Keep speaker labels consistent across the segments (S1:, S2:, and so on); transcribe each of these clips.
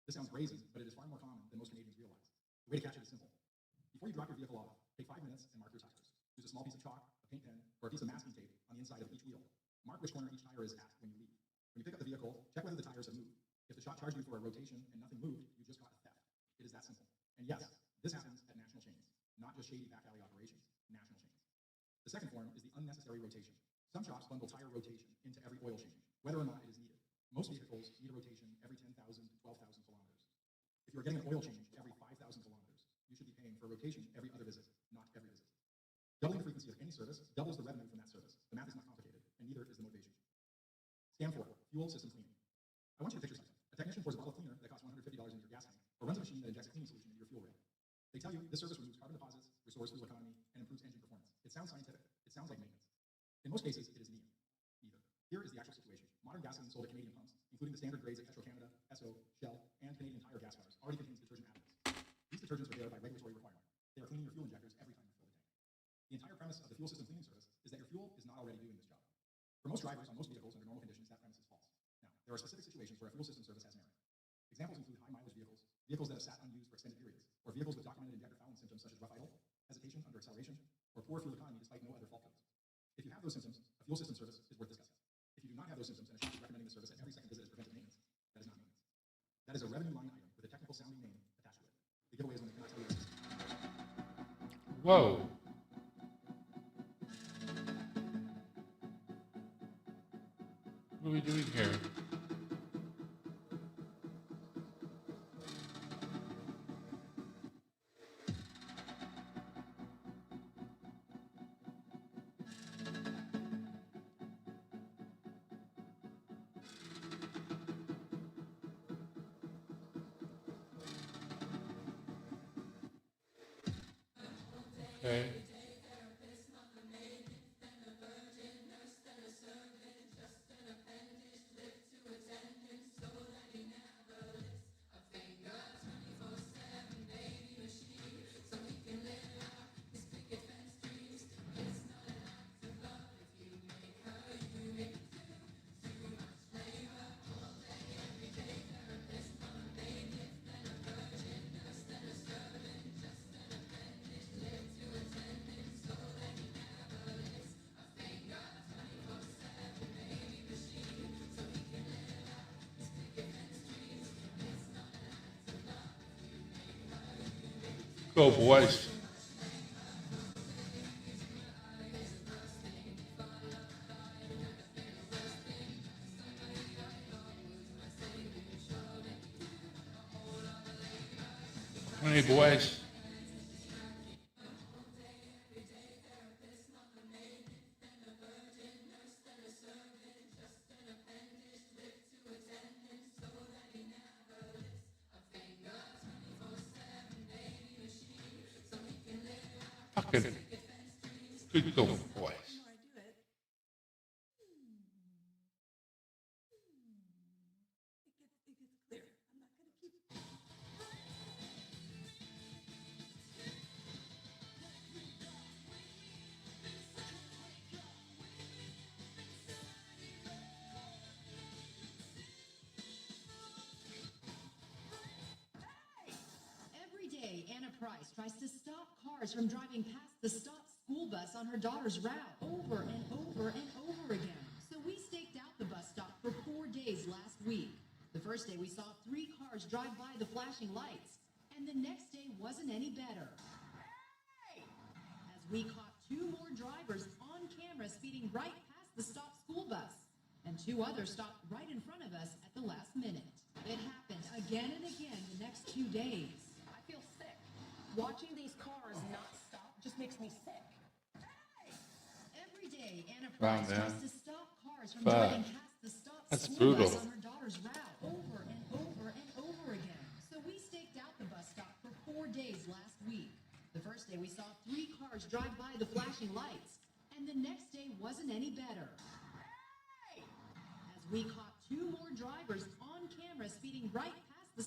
S1: This sounds brazen, but it is far more common than most Canadians realize. The way to catch it is simple. Before you drop your vehicle off, take 5 minutes and mark your tires. Use a small piece of chalk, a paint pen, or a piece of masking tape on the inside of each wheel. Mark which corner each tire is at when you leave. When you pick up the vehicle, check whether the tires have moved. If the shop charged you for a rotation and nothing moved, you just caught a theft. It is that simple. And yes, this happens at national chains, not just shady back alley operations, national chains. The second form is the unnecessary rotation. Some shops bundle tire rotation into every oil change, whether or not it is needed. Most vehicles need a rotation every 10,000 to 12,000 kilometers. If you are getting an oil change every 5,000 kilometers, you should be paying for a rotation every other visit, not every visit. Doubling the frequency of any service doubles the revenue from that service. The math is not complicated, and neither is the motivation. Scam 4, fuel system cleaning. I want you to picture something. A technician pours a bottle of cleaner that costs $150 into your gas tank, or runs a machine that injects a cleaning solution into your fuel rail. They tell you this service removes carbon deposits, restores fuel economy, and improves engine performance. It sounds scientific. It sounds like maintenance. In most cases, it is neither. Here is the actual situation. Modern gasoline sold at Canadian pumps, including the standard grades at Petro-Canada, Esso, Shell, and Canadian Tire gas bars, already contains detergent additives. These detergents are there by regulatory requirement. They are cleaning your fuel injectors every time you fill the tank. The entire premise of the fuel system cleaning service is that your fuel is not already doing this job. For most drivers on most vehicles under normal conditions, that premise is false. Now, there are specific situations where a fuel system service has merit. Examples include high mileage vehicles, vehicles that have sat unused for extended periods, or vehicles with documented injector fouling symptoms such as rough idle, hesitation under acceleration, or poor fuel economy despite no other fault codes. If you have those symptoms, a fuel system service is worth discussing. If you do not have those symptoms and a shop is recommending the service at every second visit as preventive maintenance, that is not maintenance. That is a revenue line item with a technical sounding name attached to it. The giveaway is when they cannot tell you the system.
S2: Whoa. What are we doing here? Okay. Go, boys. Hey, boys. Fucking good going, boys.
S3: Anna Price tries to stop cars from driving past the stop school bus on her daughter's route over and over and over again. So we staked out the bus stop for 4 days last week. The first day we saw 3 cars drive by the flashing lights, and the next day wasn't any better. As we caught 2 more drivers on camera speeding right past the stop school bus, and 2 others stopped right in front of us at the last minute. It happened again and again the next 2 days.
S4: I feel sick. Watching these cars not stop just makes me sick.
S3: Every day, Anna Price tries to stop cars from driving past the stop
S2: That's
S3: school
S2: brutal.
S3: bus on her daughter's route over and over and over again. So we staked out the bus stop for 4 days last week. The first day we saw 3 cars drive by the flashing lights, and the next day wasn't any better. As we caught 2 more drivers on camera speeding right past the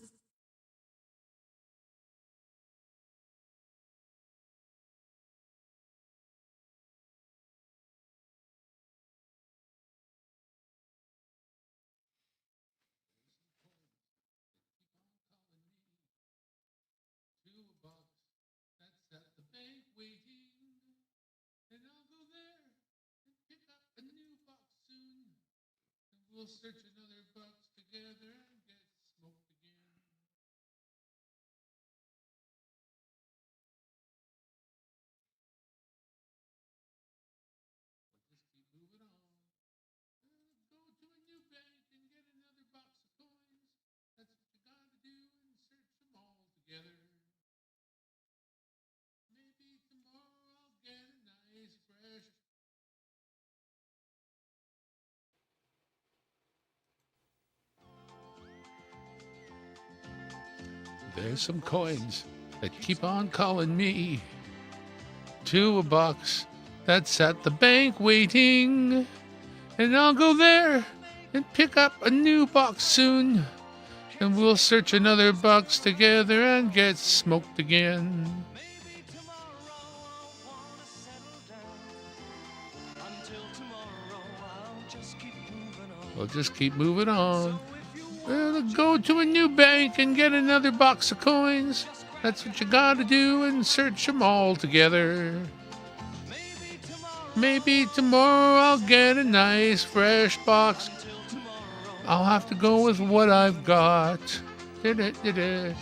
S2: We'll search another box together and get smoked again. We'll just keep moving on. Go to a new bank and get another box of coins. That's what you gotta do and search them all together. Maybe tomorrow I'll get a nice fresh. There's some coins that keep on calling me to a box that's at the bank waiting. And I'll go there and pick up a new box soon. And we'll search another box together and get smoked again.
S5: Maybe tomorrow I'll wanna settle down. Until tomorrow I'll just keep moving on.
S2: We'll just keep moving on.
S5: So if you
S2: Well, go to a new bank and get another box of coins. That's what you gotta do and search them all together. Maybe tomorrow I'll get a nice fresh box.
S5: until tomorrow
S2: I'll have to go with what I've got. Da-da-da-da,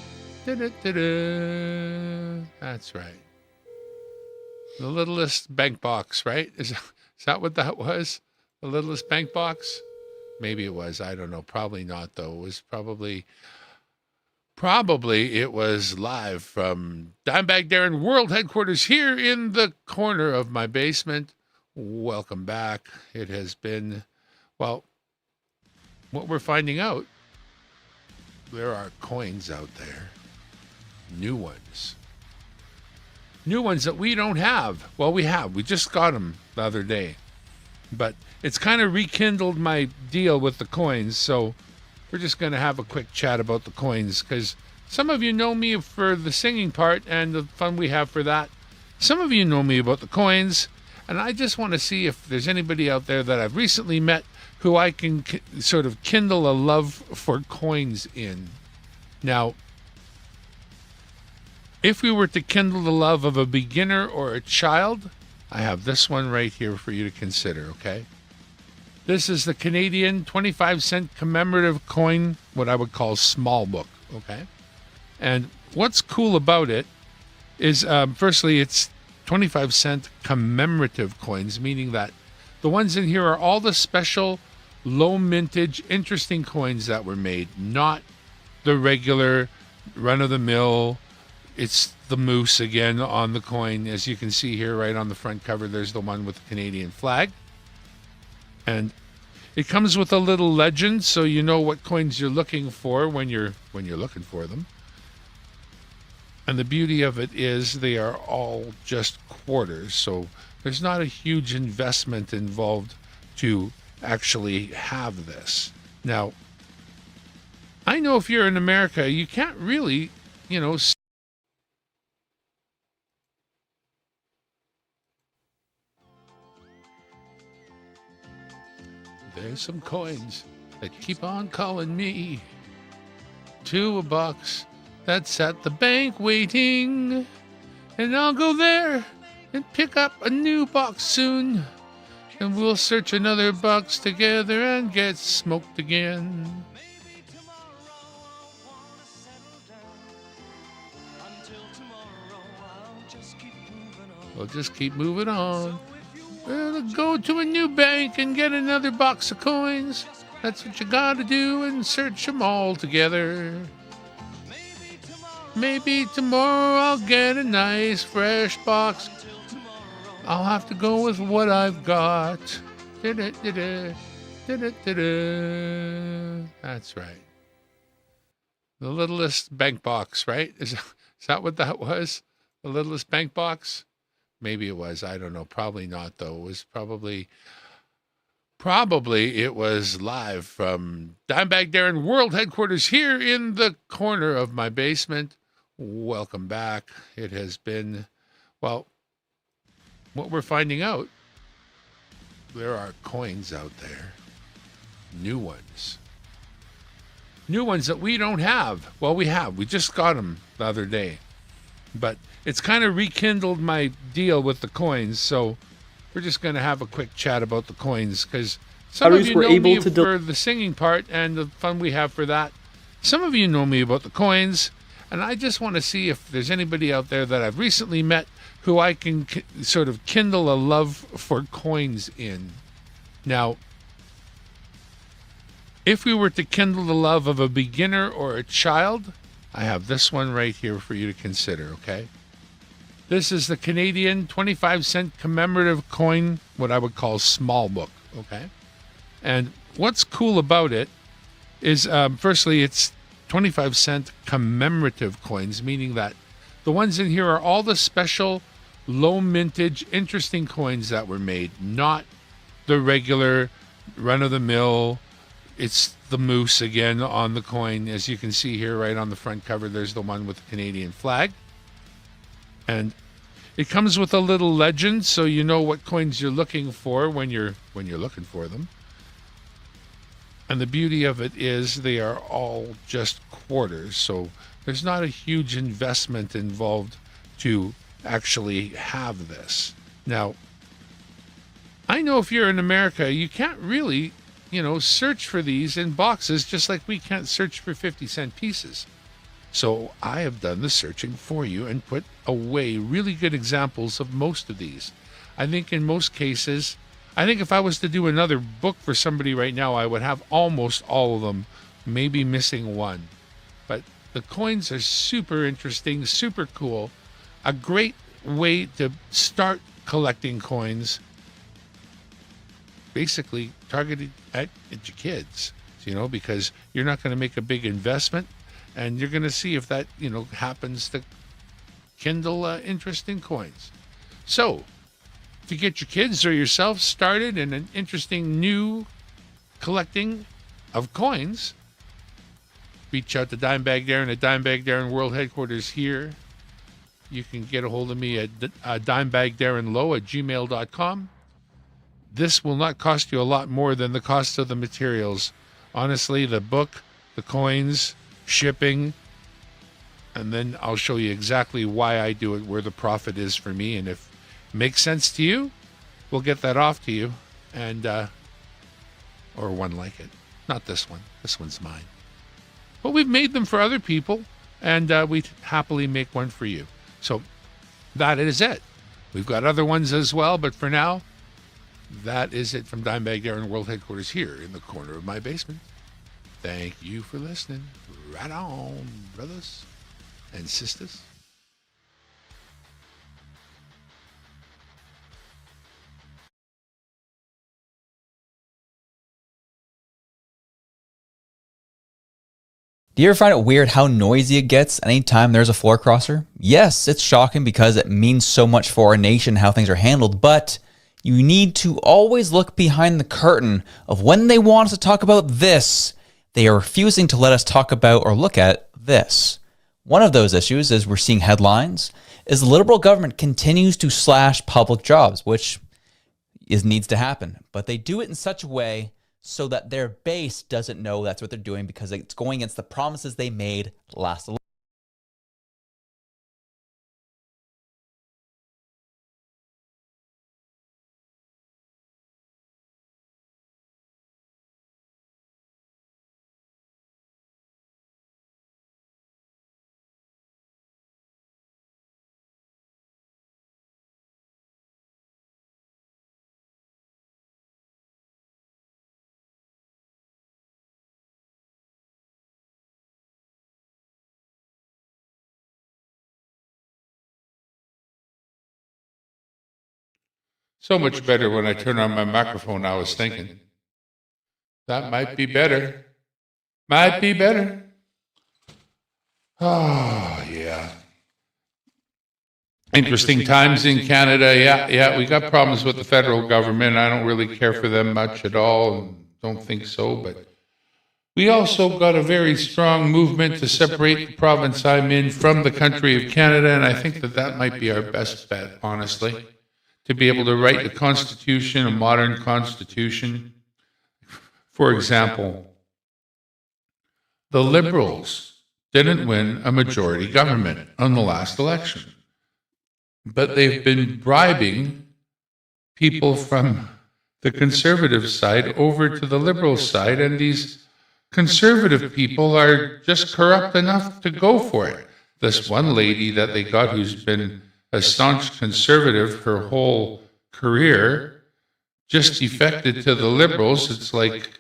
S2: da-da-da-da. That's right. The littlest bank box, right? Is that what that was? The littlest bank box? Maybe it was. I don't know. Probably not, though. It was probably it was live from Dimebag Darren World Headquarters here in the corner of my basement. Welcome back. It has been, well, what we're finding out, there are coins out there. New ones. New ones that we don't have. Well, we have. We just got them the other day. But it's kind of rekindled my deal with the coins, so we're just going to have a quick chat about the coins, because some of you know me for the singing part and the fun we have for that. Some of you know me about the coins, and I just want to see if there's anybody out there that I've recently met who I can sort of kindle a love for coins in. Now, if we were to kindle the love of a beginner or a child, I have this one right here for you to consider, okay? This is the Canadian 25-cent commemorative coin, what I would call small book, okay? And what's cool about it is, firstly, it's 25-cent commemorative coins, meaning that the ones in here are all the special, low mintage, interesting coins that were made, not the regular run-of-the-mill. It's the moose again on the coin. As you can see here right on the front cover, there's the one with the Canadian flag. And it comes with a little legend so you know what coins you're looking for when you're looking for them. And the beauty of it is they are all just quarters, so there's not a huge investment involved to actually have this. Now, I know if you're in America, you can't really, there's some coins that keep on calling me to a box that's at the bank waiting. And I'll go there and pick up a new box soon. And we'll search another box together and get smoked again.
S5: maybe tomorrow I'll wanna settle down. Until tomorrow I'll just keep moving on.
S2: We'll just keep moving on.
S5: So if you
S2: Well, go to a new bank and get another box of coins. That's what you gotta do and search them all together. Maybe tomorrow I'll get a nice fresh box.
S5: until tomorrow
S2: I'll have to go with what I've got. Da-da-da-da, da-da-da-da. That's right. The littlest bank box, right? Is that what that was? The littlest bank box? Maybe it was. I don't know. Probably not, though. It was probably it was live from Dimebag Darren World Headquarters here in the corner of my basement. Welcome back. It has been, well, what we're finding out, there are coins out there. New ones. New ones that we don't have. Well, we have. We just got them the other day. But it's kind of rekindled my deal with the coins, so we're just going to have a quick chat about the coins, because Some of
S6: Others
S2: you
S6: were
S2: know
S6: able
S2: me
S6: to
S2: for the singing part and the fun we have for that. Some of you know me about the coins, and I just want to see if there's anybody out there that I've recently met who I can sort of kindle a love for coins in. Now, if we were to kindle the love of a beginner or a child, I have this one right here for you to consider, okay? This is the Canadian 25-cent commemorative coin, what I would call small book, okay? And what's cool about it is, firstly, it's 25-cent commemorative coins, meaning that the ones in here are all the special, low mintage, interesting coins that were made, not the regular run-of-the-mill. It's the moose again on the coin. As you can see here, right on the front cover, there's the one with the Canadian flag. And it comes with a little legend, so you know what coins you're looking for when you're looking for them. And the beauty of it is they are all just quarters, so there's not a huge investment involved to actually have this. Now, I know if you're in America, you can't really, search for these in boxes just like we can't search for 50-cent pieces. So I have done the searching for you and put away really good examples of most of these. I think in most cases, if I was to do another book for somebody right now, I would have almost all of them, maybe missing one. But the coins are super interesting, super cool. A great way to start collecting coins, basically targeted at your kids, because you're not going to make a big investment. And you're going to see if that, happens to kindle interesting coins. So, to get your kids or yourself started in an interesting new collecting of coins, reach out to Dimebag Darren at Dimebag Darren World Headquarters here. You can get a hold of me at dimebagdarrenlow@gmail.com. This will not cost you a lot more than the cost of the materials. Honestly, the book, the coins, shipping, and then I'll show you exactly why I do it, where the profit is for me, and if it makes sense to you, we'll get that off to you, and or one like it. Not this one. This one's mine. But we've made them for other people, and we'd happily make one for you. So that is it. We've got other ones as well, but for now, that is it from Dimebag Darren World Headquarters here in the corner of my basement. Thank you for listening. Right on, brothers and sisters.
S7: Do you ever find it weird how noisy it gets anytime there's a floor crosser? Yes, it's shocking because it means so much for our nation, how things are handled, but you need to always look behind the curtain of when they want us to talk about this, they are refusing to let us talk about or look at this. One of those issues, as we're seeing headlines, is the Liberal government continues to slash public jobs, which needs to happen. But they do it in such a way so that their base doesn't know that's what they're doing because it's going against the promises they made last election.
S2: So much better when I turn on my microphone, I was thinking. That might be better. Might be better. Oh, yeah. Interesting times in Canada. Yeah, we got problems with the federal government. I don't really care for them much at all, and don't think so, but we also got a very strong movement to separate the province I'm in from the country of Canada, and I think that might be our best bet, honestly, to be able to write the Constitution, a modern Constitution. For example, the Liberals didn't win a majority government on the last election, but they've been bribing people from the conservative side over to the liberal side, and these conservative people are just corrupt enough to go for it. This one lady that they got who's been a staunch conservative her whole career just defected to the liberals. It's like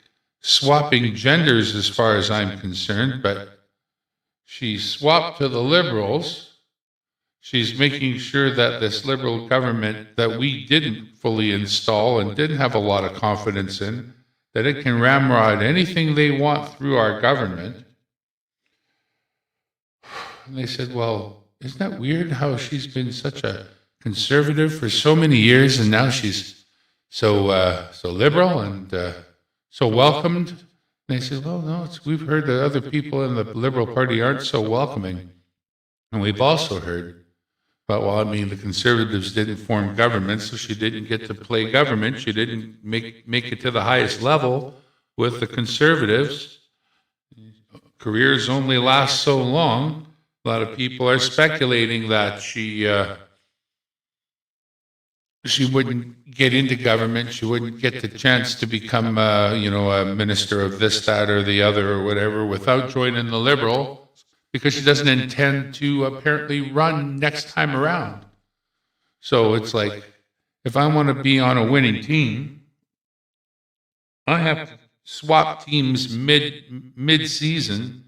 S2: swapping genders as far as I'm concerned, but she swapped to the liberals. She's making sure that this liberal government that we didn't fully install and didn't have a lot of confidence in, that it can ramrod anything they want through our government. And they said, well, isn't that weird how she's been such a conservative for so many years and now she's so liberal and so welcomed? And they said, well, no, we've heard that other people in the Liberal Party aren't so welcoming. And we've also heard, the Conservatives didn't form government, so she didn't get to play government. She didn't make it to the highest level with the Conservatives. Careers only last so long. A lot of people are speculating that she wouldn't get into government. She wouldn't get the chance to become, a minister of this, that, or the other, or whatever, without joining the Liberal, because she doesn't intend to apparently run next time around. So it's like, if I want to be on a winning team, I have to swap teams mid-season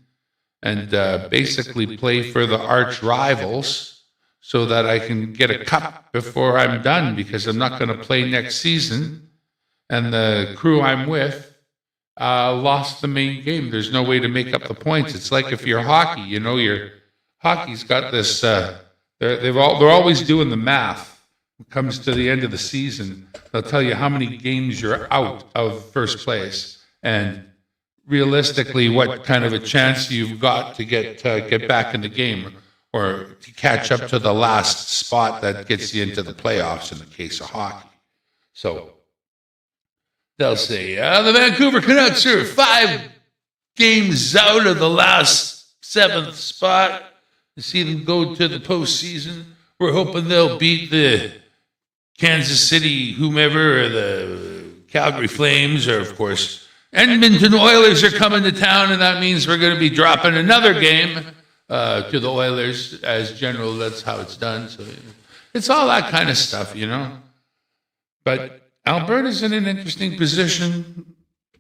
S2: and basically play for the arch rivals so that I can get a cup before I'm done, because I'm not going to play next season. And the crew I'm with lost the main game. There's no way to make up the points. It's like if you're hockey, your hockey's got this. They're always doing the math. When it comes to the end of the season, they'll tell you how many games you're out of first place, and realistically, what kind of a chance you've got to get back in the game, or to catch up to the last spot that gets you into the playoffs in the case of hockey. So they'll say, the Vancouver Canucks are 5 games out of the last 7th spot. You see them go to the postseason. We're hoping they'll beat the Kansas City whomever, or the Calgary Flames, or, of course, Edmonton Oilers are coming to town, and that means we're going to be dropping another game to the Oilers. As general, that's how it's done. So it's all that kind of stuff, But Alberta's in an interesting position.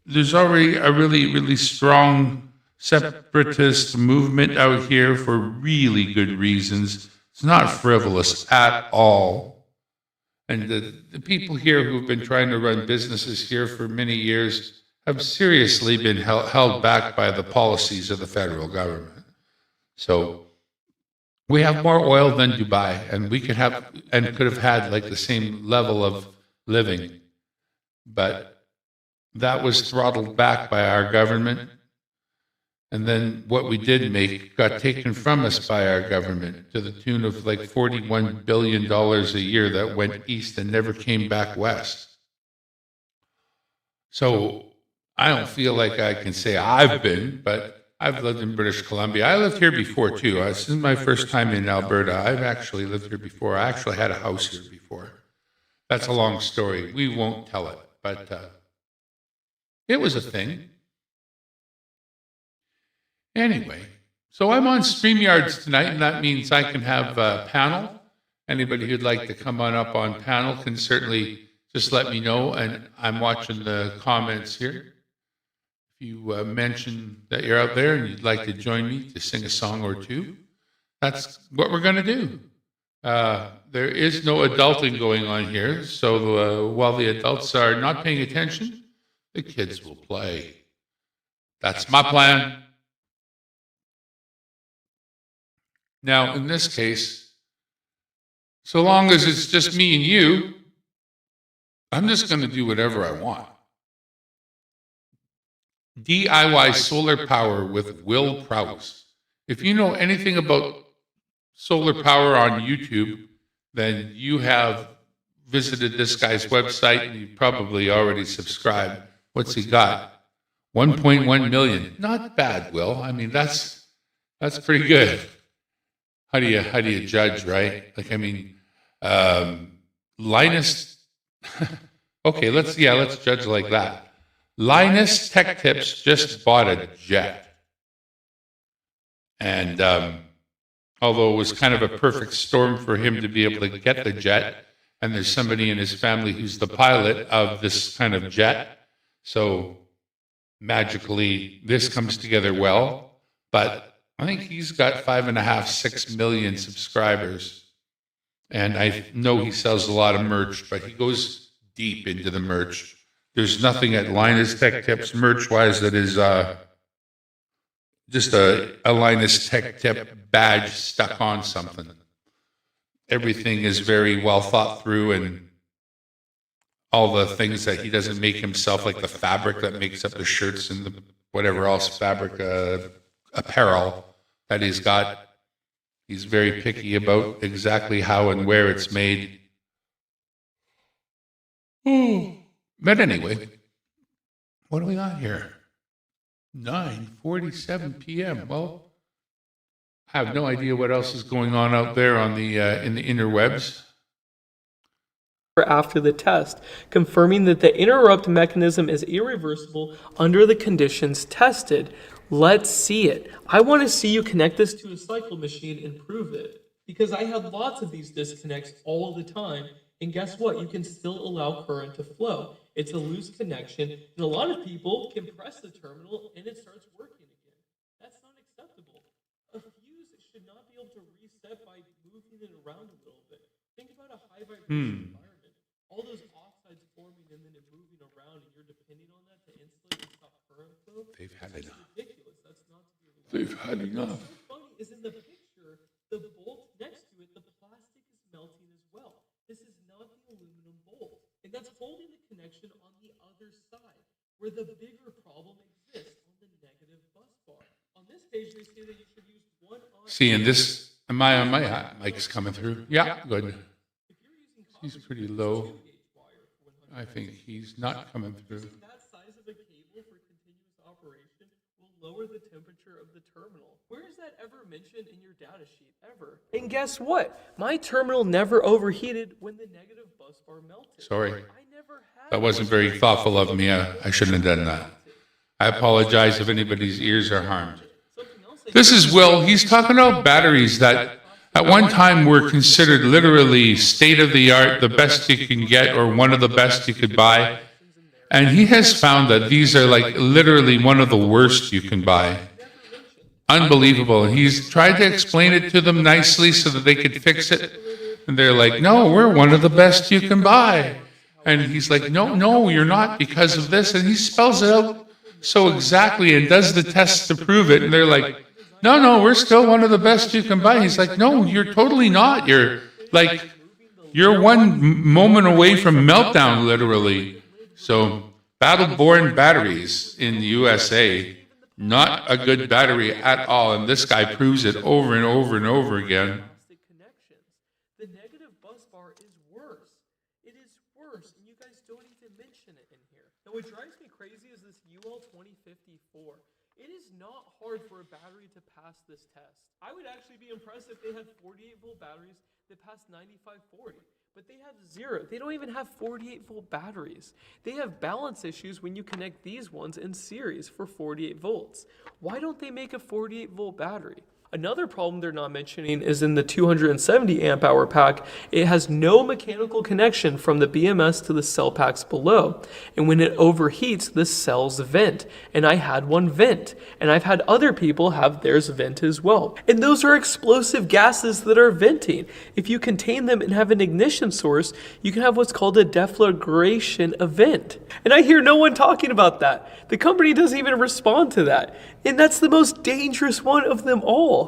S2: There's already a really, really strong separatist movement out here for really good reasons. It's not frivolous at all. And the people here who've been trying to run businesses here for many years have seriously been held back by the policies of the federal government. So we have more oil than Dubai, and we could have had like the same level of living, but that was throttled back by our government. And then what we did make got taken from us by our government to the tune of like $41 billion a year that went east and never came back west. So I don't feel like I can say I've been, but I've lived in British Columbia. I lived here before too. This is my first time in Alberta. I've actually lived here before. I actually had a house here before. That's a long story. We won't tell it, but it was a thing. Anyway, so I'm on StreamYards tonight, and that means I can have a panel. Anybody who'd like to come on up on panel can certainly just let me know, and I'm watching the comments here. If you mention that you're out there and you'd like to join me to sing a song or two, that's what we're going to do. There is no adulting going on here, so while the adults are not paying attention, the kids will play. That's my plan. Now, in this case, so long as it's just me and you, I'm just going to do whatever I want. DIY solar power with Will Prowse. If you know anything about solar power on YouTube, then you have visited this guy's website and you probably already subscribed. What's he got? 1.1 million. Not bad, Will. I mean, that's pretty good. How do you judge, right? Like, I mean, Linus Okay, let's judge like that. Linus Tech Tips just bought a jet. And although it was kind of a perfect storm for him to be able to get the jet, and there's somebody in his family who's the pilot of this kind of jet, so magically this comes together well. But I think he's got 5.5, 6 million subscribers. And I know he sells a lot of merch, but he goes deep into the merch. There's nothing at Linus Tech Tips merch-wise that is just a Linus Tech Tip badge stuck on something. Everything is very well thought through, and all the things that he doesn't make himself, like the fabric that makes up the shirts and the whatever else fabric apparel that he's got. He's very picky about exactly how and where it's made. But anyway, what do we got here? 9:47 p.m. Well, I have no idea what else is going on out there on the in the interwebs.
S6: After the test, confirming that the interrupt mechanism is irreversible under the conditions tested. Let's see it. I want to see you connect this to a cycle machine and prove it. Because I have lots of these disconnects all the time. And guess what? You can still allow current to flow. It's a loose connection. And a lot of people can press the terminal and it starts working again. That's not acceptable. A fuse should not be able to reset by moving it around a little bit. Think about a high vibration environment. All those oxides forming and then it moving around, and you're depending on that to insulate and stop current flow.
S2: They've had
S6: That's
S2: enough.
S6: ridiculous. That's not to be allowed.
S2: They've had enough.
S6: What's funny is in the picture, the bolt next to it, the plastic is melting as well. This is not the aluminum bolt. And that's holding the connection on the other side, where the bigger problem exists on the negative bus bar. On this page, they say that you should use one on.
S2: See, and this, am I on my mic's coming through? Yeah, good. He's pretty low. I think he's not coming through.
S6: That size of a cable for continuous operation will lower the temperature of the terminal. Where is that ever mentioned in your data sheet, ever? And guess what? My terminal never overheated when the negative bus bar melted.
S2: Sorry.
S6: I never had.
S2: That wasn't very thoughtful of me. I shouldn't have done that. I apologize if anybody's ears are harmed. This is Will. He's talking about batteries that at one time were considered literally state-of-the-art, the best you can get, or one of the best you could buy. And he has found that these are like literally one of the worst you can buy. Unbelievable. He's tried to explain it to them nicely so that they could fix it. And they're like, no, we're one of the best you can buy. And he's like, no, you're not because of this. And he spells it out so exactly and does the tests to prove it. And they're like, no, we're still one of the best you can buy. He's like, no, you're totally not. You're one moment away from meltdown, literally. So, Battle-Born batteries in the USA, not a good battery at all. And this guy proves it over and over and over again.
S6: The negative bus bar is worse. It is worse, and you guys don't even mention it in here. Now, what drives me crazy is this UL 2054. It is not hard for a battery to pass this test. I would actually be impressed if they had 48-volt batteries that passed 9540. But they have zero. They don't even have 48-volt batteries. They have balance issues when you connect these ones in series for 48 volts. Why don't they make a 48-volt battery? Another problem they're not mentioning is in the 270 amp hour pack, it has no mechanical connection from the BMS to the cell packs below. And when it overheats, the cells vent. And I had one vent. And I've had other people have theirs vent as well. And those are explosive gases that are venting. If you contain them and have an ignition source, you can have what's called a deflagration event. And I hear no one talking about that. The company doesn't even respond to that. And that's the most dangerous one of them all.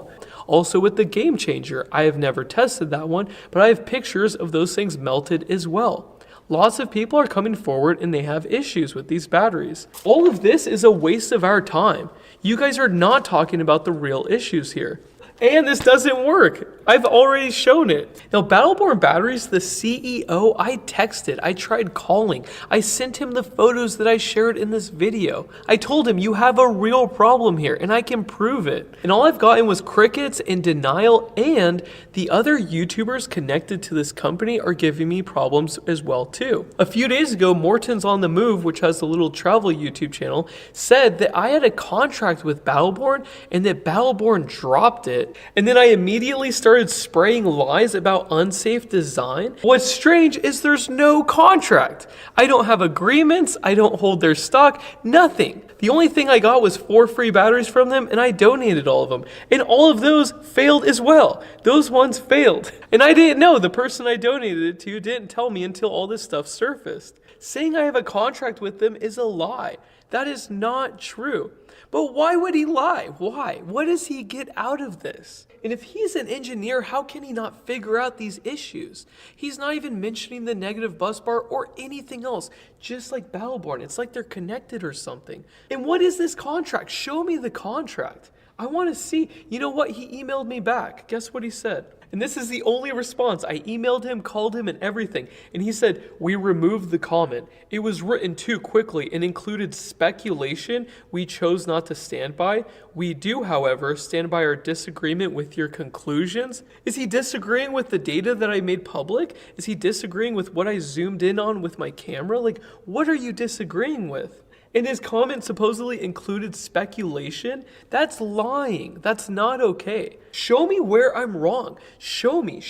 S6: Also with the Game Changer, I have never tested that one, but I have pictures of those things melted as well. Lots of people are coming forward and they have issues with these batteries. All of this is a waste of our time. You guys are not talking about the real issues here. And this doesn't work. I've already shown it. Now, Battleborn Batteries, the CEO, I texted, I tried calling, I sent him the photos that I shared in this video. I told him, you have a real problem here, and I can prove it. And all I've gotten was crickets and denial, and the other YouTubers connected to this company are giving me problems as well too. A few days ago, Morton's on the Move, which has the little travel YouTube channel, said that I had a contract with Battleborn and that Battleborn dropped it. And then I immediately started spraying lies about unsafe design. What's strange is there's no contract. I don't have agreements, I don't hold their stock, nothing. The only thing I got was 4 free batteries from them, and I donated all of them. And all of those failed as well. Those ones failed. And I didn't know. The person I donated it to didn't tell me until all this stuff surfaced. Saying I have a contract with them is a lie. That is not true. But why would he lie? Why? What does he get out of this? And if he's an engineer, how can he not figure out these issues? He's not even mentioning the negative bus bar or anything else, just like Battleborn. It's like they're connected or something. And what is this contract? Show me the contract. I want to see. You know what? He emailed me back. Guess what he said? And this is the only response. I emailed him, called him, and everything. And he said, we removed the comment. It was written too quickly and included speculation we chose not to stand by. We do, however, stand by our disagreement with your conclusions. Is he disagreeing with the data that I made public? Is he disagreeing with what I zoomed in on with my camera? Like, what are you disagreeing with? And his comment supposedly included speculation. That's lying. That's not okay. Show me where I'm wrong. Show me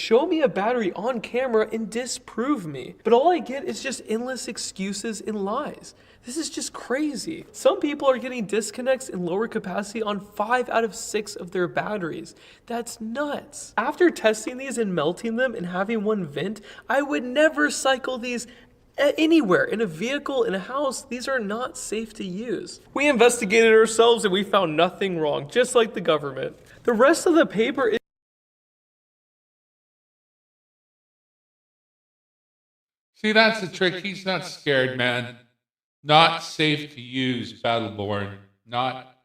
S6: a battery on camera and disprove me. But all I get is just endless excuses and lies. This is just crazy. Some people are getting disconnects and lower capacity on 5 out of 6 of their batteries. That's nuts. After testing these and melting them and having one vent, I would never cycle these anywhere, in a vehicle, in a house. These are not safe to use. We investigated ourselves and we found nothing wrong, just like the government. The rest of the paper is
S2: See, that's the trick. He's not scared, man. Not safe to use, Battleborn. Not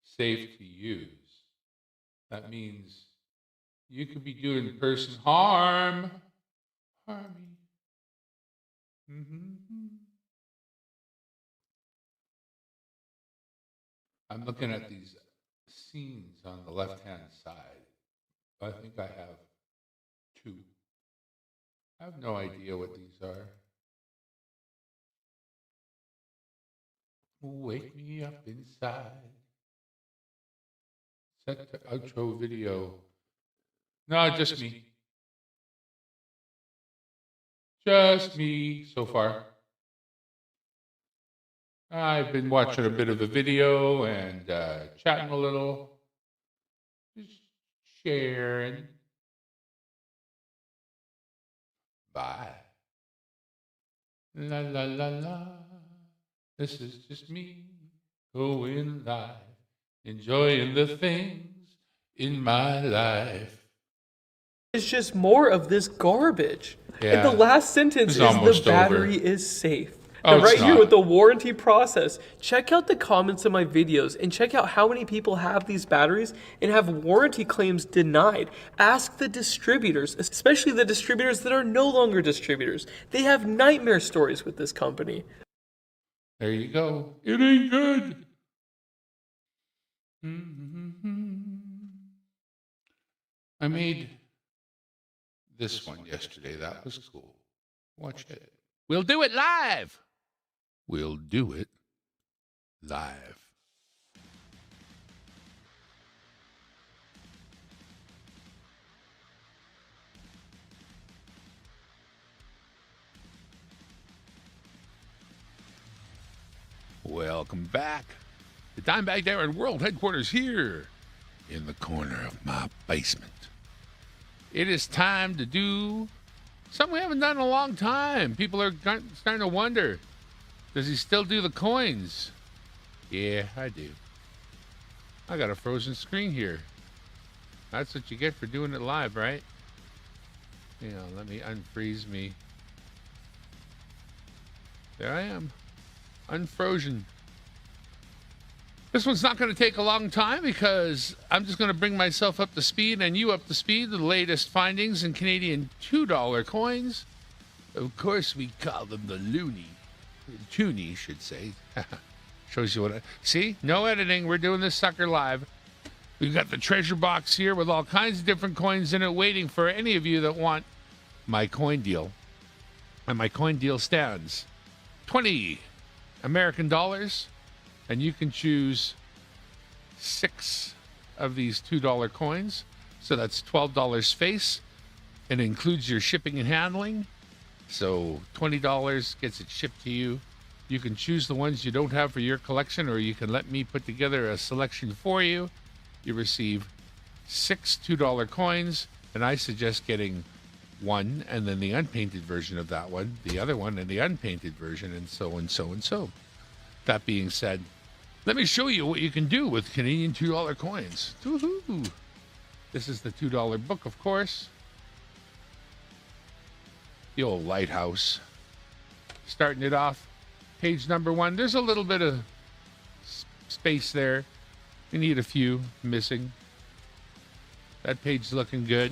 S2: safe to use. That means you could be doing person harm. Harming. I'm looking at these scenes on the left-hand side. I think I have 2. I have no idea what these are. Wake me up inside. Set the outro video. No, just me. Just me so far. I've been watching a bit of a video and chatting a little. Just sharing. Bye. La la la la. This is just me going live, enjoying the things in my life.
S6: It's just more of this garbage.
S2: Yeah.
S6: And the last sentence
S2: It's
S6: is
S2: almost
S6: the battery
S2: over.
S6: is safe.
S2: Oh,
S6: Now, right
S2: it's
S6: here
S2: not.
S6: with the warranty process, check out the comments of my videos and check out how many people have these batteries and have warranty claims denied. Ask the distributors, especially the distributors that are no longer distributors. They have nightmare stories with this company.
S2: There you go. It ain't good. I made this one yesterday. That was cool. Watch it. We'll do it live. We'll do it live. Welcome back. The Dimebag Darren World Headquarters here in the corner of my basement. It is time to do something we haven't done in a long time. People are starting to wonder, does he still do the coins? Yeah, I do. I got a frozen screen here. That's what you get for doing it live, right? Yeah, let me unfreeze me. There I am. Unfrozen. This one's not going to take a long time because I'm just going to bring myself up to speed and you up to speed with the latest findings in Canadian $2 coins. Of course, we call them the loony. Toonie, should say. Shows you what I... See? No editing. We're doing this sucker live. We've got the treasure box here with all kinds of different coins in it waiting for any of you that want my coin deal. And my coin deal stands 20 American dollars, and you can choose 6 of these $2 coins. So that's $12 face. It includes your shipping and handling. So $20 gets it shipped to you. You can choose the ones you don't have for your collection, or you can let me put together a selection for you. You receive 6 $2 coins, and I suggest getting one and then the unpainted version of that one, the other one and the unpainted version, and so and so and so. That being said, let me show you what you can do with Canadian $2 coins. Woo-hoo. This is the $2 book, of course. The old lighthouse. Starting it off, page number 1. There's a little bit of space there. We need a few missing. That page's looking good.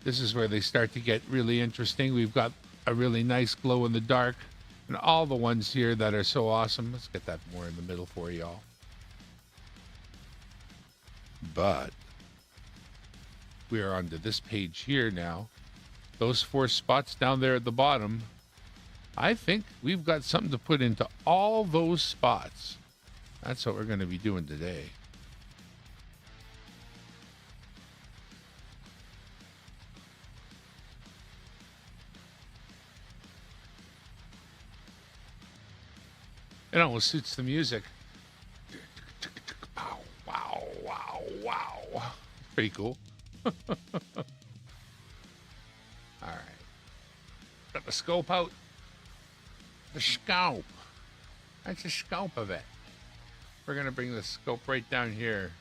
S2: This is where they start to get really interesting. We've got a really nice glow in the dark, and all the ones here that are so awesome. Let's get that more in the middle for y'all. But we are onto this page here now. Those 4 spots down there at the bottom, I think we've got something to put into all those spots. That's what we're going to be doing today. It almost suits the music. Wow, wow, wow, wow. Pretty cool. All right. Got the scope out. The scope. That's the scope of it. We're going to bring the scope right down here.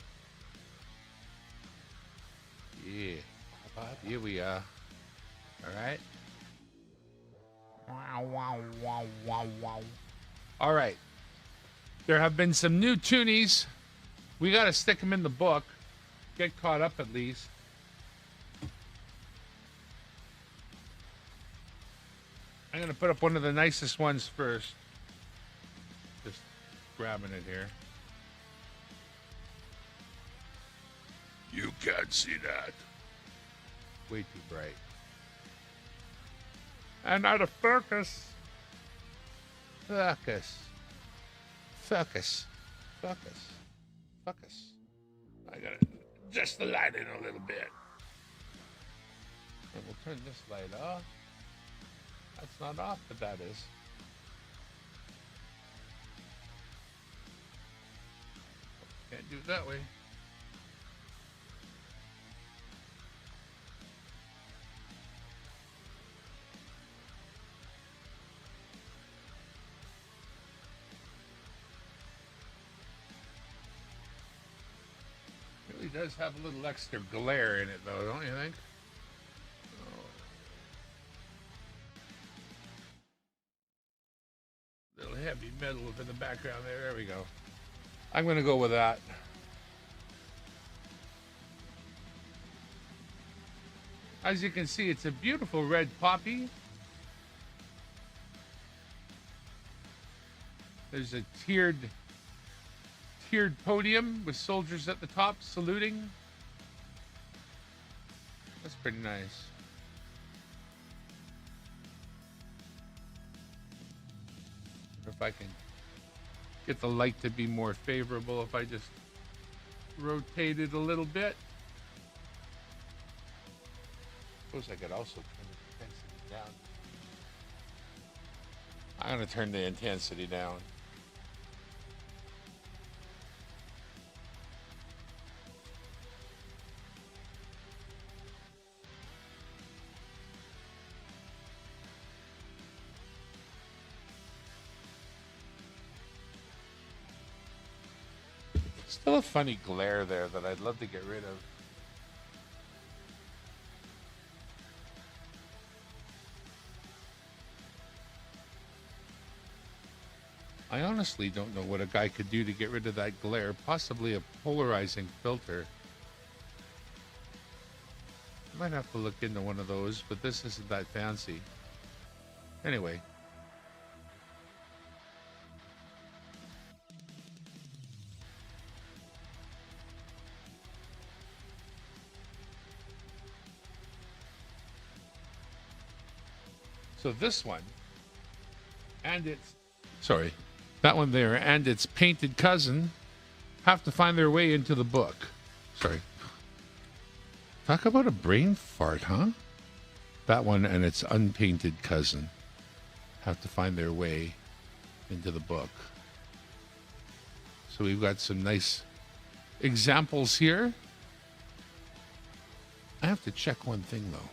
S2: Yeah. Here we are. All right. Wow, wow, wow, wow, wow. All right. There have been some new toonies. We got to stick them in the book. Get caught up at least. I'm going to put up one of the nicest ones first. Just grabbing it here. You can't see that. Way too bright. And out of focus. Focus. Focus. Focus. Focus. I gotta adjust the light in a little bit. And we'll turn this light off. That's not off, but that is. Can't do it that way. Really does have a little extra glare in it, though, don't you think? Little heavy metal in the background there. There we go. I'm going to go with that. As you can see, it's a beautiful red poppy. There's a tiered podium with soldiers at the top saluting. That's pretty nice. If I can get the light to be more favorable, if I just rotate it a little bit. Suppose I could also turn the intensity down. I'm going to turn the intensity down. Still a funny glare there that I'd love to get rid of. I honestly don't know what a guy could do to get rid of that glare. Possibly a polarizing filter. Might have to look into one of those, but this isn't that fancy. Anyway. So this one, and its, sorry, that one there, and its painted cousin have to find their way into the book. Sorry. Talk about a brain fart, huh? That one and its unpainted cousin have to find their way into the book. So we've got some nice examples here. I have to check one thing, though.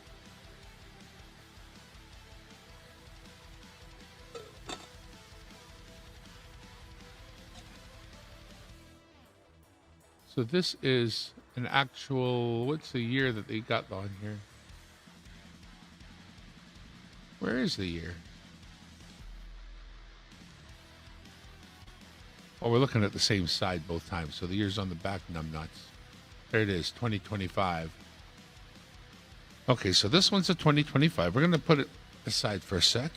S2: So this is an actual, what's the year that they got on here? Where is the year? Oh, we're looking at the same side both times. So the year's on the back, numbnuts. There it is, 2025. Okay, so this one's a 2025. We're going to put it aside for a sec.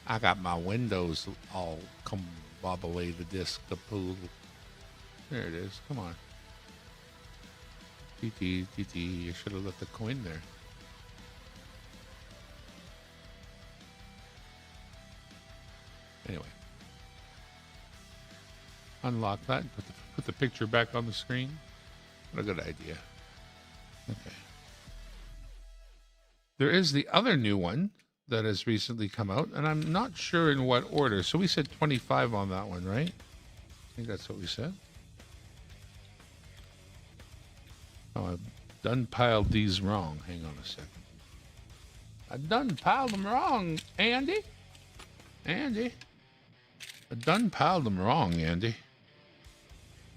S2: I got my windows all combobulated disc the pool. There it is. Come on. TT, you should have left the coin there. Anyway. Unlock that and put the picture back on the screen. What a good idea. Okay. There is the other new one that has recently come out, and I'm not sure in what order. So we said 25 on that one, right? I think that's what we said. Oh, I've done piled these wrong. Hang on a second. I done piled them wrong, Andy. I done piled them wrong, Andy.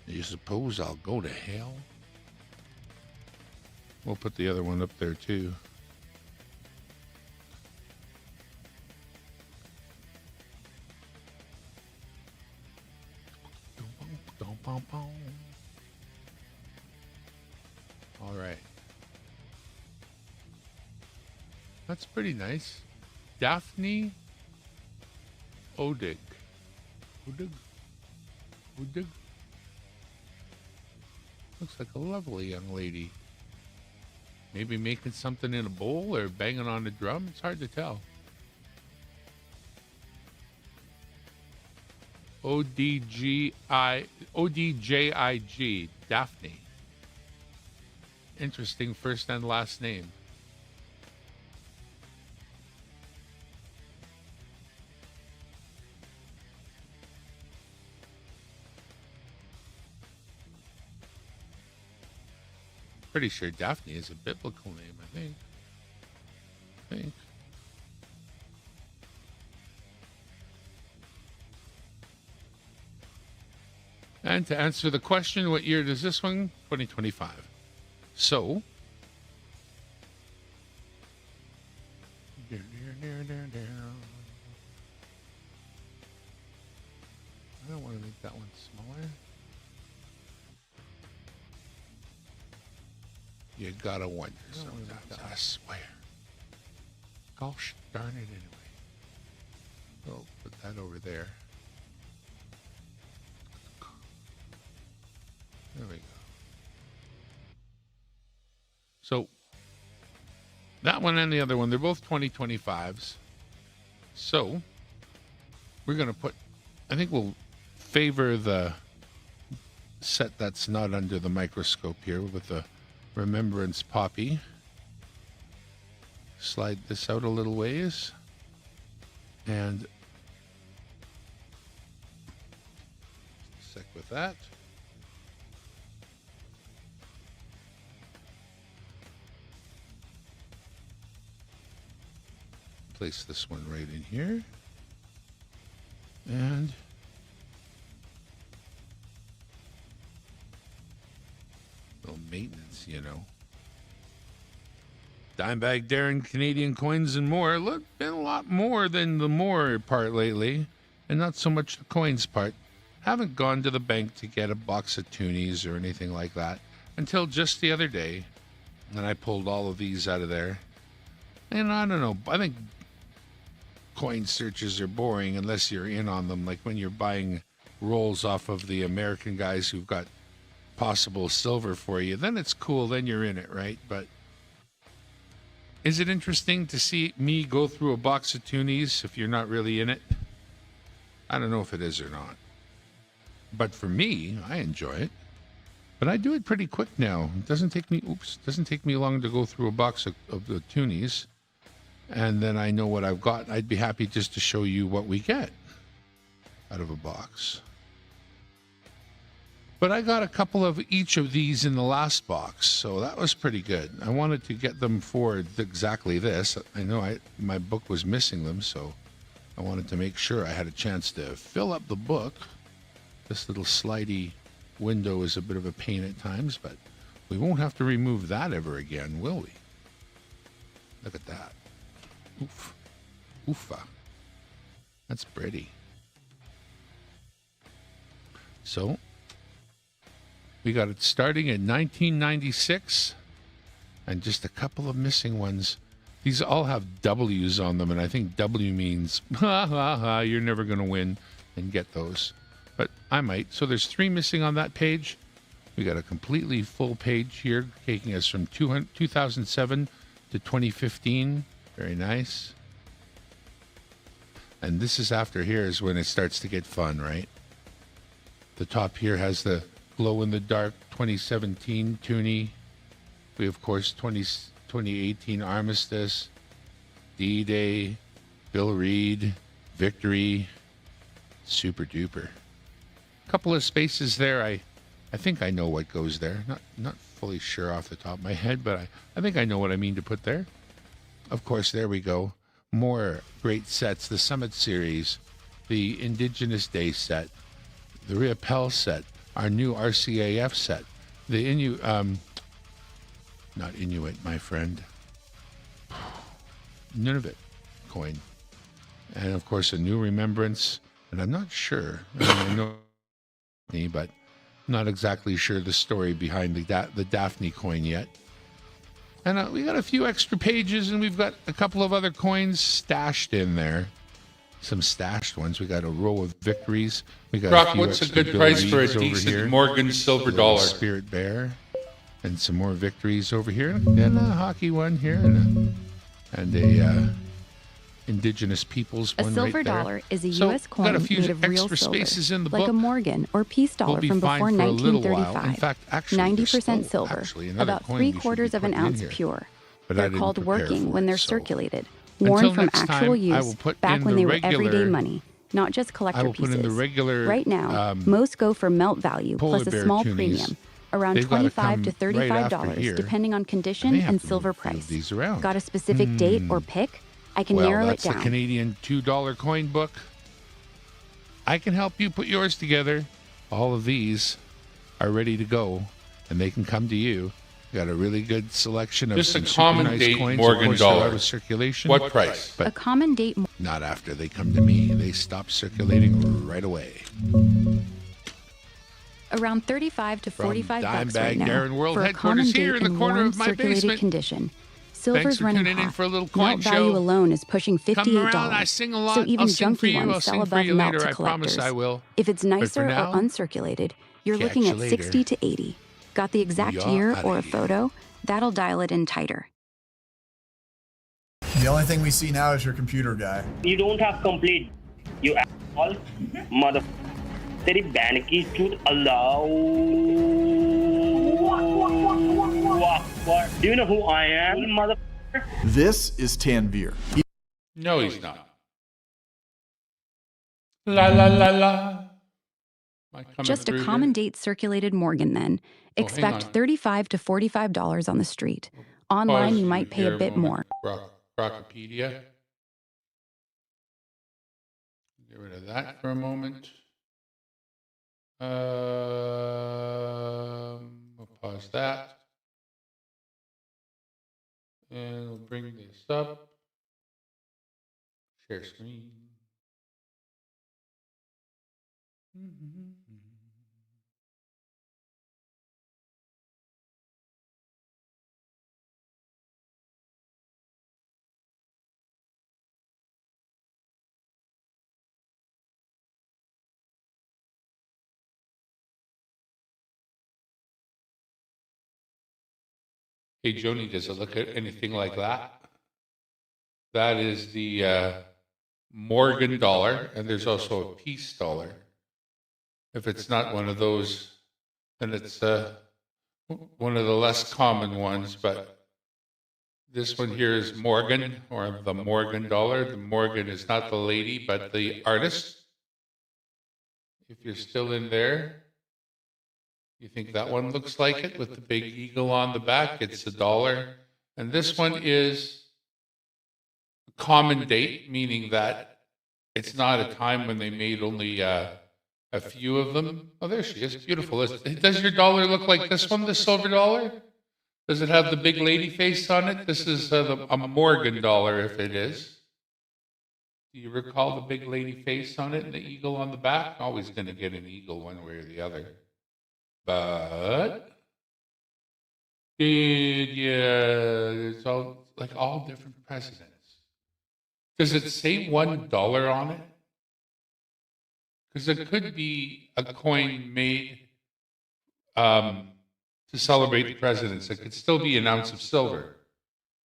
S2: You suppose I'll go to hell? We'll put the other one up there too. All right. That's pretty nice. Daphne Odig. Odig. Looks like a lovely young lady. Maybe making something in a bowl or banging on a drum. It's hard to tell. ODJIG, Daphne. Interesting first and last name. Pretty sure Daphne is a biblical name, I think. And to answer the question, what year does this one? 2025. So, I don't want to make that one smaller. You gotta wonder sometimes, I swear. Gosh darn it anyway. Oh, put that over there. There we go. So, that one and the other one, they're both 2025s. So, we're going to put, I think we'll favor the set that's not under the microscope here with the Remembrance Poppy. Slide this out a little ways. And sec with that. Place this one right in here. And maintenance, Dimebag Darren, Canadian coins and more. Look, been a lot more than the more part lately, and not so much the coins part. Haven't gone to the bank to get a box of toonies or anything like that until just the other day, and I pulled all of these out of there. And I don't know, I think coin searches are boring unless you're in on them, like when you're buying rolls off of the American guys who've got possible silver for you. Then it's cool, then you're in it, right? But is it interesting to see me go through a box of toonies if you're not really in it? I don't know if it is or not. But for me, I enjoy it. But I do it pretty quick now. It doesn't take me long to go through a box of the toonies. And then I know what I've got. I'd be happy just to show you what we get out of a box. But I got a couple of each of these in the last box, so that was pretty good. I wanted to get them for exactly this. I know my book was missing them, so I wanted to make sure I had a chance to fill up the book. This little slidey window is a bit of a pain at times, but we won't have to remove that ever again, will we? Look at that. Oof. Oofa. That's pretty. So, we got it starting in 1996, and just a couple of missing ones. These all have W's on them, and I think W means, ha ha ha, you're never going to win and get those. But I might. So there's 3 missing on that page. We got a completely full page here, taking us from 2007 to 2015. Very nice. And this is after here is when it starts to get fun, right? The top here has the glow-in-the-dark 2017 toonie. We, of course, 2018 Armistice, D-Day, Bill Reed, Victory, super duper. Couple of spaces there. I think I know what goes there. Not fully sure off the top of my head, but I think I know what I mean to put there. Of course, there we go. More great sets. The Summit Series, the Indigenous Day set, the Riopelle set, our new RCAF set, the not Inuit, my friend, Nunavut coin, and of course a new Remembrance. And I'm not sure. I know, but I'm not exactly sure the story behind the Daphne coin yet. And we got a few extra pages, and we've got a couple of other coins stashed in there. Some stashed ones. We got a row of Victories. We got
S8: Brock, what's a good price for a decent Morgan silver dollar?
S2: Spirit Bear, and some more Victories over here, and a hockey one here, and a Indigenous Peoples one.
S9: A silver
S2: right there.
S9: dollar is a
S2: So,
S9: U.S.
S2: got
S9: coin
S2: a few
S9: made of real
S2: extra
S9: silver,
S2: spaces in the
S9: like
S2: book.
S9: a Morgan or peace dollar
S2: We'll be
S9: from
S2: fine
S9: before
S2: for a little while.
S9: 1935.
S2: In fact, actually,
S9: 90%
S2: there's still
S9: silver,
S2: actually another
S9: about
S2: coin we should be
S9: 3/4 of an
S2: putting in
S9: ounce
S2: here,
S9: pure.
S2: but I
S9: They're
S2: didn't
S9: called
S2: prepare
S9: working
S2: for
S9: when
S2: it,
S9: they're
S2: so
S9: circulated,
S2: until
S9: worn from
S2: next
S9: actual
S2: time, I will
S9: use
S2: put
S9: back
S2: in
S9: when
S2: the
S9: they were
S2: regular-
S9: everyday money, not just collector
S2: I will put
S9: pieces.
S2: in the regular,
S9: right now,
S2: um,
S9: most go for melt value
S2: Polar
S9: plus a
S2: Bear
S9: small
S2: toonies.
S9: premium, around
S2: They've gotta
S9: $25 to
S2: come right after
S9: $35,
S2: here.
S9: depending on
S2: I
S9: condition
S2: may have
S9: and
S2: to
S9: silver
S2: move a few of
S9: price.
S2: these around.
S9: Got a specific date or pick? I can narrow it
S2: that's
S9: down.
S2: the Canadian $2 coin book. I can help you put yours together. All of these are ready to go, and they can come to you. Got a really good selection of
S8: Just a
S2: some super
S8: common
S2: nice
S8: date
S2: coins.
S8: Morgan
S2: of course, they're
S8: dollar.
S2: out of circulation.
S8: What price?
S9: A common date
S2: Not after they come to me. They stop circulating right away.
S9: around 35 to 45 bucks right
S2: Dimebag
S9: now
S2: Darren World
S9: for a
S2: headquarters
S9: common
S2: here
S9: date
S2: in the corner
S9: warm
S2: of my
S9: circulated
S2: basement.
S9: condition.
S2: Thanks
S9: Silver's
S2: for
S9: running
S2: tuning in
S9: hot.
S2: for a little coin
S9: Melt value
S2: show.
S9: alone is pushing $58.
S2: Come around, I sing a lot.
S9: So even
S2: I'll sing for
S9: junky
S2: you.
S9: ones
S2: I'll
S9: sell
S2: sing for
S9: above
S2: you
S9: melt
S2: later.
S9: to
S2: I promise
S9: collectors.
S2: I will.
S9: If it's nicer
S2: now,
S9: or uncirculated, you're
S2: catch
S9: looking
S2: you
S9: at
S2: later.
S9: 60 to 80. Got the exact
S2: You're
S9: year
S2: outta
S9: or a
S2: here.
S9: photo? That'll dial it in tighter.
S10: The only thing we see now is your computer guy.
S11: You don't have complete. You all mother. तेरी बहन की चूत अल्लाह. What? Do you know who I am, mother?
S10: This is Tanvir.
S8: No, he's not. La la la la. Am I coming
S9: Just a
S8: through
S9: common
S8: here?
S9: date circulated Morgan then.
S8: hang
S9: Expect
S8: on.
S9: $35 to $45 on the street. Online,
S8: Pause
S9: you might pay
S8: here
S9: a bit
S8: moment.
S9: more.
S8: Rockopedia. Get rid of that for a moment. We'll pause that. And we'll bring this up. Share screen. Hey, Joni, does it look at anything like that? That is the Morgan dollar, and there's also a peace dollar. If it's not one of those, then it's one of the less common ones, but this one here is Morgan, or the Morgan dollar. The Morgan is not the lady, but the artist. If you're still in there, you think that one looks like it with the big eagle on the back? It's a dollar. And this one is a common date, meaning that it's not a time when they made only a few of them. Oh, there she is. Beautiful. Does your dollar look like this one, the silver dollar? Does it have the big lady face on it? This is a Morgan dollar, if it is. Do you recall the big lady face on it and the eagle on the back? Always going to get an eagle one way or the other. But it's all like all different presidents. Does it say $1 on it? Because it could be a coin made to celebrate the presidents. It could still be an ounce of silver,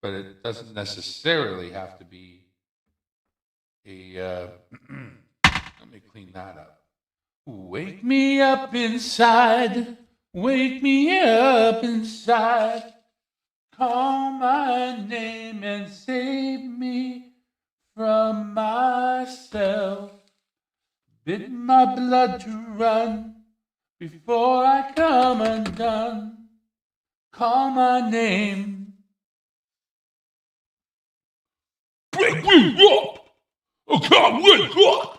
S8: but it doesn't necessarily have to be a. Let me clean that up. Wake me up inside, wake me up inside, call my name and save me from myself. Bid my blood to run before I come undone, call my name. Wake me up! Oh, God, wake up!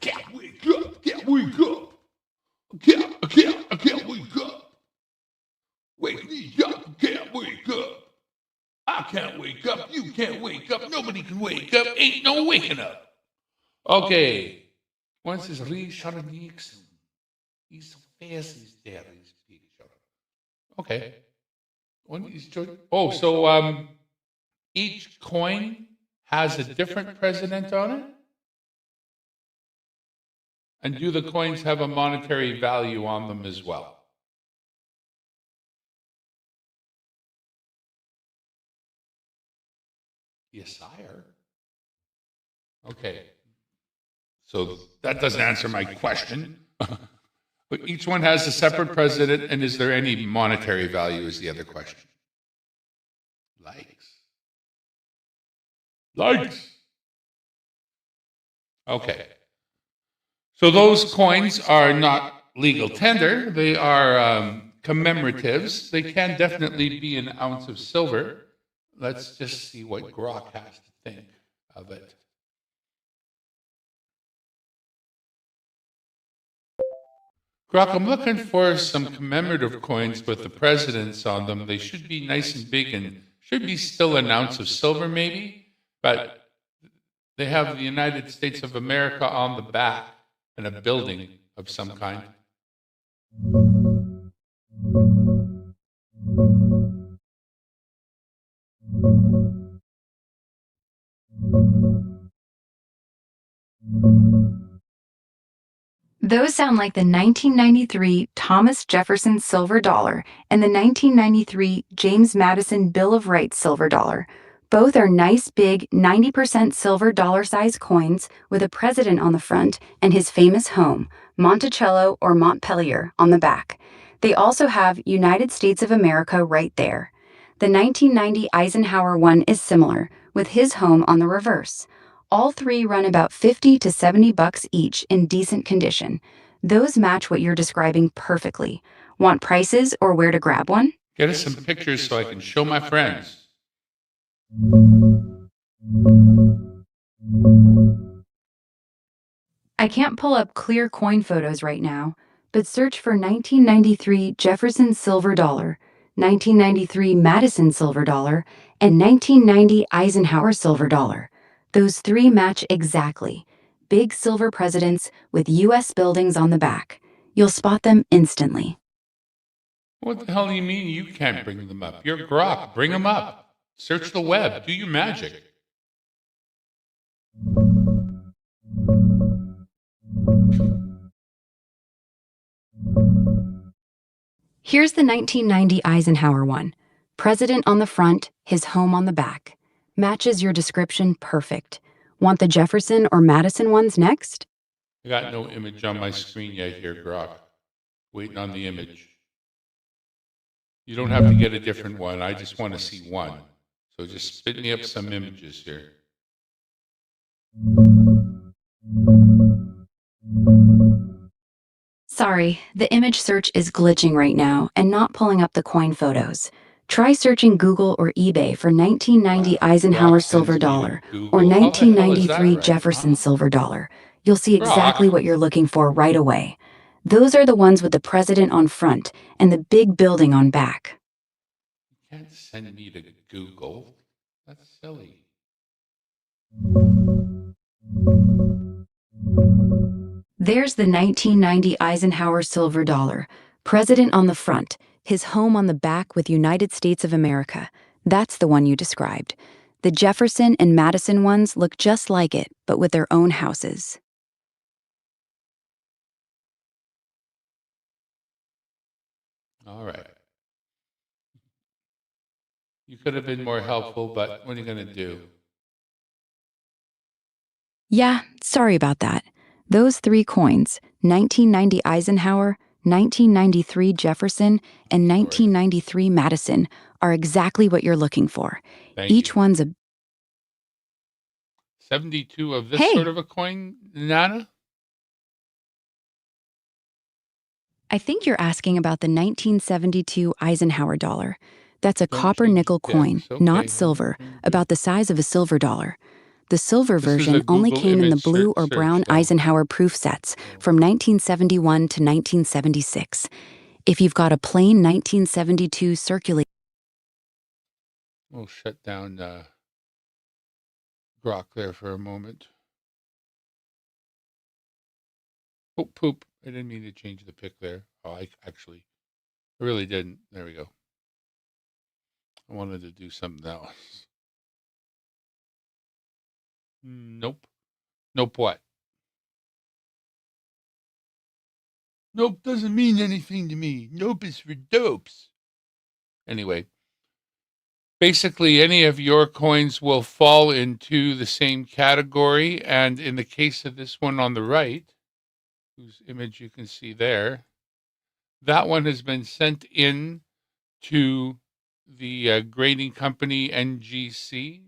S8: Can't wake up. Can't wake up. Can't wake up. I can't wake up. Wake me up. Can't wake up. I can't wake up. You can't wake up. Nobody can wake up. Ain't no waking up. Okay. Once is Richard Nixon. He's so fast. He's dead. He's big. Okay. So each coin has a different president on it? And do the coins have a monetary value on them as well? Yes, sire. Okay. So that doesn't answer my question. But each one has a separate president, and is there any monetary value is the other question. Likes. Okay. So those coins are not legal tender. They are commemoratives. They can definitely be an ounce of silver. Let's just see what Grok has to think of it. Grok, I'm looking for some commemorative coins with the presidents on them. They should be nice and big and should be still an ounce of silver maybe, but they have the United States of America on the back and a building of some kind.
S9: Those sound like the 1993 Thomas Jefferson silver dollar and the 1993 James Madison Bill of Rights silver dollar. Both are nice big 90% silver dollar-sized coins with a president on the front and his famous home, Monticello or Montpelier, on the back. They also have United States of America right there. The 1990 Eisenhower one is similar, with his home on the reverse. All three run about $50 to $70 each in decent condition. Those match what you're describing perfectly. Want prices or where to grab one?
S8: Get us some pictures so I can show my friends.
S9: I can't pull up clear coin photos right now, but search for 1993 Jefferson silver dollar, 1993 Madison silver dollar, and 1990 Eisenhower silver dollar. Those three match exactly. Big silver presidents with U.S. buildings on the back. You'll spot them instantly.
S8: What the hell do you mean you can't bring them up? You're Grok. Bring them up. Search the web. Do your magic.
S9: Here's the 1990 Eisenhower one. President on the front, his home on the back. Matches your description perfect. Want the Jefferson or Madison ones next?
S8: I got no image on my screen yet here, Grok. Waiting on the image. You don't have to get a different one. I just want to see one. So just spit me up some images here.
S9: Sorry, the image search is glitching right now and not pulling up the coin photos. Try searching Google or eBay for 1990 Eisenhower silver dollar or 1993 Jefferson silver dollar. You'll see exactly what you're looking for right away. Those are the ones with the president on front and the big building on back.
S8: You can't send me to Google. That's silly.
S9: There's the 1990 Eisenhower silver dollar. President on the front, his home on the back with United States of America. That's the one you described. The Jefferson and Madison ones look just like it, but with their own houses.
S8: All right. You could have been more helpful, but what are you going to do?
S9: Yeah, sorry about that. Those three coins, 1990 Eisenhower, 1993 Jefferson, and 1993 Madison, are exactly what you're looking for. Each one's a
S8: 72 of this sort of a coin, Nana?
S9: I think you're asking about the 1972 Eisenhower dollar. That's a copper nickel coin, not silver, about the size of a silver dollar. The silver version only came in the blue or brown Eisenhower proof sets from 1971 to 1976. If you've got a plain 1972 circulating...
S8: We'll shut down Grok there for a moment. Oh, poop. I didn't mean to change the pic there. Oh, I really didn't. There we go. I wanted to do something else. Nope. Nope what? Nope doesn't mean anything to me. Nope is for dopes. Anyway, basically any of your coins will fall into the same category. And in the case of this one on the right, whose image you can see there, that one has been sent in to the grading company NGC.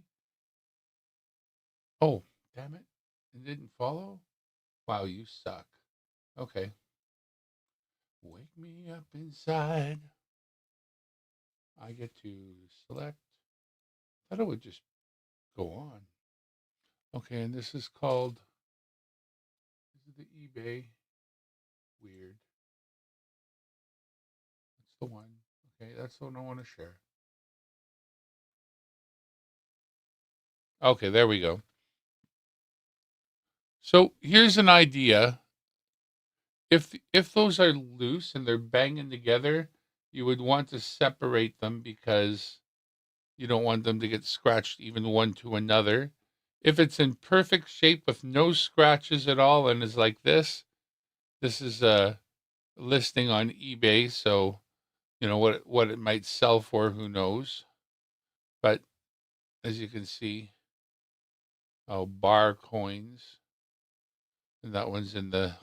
S8: Oh, damn it. It didn't follow? Wow, you suck. Okay. Wake me up inside. I get to select. I thought it would just go on. Okay, and this is called, this is the eBay. Weird. That's the one. Okay, that's the one I want to share. Okay, there we go. So here's an idea. If those are loose and they're banging together, you would want to separate them because you don't want them to get scratched even one to another. If it's in perfect shape with no scratches at all and is like this is a listing on eBay, so you know what it might sell for, who knows. But as you can see, bar coins. And that one's in the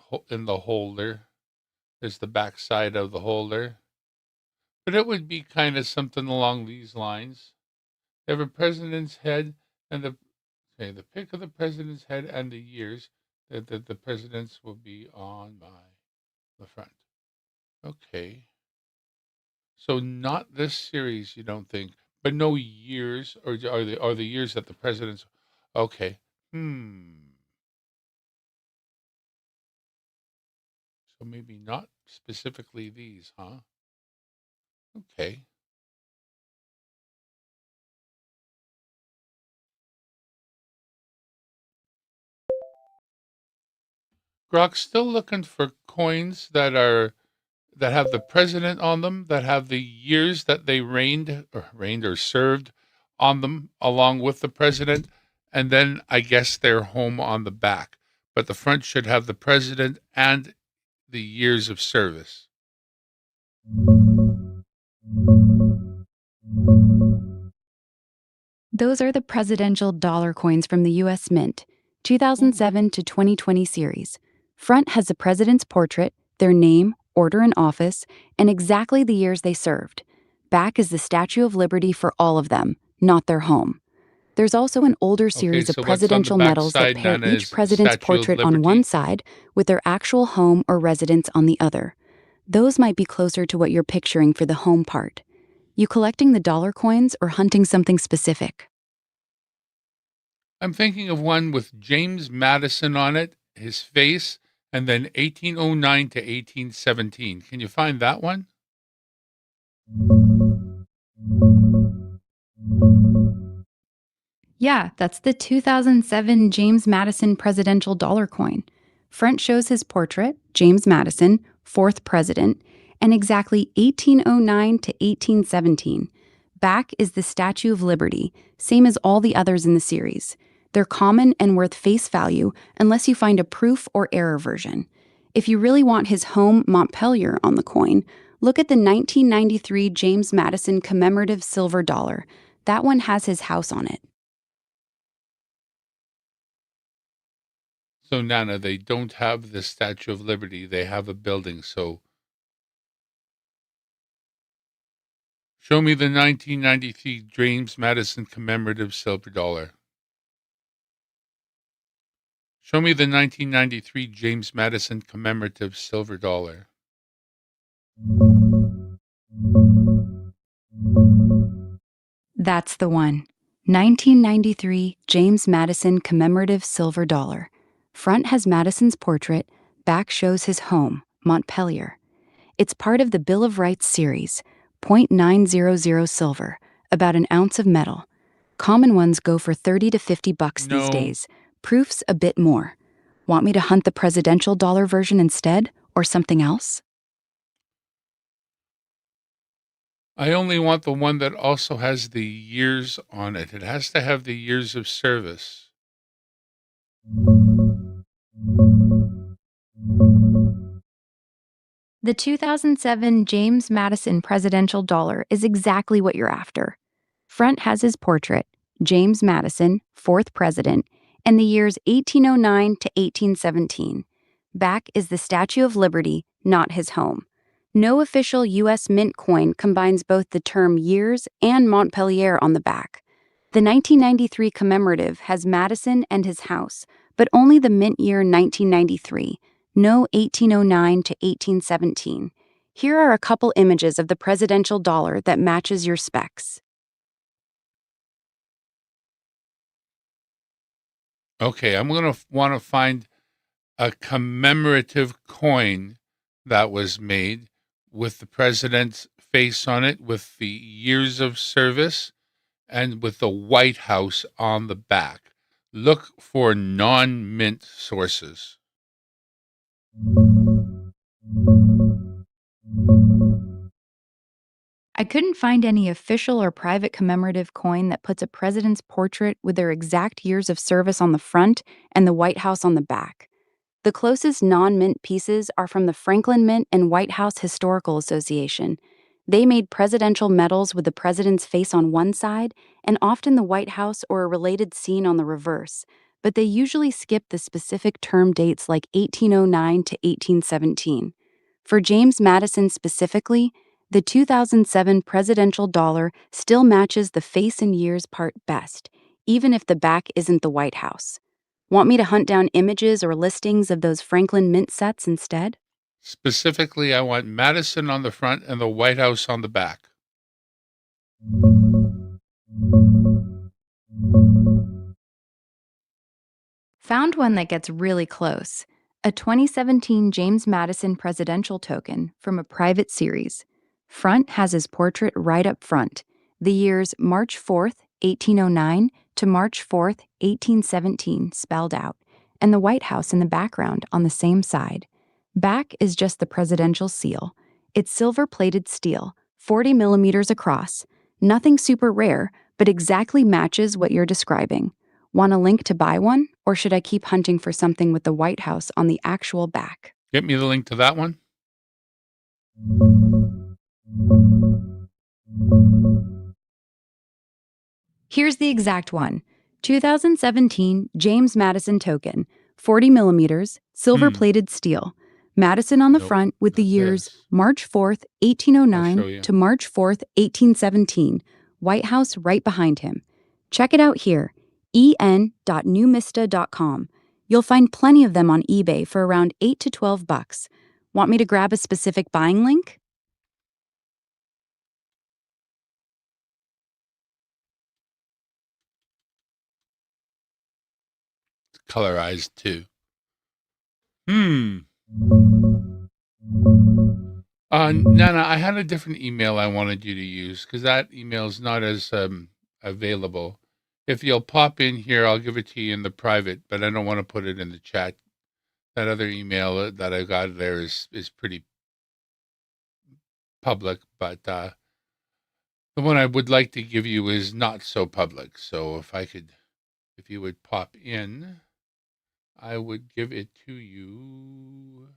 S8: holder. There's the back side of the holder. But it would be kind of something along these lines. They have a president's head and the pic of the president's head and the years that the presidents will be on the front. Okay. So not this series, you don't think, but no years, or are the years that the presidents? Okay. So maybe not specifically these, huh? Okay. Grok, still looking for coins that have the president on them, that have the years that they reigned or served on them along with the president, and then I guess their home on the back. But the front should have the president and the years of service.
S9: Those are the presidential dollar coins from the U.S. Mint, 2007 to 2020 series. Front has the president's portrait, their name, order in office, and exactly the years they served. Back is the Statue of Liberty for all of them, not their home. There's also an older series
S8: so
S9: of
S8: what's on the
S9: presidential
S8: back
S9: medals that
S8: side,
S9: pair
S8: Nana,
S9: each
S8: is
S9: president's
S8: Statue of
S9: portrait on
S8: Liberty?
S9: one side with their actual home or residence on the other. Those might be closer to what you're picturing for the home part. You collecting the dollar coins or hunting something specific?
S8: I'm thinking of one with James Madison on it, his face, and then 1809 to 1817. Can you find that one?
S9: Yeah, that's the 2007 James Madison presidential dollar coin. Front shows his portrait, James Madison, 4th president, and exactly 1809 to 1817. Back is the Statue of Liberty, same as all the others in the series. They're common and worth face value unless you find a proof or error version. If you really want his home, Montpelier, on the coin, look at the 1993 James Madison commemorative silver dollar. That one has his house on it.
S8: So, Nana, they don't have the Statue of Liberty. They have a building. So, show me the 1993 James Madison commemorative silver dollar. Show me the 1993 James Madison commemorative silver dollar.
S9: That's the one. 1993 James Madison commemorative silver dollar. Front has Madison's portrait, back shows his home, Montpelier. It's part of the Bill of Rights series, 0.900 silver, about an ounce of metal. Common ones go for $30 to $50 these days. Proof's a bit more. Want me to hunt the presidential dollar version instead, or something else?
S8: I only want the one that also has the years on it. It has to have the years of service.
S9: The 2007 James Madison presidential dollar is exactly what you're after. Front has his portrait, James Madison, 4th president, and the years 1809 to 1817. Back is the Statue of Liberty, not his home. No official U.S. Mint coin combines both the term years and Montpelier on the back. The 1993 commemorative has Madison and his house, but only the mint year 1993, no 1809 to 1817. Here are a couple images of the presidential dollar that matches your specs.
S8: Okay, I'm going to want to find a commemorative coin that was made with the president's face on it, with the years of service, and with the White House on the back. Look for non-mint sources.
S9: I couldn't find any official or private commemorative coin that puts a president's portrait with their exact years of service on the front and the White House on the back. The closest non-mint pieces are from the Franklin Mint and White House Historical Association. They made presidential medals with the president's face on one side and often the White House or a related scene on the reverse, but they usually skip the specific term dates like 1809 to 1817. For James Madison specifically, the 2007 presidential dollar still matches the face and years part best, even if the back isn't the White House. Want me to hunt down images or listings of those Franklin Mint sets instead?
S8: Specifically, I want Madison on the front and the White House on the back.
S9: Found one that gets really close. a 2017 James Madison presidential token from a private series. Front has his portrait right up front, the years March 4th, 1809 to March 4th, 1817 spelled out, and the White House in the background on the same side. Back is just the presidential seal. It's silver-plated steel, 40 millimeters across. Nothing super rare, but exactly matches what you're describing. Want a link to buy one, or should I keep hunting for something with the White House on the actual back?
S8: Get me the link to that one.
S9: Here's the exact one. 2017 James Madison token, 40 millimeters, silver-plated steel. Madison on the
S8: Nope,
S9: front with the
S8: not
S9: years
S8: this.
S9: March 4th,
S8: I'll
S9: 1809
S8: show you.
S9: to March 4th, 1817. White House right behind him. Check it out here, en.newmista.com. You'll find plenty of them on eBay for around $8 to $12. Want me to grab a specific buying link?
S8: It's colorized too. Nana, I had a different email I wanted you to use because that email is not as available. If you'll pop in here, I'll give it to you in the private, but I don't want to put it in the chat. That other email that I got there is pretty public, but the one I would like to give you is not so public. So if you would pop in, I would give it to you.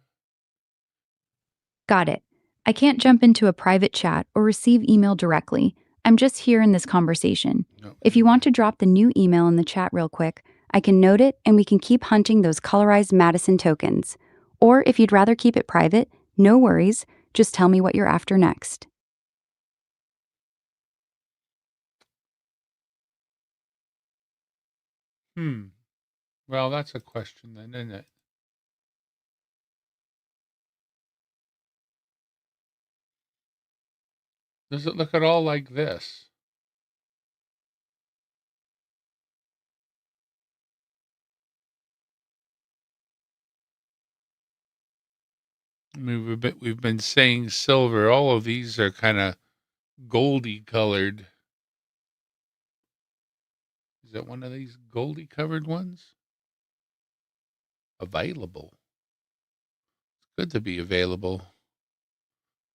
S9: Got it. I can't jump into a private chat or receive email directly. I'm just here in this conversation.
S8: No,
S9: If you want to drop the new email in the chat real quick, I can note it and we can keep hunting those colorized Madison tokens. Or if you'd rather keep it private, no worries. Just tell me what you're after next.
S8: Well, that's a question then, isn't it? Does it look at all like this? I mean, we've been saying silver. All of these are kind of goldy colored. Is that one of these goldy covered ones? Available. It's good to be available.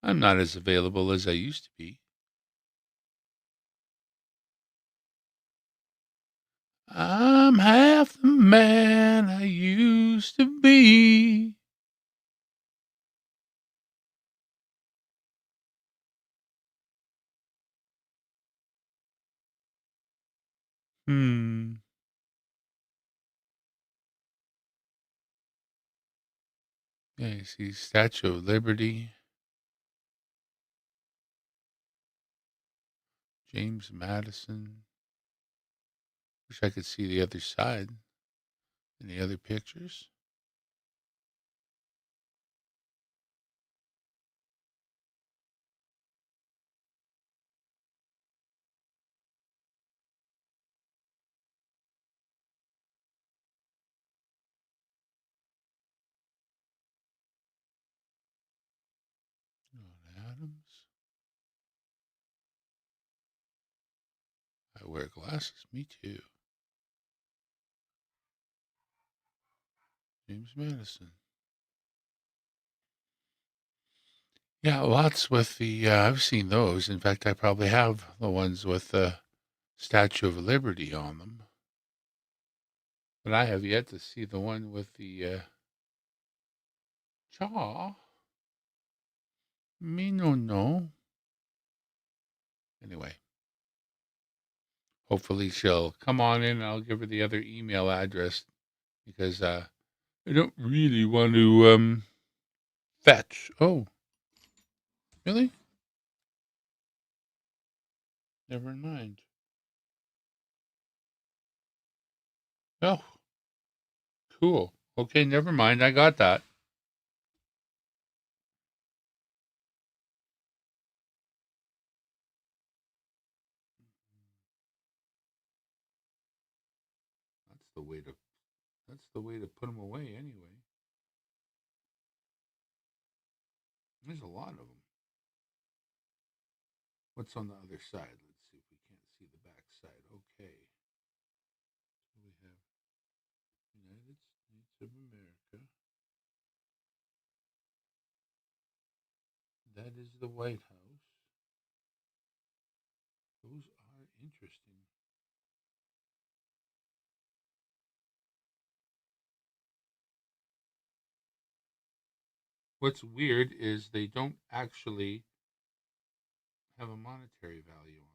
S8: I'm not as available as I used to be. I'm half the man I used to be. Yeah, you see Statue of Liberty. James Madison. Wish I could see the other side. Any other pictures? Adams. I wear glasses. Me too. James Madison. Yeah, lots with the. I've seen those. In fact, I probably have the ones with the Statue of Liberty on them. But I have yet to see the one with the chaw. Me no no. Anyway, hopefully she'll come on in and I'll give her the other email address because I don't really want to fetch. Oh, really? Never mind. Oh, cool. Okay, never mind. I got that. That's the way to put them away anyway. There's a lot of them. What's on the other side? Let's see if we can't see the back side. Okay. So we have United States of America. That is the White House. Those are interesting. What's weird is they don't actually have a monetary value on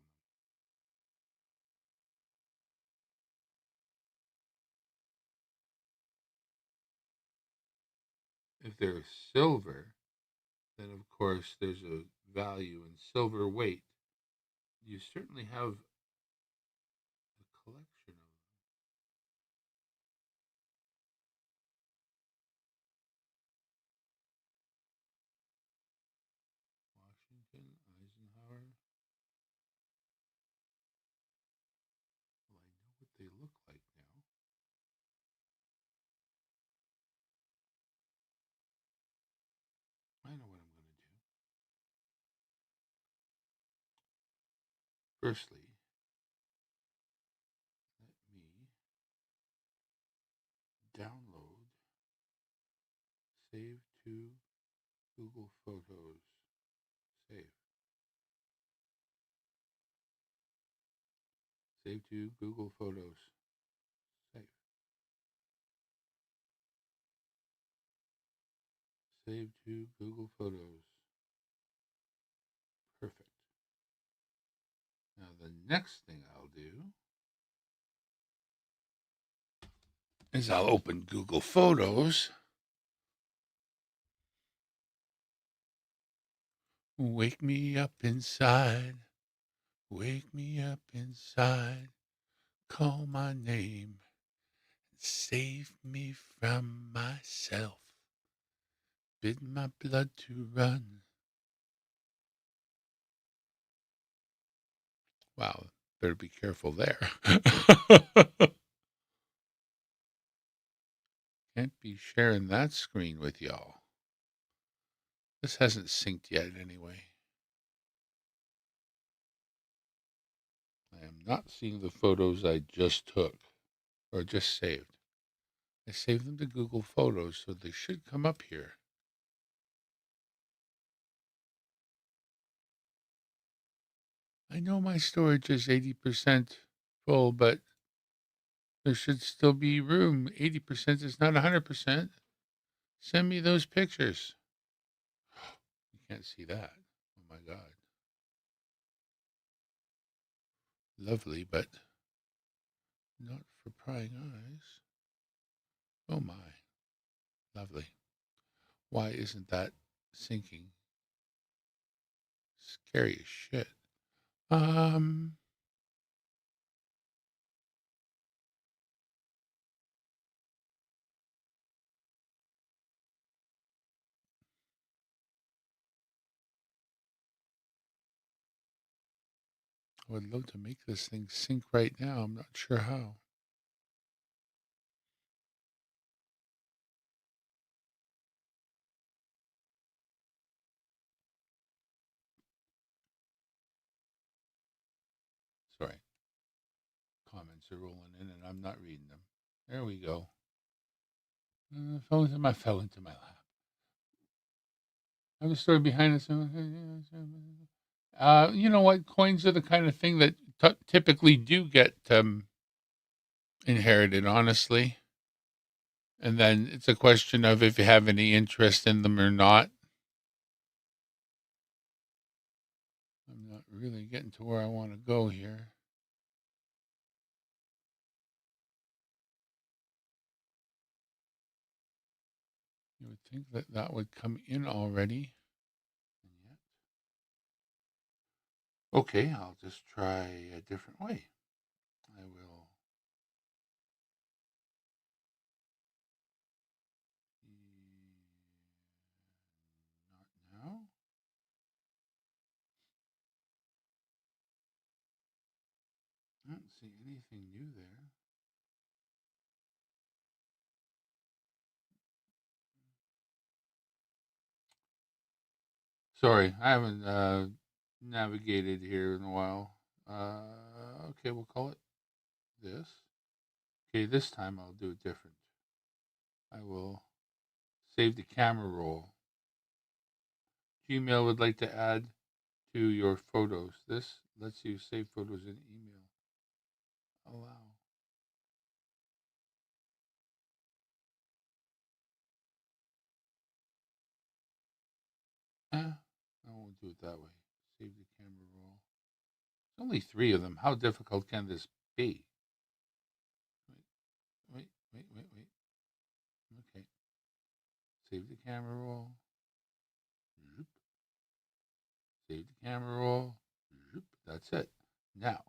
S8: them. If they're silver, then of course there's a value in silver weight. You certainly have a collection of them. Washington, Eisenhower. Well, I know what they look like now. I know what I'm going to do. Firstly, let me download, save to Google Photos, save. Save to Google Photos, save. Save to Google Photos. Perfect. Now the next thing I'll do is I'll open Google Photos. Wake me up inside. Wake me up inside. Call my name. Save me from myself. Bid my blood to run. Wow, better be careful there. Can't be sharing that screen with y'all. This hasn't synced yet anyway. I am not seeing the photos I just took or just saved. I saved them to Google Photos, so they should come up here. I know my storage is 80% full, but there should still be room. 80% is not 100%. Send me those pictures. You can't see that. Oh my God. Lovely, but not for prying eyes. Oh my. Lovely. Why isn't that syncing? Scary as shit. I would love to make this thing sync right now. I'm not sure how. Sorry. Comments are rolling in and I'm not reading them. There we go. Fell into my lap. I have a story behind this. You know what? Coins are the kind of thing that typically do get inherited, honestly. And then it's a question of if you have any interest in them or not. I'm not really getting to where I want to go here. You would think that that would come in already. Okay, I'll just try a different way. I will. Not now. I don't see anything new there. Sorry, I haven't navigated here in a while. Okay, we'll call it this. Okay, this time I'll do it different. I will save the camera roll. Gmail would like to add to your photos. This lets you save photos in email. Allow. I won't do it that way. Save the camera roll. There's only 3 of them. How difficult can this be? Wait. Okay. Save the camera roll. Zoop. Save the camera roll. Zoop. That's it. Now,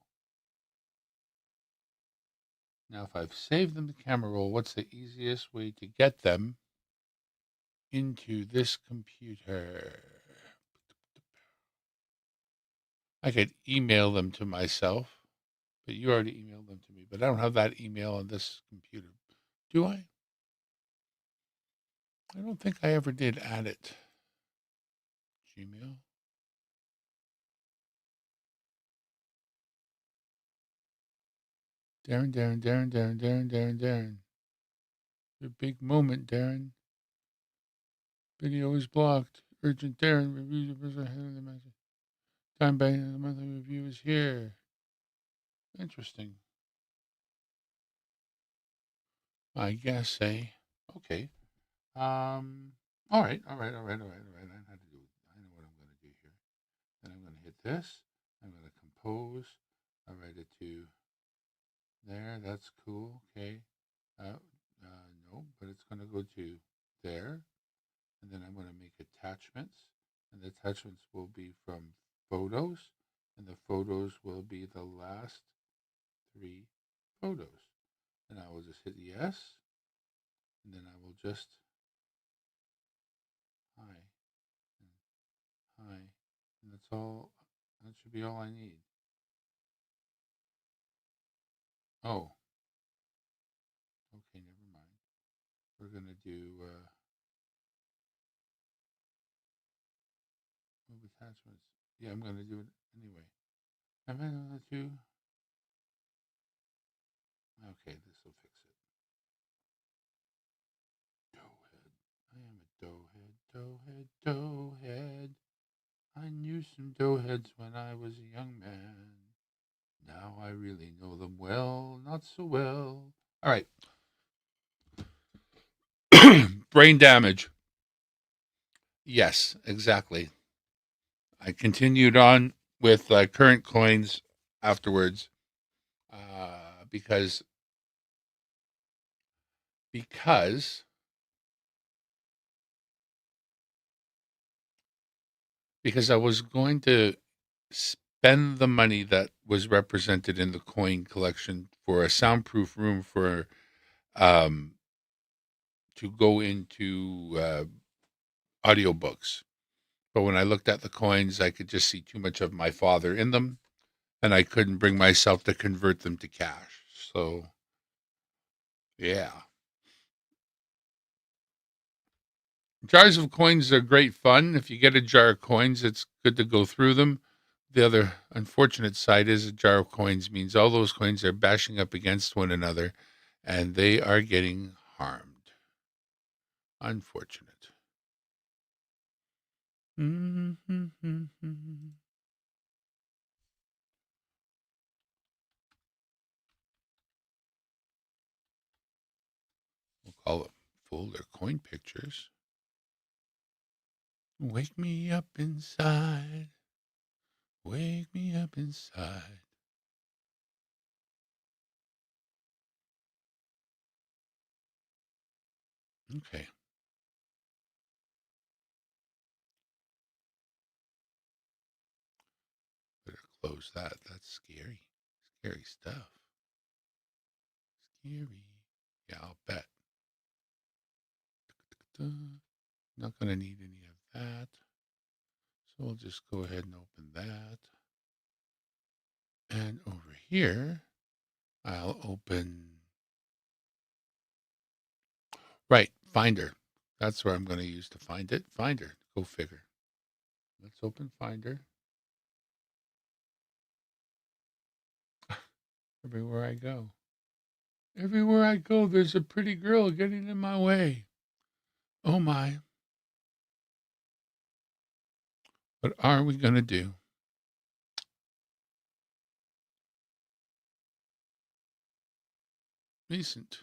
S8: if I've saved them to camera roll, what's the easiest way to get them into this computer? I could email them to myself, but you already emailed them to me. But I don't have that email on this computer. Do I? I don't think I ever did add it. Gmail. Darren. Your big moment, Darren. Video is blocked. Urgent Darren reviews the message. Time by the monthly review is here. Interesting. I guess okay. All right. I know what I'm going to do here. Then I'm going to hit this. I'm going to compose. I write it to there. That's cool. Okay. No, but it's going to go to there. And then I'm going to make attachments. And the attachments will be from photos. And the photos will be the last 3 photos. And I will just hit yes. And then I will just hi. And that's all. That should be all I need. Oh. Okay, never mind. We're going to do move attachments. Yeah, I'm going to do it anyway. I'm going to do. Okay, this will fix it. Doughhead. I am a doughhead. I knew some doughheads when I was a young man. Now I really know them well, not so well. All right. Brain damage. Yes, exactly. I continued on with current coins afterwards because I was going to spend the money that was represented in the coin collection for a soundproof room for to go into audiobooks. But when I looked at the coins, I could just see too much of my father in them, and I couldn't bring myself to convert them to cash. So, yeah. Jars of coins are great fun. If you get a jar of coins, it's good to go through them. The other unfortunate side is a jar of coins means all those coins are bashing up against one another, and they are getting harmed. Unfortunate. We'll call it folder coin pictures. Wake me up inside. Wake me up inside. Okay. Better close that. That's scary. Scary stuff. Scary. Yeah, I'll bet. Not going to need any of that. So we'll just go ahead and open that. And over here, I'll open. Right, Finder. That's where I'm going to use to find it. Finder. Go figure. Let's open Finder. Everywhere I go. Everywhere I go, there's a pretty girl getting in my way. Oh my. What are we going to do? Recent.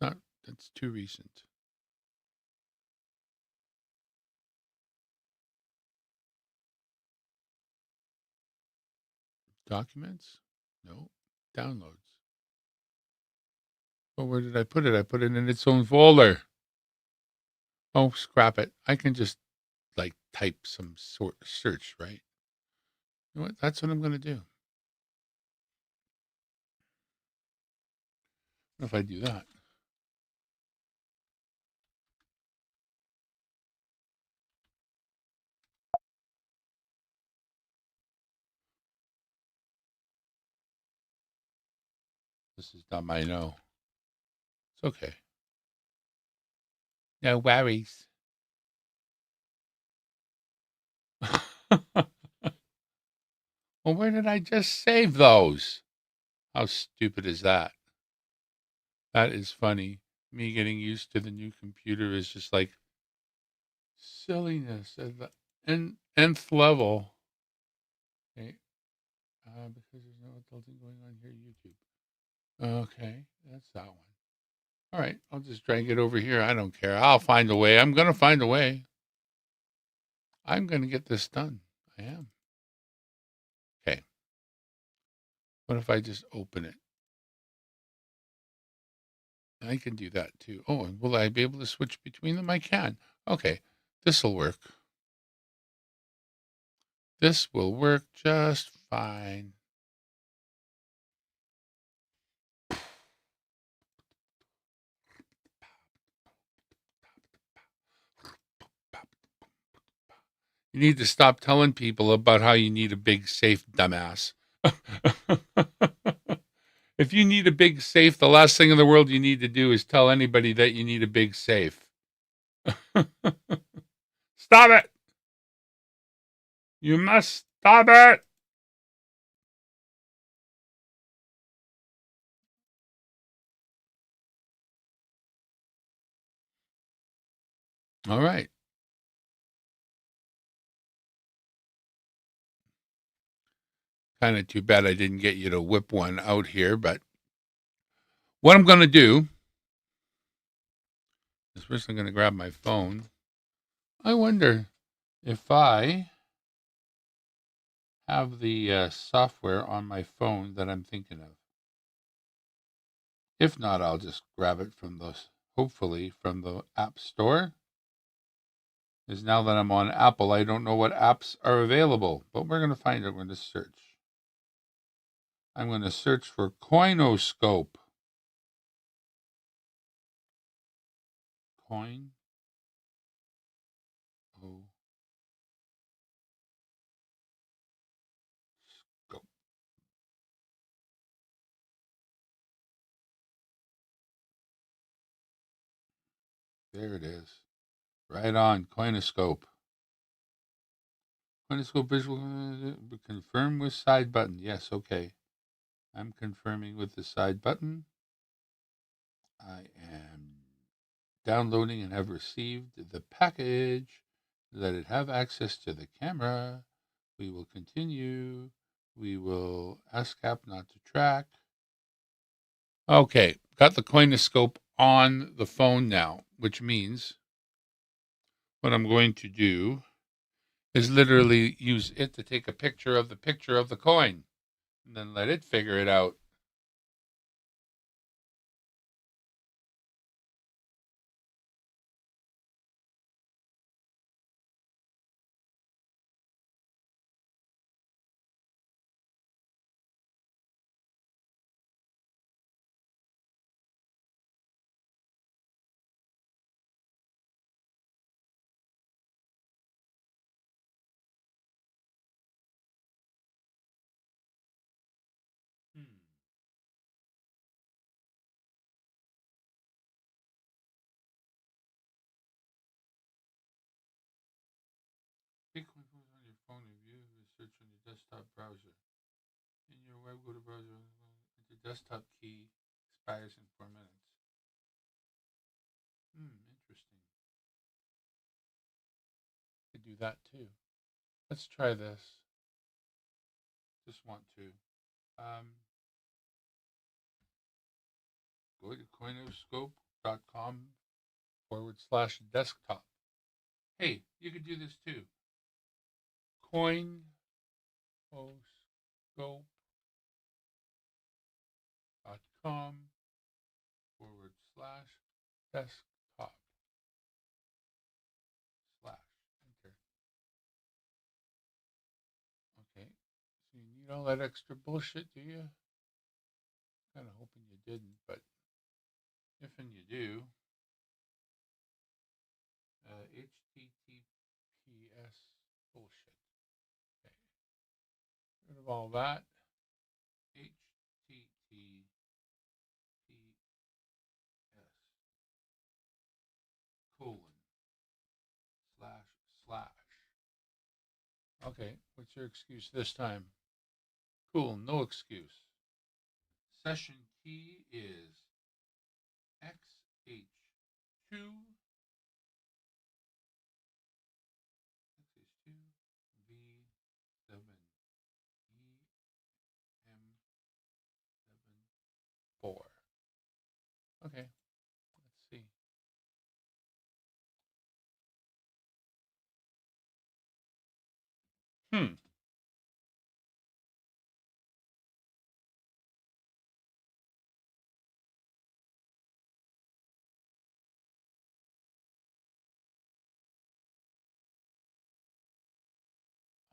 S8: That's too recent. Documents? No. Downloads. Well, where did I put it? I put it in its own folder. Oh, scrap it. I can just like type some sort of search, right? You know what? That's what I'm going to do. What if I do that? This is dumb, I know. It's okay. No worries. Well, where did I just save those? How stupid is that? That is funny. Me getting used to the new computer is just like silliness at the nth level. Okay. Because there's no adulting going on here, YouTube. Okay, that's that one. All right, I'll just drag it over here. I don't care. I'll find a way. I'm going to find a way. I'm going to get this done. I am. Okay. What if I just open it? I can do that too. Oh, and will I be able to switch between them? I can. Okay, this will work. This will work just fine. You need to stop telling people about how you need a big safe, dumbass. If you need a big safe, the last thing in the world you need to do is tell anybody that you need a big safe. Stop it! You must stop it! All right. Kind of too bad I didn't get you to whip one out here, but what I'm going to do is first I'm going to grab my phone. I wonder if I have the software on my phone that I'm thinking of. If not, I'll just grab it from hopefully from the App Store. Because now that I'm on Apple, I don't know what apps are available, but we're going to find it. We're going to search. I'm going to search for Coinoscope. Coin. Oh. Scope. There it is. Right on. Coinoscope. Coinoscope visual. Confirm with side button. Yes, okay. I'm confirming with the side button. I am downloading and have received the package. Let it have access to the camera. We will continue. We will ask app not to track. Okay, got the Coinoscope on the phone now, which means what I'm going to do is literally use it to take a picture of the coin and then let it figure it out. web, go to browser. The desktop key expires in 4 minutes. Interesting. Could do that too. Let's try this. Just want to. Go to coinoscope.com/desktop. Hey, you could do this too. coinoscope.com/desktop. Enter. Okay. So you need all that extra bullshit, do you? Kind of hoping you didn't, but if and you do, HTTPS bullshit. Okay. Rid of all that. HTTPS :// Okay, what's your excuse this time? Cool, no excuse. Session key is XH2 V7 EM74. Okay, let's see.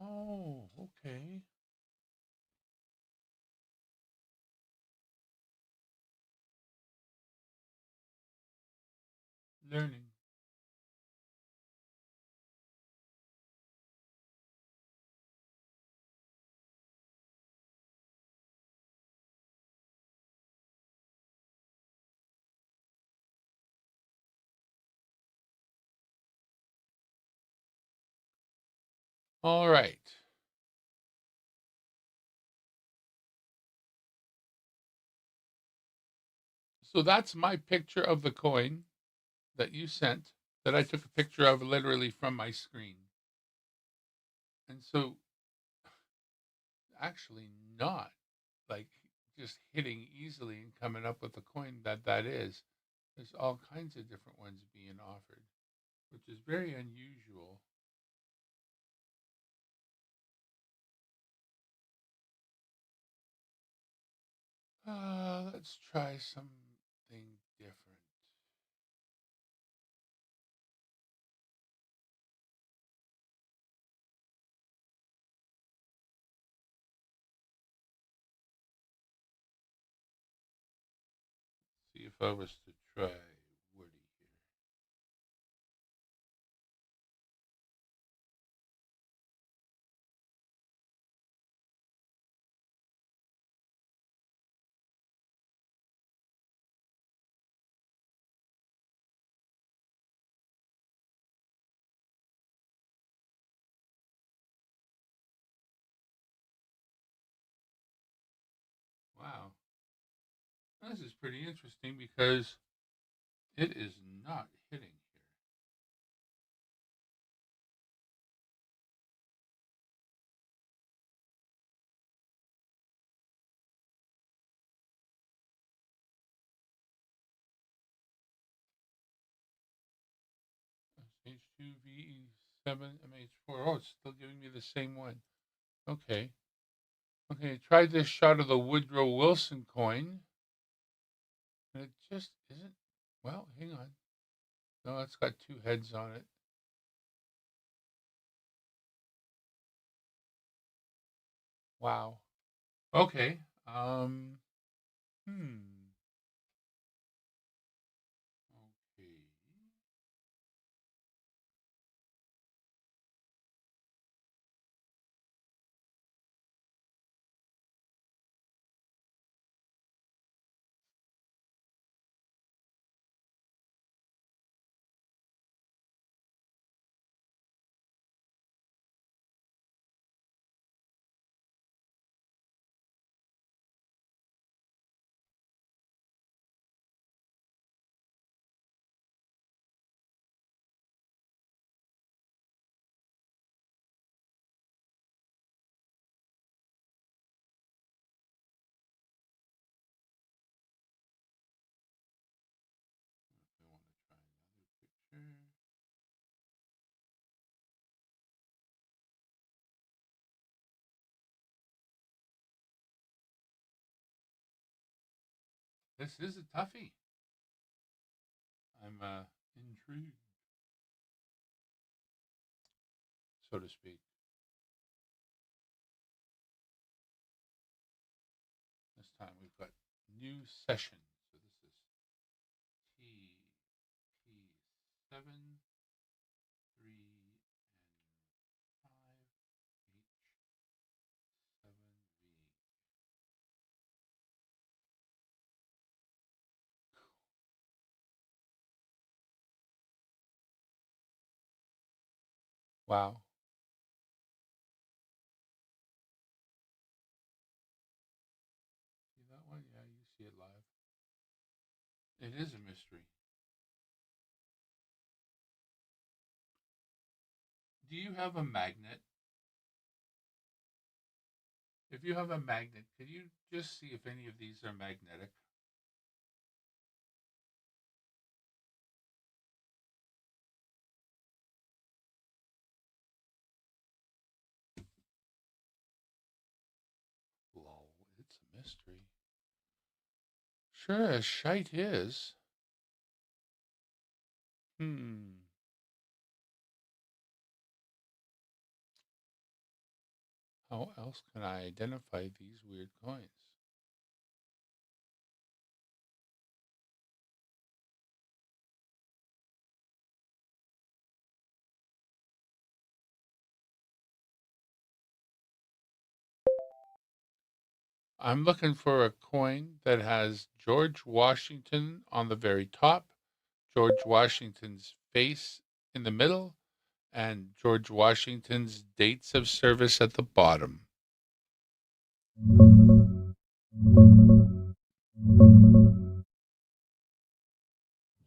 S8: Oh, okay. Learning. All right. So that's my picture of the coin that you sent, that I took a picture of literally from my screen. And so, actually not like just hitting easily and coming up with a coin that is. There's all kinds of different ones being offered, which is very unusual. Let's try something different. See if I was to try Woody here. Wow. This is pretty interesting because it is not hitting here. H2VE7MH4. Oh, it's still giving me the same one. Okay. Okay, try this shot of the Woodrow Wilson coin. And it just isn't. Well, hang on. No, it's got two heads on it. Wow. Okay. Okay. This is a toughie. I'm intrigued, so to speak. This time we've got new session. So this is TP7, 3, and 5, H7V. Wow. See that one? Yeah, you see it live. It is a mystery. Do you have a magnet? If you have a magnet, could you just see if any of these are magnetic? Lol, it's a mystery. Sure as shite is. How else can I identify these weird coins? I'm looking for a coin that has George Washington on the very top, George Washington's face in the middle, and George Washington's dates of service at the bottom.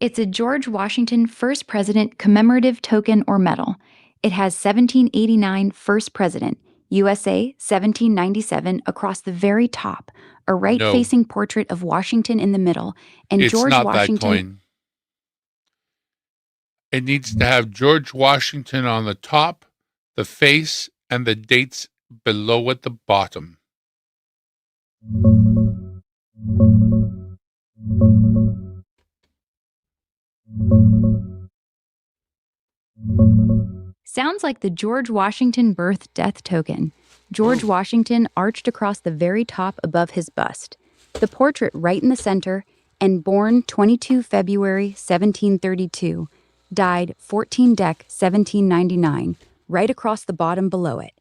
S9: It's a George Washington First President commemorative token or medal. It has 1789 First President, USA 1797 across the very top, a right-facing portrait of Washington in the middle, and
S8: It's
S9: George
S8: not
S9: Washington.
S8: that coin. It needs to have George Washington on the top, the face, and the dates below at the bottom.
S9: Sounds like the George Washington birth-death token. George Washington arched across the very top above his bust, the portrait right in the center, and born 22 February 1732, died 14 Dec 1799, right across the bottom below it.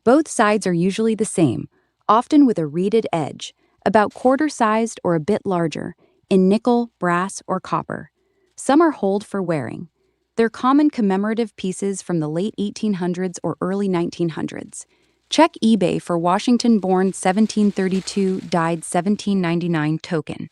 S9: Both sides are usually the same, often with a reeded edge, about quarter-sized or a bit larger, in nickel, brass, or copper. Some are holed for wearing. They're common commemorative pieces from the late 1800s or early 1900s. Check eBay for Washington-born 1732, died 1799 token.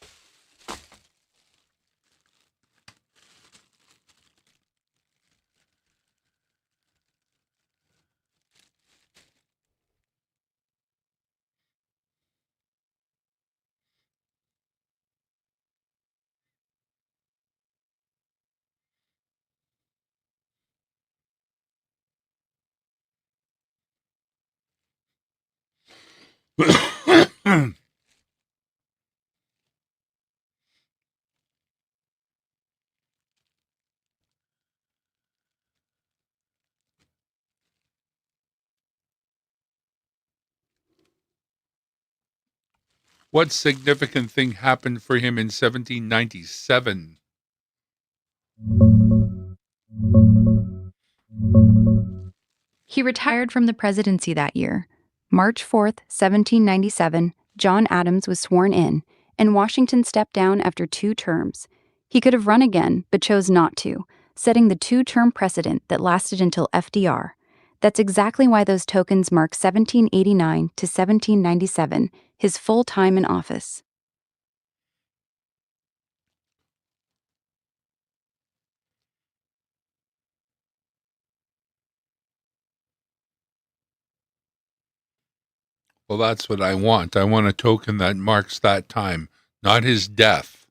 S8: What significant thing happened for him in 1797?
S9: He retired from the presidency that year. March 4th, 1797, John Adams was sworn in, and Washington stepped down after 2 terms. He could have run again, but chose not to, setting the 2-term precedent that lasted until FDR. That's exactly why those tokens mark 1789 to 1797, his full time in office.
S8: Well, that's what I want. I want a token that marks that time, not his death.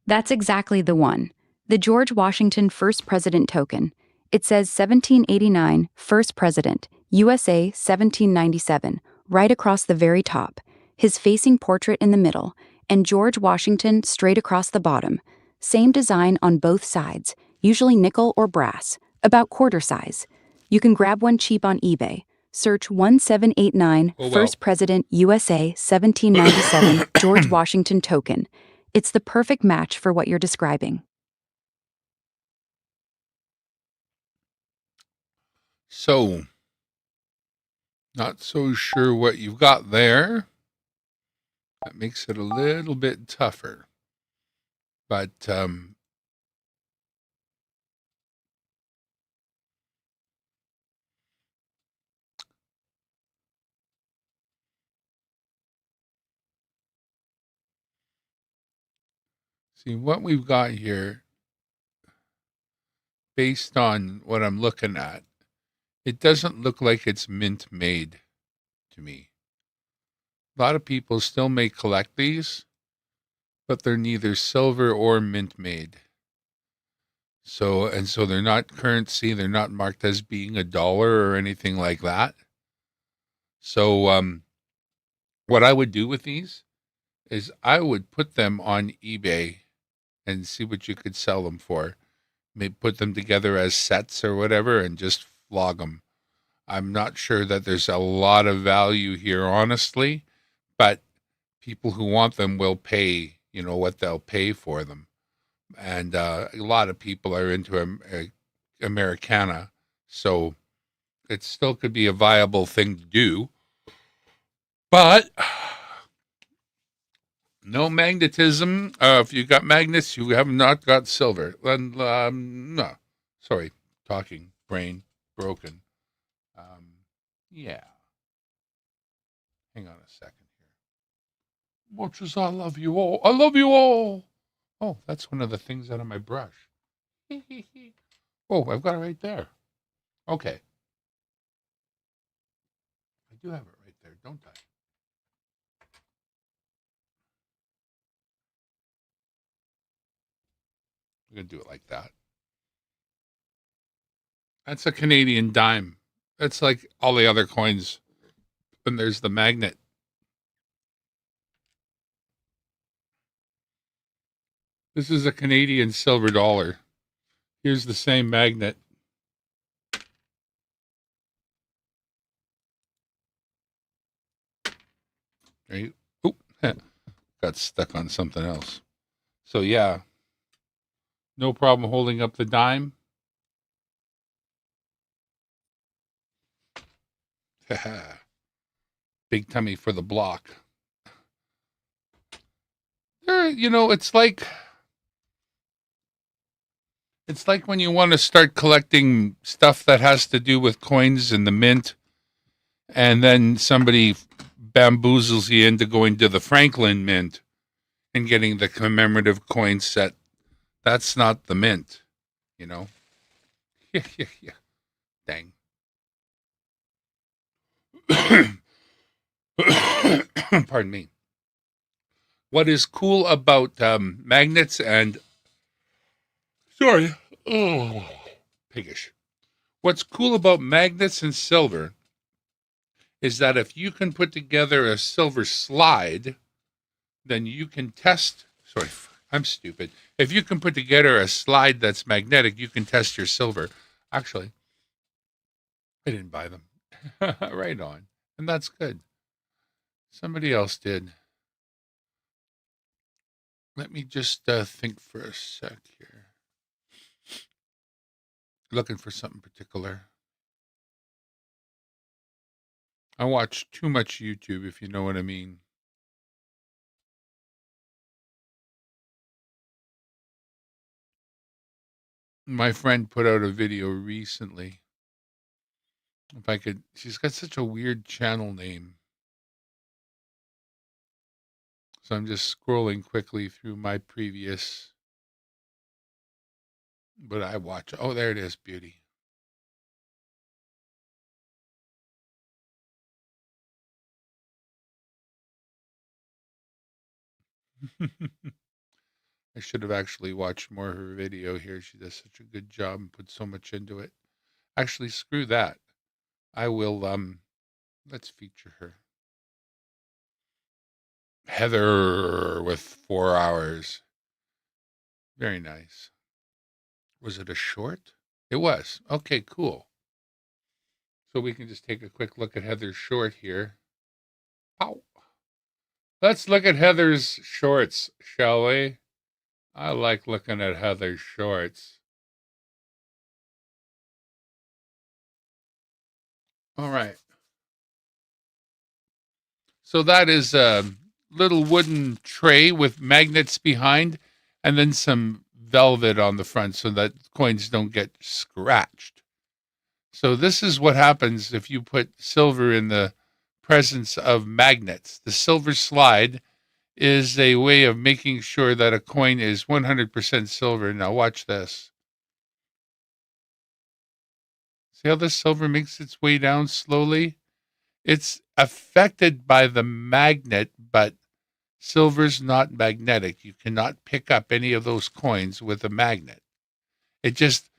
S9: That's exactly the one. The George Washington First President token. It says 1789, First President, USA 1797, right across the very top, his facing portrait in the middle, and George Washington straight across the bottom. Same design on both sides, usually nickel or brass, about quarter size. You can grab one cheap on eBay. Search 1789
S8: Oh, well.
S9: First President USA 1797 George Washington token. It's the perfect match for what you're describing.
S8: So, not so sure what you've got there. That makes it a little bit tougher. But see what we've got here, based on what I'm looking at, it doesn't look like it's mint made to me. A lot of people still may collect these, but they're neither silver or mint made. So they're not currency, they're not marked as being $1 or anything like that. So what I would do with these is I would put them on eBay and see what you could sell them for. Maybe put them together as sets or whatever and just flog them. I'm not sure that there's a lot of value here, honestly, but people who want them will pay, what they'll pay for them. And a lot of people are into Americana, so it still could be a viable thing to do. But no magnetism. If you got magnets, you have not got silver. And no, sorry, talking brain broken. Yeah. Hang on a second here. Much as I love you all, I love you all. Oh, that's one of the things out of my brush. Oh, I've got it right there. Okay. I do have it right there, don't I? I'm going to do it like that. That's a Canadian dime. That's like all the other coins. And there's the magnet. This is a Canadian silver dollar. Here's the same magnet. Right? Oop, got stuck on something else. So yeah, no problem holding up the dime. Big tummy for the block. It's like when you want to start collecting stuff that has to do with coins in the mint, and then somebody bamboozles you into going to the Franklin Mint and getting the commemorative coin set. That's not the mint, Yeah. Dang. Pardon me. What is cool about magnets and... Sorry. Oh, piggish. What's cool about magnets and silver is that if you can put together a silver slide, then you can test... Sorry, I'm stupid. If you can put together a slide that's magnetic, you can test your silver. Actually, I didn't buy them. Right on. And that's good. Somebody else did. Let me just think for a sec here. Looking for something particular. I watch too much YouTube, if you know what I mean. My friend put out a video recently. If I could, she's got such a weird channel name. So I'm just scrolling quickly through my previous, but I watch. Oh, there it is, beauty. I should have actually watched more of her video here. She does such a good job and put so much into it. Actually, screw that. I will, let's feature her. Heather with 4 hours. Very nice. Was it a short? It was. Okay, cool. So we can just take a quick look at Heather's short here. Ow. Let's look at Heather's shorts, shall we? I like looking at Heather's shorts. All right. So that is a little wooden tray with magnets behind and then some velvet on the front so that coins don't get scratched. So this is what happens if you put silver in the presence of magnets. The silver slide is a way of making sure that a coin is 100% silver. Now watch this. See how the silver makes its way down slowly? It's affected by the magnet, but silver's not magnetic. You cannot pick up any of those coins with a magnet. It just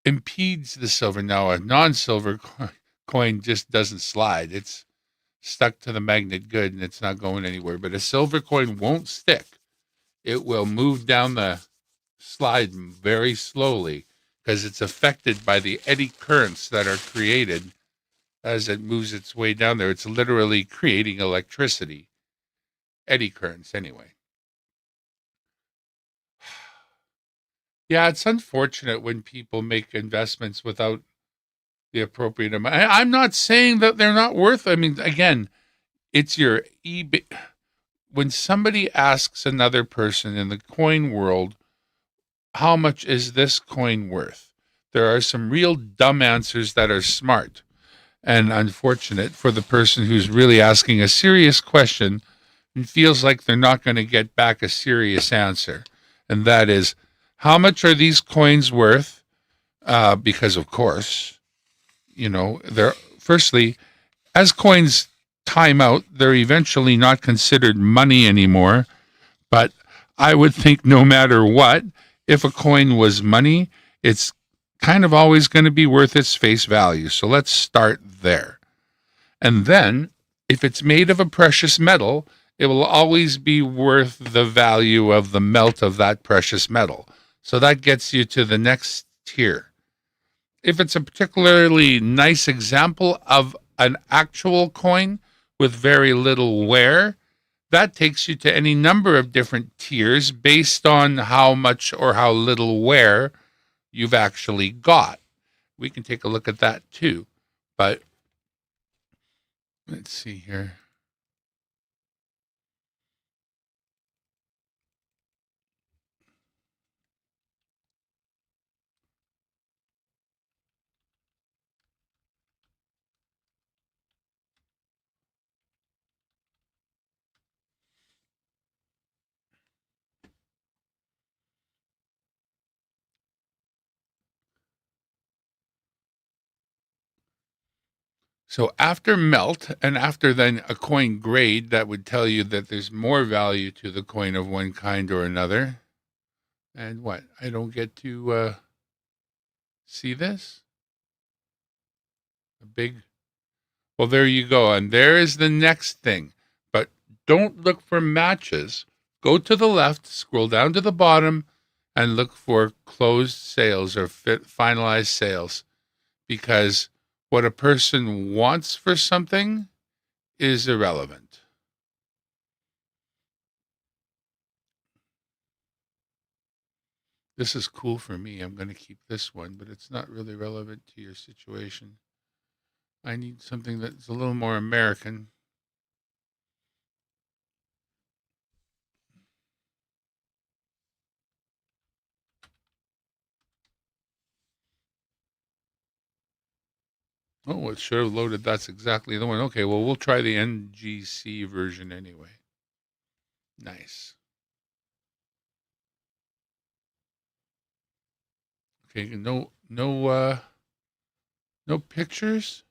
S8: impedes the silver. Now, a non-silver coin just doesn't slide. It's stuck to the magnet good, and it's not going anywhere. But a silver coin won't stick. It will move down the slide very slowly because it's affected by the eddy currents that are created as it moves its way down there. It's literally creating electricity. Eddy currents, anyway. Yeah, it's unfortunate when people make investments without the appropriate amount. I'm not saying that they're not worth. I mean, again, it's your eBay. When somebody asks another person in the coin world, how much is this coin worth? There are some real dumb answers that are smart and unfortunate for the person who's really asking a serious question and feels like they're not going to get back a serious answer. And that is, how much are these coins worth? Because, of course, they're firstly, as coins time out, they're eventually not considered money anymore. But I would think no matter what, if a coin was money, it's kind of always going to be worth its face value. So let's start there. And then, if it's made of a precious metal, it will always be worth the value of the melt of that precious metal. So that gets you to the next tier. If it's a particularly nice example of an actual coin with very little wear, that takes you to any number of different tiers based on how much or how little wear you've actually got. We can take a look at that too. But let's see here. So after melt and after then a coin grade, that would tell you that there's more value to the coin of one kind or another. And what? I don't get to see this? Well, there you go. And there is the next thing. But don't look for matches. Go to the left, scroll down to the bottom, and look for closed sales or finalized sales. Because what a person wants for something is irrelevant. This is cool for me. I'm going to keep this one, but it's not really relevant to your situation. I need something that's a little more American. Oh, it sure loaded. That's exactly the one. Okay, well, we'll try the NGC version anyway. Nice. Okay, no pictures?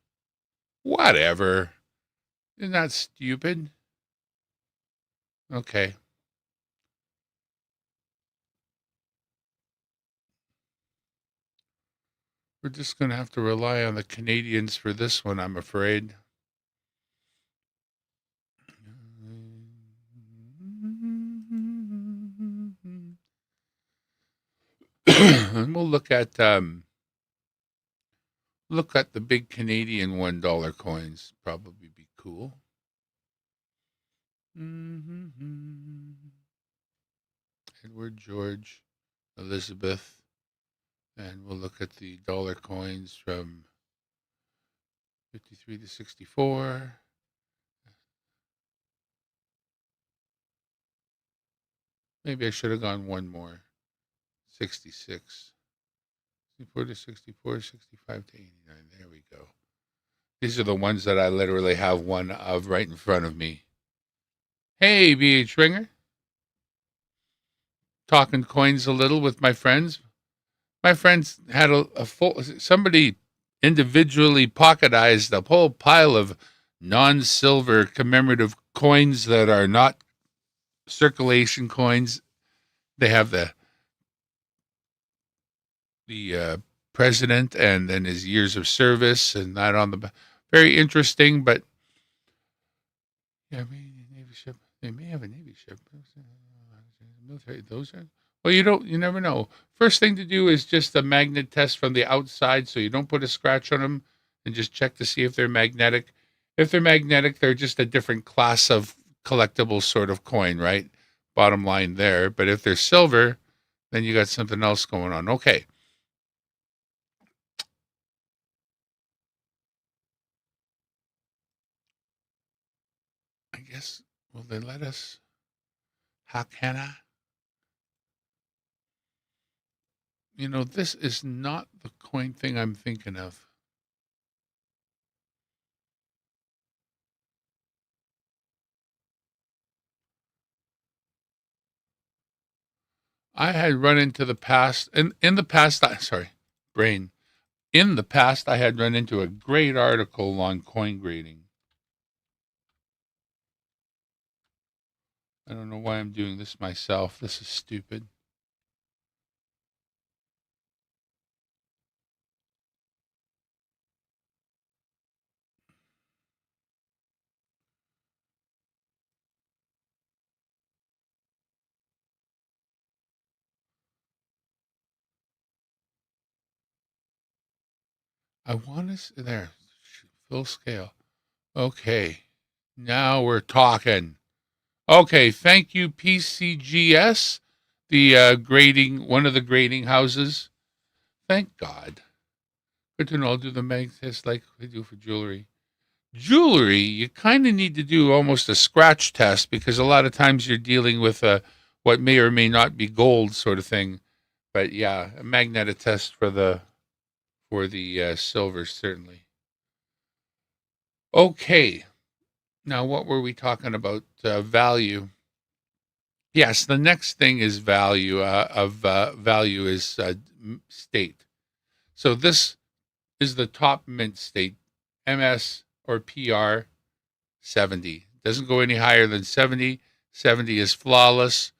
S8: Whatever. Isn't that stupid? Okay. We're just going to have to rely on the Canadians for this one, I'm afraid. And we'll look at the big Canadian $1 coins. Probably be cool. Edward, George, Elizabeth. And we'll look at the dollar coins from 53 to 64. Maybe I should have gone one more. 66. 64 to 64, 65 to 89. There we go. These are the ones that I literally have one of right in front of me. Hey, B.H. Ringer. Talking coins a little with my friends. My friends had a full, somebody individually pocketized a whole pile of non-silver commemorative coins that are not circulation coins. They have the president and then his years of service and that on the very interesting, but yeah, Navy ship. They may have a Navy ship. Military, those are. Well, you never know. First thing to do is just a magnet test from the outside, so you don't put a scratch on them, and just check to see if they're magnetic. If they're magnetic, they're just a different class of collectible sort of coin, right? Bottom line there. But if they're silver, then you got something else going on. Okay. I guess, will they let us? How can I? You know, this is not the coin thing I'm thinking of. I had run into the past, in the past, brain. In the past, I had run into a great article on coin grading. I don't know why I'm doing this myself. This is stupid. I want to, there, full scale. Okay, now we're talking. Okay, thank you, PCGS, the grading, one of the grading houses. Thank God. Good to know. I'll do the mag test like we do for jewelry. Jewelry, you kind of need to do almost a scratch test because a lot of times you're dealing with what may or may not be gold sort of thing. But yeah, a magnetic test for the silver certainly. Okay, now what were we talking about? Value. Yes, the next thing is value. Value is state. So this is the top mint state, MS or PR 70. Doesn't go any higher than 70. 70 is flawless.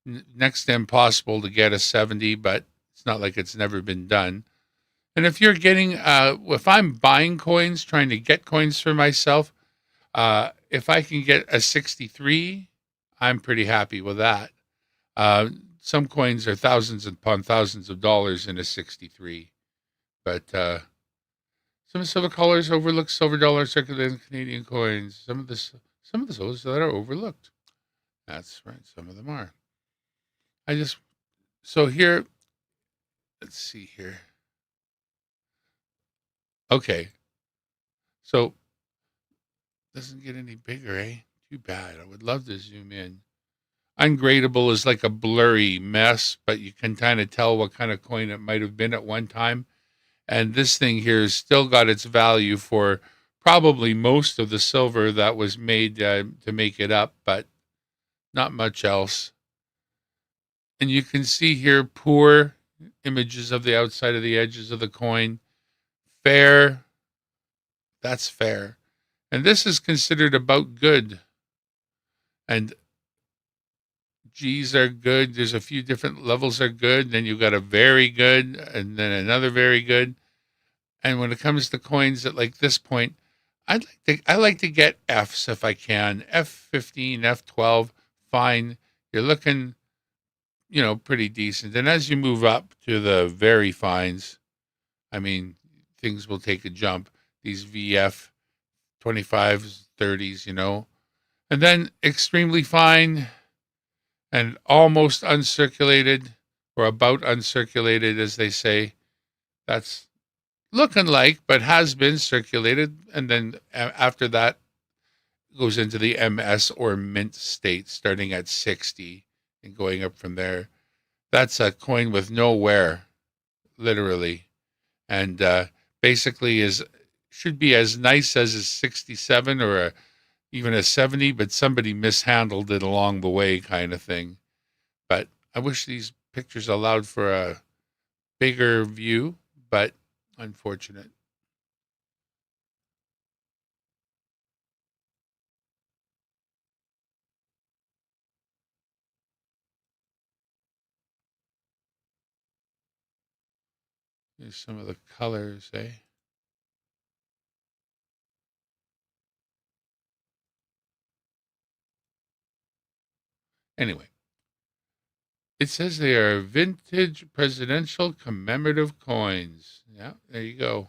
S8: Next to impossible to get a 70, but it's not like it's never been done. And if you're getting, if I'm buying coins, trying to get coins for myself, if I can get a 63, I'm pretty happy with that. Some coins are thousands upon thousands of dollars in a 63, but some silver colors overlook silver dollars circulating Canadian coins. Some of the silvers that are overlooked. That's right. Some of them are. So here, let's see here. Okay. So doesn't get any bigger, eh? Too bad. I would love to zoom in. Ungradable is like a blurry mess, but you can kind of tell what kind of coin it might have been at one time. And this thing here has still got its value for probably most of the silver that was made to make it up, but not much else. And you can see here poor images of the outside of the edges of the coin. Fair, that's fair. And this is considered about good. And G's are good. There's a few different levels are good. Then you've got a very good and then another very good. And when it comes to coins at like this point, I like to get Fs if I can. F15, F12, fine. You're looking, pretty decent. And as you move up to the very fines, I mean, things will take a jump. These VF 25s, 30s, And then extremely fine and almost uncirculated, or about uncirculated, as they say. That's looking like, but has been circulated. And then after that, goes into the MS or mint state, starting at 60 and going up from there. That's a coin with no wear, literally. And basically should be as nice as a 67 or even a 70, but somebody mishandled it along the way, kind of thing. But I wish these pictures allowed for a bigger view, but unfortunate. Here's some of the colors, eh? Anyway, it says they are vintage presidential commemorative coins. Yeah, there you go.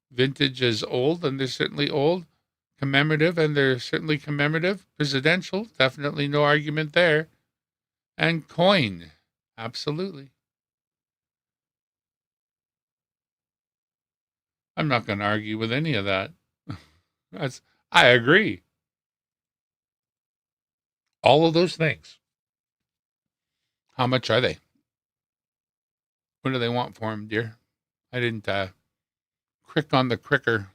S8: Vintage is old, and they're certainly old. Commemorative, and they're certainly commemorative. Presidential, definitely no argument there. And coin, absolutely. I'm not going to argue with any of that. I agree. All of those things. How much are they? What do they want for them, dear? I didn't crick on the cricker.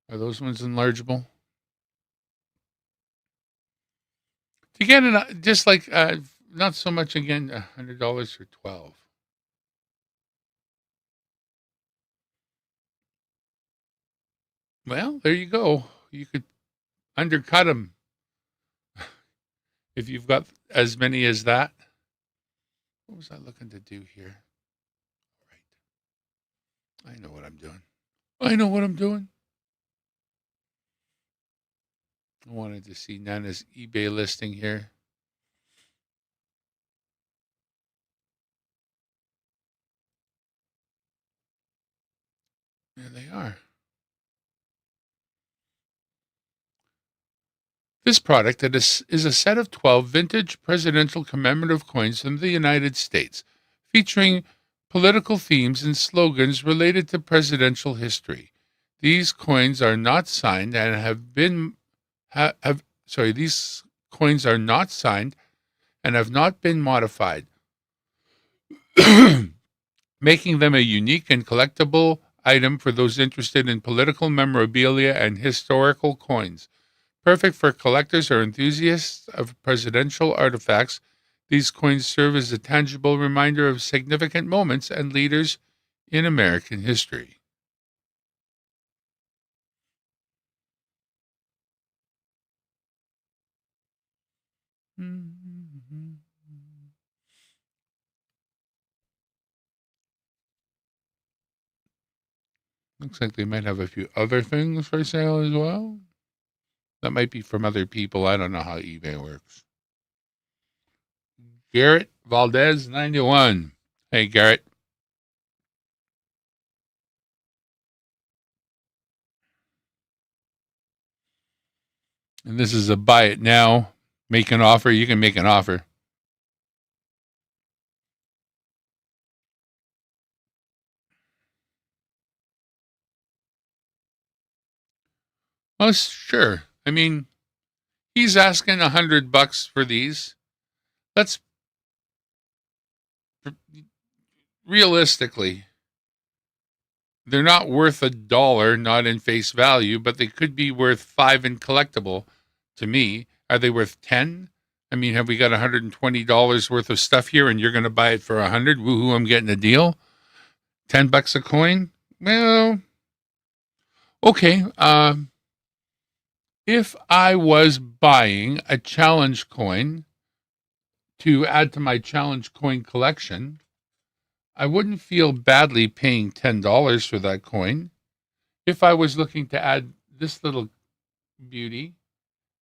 S8: Are those ones enlargeable? To get it, just like not so much again, $100 for 12. Well, there you go. You could undercut them if you've got as many as that. What was I looking to do here? Right. I know what I'm doing. I wanted to see Nana's eBay listing here. There they are. This product is a set of 12 vintage presidential commemorative coins from the United States, featuring political themes and slogans related to presidential history. These coins are not signed and these coins are not signed and have not been modified, making them a unique and collectible item for those interested in political memorabilia and historical coins. Perfect for collectors or enthusiasts of presidential artifacts, these coins serve as a tangible reminder of significant moments and leaders in American history. Looks like they might have a few other things for sale as well. That might be from other people. I don't know how eBay works. Garrett Valdez 91. Hey, Garrett. And this is a buy it now, make an offer. You can make an offer. Oh, sure. I mean, he's asking $100 for these. Let's realistically, they're not worth $1, not in face value, but they could be worth $5 in collectible to me. Are they worth 10? I mean, have we got $120 worth of stuff here and you're going to buy it for $100? Woohoo, I'm getting a deal. $10 a coin? Well, okay. If I was buying a challenge coin to add to my challenge coin collection, I wouldn't feel badly paying $10 for that coin. If I was looking to add this little beauty,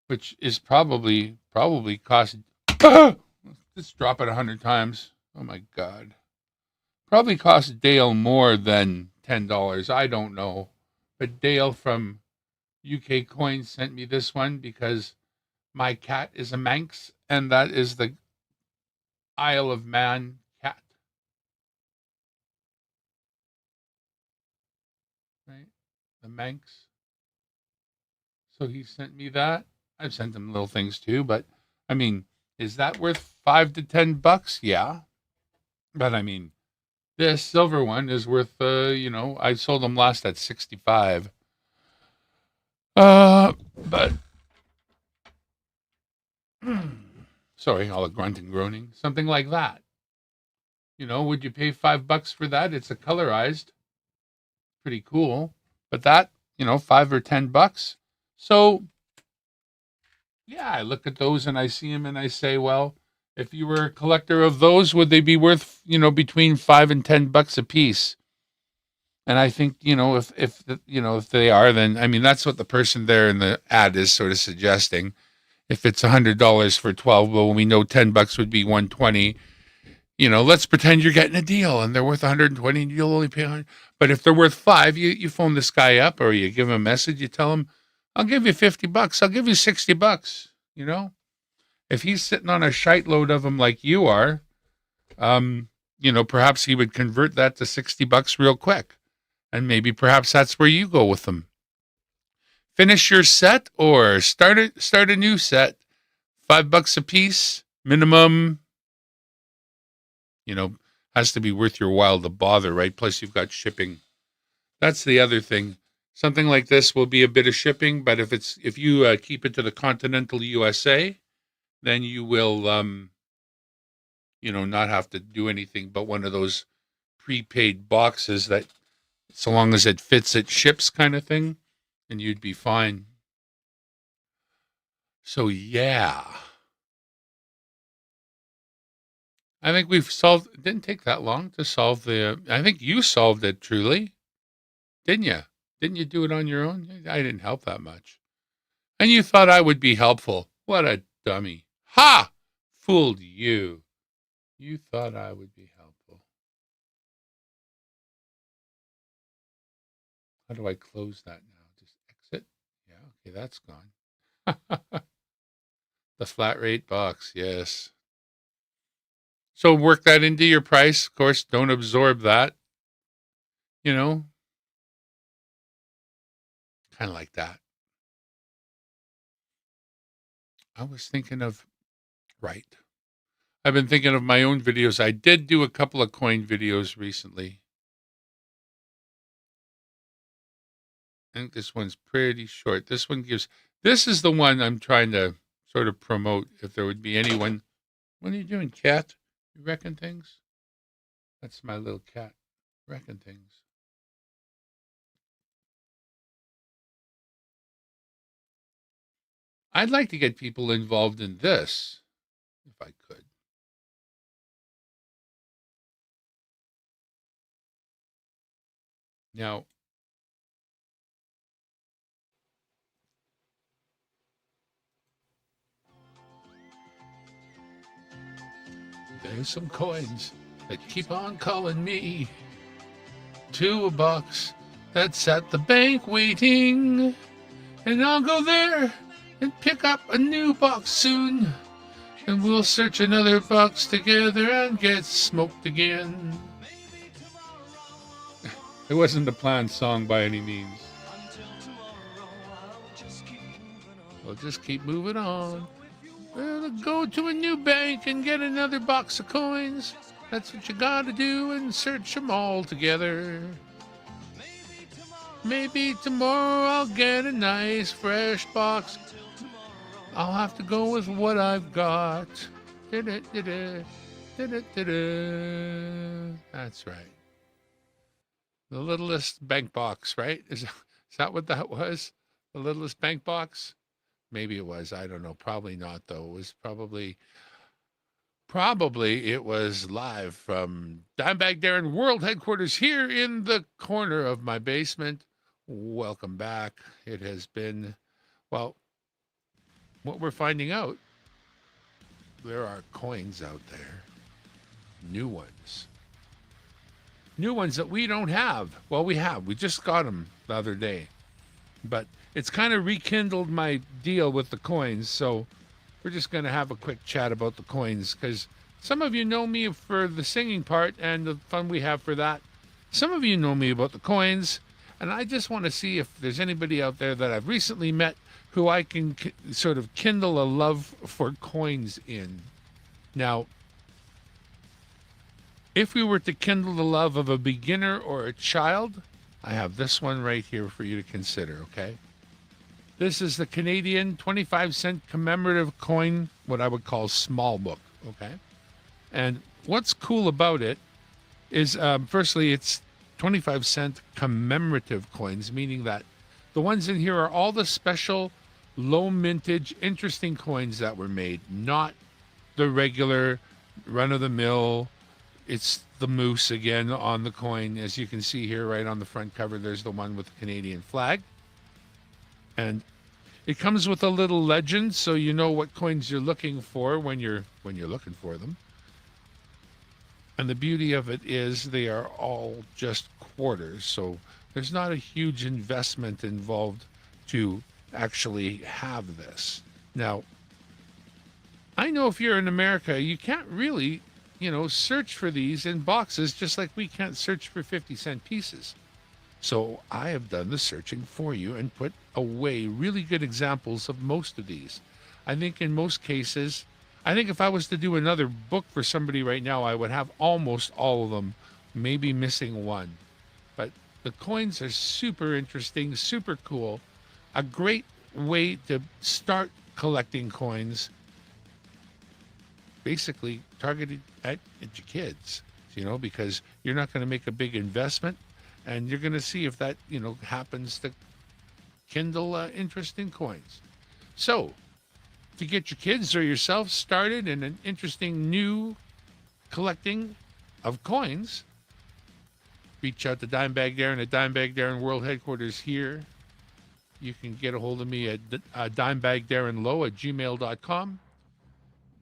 S8: which is probably cost, let's drop it 100 times. Oh my God. Probably cost Dale more than $10. I don't know. But Dale from UK Coins sent me this one because my cat is a Manx, and that is the Isle of Man cat. Right? The Manx. So he sent me that. I've sent him little things too, but I mean, is that worth $5 to $10? Yeah. But I mean, this silver one is worth, I sold them last at 65. But sorry, all the grunt and groaning, something like that. Would you pay $5 for that? It's a colorized, pretty cool. But that, $5 or $10. So, yeah, I look at those and I see them and I say, well, if you were a collector of those, would they be worth, between $5 and $10 a piece? And I think, if they are, then, I mean, that's what the person there in the ad is sort of suggesting. If it's $100 for 12, well, we know $10 would be $120. Let's pretend you're getting a deal and they're worth $120 and you'll only pay $100. But if they're worth $5, you phone this guy up or you give him a message, you tell him, I'll give you $50. I'll give you $60, If he's sitting on a shite load of them like you are, perhaps he would convert that to $60 real quick. And maybe perhaps that's where you go with them. Finish your set or start a new set. $5 a piece, minimum. Has to be worth your while to bother, right? Plus you've got shipping. That's the other thing. Something like this will be a bit of shipping, but if you keep it to the continental USA, then you will, not have to do anything but one of those prepaid boxes that, so long as it fits, it ships kind of thing, and you'd be fine. So, yeah. I think we've solved, it didn't take that long to solve I think you solved it, Truly. Didn't you? Didn't you do it on your own? I didn't help that much. And you thought I would be helpful. What a dummy. Ha! Fooled you. You thought I would be helpful. How do I close that now? Just exit? Yeah, okay, that's gone. The flat rate box, yes. So work that into your price. Of course, don't absorb that. Kind of like that. I was thinking of, right. I've been thinking of my own videos. I did do a couple of coin videos recently. I think this one's pretty short. This is the one I'm trying to sort of promote. If there would be anyone. What are you doing, cat? You reckon things? That's my little cat. Reckon things. I'd like to get people involved in this, if I could. Now, there's some coins that keep on calling me to a box that's at the bank waiting, and I'll go there and pick up a new box soon, and we'll search another box together and get smoked again. It wasn't a planned song by any means. We'll just keep moving on. We'll go to a new bank and get another box of coins. That's what you gotta do, and search them all together. Maybe tomorrow I'll get a nice fresh box. I'll have to go with what I've got. That's right. The littlest bank box, right? Is that what that was? The littlest bank box? Maybe it was. I don't know. Probably not, though. It was probably
S2: Probably it was live from Dimebag Darren World Headquarters here in the corner of my basement. Welcome back. It has been, well, what we're finding out, there are coins out there, new ones. New ones that we don't have. Well, we have. We just got them the other day. But it's kind of rekindled my deal with the coins, so we're just going to have a quick chat about the coins because some of you know me for the singing part and the fun we have for that. Some of you know me about the coins, and I just want to see if there's anybody out there that I've recently met who I can sort of kindle a love for coins in. Now, if we were to kindle the love of a beginner or a child, I have this one right here for you to consider, okay? This is the Canadian 25-cent commemorative coin, what I would call small book, okay? And what's cool about it is, firstly, it's 25-cent commemorative coins, meaning that the ones in here are all the special, low mintage, interesting coins that were made, not the regular run-of-the-mill. It's the moose again on the coin. As you can see here, right on the front cover, there's the one with the Canadian flag. And it comes with a little legend so you know what coins you're looking for when you're looking for them. And the beauty of it is they are all just quarters, so there's not a huge investment involved to actually have this. Now, I know if you're in America, you can't really, search for these in boxes just like we can't search for 50-cent pieces. So I have done the searching for you and put away really good examples of most of these. I think in most cases, if I was to do another book for somebody right now, I would have almost all of them, maybe missing one. But the coins are super interesting, super cool. A great way to start collecting coins, basically targeted at your kids, because you're not going to make a big investment. And you're going to see if that, happens to kindle interest in coins. So, to get your kids or yourself started in an interesting new collecting of coins, reach out to Dimebag Darren at Dimebag Darren World Headquarters here. You can get a hold of me at dimebagdarrenlow@gmail.com.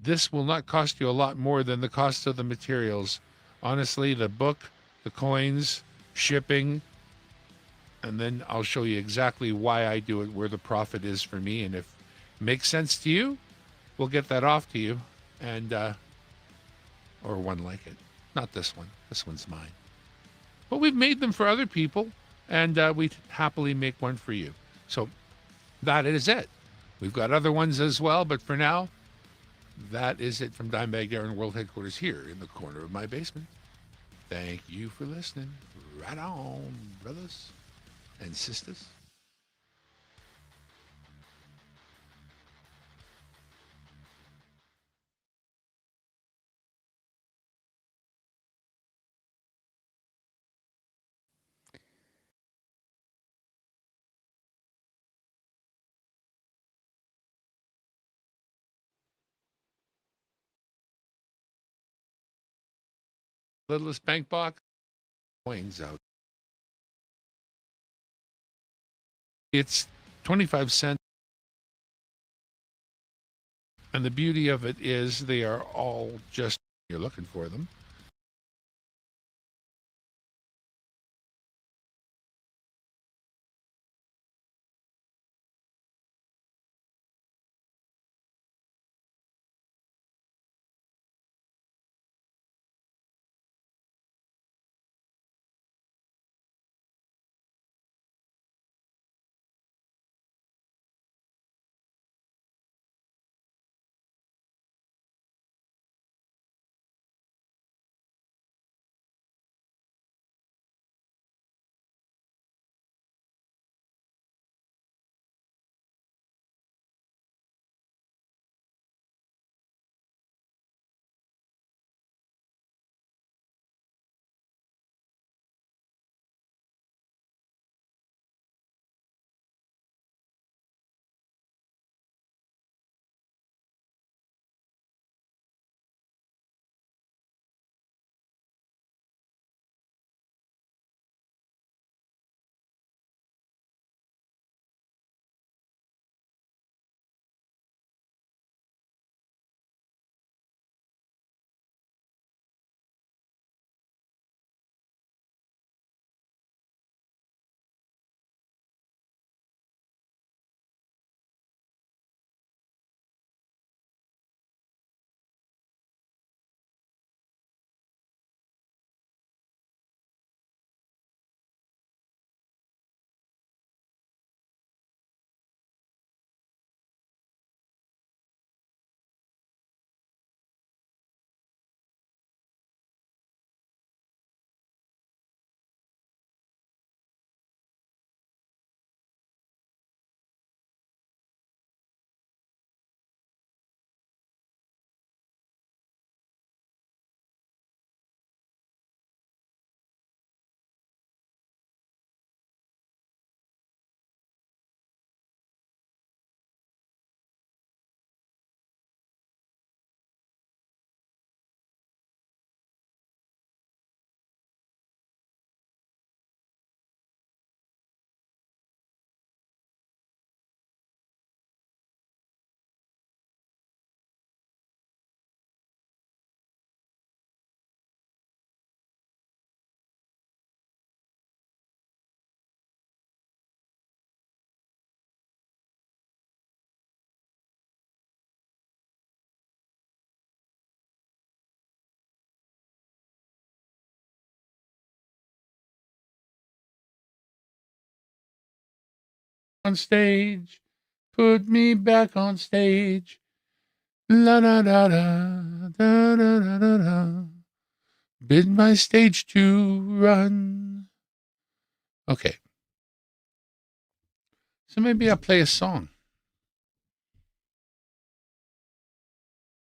S2: This will not cost you a lot more than the cost of the materials. Honestly, the book, the coins, shipping, and then I'll show you exactly why I do it, where the profit is for me, and if it makes sense to you, we'll get that off to you, and or one like it. Not this one. This one's mine. But we've made them for other people, and we'd happily make one for you. So that is it. We've got other ones as well, but for now, that is it from Dimebag Darren World Headquarters here in the corner of my basement. Thank you for listening. Right on, brothers and sisters. Littlest bank box, coins out. It's 25 cents. And the beauty of it is they are all just, you're looking for them.
S8: on stage. Put me back on stage. La da da da da da da da da. Bid my stage to run. Okay. So maybe I'll play a song.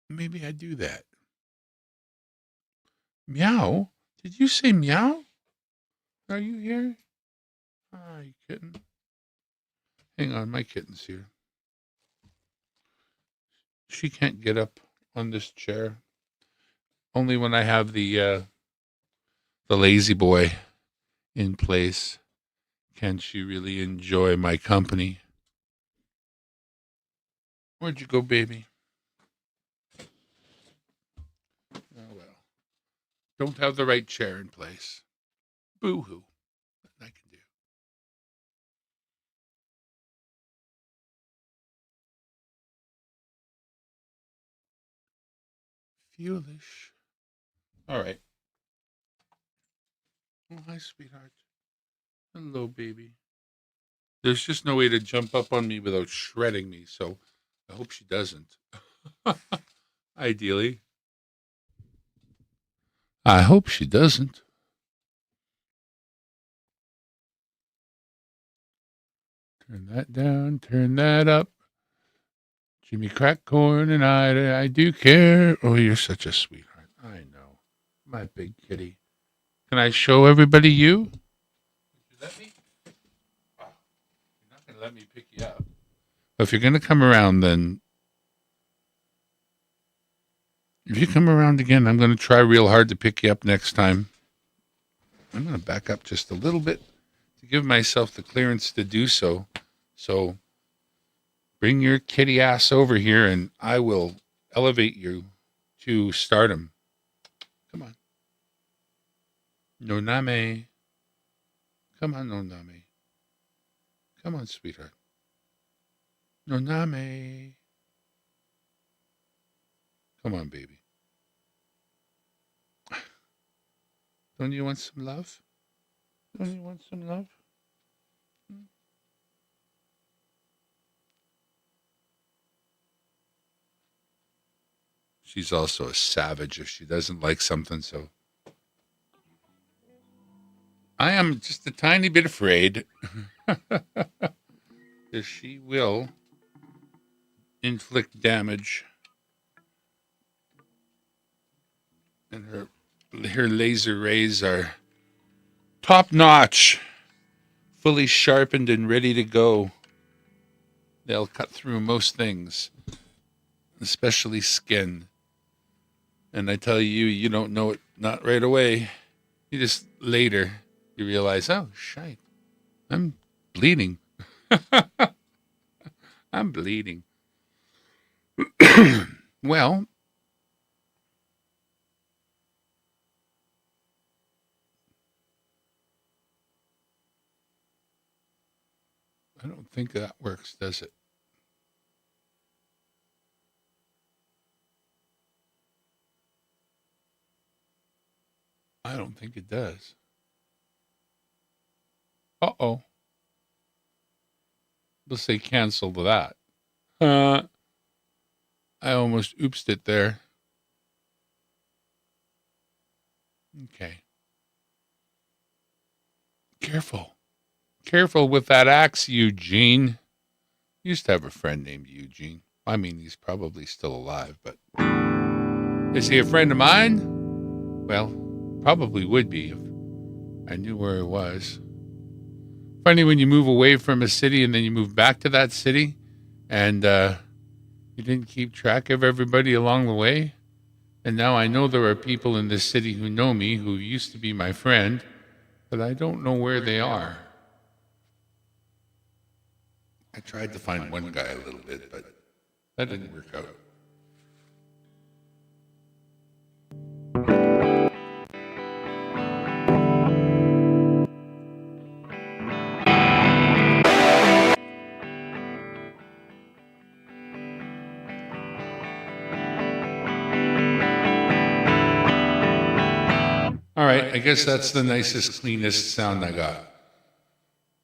S8: Maybe I do that. Meow? Did you say meow? Are you here? Hi, kitten. Hang on, my kitten's here. She can't get up on this chair. Only when I have the lazy boy in place can she really enjoy my company. Where'd you go, baby? Oh, well. Don't have the right chair in place. Boo-hoo. Nothing I can do. Foolish. All right. Oh, hi, sweetheart. Hello, baby. There's just no way to jump up on me without shredding me, so I hope she doesn't. Ideally. I hope she doesn't. Turn that down, turn that up. Jimmy crack corn and I do care. Oh, you're such a sweetheart. I know. My big kitty. Can I show everybody you? Would you let me? Oh, you're not going to let me pick you up. If you're going to come around, then if you come around again, I'm going to try real hard to pick you up next time. I'm going to back up just a little bit to give myself the clearance to do so. So bring your kitty ass over here and I will elevate you to stardom. Come on. Noname. Come on, Noname. Come on, sweetheart. Noname. Come on, baby. Don't you want some love? Don't you want some love? She's also a savage if she doesn't like something, so I am just a tiny bit afraid that she will inflict damage. And her laser rays are top notch, fully sharpened and ready to go. They'll cut through most things, especially skin. And I tell you, you don't know it, not right away. You just later, you realize, oh, shite, I'm bleeding. I'm bleeding. Well, I don't think that works, does it? I don't think it does. Uh-oh. Let's say cancel to that. I almost oopsed it there. Okay. Careful. Careful with that axe, Eugene. Used to have a friend named Eugene. I mean, he's probably still alive, but is he a friend of mine? Well, probably would be if I knew where he was. Funny when you move away from a city and then you move back to that city and you didn't keep track of everybody along the way. And now I know there are people in this city who know me, who used to be my friend, but I don't know where they are. I tried to find one guy a little bit, but that didn't work out. All right, I guess that's the nicest, cleanest sound I got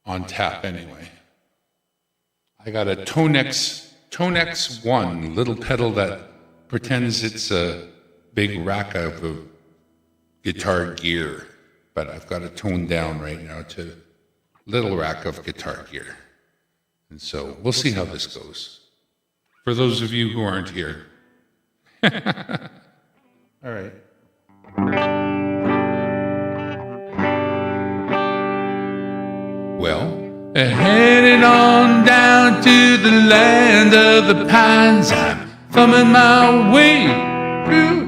S8: on tap anyway. I got a Tonex 1 little pedal that pretends it's a big rack of guitar gear, but I've got it toned down right now to little rack of guitar gear. And so we'll see how this goes. For those of you who aren't here. All right. Well, heading on down to the land of the pines. I'm thumbing my way through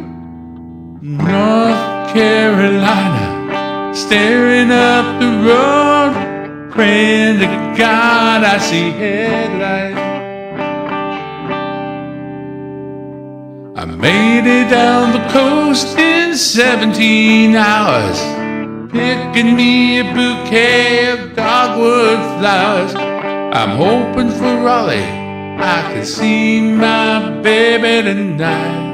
S8: North Carolina, staring up the road, praying to God I see headlights. I made it down the coast in 17 hours, picking me a bouquet of dogwood flowers. I'm hoping for Raleigh, I can see my baby tonight.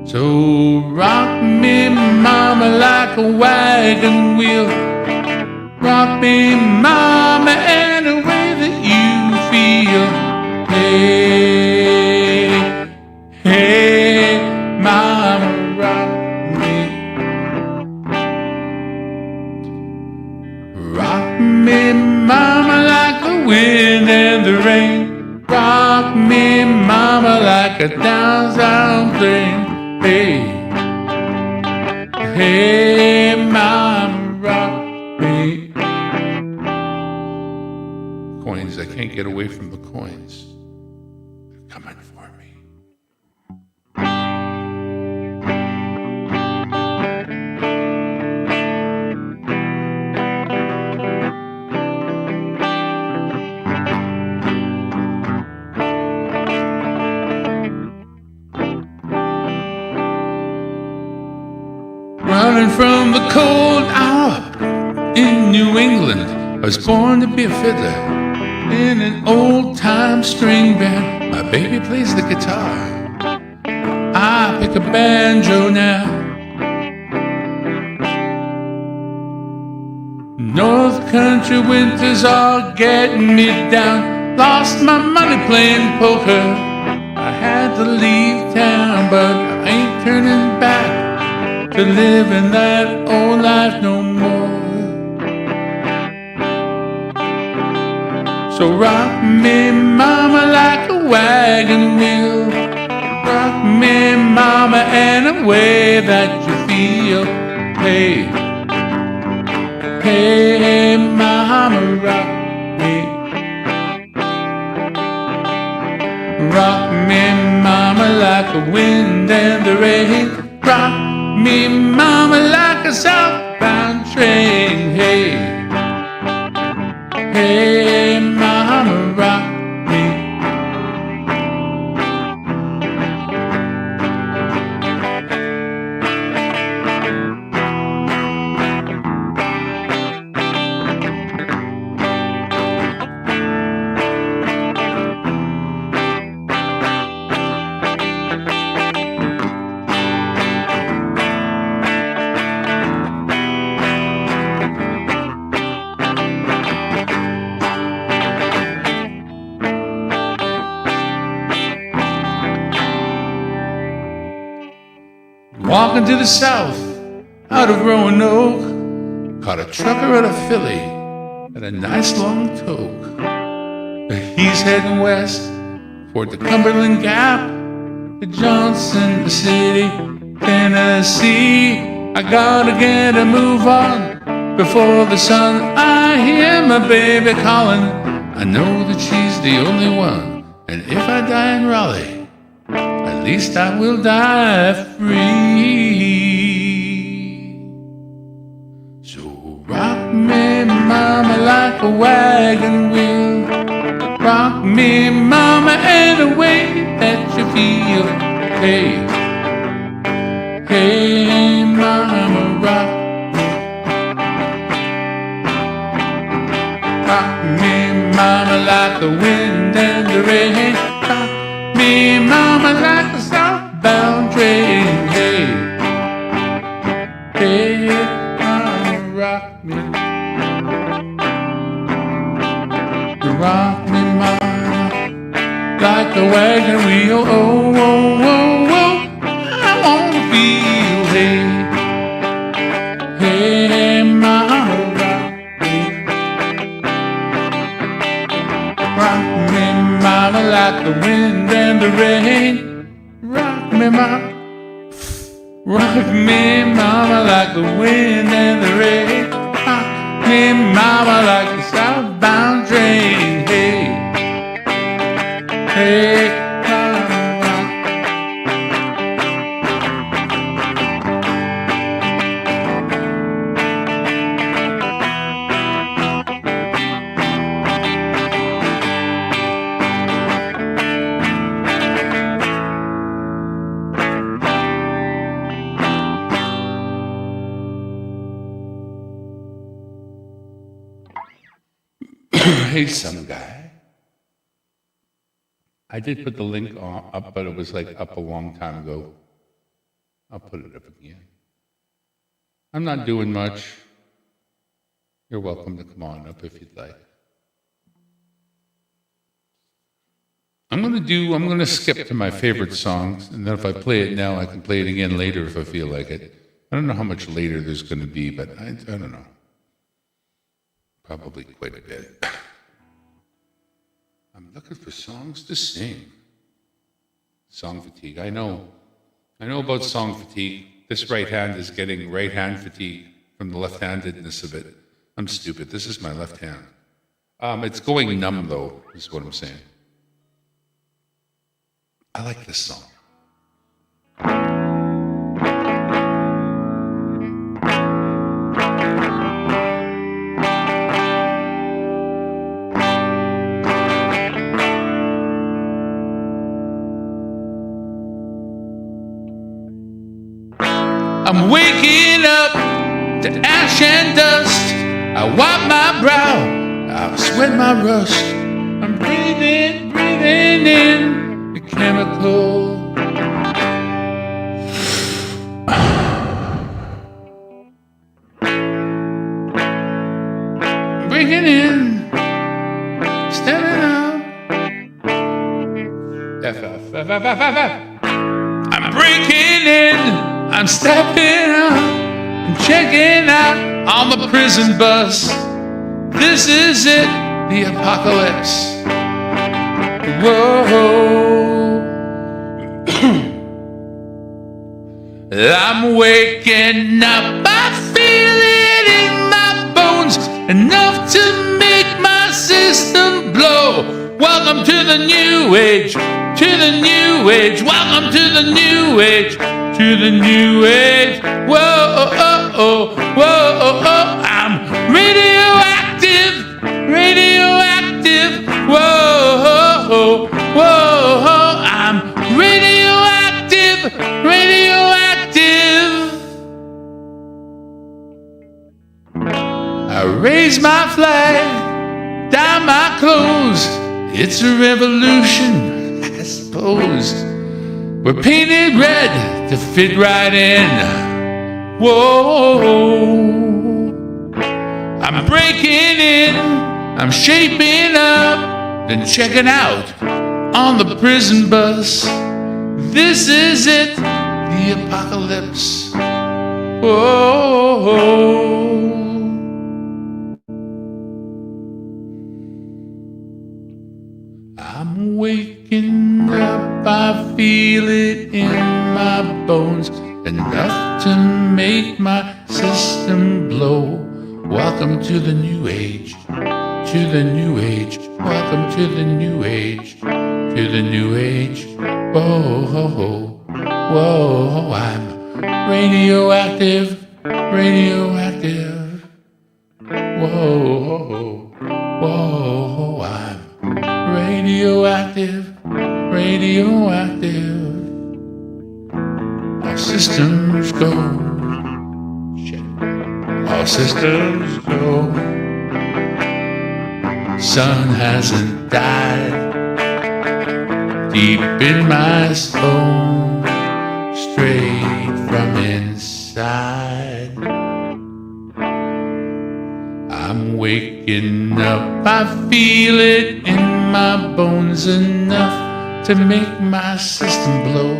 S8: So rock me, mama, like a wagon wheel. Rock me, mama, any way that you feel. Hey, hey, mama, rock me. Rock me, mama, like the wind and the rain. Rock me, mama, like a downtown plane. Hey, hey, mama, rock me. Coins, I can't get away from the coins. They're coming for me. Running from the cold hour in New England. I was born to be a fiddler in an old-time string band. My baby plays the guitar, I pick a banjo now. North Country winters are getting me down. Lost my money playing poker, I had to leave town, but I ain't turning back to living that old life no more. So rock me, mama, like a wagon wheel. Rock me, mama, any way that you feel. Hey, hey, mama, rock me. Rock me, mama, like the wind and the rain. Rock me, mama, like a southbound train. Hey, hey, mama, rock me. Walking to the south, out of Roanoke, caught a trucker out of Philly and a nice long toke. He's heading west toward the Cumberland Gap, to Johnson City, Tennessee. I gotta get a move on before the sun. I hear my baby calling, I know that she's the only one. And if I die in Raleigh, at least I will die free. So rock me, mama, like a wagon wheel. Rock me, mama, any way that you feel. Hey, hey, mama, rock me. Rock me, mama, like the wind and the rain. Rock me, mama, like a southbound train. Hey, hey, mama, rock me. wagon wheel. Oh, oh, oh, oh. I wanna feel, hey, hey, mama, rock me, mama, like the wind and the rain. Rock me, mama. Rock me, mama, like the wind and the rain. Rock me, mama, like the southbound train. Hey, hey, mama. Hey, some guy. I did put the link up, but it was like up a long time ago. I'll put it up again. I'm not doing much. You're welcome to come on up if you'd like. I'm gonna skip to my favorite songs, and then if I play it now, I can play it again later if I feel like it. I don't know how much later there's gonna be, but I don't know. Probably quite a bit. I'm looking for songs to sing. Song fatigue. I know about song fatigue. This right hand is getting right hand fatigue from the left-handedness of it. I'm stupid. This is my left hand. It's going numb though, is what I'm saying. I like this song. I'm waking up to ash and dust. I wipe my brow, I sweat my rust. I'm breathing in the chemical. Breaking in, stepping out. I'm breaking in, I'm stepping out, I'm checking out on the prison bus. This is it, the apocalypse. Whoa. I'm waking up, I feel it in my bones, enough to make my system blow. Welcome to the new age, to the new age. Welcome to the new age, to the new age. Whoa, oh, oh, oh, whoa, oh, oh. I'm radioactive, radioactive. Whoa, oh, oh, whoa, oh. I'm radioactive, radioactive. I raise my flag, dye my clothes. It's a revolution, I suppose. We're painted red to fit right in. Whoa. I'm breaking in, I'm shaping up, then checking out on the prison bus. This is it, the apocalypse. Whoa. I'm waking up, I feel it in my bones, enough to make my system blow. Welcome to the new age, to the new age. Welcome to the new age, to the new age. Whoa, whoa, whoa, whoa, I'm radioactive, radioactive. Whoa, whoa, I'm radioactive, radioactive. Our systems go. Shit. Our systems go. Sun hasn't died. Deep in my soul, straight from inside. I'm waking up, I feel it in my bones, enough to make my system blow.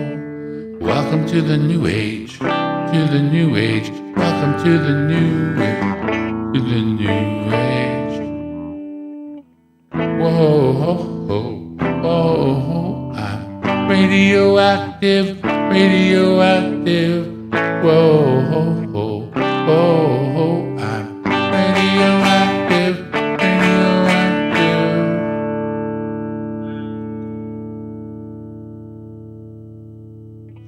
S8: Welcome to the new age, to the new age. Welcome to the new age, to the new age. Whoa, ho, ho, whoa, ho, I'm radioactive, radioactive. Whoa, ho, ho, whoa, ho, I'm radioactive, radioactive.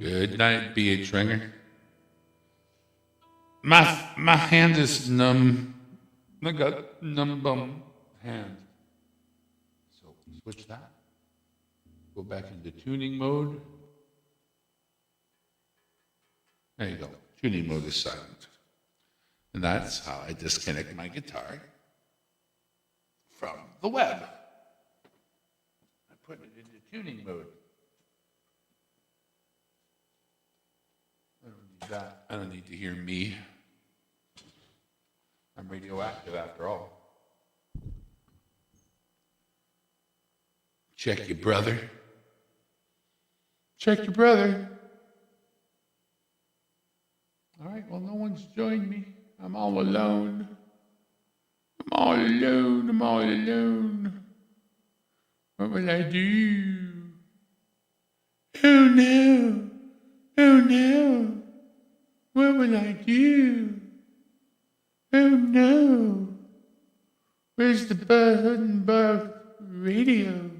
S8: Good night, B.H. Ringer. My hand is numb. I got numb bum hand. So switch that. Go back into tuning mode. There you go. Tuning mode is silent. And that's how I disconnect my guitar from the web. I put it into tuning mode. I don't need that. I don't need to hear me. I'm radioactive after all. Check your brother. Check your brother. All right, well, no one's joined me. I'm all alone. I'm all alone. I'm all alone. What will I do? Oh no. Oh no. What will I do? Oh no. Where's the Bug radio?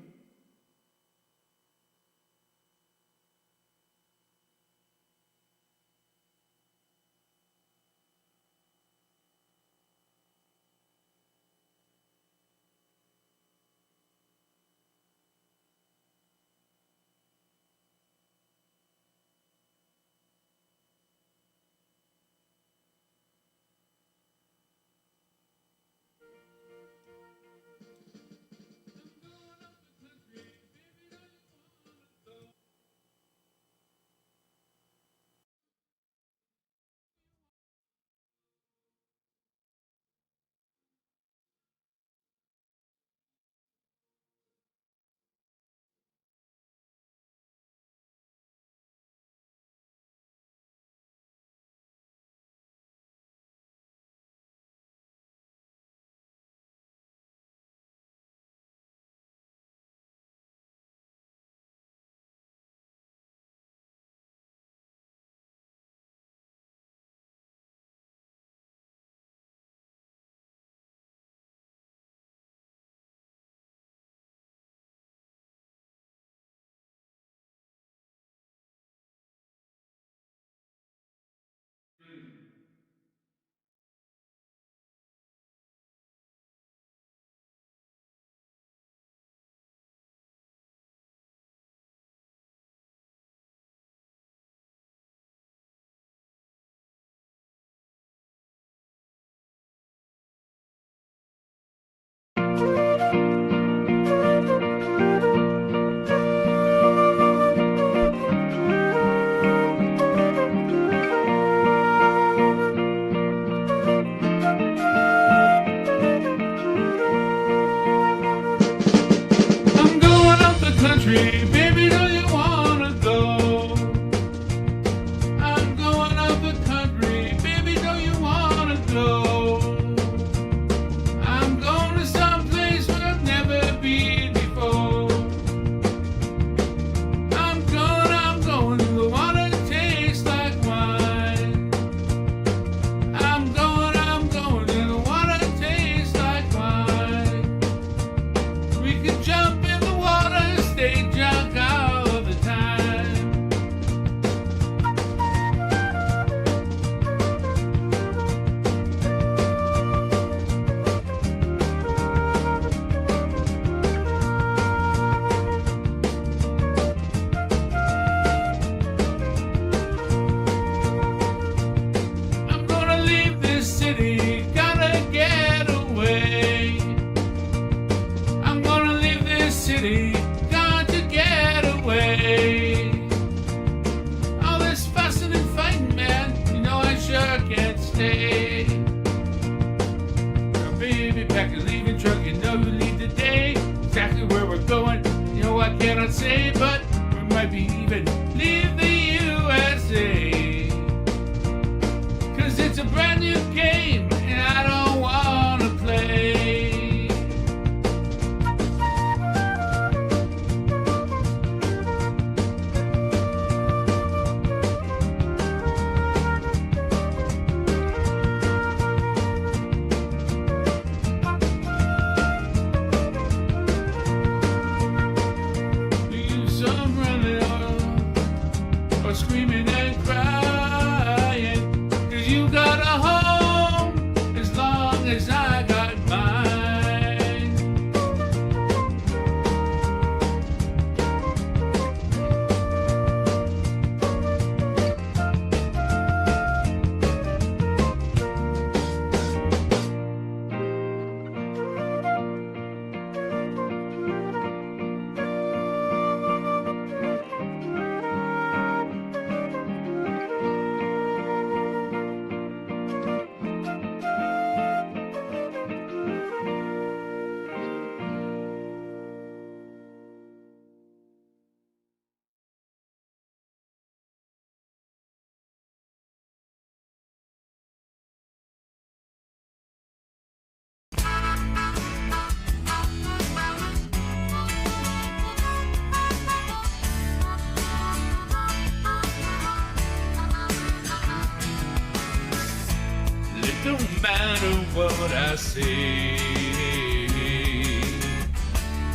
S8: what I say.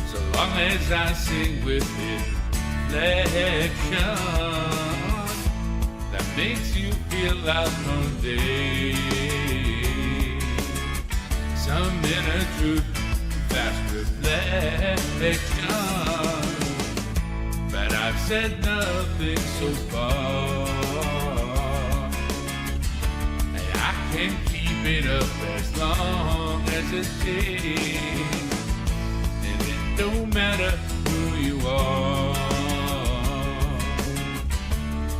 S8: So long as I sing with inflection that makes you feel out one day. Some inner truth, fast reflection. But I've said nothing so far. And I can keep it up as long as it takes. And it don't matter who you are.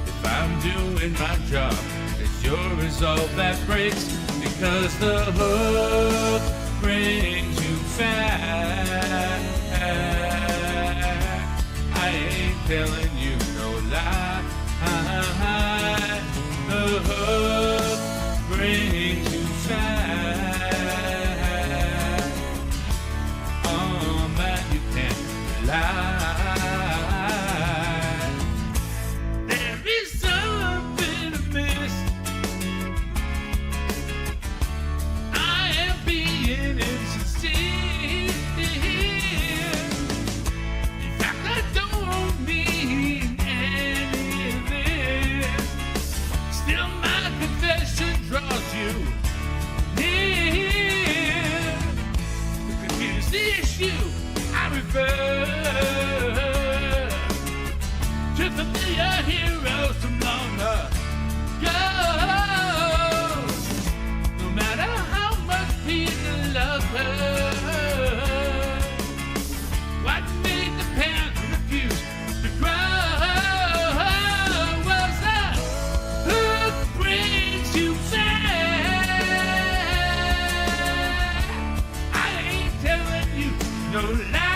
S8: If I'm doing my job, it's your resolve that breaks. Because the hook brings you back. I ain't telling you no lie. The hook brings you back. On that you can't rely. There is something amiss. I am being insincere. In fact, I don't mean any of this. Still, my confession draws you near. But here's the issue. I refer to familiar heroes from long ago. No matter how much people love her, what made the parent refuse to grow was that hook brings you back. I ain't telling you no lie.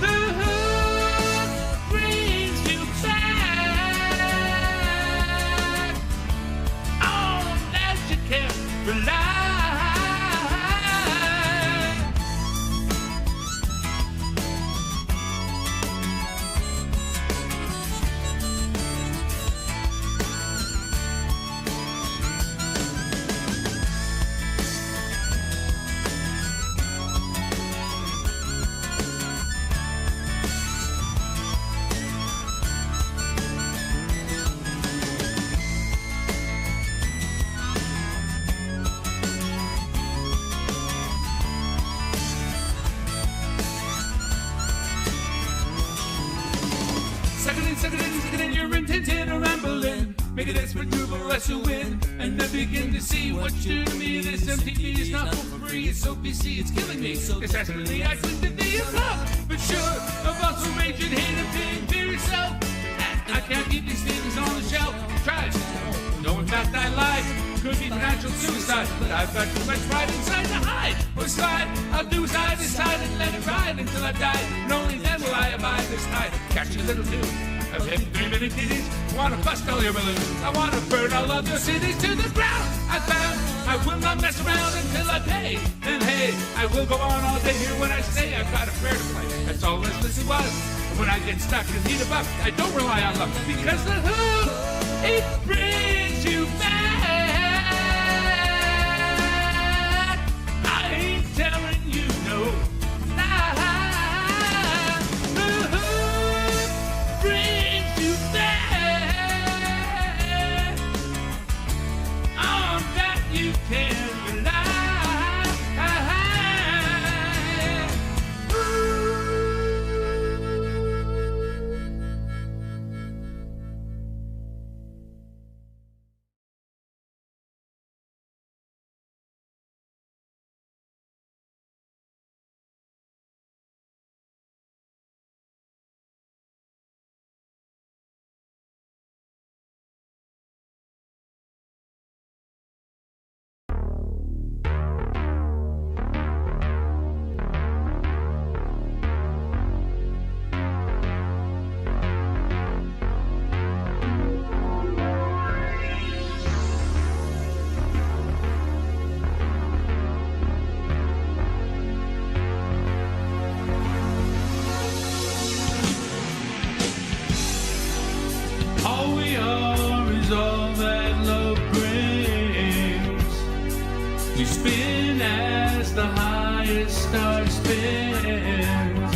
S8: The hook brings you back. On that you can rely. Sucking in your intention of rambling. Make it desperate to rush to win. And I begin to see what you do to me. This MTV is not for free. It's so PC, it's killing me. It's actually I think that they are love. But sure, I've also raging hate and being fear yourself. I can't keep these things on the shelf. Try it. No, in fact, I lied. Could be financial suicide, but I've got too much pride inside to hide or slide. I'll do as I decide and let it ride until I die. And only then will I abide this tide. Catch you little dude. I've hit 3-minute ditties. Wanna bust all your balloons. I wanna burn all of your cities to the ground. I found I will not mess around until I pay. Then hey, I will go on all day here when I say I've got a prayer to play. That's all this listen was. When I get stuck and need a buck, I don't rely on luck because the hook it brings you back. I ain't telling you no lie. The hook brings you back. On that you can rely. All we are is all that love brings. spin as the highest star spins.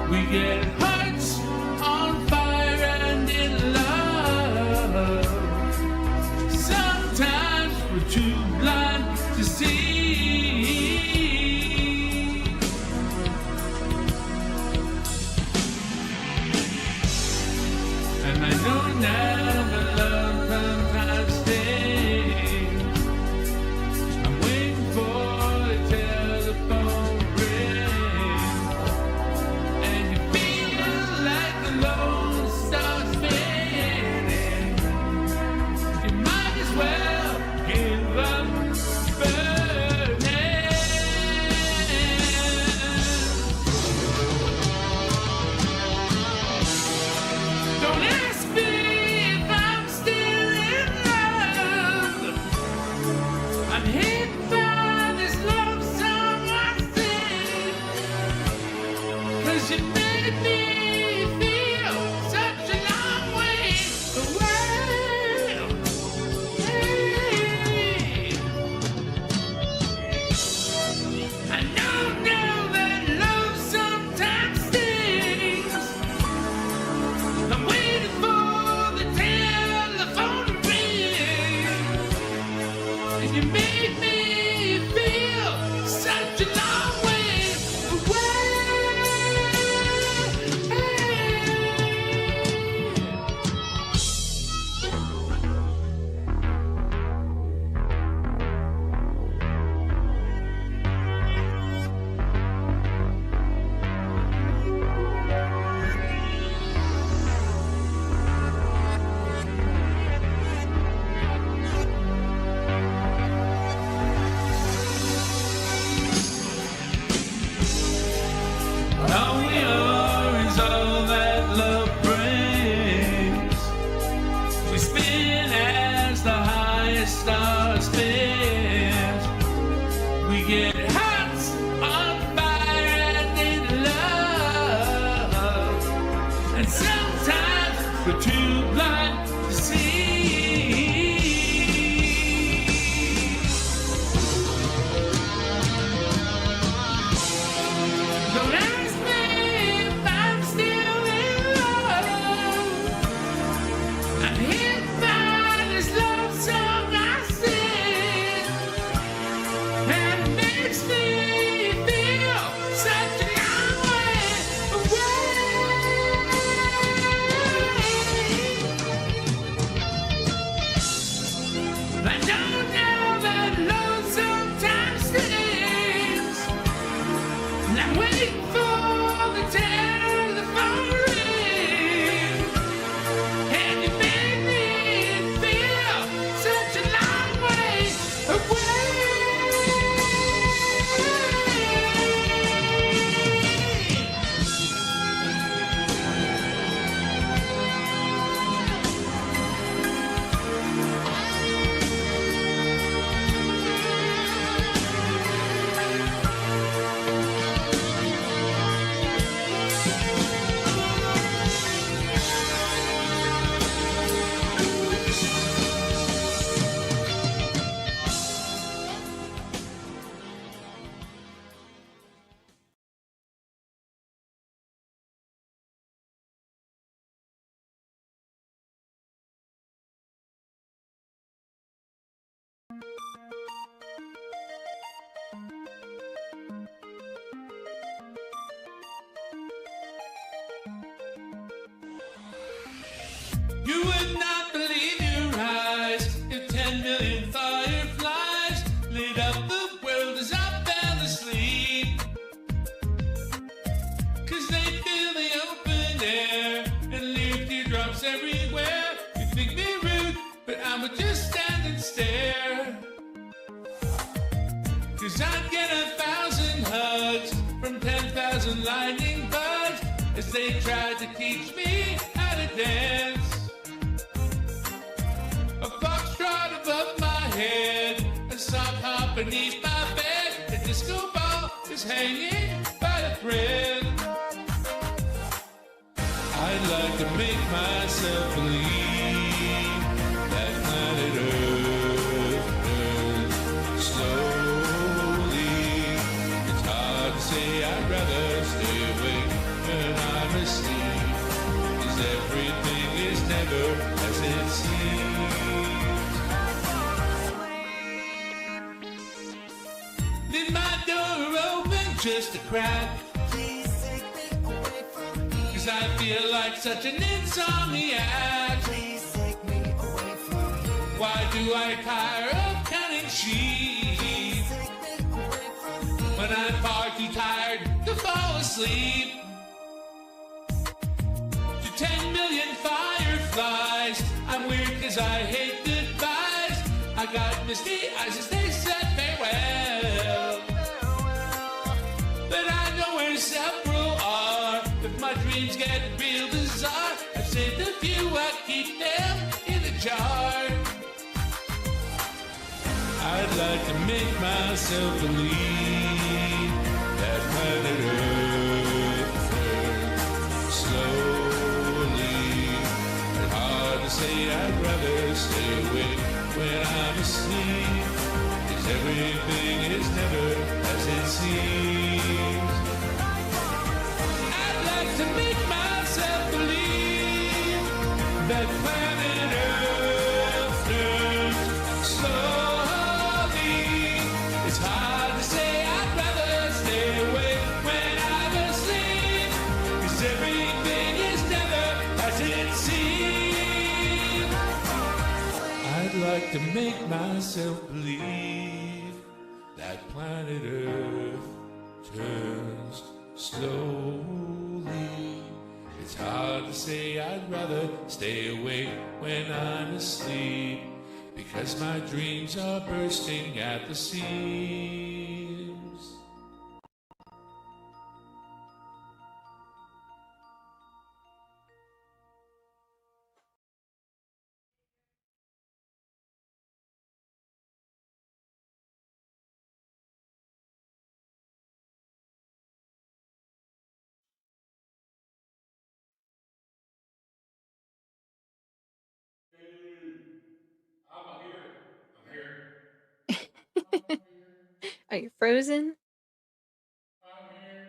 S8: We get hearts on fire and in love. Sometimes we're too blind to see. And I know now that love sometimes stings. I'm waiting for the telephone ring, and you feel like the lone star spinning. You might as well give up burning. Don't ask me if I'm still in love. I'm hit by this love song I sing, 'cause you made me feel such a long way away. I know now that love sometimes stings. I'm waiting for the telephone to ring, and you made me feel such a long way away. All we are is all that love brings. We spin as the highest star spins. We get hearts on fire and in love. And sometimes we're too blind to see. Don't ask me if I'm still in love. I'm hit by this love song I sing, and it makes me feel such a long way away. I know now that love sometimes stings. And I'm waiting for the telephone ring, and you made me feel such a long way away. You would not believe your eyes if 10 million fireflies lit up the world as I fell asleep. 'Cause they fill the open air and leave teardrops everywhere. You think me rude, but I would just stand and stare. 'Cause I'd get 1,000 hugs from 10,000 lightning bugs as they tried to teach me how to dance. A foxtrot above my head, a soft hop beneath my bed, a disco ball is hanging by a thread. I'd like to make myself believe that planet Earth turns slow. never as it seems. Leave my door open just a crack. Cause I feel like such an insomniac. Please take me away from you. Why do I tire of counting sheep? When I'm far too tired to fall asleep. To 10 million fireflies, I'm weird cause I hate goodbyes. I got misty eyes as they said farewell. But I know where several are. If my dreams get real bizarre, I've saved a few, I keep them in a jar. I'd like to make myself believe that planet Earth turns slowly. It's hard to say I'd rather stay awake when I'm asleep. 'Cause everything is never as it seems. I'd like to make myself believe that planet Earth turns slowly. It's hard to say I'd rather stay awake when I'm asleep. 'Cause everything is never as it seems. I'd like to make myself believe that planet Earth turns slowly. It's hard to say I'd rather stay awake when I'm asleep. Because my dreams are bursting at the seams. I'm here. I'm here.
S12: Are you frozen?
S8: I'm here.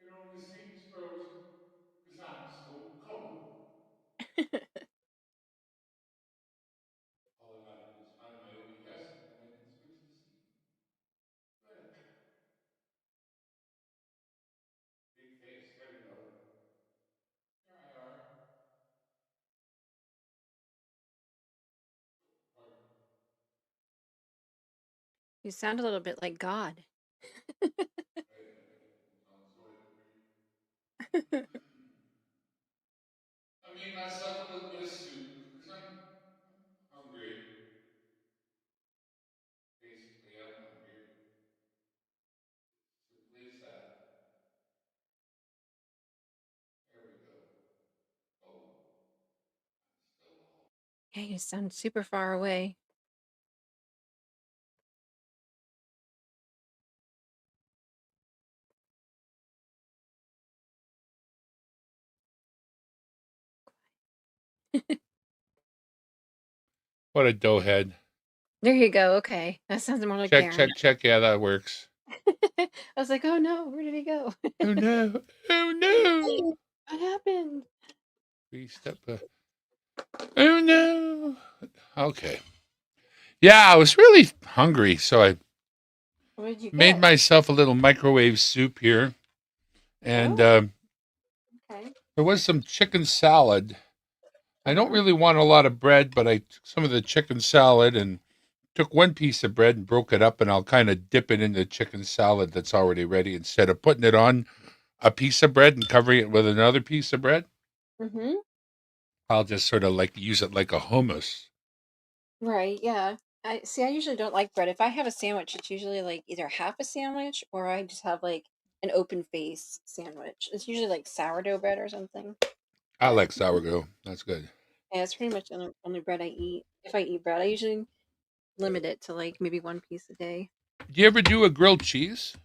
S8: It only seems frozen because I'm so cold. All I gotta do is find my OBS and then I can switch the scene. Good. Big face. There we go. There I are. Pardon.
S12: You sound a little bit like God.
S8: Wait a minute. I get the phone so I can breathe. I made myself a little bit of soup because I'm hungry. Basically, I'm hungry. Simply as that. There we go. Oh, I'm still all.
S12: Yeah, you sound super far away.
S8: What a doughhead.
S12: There you go. Okay. That sounds more like
S8: Check,
S12: Darren.
S8: check, check. Yeah, that works.
S12: I was like, oh no, where did he go?
S8: Oh no. Oh no.
S12: What happened?
S8: 3-step. Oh no. Okay. Yeah, I was really hungry, so I
S12: What did you
S8: made
S12: get?
S8: myself a little microwave soup here. And
S12: Okay.
S8: there was some chicken salad. I don't really want a lot of bread, but I took some of the chicken salad and took one piece of bread and broke it up, and I'll kind of dip it in the chicken salad that's already ready instead of putting it on a piece of bread and covering it with another piece of bread.
S12: Mm-hmm.
S8: I'll just sort of like use it like a hummus.
S12: Right, yeah. I usually don't like bread. If I have a sandwich, it's usually like either half a sandwich or I just have like an open face sandwich. It's usually like sourdough bread or something.
S8: I like sourdough. That's good.
S12: Yeah, it's pretty much the only bread I eat. If I eat bread, I usually limit it to like maybe one piece a day.
S8: Do you ever do a grilled cheese?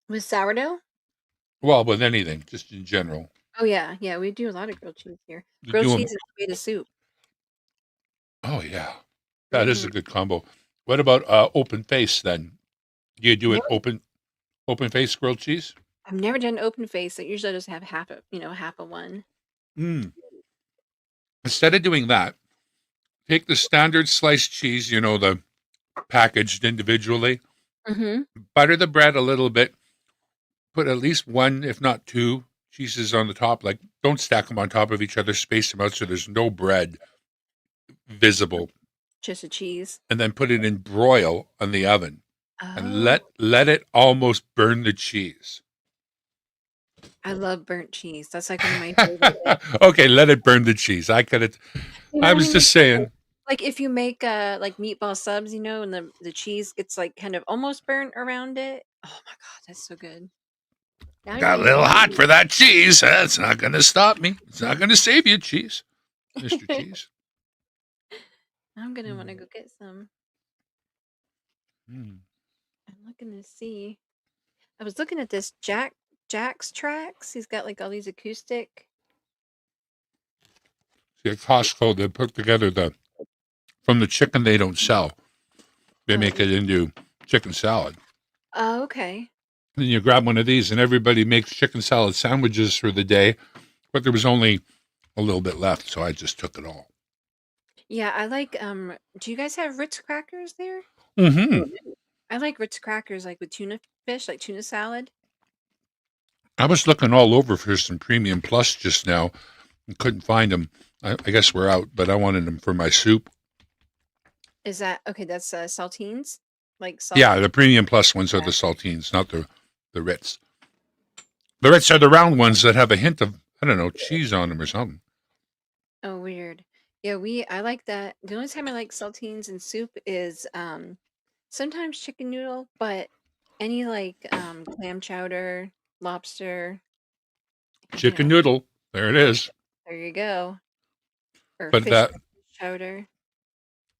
S12: With sourdough?
S8: Well, with anything, just in general.
S12: Oh yeah, yeah, we do a lot of grilled cheese here.
S8: You
S12: Grilled
S8: do 'em-
S12: cheese is made of soup.
S8: Oh yeah, that is a good combo. What about open face then? Do you do it
S12: Yeah.
S8: open face grilled cheese?
S12: I've never done open face. I usually just have half a one.
S8: Instead of doing that, take the standard sliced cheese, the packaged individually,
S12: Mm-hmm.
S8: butter the bread a little bit, put at least one, if not two, cheeses on the top. Like, don't stack them on top of each other, space them out so there's no bread visible.
S12: Just a cheese.
S8: And then put it in broil on the oven. And
S12: Oh,
S8: let it almost burn the cheese.
S12: I love burnt cheese. That's like one of my favorite.
S8: Okay, let it burn the cheese. I could have.
S12: You know
S8: I
S12: what I
S8: was
S12: mean?
S8: just saying.
S12: Like if you make like meatball subs, and the cheese gets like kind of almost burnt around it. Oh my god, that's so good. Now
S8: Got a
S12: you're
S8: little hot
S12: making
S8: for that cheese. That's not going to stop me. It's not going to save you, cheese, Mr.
S12: me.
S8: Cheese.
S12: I'm gonna want to go get some.
S8: Mm.
S12: I'm looking to see. I was looking at this Jack's tracks. He's got like all these acoustic.
S8: See, at Costco, they put together from the chicken they don't sell. They make it into chicken salad.
S12: Oh, okay.
S8: Then you grab one of these, and everybody makes chicken salad sandwiches for the day, but there was only a little bit left, so I just took it all.
S12: Yeah, I like. Do you guys have Ritz crackers there?
S8: Mm-hmm.
S12: I like Ritz crackers like with tuna fish, like tuna salad.
S8: I was looking all over for some Premium Plus just now and couldn't find them. I guess we're out, but I wanted them for my soup.
S12: Is that okay? That's saltines, like salt.
S8: Yeah, the Premium Plus ones are the saltines, not the Ritz. The Ritz are the round ones that have a hint of, I don't know, cheese on them or something.
S12: Oh, weird. Yeah, I like that. The only time I like saltines in soup is sometimes chicken noodle, but any like clam chowder, lobster.
S8: Chicken noodle, there it is.
S12: There you go. Or
S8: But
S12: fish chowder.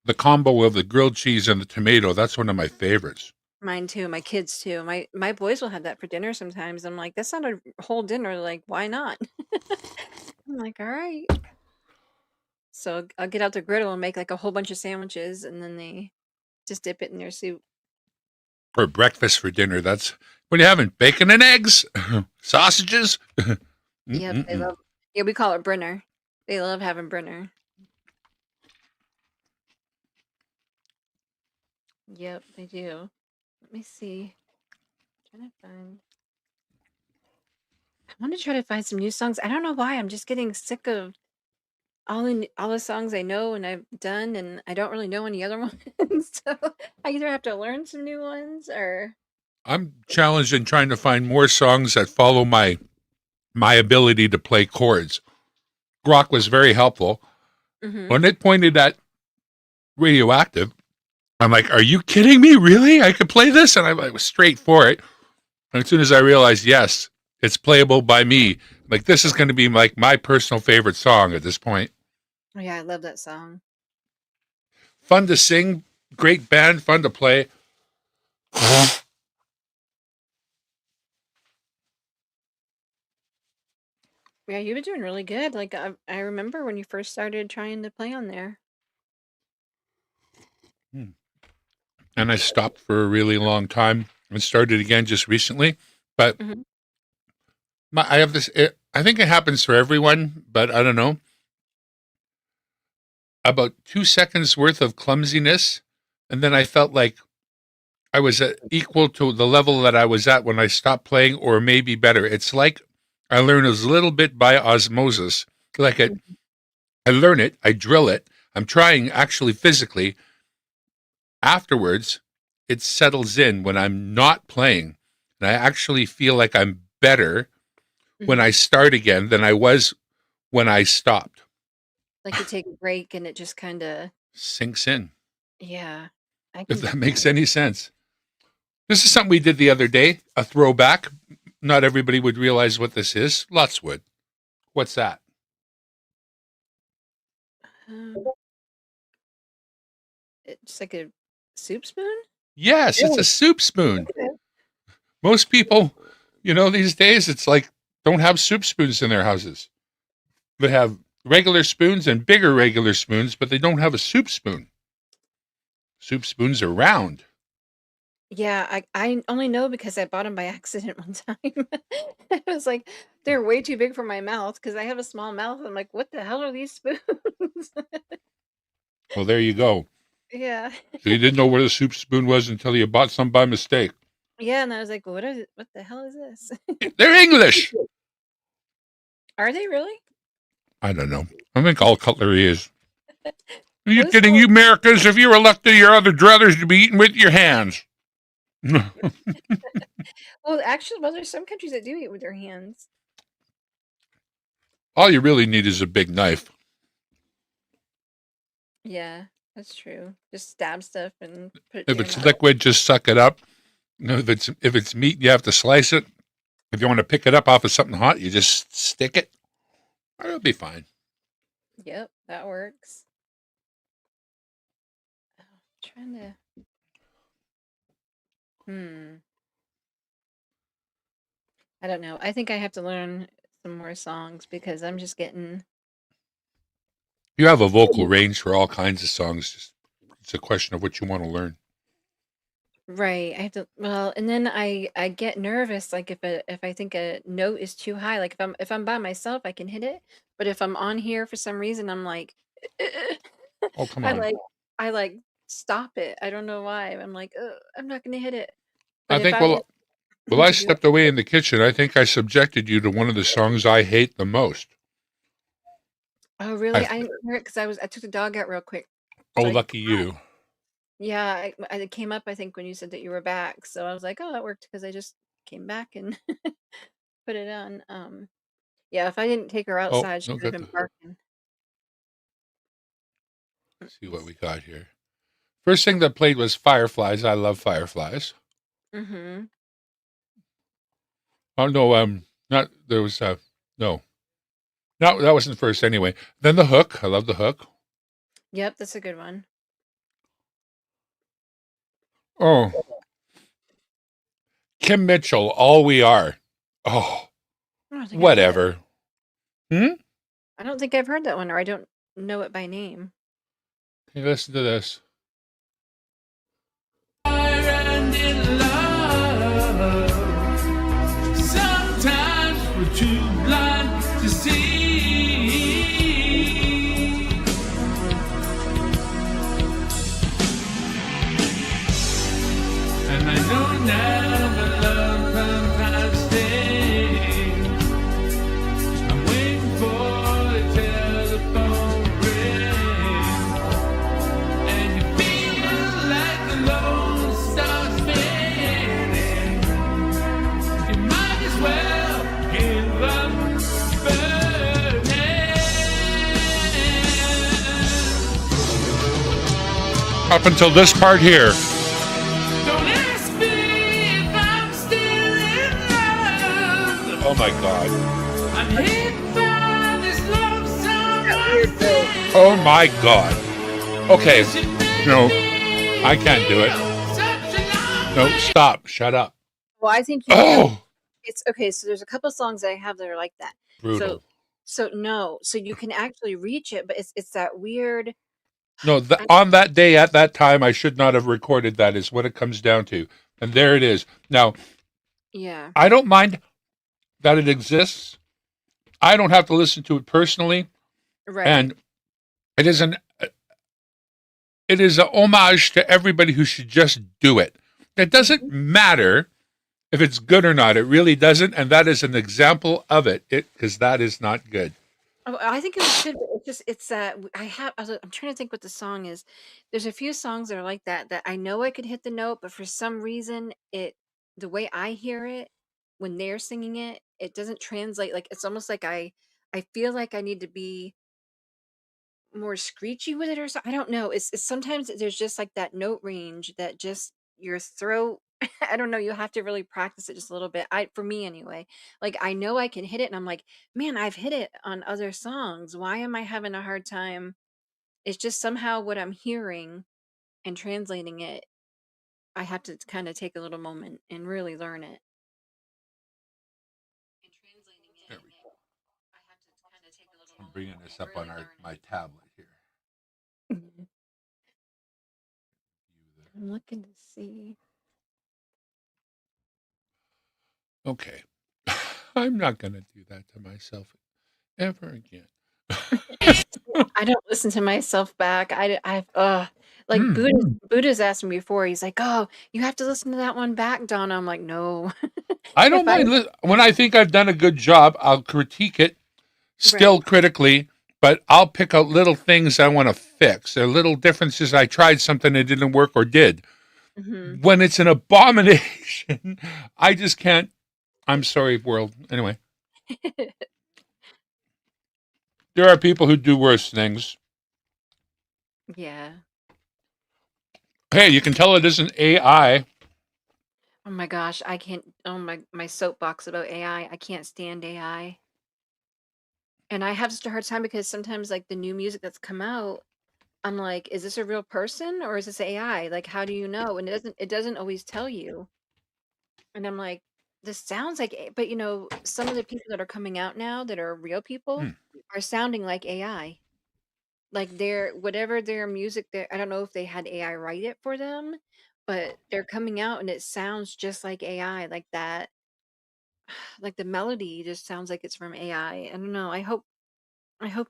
S8: the combo of the grilled cheese and the tomato, that's one of my favorites.
S12: Mine too. My kids too. My boys will have that for dinner sometimes. I'm like, that's not a whole dinner. Like, why not? I'm like, all right. So I'll get out the griddle and make like a whole bunch of sandwiches, and then they just dip it in their soup.
S8: Or breakfast for dinner, that's, what are you having? Bacon and eggs? Sausages?
S12: Yep, they love. Yeah, we call it Brenner. They love having Brenner. Yep, they do. Let me see. Trying to find. I want to try to find some new songs. I don't know why. I'm just getting sick of all the songs I know and I've done, and I don't really know any other ones. So I either have to learn some new ones or.
S8: I'm challenged in trying to find more songs that follow my ability to play chords. Grok was very helpful.
S12: Mhm.
S8: When it pointed at Radioactive, I'm like, are you kidding me? Really? I could play this? And I was straight for it. And as soon as I realized, yes, it's playable by me, like, this is going to be like my personal favorite song at this point.
S12: Oh yeah, I love that song.
S8: Fun to sing, great band, fun to play.
S12: Yeah, you've been doing really good. Like I remember when you first started trying to play on there.
S8: And I stopped for a really long time and started again just recently. But
S12: Mhm.
S8: I have this, I think it happens for everyone, but I don't know. About 2 seconds worth of clumsiness. And then I felt like I was equal to the level that I was at when I stopped playing, or maybe better. It's like I learn a little bit by osmosis. Like I learn it, I drill it. I'm trying actually physically. Afterwards, it settles in when I'm not playing. And I actually feel like I'm better when I start again than I was when I stopped.
S12: Like you take a break and it just kind of.
S8: Sinks in,
S12: Yeah. I
S8: if
S12: can
S8: that
S12: do
S8: makes any sense. This is something we did the other day, a throwback. Not everybody would realize what this is. Lots would. What's that?
S12: It's like a soup spoon?
S8: Yes, it's a soup spoon. Most people, these days, it's like, don't have soup spoons in their houses. They have regular spoons and bigger regular spoons, but they don't have a soup spoon. Soup spoons are round.
S12: Yeah, I only know because I bought them by accident one time. I was like, they're way too big for my mouth because I have a small mouth. I'm like, what the hell are these spoons?
S8: Well, there you go.
S12: Yeah.
S8: So you didn't know where the soup spoon was until you bought some by mistake.
S12: Yeah, and I was like, what the hell is this?
S8: They're English.
S12: Are they really?
S8: I don't know. I think all cutlery is. Are you
S12: Those
S8: kidding?
S12: little-
S8: You Americans, if you were left to your other druthers, to be eating with your hands.
S12: Well, actually, well, there's some countries that do eat with their hands.
S8: All you really need is a big knife.
S12: Yeah, that's true. Just stab stuff and put it
S8: If
S12: to
S8: it's
S12: your mouth.
S8: liquid, just suck it up. If it's meat, you have to slice it. If you want to pick it up off of something hot, you just stick it. It'll be fine.
S12: Yep, that works. Oh, trying to. I don't know. I think I have to learn some more songs because I'm just getting.
S8: You have a vocal range for all kinds of songs. Just it's a question of what you want to learn.
S12: Right. I have to. Well, and then I get nervous. Like if I think a note is too high. Like if I'm by myself, I can hit it. But if I'm on here for some reason, I'm like,
S8: Oh, come
S12: I
S8: on.
S12: like stop it. I don't know why. I'm like, I'm not gonna hit it.
S8: I
S12: But if
S8: think,
S12: I
S8: well, I
S12: to do
S8: stepped away in the kitchen. I think I subjected you to one of the songs I hate the most.
S12: Oh, really?
S8: I-
S12: I didn't hear it because I took the dog out real quick.
S8: Oh,
S12: So I-
S8: lucky you.
S12: Yeah, it came up, I think, when you said that you were back. So I was like, oh, that worked because I just came back and put it on. Yeah, if I didn't take her
S8: Oh,
S12: outside, she
S8: no
S12: would have
S8: good.
S12: been barking.
S8: Let's see what we got here. First thing that played was Fireflies. I love Fireflies.
S12: Mm-hmm.
S8: Oh no, not there was no, that wasn't first anyway. Then the Hook. I love the Hook.
S12: Yep, that's a good one.
S8: Oh, Kim Mitchell. All We Are. Oh,
S12: I don't think I've heard
S8: whatever.
S12: that. I don't think I've heard that one, or I don't know it by name.
S8: Hey, listen to this.
S5: Sometimes we're too blind to see. And I know now that love sometimes stays. I'm waiting for the telephone ring, and you feel like the lone star's fading. You might as well give up burning.
S8: Up until this part here.
S5: Don't ask me if I'm still in love.
S8: Oh my God.
S5: I'm hit by this love song.
S8: Oh my God. Okay. No, I can't do it. No, stop. Shut up.
S12: Well, I think
S8: Oh,
S12: it's okay. So there's a couple songs that I have that are like that.
S8: brutal.
S12: So no, so you can actually reach it, but it's that weird.
S8: No, on that day at that time, I should not have recorded that. Is what it comes down to, and there it is. Now,
S12: Yeah.
S8: I don't mind that it exists. I don't have to listen to it personally,
S12: Right.
S8: and it is an homage to everybody who should just do it. It doesn't matter if it's good or not. It really doesn't, and that is an example of it. Because that is not good.
S12: Oh, I think it should. It's that I'm trying to think what the song is. There's a few songs that are like that I know I could hit the note, but for some reason the way I hear it when they're singing it, it doesn't translate. Like it's almost like I feel like I need to be more screechy with it or something. I don't know. It's sometimes there's just like that note range that just your throat. I don't know. You have to really practice it just a little bit. For me anyway. Like I know I can hit it, and I'm like, man, I've hit it on other songs. Why am I having a hard time? It's just somehow what I'm hearing and translating it. I have to kind of take a little moment and really learn it. And translating it,
S8: There we go.
S12: I have to kind of take a little
S8: I'm
S12: moment.
S8: bringing this
S12: and
S8: up on
S12: really learn
S8: my tablet here.
S12: it. I'm looking to see.
S8: Okay. I'm not going to do that to myself ever again.
S12: I don't listen to myself back. Like
S8: Hmm.
S12: Buddha's asked me before. He's like, "Oh, you have to listen to that one back, Donna." I'm like, "No."
S8: I
S12: If
S8: don't
S12: I
S8: mind. When I think I've done a good job, I'll critique it still
S12: Right.
S8: critically, but I'll pick out little things I want to fix. There are little differences. I tried something that didn't work or did.
S12: Mhm.
S8: When it's an abomination, I just can't. I'm sorry, world. Anyway, there are people who do worse things.
S12: Yeah.
S8: Hey, you can tell it isn't AI.
S12: Oh my gosh, I can't. Oh my soapbox about AI. I can't stand AI. And I have such a hard time because sometimes like the new music that's come out, I'm like, is this a real person or is this AI? Like, how do you know? And it doesn't always tell you. And I'm like, this sounds like but some of the people that are coming out now that are real people
S8: Hmm.
S12: are sounding like AI. Like whatever their music I don't know if they had AI write it for them, but they're coming out and it sounds just like AI, like that. Like the melody just sounds like it's from AI. I don't know. I hope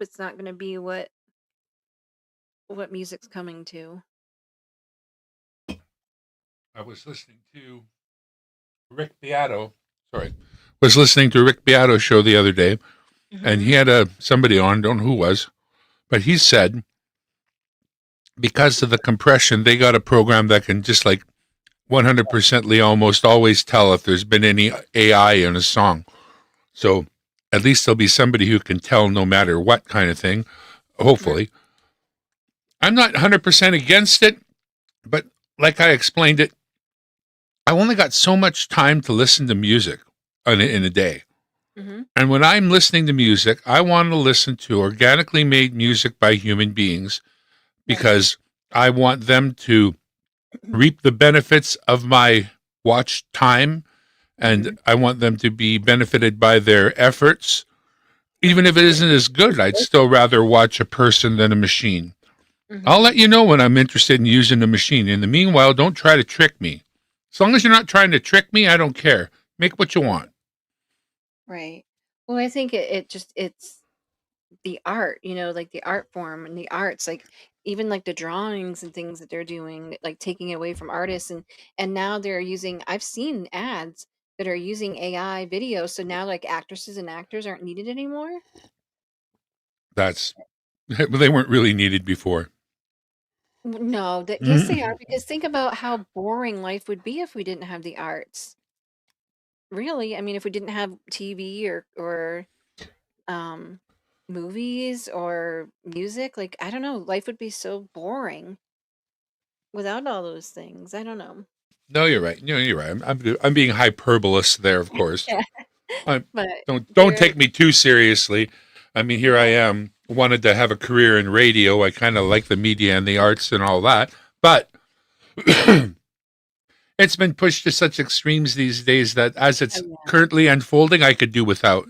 S12: it's not going to be what music's coming to.
S8: I was listening to Rick Beato. Sorry, was listening to Rick Beato show the other day, and he had somebody on. Don't know who it was, but he said because of the compression, they got a program that can just like 100%ly almost always tell if there's been any AI in a song. So at least there'll be somebody who can tell no matter what kind of thing. Hopefully, I'm not 100% against it, but like I explained it, I only got so much time to listen to music in a day. And when I'm listening to music, I want to listen to organically made music by human beings because I want them to reap the benefits of my watch time and I want them to be benefited by their efforts. Even if it isn't as good, I'd still rather watch a person than a machine. I'll let you know when I'm interested in using a machine. In the meanwhile, don't try to trick me. As long as you're not trying to trick me, I don't care. Make what you want.
S12: Right. Well, I think it's the art, like the art form and the arts, like even like the drawings and things that they're doing, like taking it away from artists and now they're using I've seen ads that are using AI videos, so now like actresses and actors aren't needed anymore.
S8: That's they weren't really needed before.
S12: No, yes they are, because think about how boring life would be if we didn't have the arts. Really, I mean, if we didn't have TV or um movies or music, like I don't know, life would be so boring without all those things. I don't know.
S8: No, you're right. No, you're right. I'm being hyperbolous there, of course.
S12: Yeah. But
S8: Don't take me too seriously. I mean, here I am, wanted to have a career in radio. I kind of like the media and the arts and all that, but it's been pushed to such extremes these days that as it's currently unfolding, I could do without.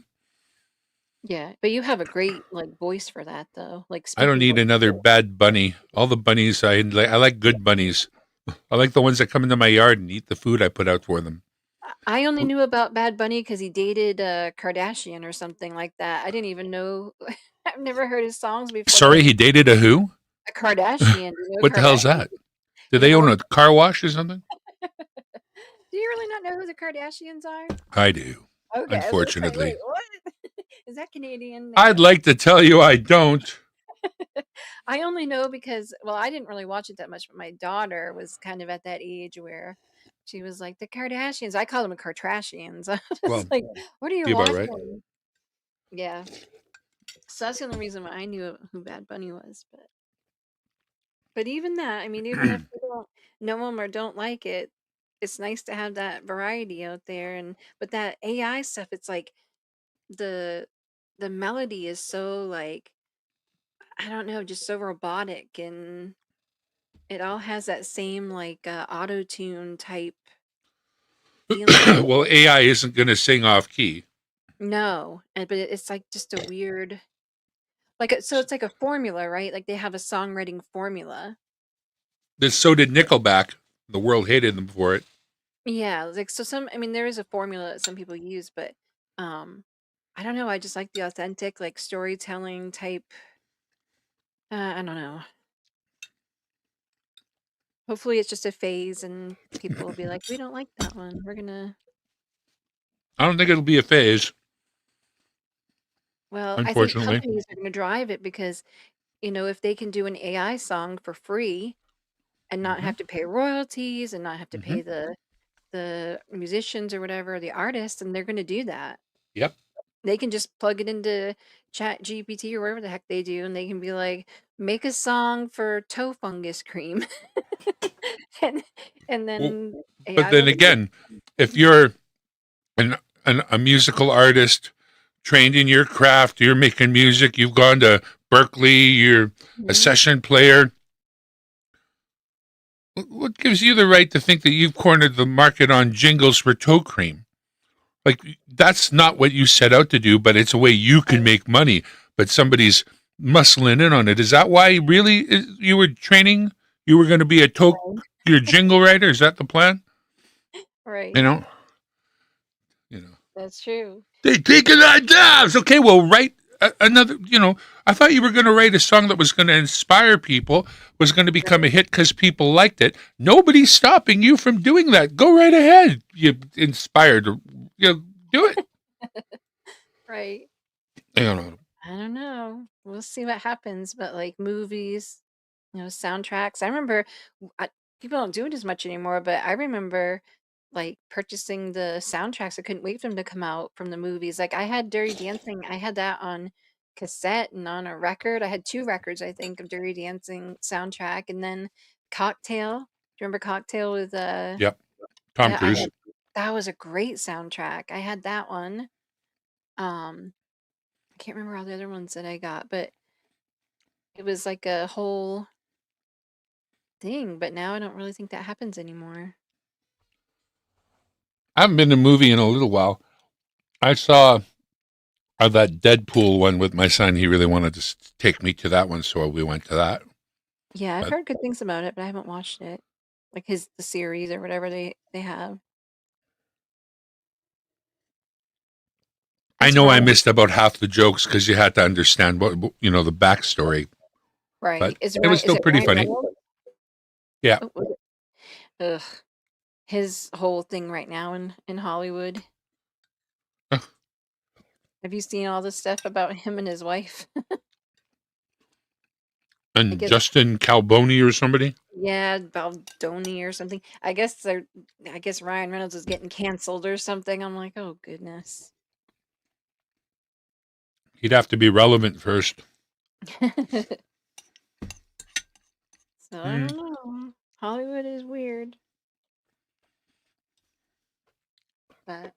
S12: Yeah, but you have a great like voice for that though. Like
S8: I don't
S12: speaking
S8: need another bad bunny. All the bunnies I like good bunnies. I like the ones that come into my yard and eat the food I put out for them.
S12: I only knew about Bad Bunny because he dated a Kardashian or something like that. I didn't even know. I've never heard his songs before.
S8: Sorry, he dated a who?
S12: A Kardashian.
S8: What the hell's that? Do they own a car wash or something?
S12: Do you really not know who the Kardashians are?
S8: I do.
S12: Okay,
S8: Unfortunately.
S12: wait, what? Is that Canadian?
S8: I'd like to tell you I don't.
S12: I only know because, well, I didn't really watch it that much, but my daughter was kind of at that age where she was like, the Kardashians. I call them the Kardashians. I was
S8: Well,
S12: like, what are you
S8: you're about
S12: watching?
S8: right.
S12: Yeah. So that's the only reason why I knew who Bad Bunny was. But even that, I mean, even if you don't know him or don't like it, it's nice to have that variety out there. But that AI stuff, it's like the melody is so like, I don't know, just so robotic, and it all has that same like auto tune type feeling.
S8: Well, AI isn't going to sing off key.
S12: No, but it's like just a weird, like so it's like a formula, right? Like they have a songwriting formula.
S8: So did Nickelback. The world hated them for it.
S12: Yeah, like so some I mean there is a formula that some people use, but I don't know, I just like the authentic like storytelling type I don't know. Hopefully it's just a phase and people will be like, "We don't like that one. We're gonna."
S8: I don't think it'll be a phase,
S12: Well, I think
S8: unfortunately.
S12: companies are gonna drive it because, if they can do an AI song for free and not
S8: Hmm.
S12: have to pay royalties and not have to
S8: Hmm.
S12: pay the musicians or whatever, the artists, and they're gonna do that.
S8: Yep.
S12: They can just plug it into Chat GPT or whatever the heck they do, and they can be like, "Make a song for toe fungus cream." and and
S8: Well,
S12: then
S8: but
S12: AI
S8: then
S12: will do it.
S8: again, if you're a musical artist trained in your craft, you're making music, you've gone to Berkeley, you're a
S12: Mhm.
S8: session player. What gives you the right to think that you've cornered the market on jingles for toe cream? Like, that's not what you set out to do, but it's a way you can make money. But somebody's muscling in on it. Is that why you were training? You were going to be your jingle writer? Is that the plan?
S12: Right.
S8: You know, you know.
S12: That's true.
S8: They taking our jobs. Okay, well, write another. I thought you were going to write a song that was going to inspire people, was going to become a hit because people liked it. Nobody's stopping you from doing that. Go right ahead. You inspired. Do it.
S12: Right.
S8: I don't know.
S12: I don't know. We'll see what happens, but like movies, soundtracks. I remember people don't do it as much anymore, but I remember like purchasing the soundtracks. I couldn't wait for them to come out from the movies. Like I had Dirty Dancing. I had that on cassette and on a record. I had two records, I think, of Dirty Dancing soundtrack, and then Cocktail. Do you remember Cocktail with
S8: Yep. Tom
S12: yeah,
S8: Cruise.
S12: that was a great soundtrack. I had that one. I can't remember all the other ones that I got, but it was like a whole thing. But now I don't really think that happens anymore.
S8: I haven't been to a movie in a little while. I saw that Deadpool one with my son. He really wanted to take me to that one, so we went to that.
S12: Yeah, I've
S8: But
S12: heard good things about it, but I haven't watched it. Like the series or whatever they have.
S8: I
S12: Is
S8: know I
S12: Ryan
S8: missed about half the jokes because you had to understand the backstory.
S12: right?
S8: But
S12: Is
S8: it was
S12: Is
S8: still
S12: it
S8: pretty
S12: Ryan
S8: funny.
S12: Reynolds?
S8: Yeah.
S12: Oh, was it? Ugh, his whole thing right now in Hollywood. Have you seen all this stuff about him and his wife?
S8: And
S12: guess
S8: Justin Calboni or somebody?
S12: Yeah, Baldoni or something. I guess Ryan Reynolds is getting canceled or something. I'm like, oh goodness.
S8: He'd have to be relevant first.
S12: So I don't know. Hollywood is weird. But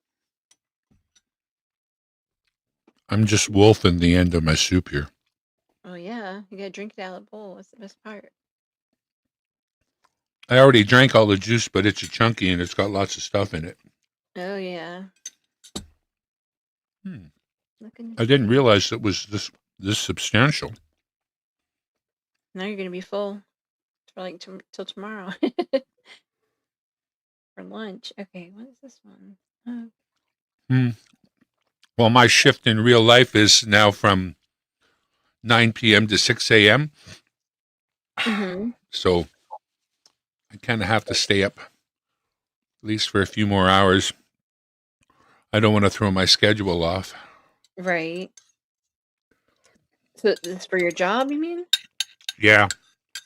S8: I'm just wolfing the end of my soup here.
S12: oh yeah, you gotta drink it out of the bowl. That's the best part.
S8: I already drank all the juice, but it's a chunky and it's got lots of stuff in it.
S12: Oh yeah.
S8: I didn't realize it was this substantial.
S12: Now you're gonna be full for like till tomorrow for lunch. Okay, what is this one? Oh.
S8: Well, my shift in real life is now from 9 p.m. to 6 a.m.
S12: Mhm.
S8: So I kind of have to stay up at least for a few more hours. I don't want to throw my schedule off.
S12: Right. So this for your job, you mean?
S8: Yeah,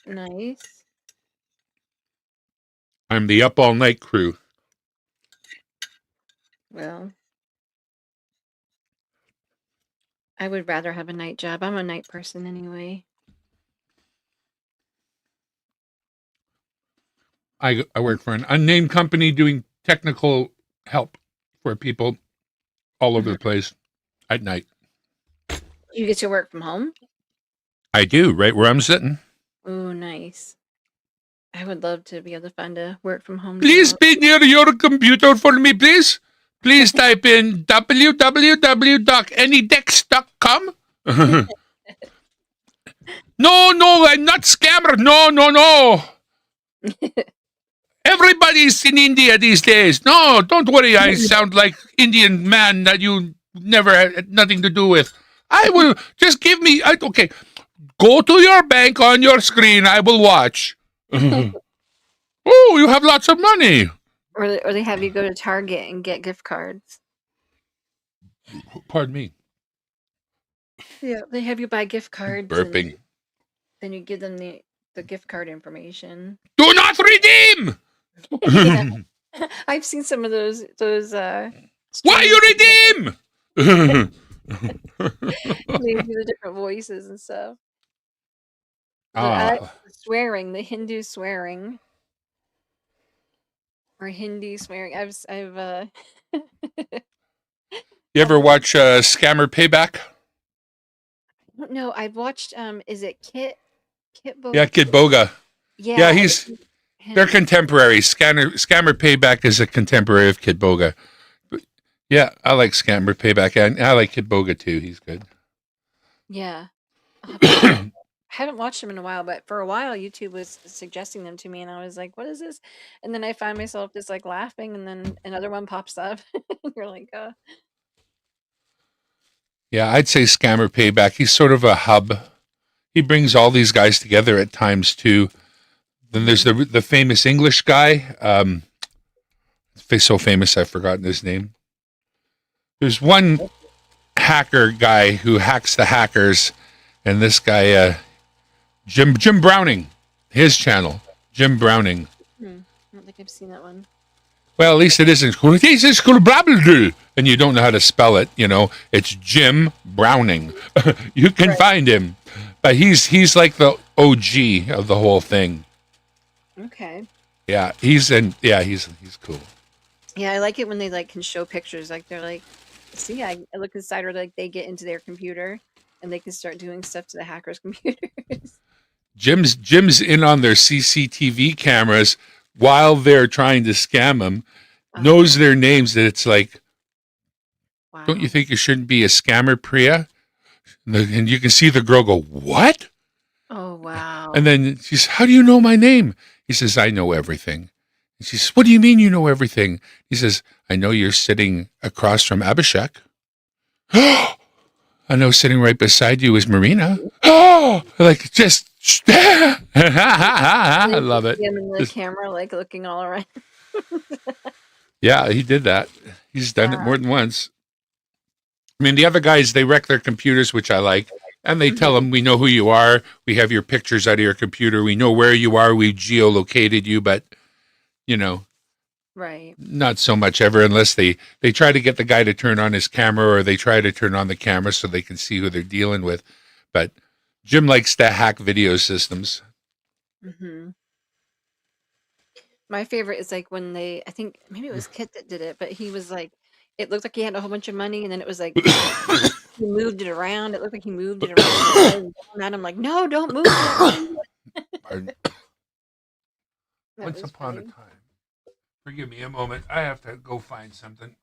S12: Nice.
S8: I'm the up all night crew.
S12: Well, I would rather have a night job. I'm a night person anyway.
S8: I work for an unnamed company doing technical help for people all over the place at night.
S12: You get to work from home?
S8: I do, right where I'm sitting.
S12: Oh, nice. I would love to be able to find a work from home
S8: Please
S12: job.
S8: be near your computer for me, please. Please type in www.anydex.com. No, I'm not scammer. No. Everybody's in India these days. No, don't worry. I sound like Indian man that you never had nothing to do with. I will just give me. Okay, go to your bank on your screen. I will watch. Oh, you have lots of money.
S12: Or they have you go to Target and get gift cards.
S8: Pardon me.
S12: Yeah, they have you buy gift cards.
S8: Burping.
S12: Then you give them the gift card information.
S8: Do not redeem.
S12: Yeah. I've seen some of those.
S8: Why you redeem?
S12: They do the different voices and stuff. But I like the swearing, the Hindu swearing, or Hindi swearing. I've
S8: You ever watch Scammer Payback?
S12: I don't know. I've watched. Is it Kit Boga?
S8: Yeah, Kid Boga.
S12: Yeah,
S8: Yeah, they're contemporary. Scammer Payback is a contemporary of Kid Boga. But, yeah, I like Scammer Payback, and I like Kid Boga too. He's good.
S12: Yeah. I haven't watched them in a while, but for a while YouTube was suggesting them to me, and I was like, "What is this?" And then I find myself just like laughing, and then another one pops up, and you're like,
S8: Yeah, I'd say Scammer Payback. He's sort of a hub. He brings all these guys together at times too. Then there's the famous English guy. So famous I've forgotten his name. There's one hacker guy who hacks the hackers, and this guy Jim Browning, his channel, Jim Browning.
S12: I don't think I've seen that one.
S8: Well, at least it isn't cool. This is cool, and you don't know how to spell it. You know, it's Jim Browning. You can find him, but he's like the OG of the whole thing.
S12: Okay.
S8: Yeah, he's cool.
S12: Yeah, I like it when they like can show pictures. Like they're like, see, I look inside, or like they get into their computer and they can start doing stuff to the hackers' computers.
S8: Jim's in on their CCTV cameras while they're trying to scam them. Knows their names. That it's like, don't you think you shouldn't be a scammer, Priya? And you can see the girl go, what?
S12: Oh wow!
S8: And then she says, how do you know my name? He says, I know everything. And she says, what do you mean you know everything? He says, I know you're sitting across from Abhishek. I know sitting right beside you is Marina. Like just, I love it.
S12: Him in the camera, like looking all around.
S8: Yeah, he did that. He's done it more than once. I mean, the other guys, they wreck their computers, which I like. And they tell them, we know who you are. We have your pictures out of your computer. We know where you are. We geolocated you, but, you know,
S12: right.
S8: Not so much ever unless they try to get the guy to turn on his camera, or they try to turn on the camera so they can see who they're dealing with. But Jim likes to hack video systems.
S12: Mm-hmm. My favorite is like when I think maybe it was Kit that did it, but he was like, it looked like he had a whole bunch of money, and then it was like he moved it around. It looked like he moved it around. And I'm like, no, don't move it.
S8: Pardon. Once upon a time. Forgive me a moment. I have to go find something.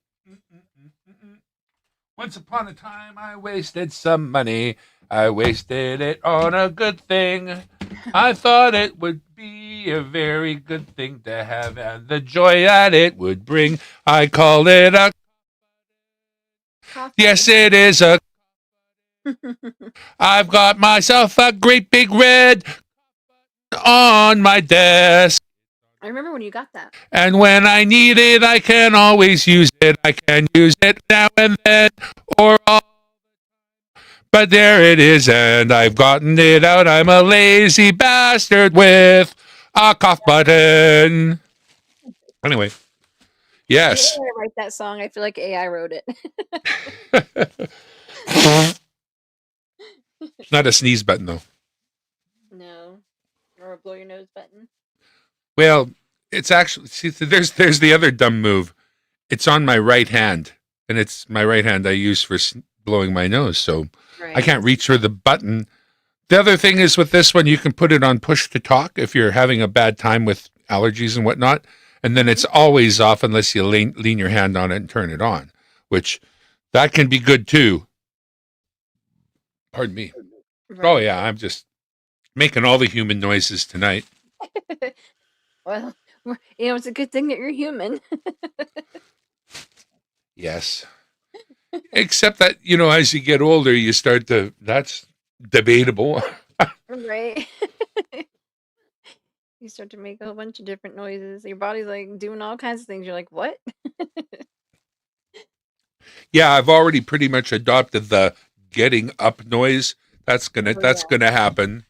S8: Once upon a time, I wasted some money. I wasted it on a good thing. I thought it would be a very good thing to have, and the joy that it would bring. I called it a... Yes, it is a... I've got myself a great big red on my desk.
S12: I remember when you got that.
S8: And when I need it, I can always use it. I can use it now and then, or all. But there it is, and I've gotten it out. I'm a lazy bastard with a cough button. Anyway, yes.
S12: Did I write that song? I feel like AI wrote it.
S8: It's not a sneeze button, though.
S12: No. Or a blow your nose button.
S8: Well, it's actually, see, there's the other dumb move. It's on my right hand, and it's my right hand I use for blowing my nose, so I can't reach for the button. The other thing is with this one, you can put it on push to talk if you're having a bad time with allergies and whatnot, and then it's always off unless you lean your hand on it and turn it on, which that can be good too. Pardon me. Right. Oh, yeah, I'm just making all the human noises tonight.
S12: Well, It's a good thing that you're human.
S8: Yes. Except that, as you get older, you start to, that's debatable.
S12: Right. You start to make a whole bunch of different noises. Your body's like doing all kinds of things. You're like, what?
S8: Yeah, I've already pretty much adopted the getting up noise. That's gonna happen.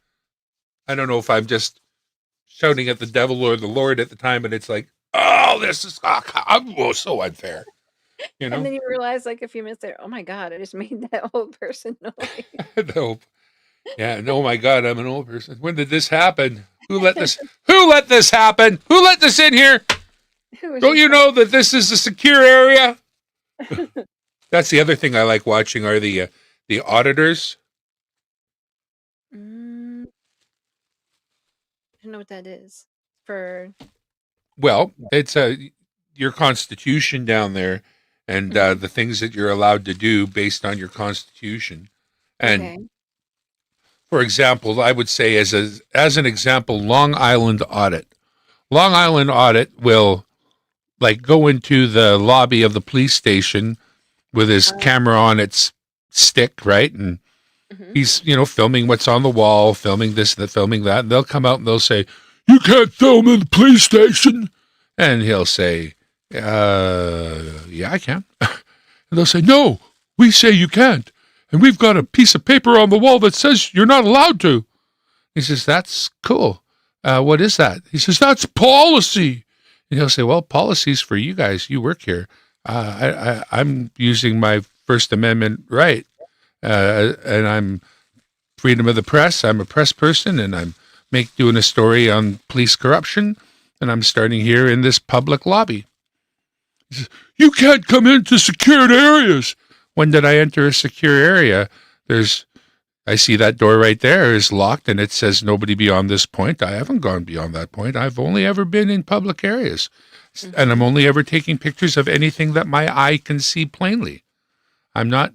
S8: I don't know if I'm just shouting at the devil or the Lord at the time, and it's like, oh, this is so unfair.
S12: And then you realize, like a few minutes later, oh my God, I just made that old person noise.
S8: No. Yeah, oh my God, I'm an old person. When did this happen? Who let this happen? Who let this in here? Don't you know that this is a secure area? That's the other thing I like watching are the auditors.
S12: I don't know what that is.
S8: Well, it's your constitution down there, and the things that you're allowed to do based on your constitution. And
S12: Okay.
S8: for example, I would say as an example, Long Island audit. Long Island audit will like go into the lobby of the police station with his camera on its stick, right? And he's, filming what's on the wall, filming this, filming that. And they'll come out and they'll say, "You can't film in the police station." And he'll say, "Yeah, I can." And they'll say, "No, we say you can't. And we've got a piece of paper on the wall that says you're not allowed to." He says, "That's cool. What is that?" He says, "That's policy." And he'll say, "Well, policy's for you guys. You work here. I'm using my First Amendment right. And I'm freedom of the press. I'm a press person, and I'm doing a story on police corruption, and I'm starting here in this public lobby." He says, "You can't come into secured areas." When did I enter a secure area? I see that door right there is locked, and it says nobody beyond this point. I haven't gone beyond that point. I've only ever been in public areas, and I'm only ever taking pictures of anything that my eye can see plainly. I'm not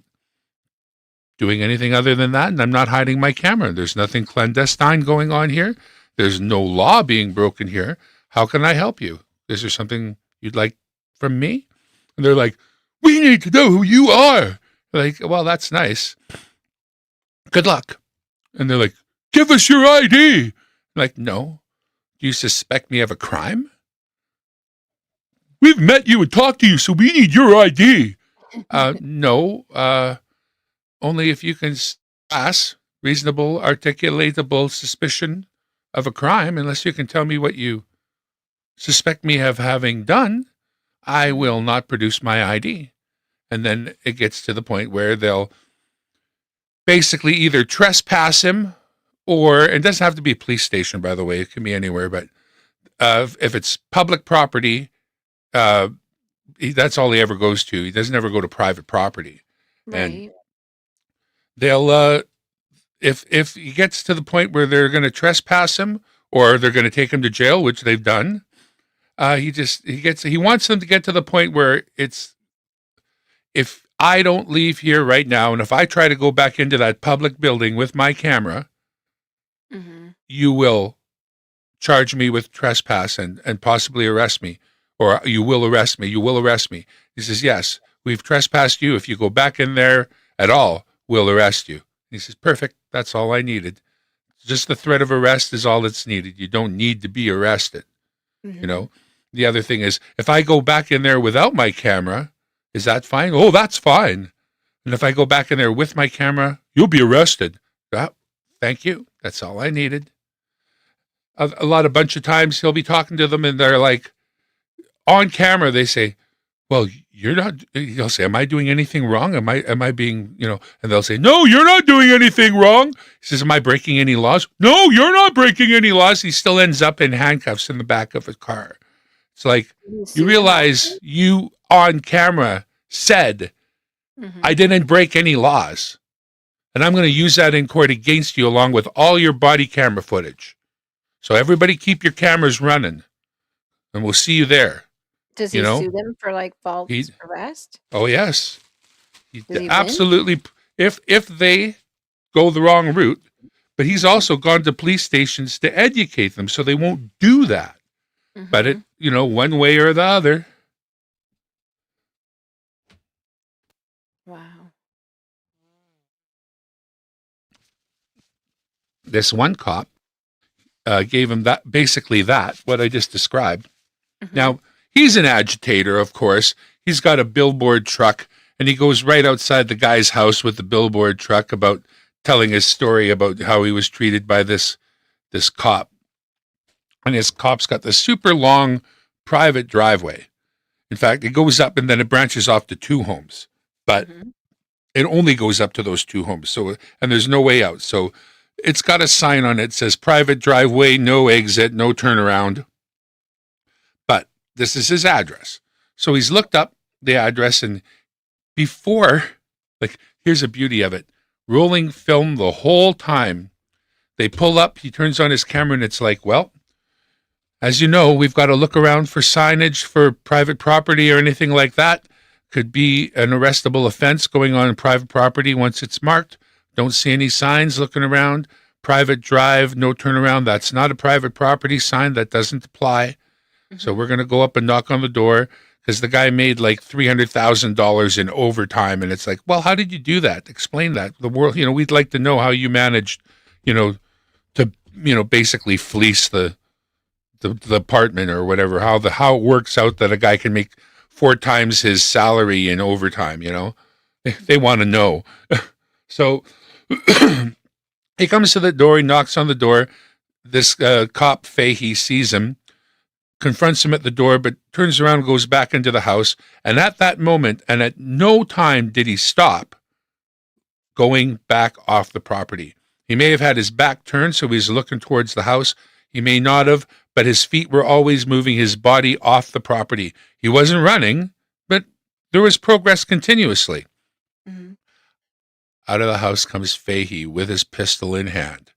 S8: doing anything other than that, and I'm not hiding my camera. There's nothing clandestine going on here. There's no law being broken here. How can I help you? Is there something you'd like from me? And they're like, "We need to know who you are." Like, well, that's nice. Good luck. And they're like, "Give us your ID." I'm like, "No. Do you suspect me of a crime? We've met you and talked to you, so we need your ID." No. Only if you can pass reasonable, articulatable suspicion of a crime. Unless you can tell me what you suspect me of having done, I will not produce my ID. And then it gets to the point where they'll basically either trespass him, or it doesn't have to be a police station, by the way. It can be anywhere. But if it's public property, that's all he ever goes to. He doesn't ever go to private property.
S12: Right.
S8: And they'll if he gets to the point where they're going to trespass him or they're going to take him to jail, which they've done, he wants them to get to the point where it's, if I don't leave here right now, and if I try to go back into that public building with my camera, you will charge me with trespass and possibly arrest me, or you will arrest me. You will arrest me. He says, "Yes, we've trespassed you. If you go back in there at all, we'll arrest you." He says, "Perfect. That's all I needed. Just the threat of arrest is all that's needed. You don't need to be arrested." The other thing is, if I go back in there without my camera, is that fine? "Oh, that's fine." And if I go back in there with my camera, "You'll be arrested." Thank you. That's all I needed. A bunch of times he'll be talking to them, and they're like, on camera, they say, "Well, you're not," he'll say, "Am I doing anything wrong? Am I being, and they'll say, "No, you're not doing anything wrong." He says, "Am I breaking any laws?" "No, you're not breaking any laws." He still ends up in handcuffs in the back of a car. It's like, you realize you on camera said, "I didn't break any laws. And I'm going to use that in court against you along with all your body camera footage. So everybody keep your cameras running, and we'll see you there."
S12: Does he sue them for like false arrest?
S8: Oh, yes.
S12: Does he
S8: Absolutely. If they go the wrong route, but he's also gone to police stations to educate them so they won't do that. But one way or the other.
S12: Wow.
S8: This one cop gave him basically what I just described.
S12: Mm-hmm.
S8: Now, he's an agitator, of course. He's got a billboard truck, and he goes right outside the guy's house with the billboard truck about telling his story about how he was treated by this cop. And his cop's got this super long private driveway. In fact, it goes up and then it branches off to 2 homes. But it only goes up to those 2 homes. So, and there's no way out. So it's got a sign on it that says private driveway, no exit, no turnaround. But this is his address. So he's looked up the address, and before, here's the beauty of it. Rolling film the whole time. They pull up, he turns on his camera, and it's like, well, as you know, we've got to look around for signage for private property or anything like that. Could be an arrestable offense going on in private property once it's marked. Don't see any signs looking around. Private drive, no turnaround. That's not a private property sign. That doesn't apply. So we're going to go up and knock on the door because the guy made like $300,000 in overtime. And it's like, well, how did you do that? Explain that. The world, we'd like to know how you managed, to, basically fleece the apartment or whatever, how it works out that a guy can make 4 times his salary in overtime, they want to know. So he comes to the door, he knocks on the door. This cop, Fahey, sees him, confronts him at the door, but turns around and goes back into the house. And at that moment, and at no time did he stop going back off the property. He may have had his back turned, so he's looking towards the house. He may not have, but his feet were always moving his body off the property. He wasn't running, but there was progress continuously. Out of the house comes Fahey with his pistol in hand,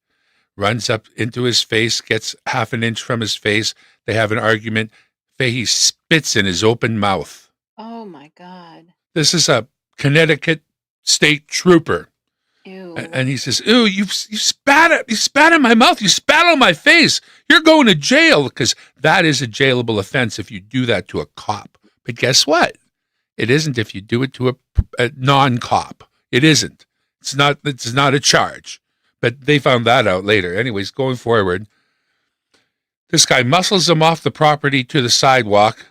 S8: runs up into his face, gets half an inch from his face. They have an argument. Fahey spits in his open mouth.
S12: Oh my God.
S8: This is a Connecticut state trooper.
S12: Ew.
S8: And he says, "Ew, you spat in my mouth. You spat on my face. You're going to jail," because that is a jailable offense if you do that to a cop. But guess what? It isn't if you do it to a non-cop. It isn't. It's not a charge. But they found that out later. Anyways, going forward, this guy muscles him off the property to the sidewalk,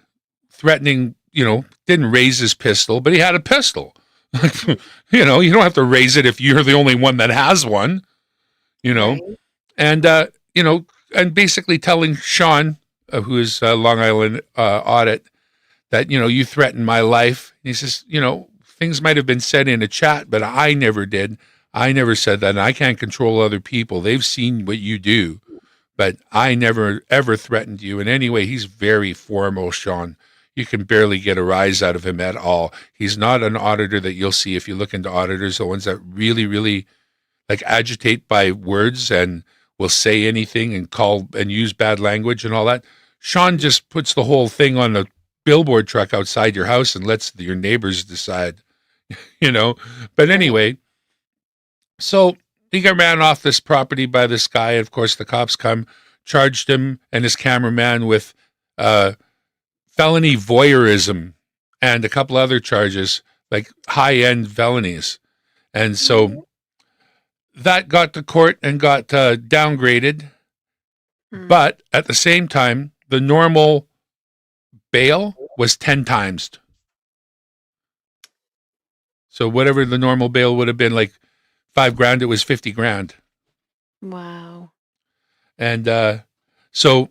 S8: threatening, didn't raise his pistol, but he had a pistol. You don't have to raise it if you're the only one that has one,
S12: Right.
S8: and, and basically telling Sean, who is Long Island Audit, that, you threatened my life. He says, things might have been said in a chat, but I never did. I never said that, and I can't control other people. They've seen what you do, but I never, ever threatened you in any way. He's very formal, Sean. You can barely get a rise out of him at all. He's not an auditor that you'll see if you look into auditors, the ones that really, really agitate by words and will say anything and call and use bad language and all that. Sean just puts the whole thing on a billboard truck outside your house and lets your neighbors decide, But anyway, so he got ran off this property by this guy. And of course, the cops come, charged him and his cameraman with felony voyeurism and a couple other charges, like high-end felonies. And so that got to court and got downgraded. But at the same time, the normal bail was 10 times. So whatever the normal bail would have been, like $5,000, it was $50,000.
S12: Wow.
S8: And so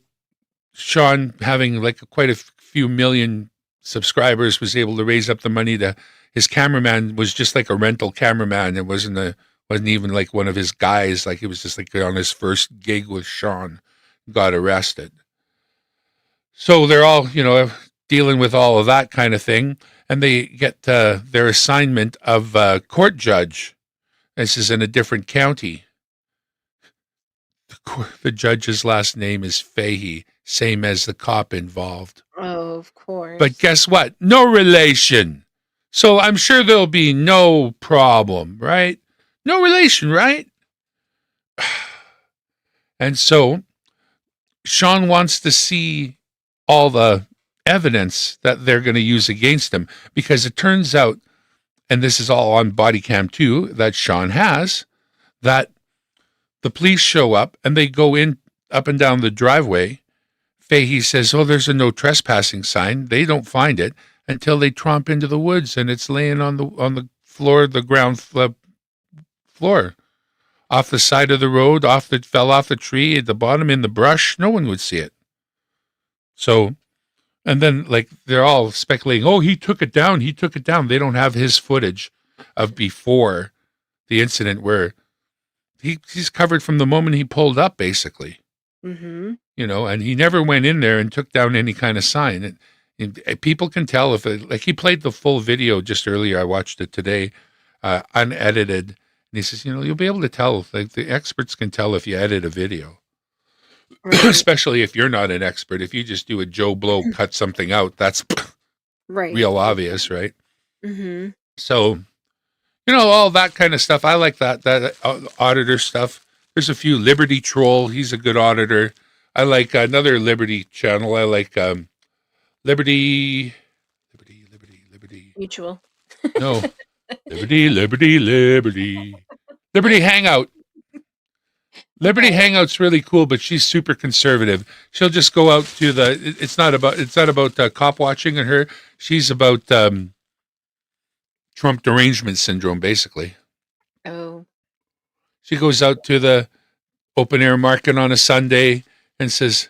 S8: Sean, having quite a few million subscribers, was able to raise up the money to. His cameraman was just like a rental cameraman. It wasn't even like one of his guys. Like it was just like on his first gig with Sean, got arrested. So they're all dealing with all of that kind of thing, and they get their assignment of court judge. This is in a different county. The judge's last name is Fahey, same as the cop involved.
S12: Oh, of course.
S8: But guess what? No relation. So I'm sure there'll be no problem, right? No relation, right? And so Sean wants to see
S2: all the evidence that they're going to use against him, because it turns out, and this is all on body cam too, that Sean has, that the police show up and they go in up and down the driveway. Fahey says, oh, there's a no trespassing sign. They don't find it until they tromp into the woods, and it's laying on the floor, the ground floor, off the side of the road, fell off the tree at the bottom in the brush. No one would see it. So, and then like they're all speculating, oh, he took it down. They don't have his footage of before the incident where he's covered from the moment he pulled up, basically.
S12: Mm-hmm.
S2: You know, and he never went in there and took down any kind of sign. And people can tell if like he played the full video just earlier. I watched it today, unedited. And he says, you know, you'll be able to tell, like the experts can tell if you edit a video,
S12: Right.
S2: especially if you're not an expert. If you just do a Joe Blow, cut something out, that's
S12: Right.
S2: real obvious, right?
S12: Mm-hmm.
S2: So, you know, all that kind of stuff. I like that auditor stuff. There's a few Liberty Troll. He's a good auditor. I like another Liberty channel. I like Liberty.
S12: Mutual.
S2: No, Liberty Hangout. Liberty Hangout's really cool, but she's super conservative. She'll just go out to it's not about cop watching and her. She's about Trump derangement syndrome, basically.
S12: Oh.
S2: She goes out to the open air market on a Sunday and says,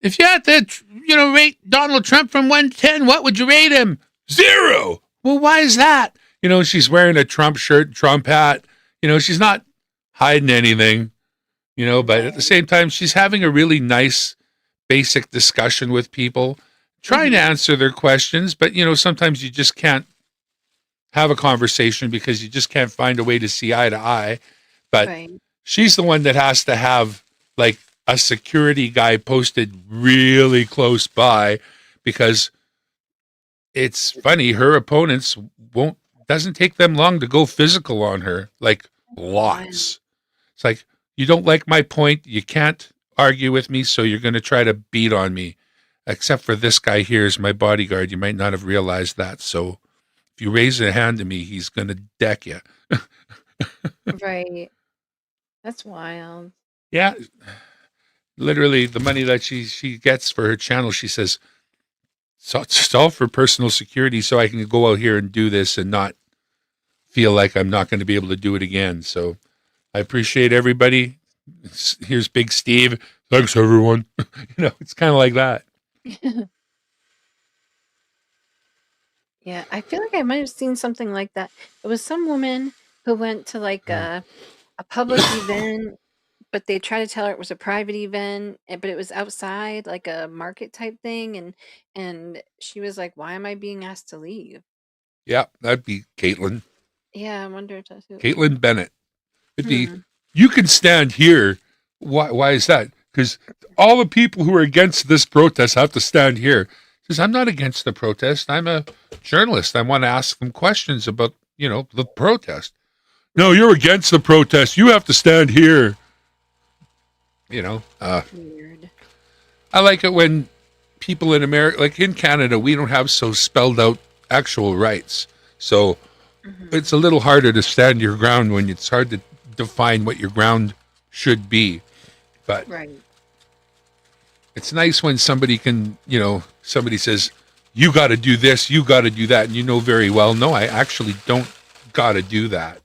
S2: if you had to, rate Donald Trump from 1 to 10, what would you rate him? 0. Well, why is that? She's wearing a Trump shirt, Trump hat. She's not hiding anything, but at the same time, she's having a really nice, basic discussion with people, trying to answer their questions. But, sometimes you just can't have a conversation because you just can't find a way to see eye to eye. But
S12: Right.
S2: she's the one that has to have like a security guy posted really close by, because it's funny, her opponents doesn't take them long to go physical on her, like lots. It's like, you don't like my point, you can't argue with me, so you're going to try to beat on me. Except for this guy here is my bodyguard. You might not have realized that. So if you raise a hand to me, he's going to deck you.
S12: Right. That's wild.
S2: Yeah. Literally, the money that she gets for her channel, she says, so it's all for personal security, so I can go out here and do this and not feel like I'm not going to be able to do it again. So I appreciate everybody. Here's Big Steve. Thanks, everyone. It's kind of like that.
S12: Yeah, I feel like I might have seen something like that. It was some woman who went to like a public event, but they tried to tell her it was a private event, but it was outside, like a market type thing, and she was like, "Why am I being asked to leave?"
S2: Yeah, that'd be Caitlin.
S12: Yeah, I wonder if that's who.
S2: Caitlin Bennett. It'd be,
S12: Hmm.
S2: you can stand here. Why is that? Because all the people who are against this protest have to stand here. She says, I'm not against the protest. I'm a journalist. I want to ask them questions about, the protest. No, you're against the protest. You have to stand here.
S12: Weird.
S2: I like it when people in America, like in Canada, we don't have so spelled out actual rights. So it's a little harder to stand your ground when it's hard to define what your ground should be. But
S12: Right.
S2: it's nice when somebody can, somebody says, you got to do this, you got to do that. And you know very well, no, I actually don't got to do that.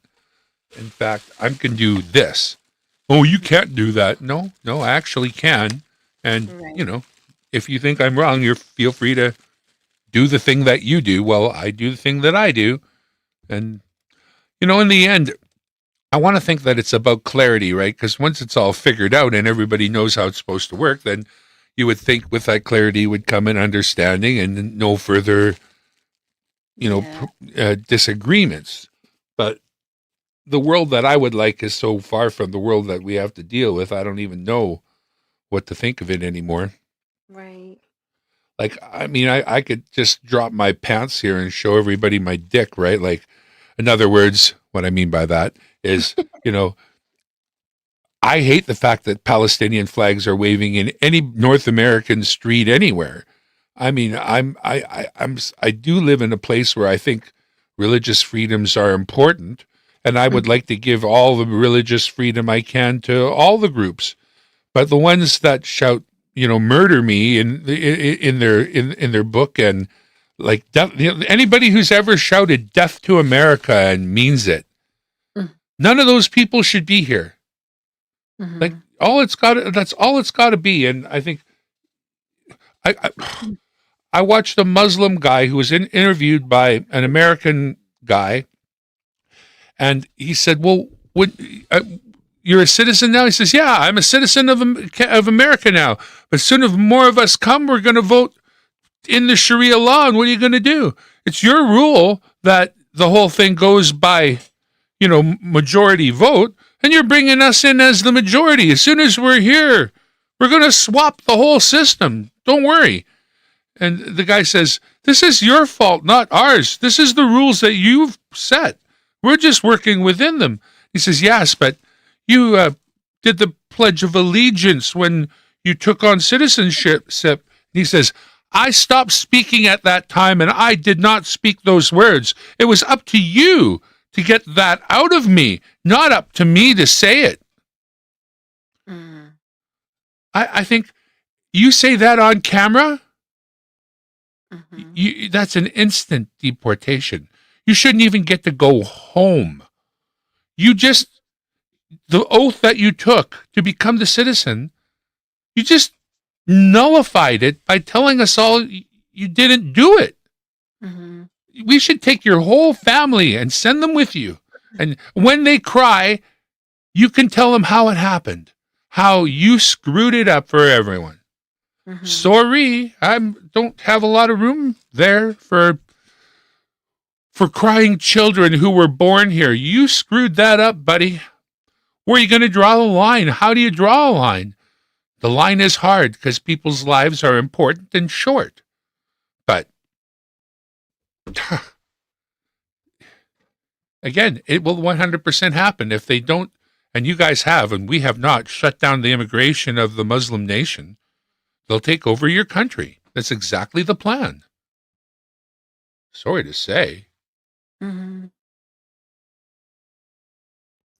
S2: In fact, I can do this. Oh, you can't do that. No, I actually can. And,
S12: Right.
S2: If you think I'm wrong, feel free to do the thing that you do. Well, I do the thing that I do. And, in the end, I want to think that it's about clarity, right? Because once it's all figured out and everybody knows how it's supposed to work, then you would think with that clarity would come an understanding and no further,
S12: Yeah.
S2: disagreements. But the world that I would like is so far from the world that we have to deal with. I don't even know what to think of it anymore.
S12: Right.
S2: Like, I mean, I could just drop my pants here and show everybody my dick, right? Like, in other words, what I mean by that is,
S8: I hate the fact that Palestinian flags are waving in any North American street anywhere. I mean, I do live in a place where I think religious freedoms are important, and I would like to give all the religious freedom I can to all the groups. But the ones that shout, murder me in their book, and like death, anybody who's ever shouted death to America and means it, none of those people should be here. Like that's all it's got to be. And I think I watched a Muslim guy who was interviewed by an American guy, and he said, "Well, you're a citizen now?" He says, "Yeah, I'm a citizen of America now. But soon as more of us come, we're going to vote in the Sharia law. And what are you going to do? It's your rule that the whole thing goes by, majority vote, and you're bringing us in as the majority. As soon as we're here, we're going to swap the whole system. Don't worry." And the guy says, "This is your fault, not ours. This is the rules that you've set. We're just working within them." He says, "Yes, but you did the Pledge of Allegiance when you took on citizenship." He says, "I stopped speaking at that time, and I did not speak those words. It was up to you to get that out of me, not up to me to say it." I think you say that on camera, that's an instant deportation. You shouldn't even get to go home. The oath that you took to become the citizen, you just nullified it by telling us all you didn't do it. We should take your whole family and send them with you. And when they cry, you can tell them how it happened, how you screwed it up for everyone. Sorry, I don't have a lot of room there for crying children who were born here. You screwed that up, buddy. Where are you going to draw the line? How do you draw a line? The line is hard because people's lives are important and short. But again, it will 100% happen if they don't, and you guys have, and we have not, shut down the immigration of the Muslim nation. They'll take over your country. That's exactly the plan. Sorry to say.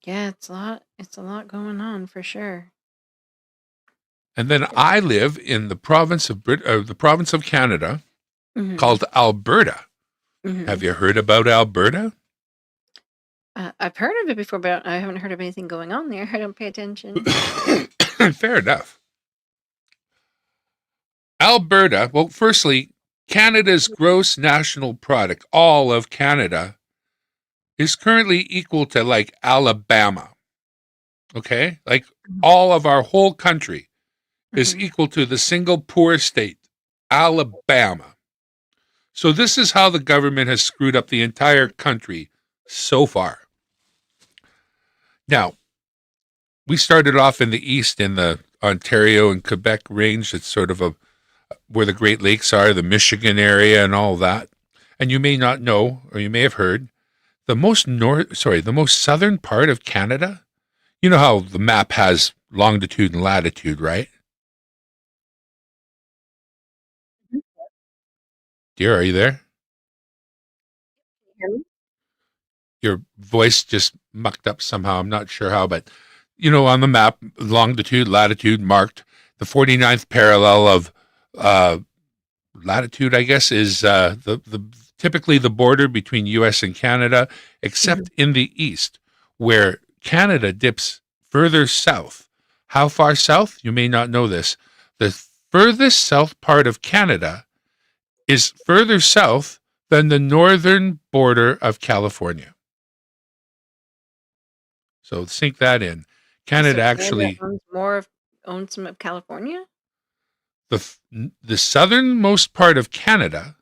S12: Yeah, it's a lot going on for sure.
S8: And then I live in the province of Canada called Alberta. Have you heard about Alberta?
S12: I've heard of it before, but I haven't heard of anything going on there. I don't pay attention.
S8: Fair enough. Alberta, well, firstly, Canada's gross national product, all of Canada, is currently equal to like Alabama. Okay? Like all of our whole country is equal to the single poor state, Alabama. So this is how the government has screwed up the entire country so far. Now, we started off in the east in the Ontario and Quebec range. It's sort of where the Great Lakes are, the Michigan area and all that. And you may not know, or you may have heard, the most southern part of Canada, you know how the map has longitude and latitude, right? Dear, are you there? Your voice just mucked up somehow. I'm not sure how, but on the map, longitude, latitude marked. The 49th parallel of latitude, I guess, is typically the border between U.S. and Canada, except in the east, where Canada dips further south. How far south? You may not know this. The furthest south part of Canada is further south than the northern border of California. So sink that in. Canada actually
S12: owns some of California.
S8: The southernmost part of Canada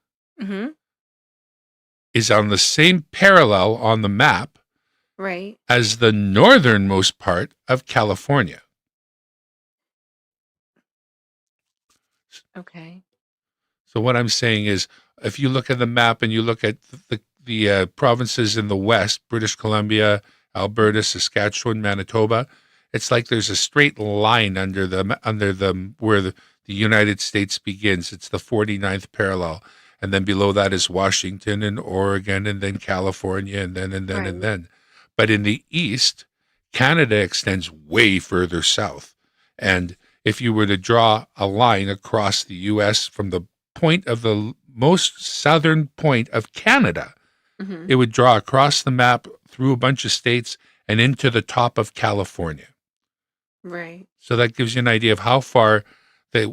S8: is on the same parallel on the map,
S12: right,
S8: as the northernmost part of California.
S12: Okay.
S8: So what I'm saying is, if you look at the map and you look at the provinces in the west, British Columbia, Alberta, Saskatchewan, Manitoba, It's like there's a straight line under the where the United States begins. It's the 49th parallel. And then below that is Washington and Oregon and then California and then and then
S12: Right.
S8: and then. But in the east, Canada extends way further south. And if you were to draw a line across the U.S. from the point of the most southern point of Canada,
S12: Hmm.
S8: it would draw across the map through a bunch of states and into the top of California.
S12: Right.
S8: So that gives you an idea of how far they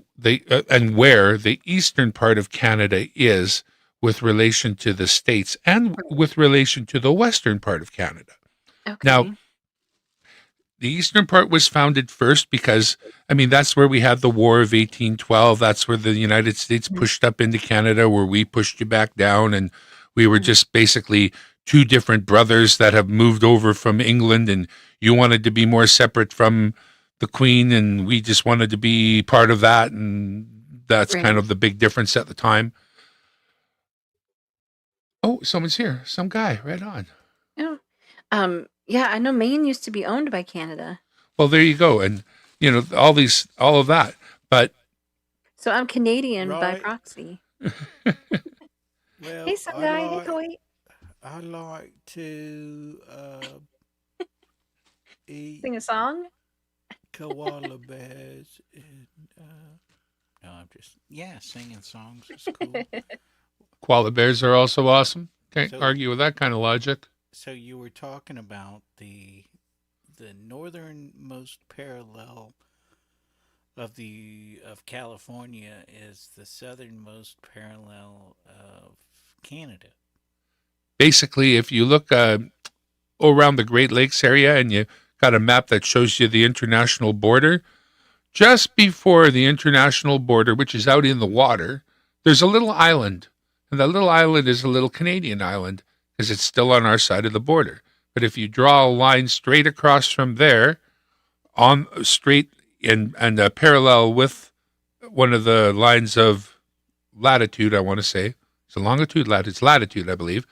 S8: and where the eastern part of Canada is with relation to the states and with relation to the western part of Canada.
S12: Okay.
S8: Now, the eastern part was founded first because, I mean, that's where we had the War of 1812. That's where the United States pushed up into Canada, where we pushed you back down. And we were just basically two different brothers that have moved over from England. And you wanted to be more separate from the Queen, and we just wanted to be part of that. And that's
S12: Right.
S8: kind of the big difference at the time. Oh, someone's here. Some guy. Right on.
S12: Yeah. Yeah, I know Maine used to be owned by Canada.
S8: Well, there you go. And, you know, all of that. But
S12: So I'm Canadian by
S13: Right.
S12: proxy.
S13: Well,
S12: Hey, some guy. Hey, Koi.
S13: I like to eat
S12: Sing a song?
S13: koala bears and no, I'm just singing songs is cool.
S8: koala bears are also awesome. Can't
S13: So-
S8: argue with that kind of logic.
S13: So you were talking about the northernmost parallel of California is the southernmost parallel of Canada.
S8: Basically, if you look around the Great Lakes area and you got a map that shows you the international border, just before the international border, which is out in the water, there's a little island. And that little island is a little Canadian island because it's still on our side of the border. But if you draw a line straight across from there, on straight and parallel with one of the lines of latitude, I want to say, it's a longitude, it's latitude, I believe,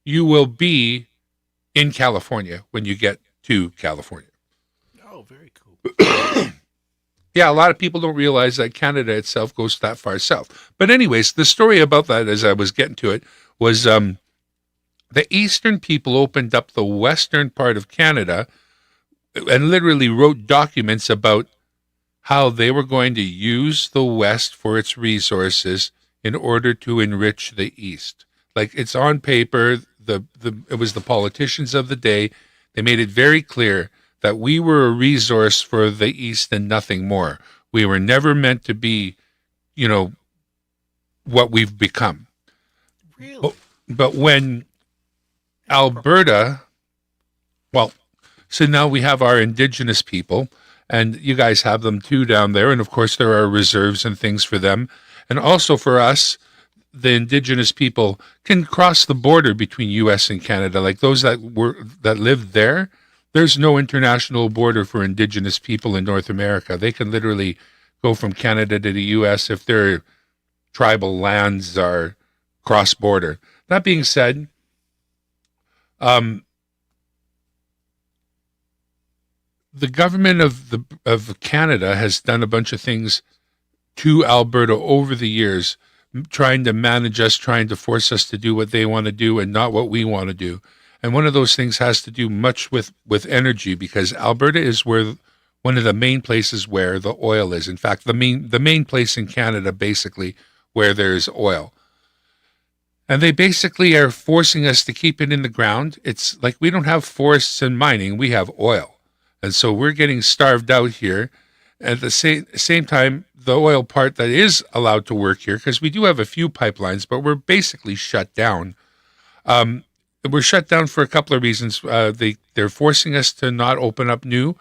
S8: you will be in California when you get to California.
S13: Oh, very cool.
S8: Yeah, a lot of people don't realize that Canada itself goes that far south. But anyways, the story about that, as I was getting to it, was the eastern people opened up the western part of Canada and literally wrote documents about how they were going to use the West for its resources in order to enrich the East. Like, it's on paper. It was the politicians of the day. They made it very clear that we were a resource for the East and nothing more. We were never meant to be, you know, what we've become.
S13: Really?
S8: But when Alberta, well, so now we have our indigenous people, and you guys have them too down there. And of course, there are reserves and things for them. And also for us, the indigenous people can cross the border between U.S. and Canada. Like those that lived there, there's no international border for indigenous people in North America. They can literally go from Canada to the U.S. if their tribal lands are cross-border. That being said, the government of Canada has done a bunch of things to Alberta over the years, trying to manage us, trying to force us to do what they want to do and not what we want to do. And one of those things has to do much with energy, because Alberta is where one of the main places where the oil is. In fact, the main place in Canada, basically, where there's oil. And they basically are forcing us to keep it in the ground. It's like we don't have forests and mining, we have oil. And so we're getting starved out here. At the same time, the oil part that is allowed to work here, because we do have a few pipelines, but we're basically shut down. We're shut down for a couple of reasons. They're forcing us to not open up new,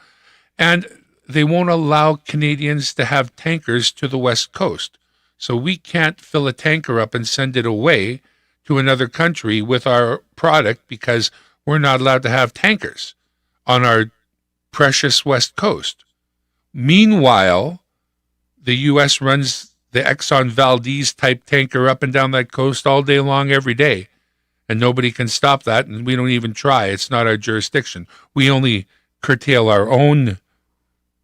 S8: and they won't allow Canadians to have tankers to the West Coast. So we can't fill a tanker up and send it away to another country with our product because we're not allowed to have tankers on our precious West Coast. Meanwhile, the U.S. runs the Exxon Valdez type tanker up and down that coast all day long, every day. And nobody can stop that, and we don't even try. It's not our jurisdiction. We only curtail our own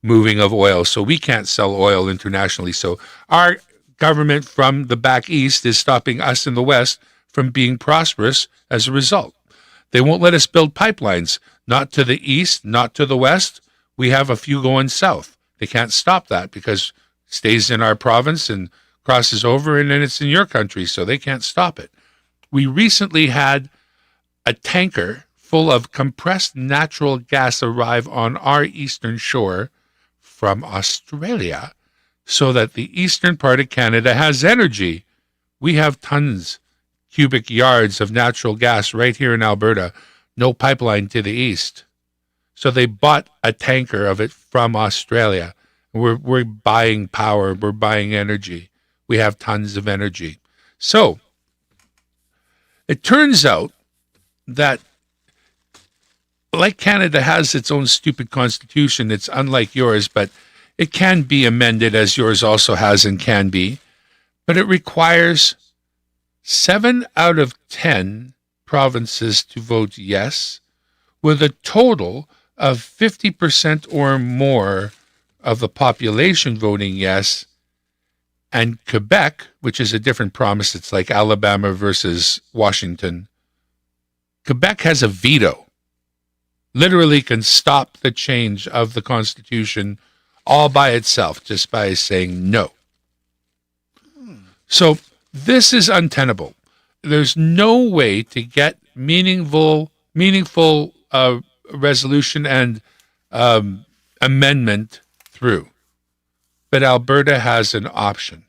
S2: moving of oil. So we can't sell oil internationally. So our government from the back east is stopping us in the west from being prosperous as a result. They won't let us build pipelines, not to the east, not to the west. We have a few going south. They can't stop that because it stays in our province and crosses over, and then it's in your country, so they can't stop it. We recently had a tanker full of compressed natural gas arrive on our eastern shore from Australia so that the eastern part of Canada has energy. We have tons, cubic yards of natural gas right here in Alberta, no pipeline to the east. So they bought a tanker of it from Australia. We're buying power, we're buying energy. We have tons of energy. So it turns out that like Canada has its own stupid constitution, it's unlike yours, but it can be amended as yours also has and can be. But it requires 7 out of 10 provinces to vote yes, with a total of 50% or more of the population voting yes. And Quebec, which is a different province, it's like Alabama versus Washington. Quebec has a veto, literally can stop the change of the Constitution all by itself, just by saying no. So this is untenable. There's no way to get meaningful resolution and amendment through. But Alberta has an option.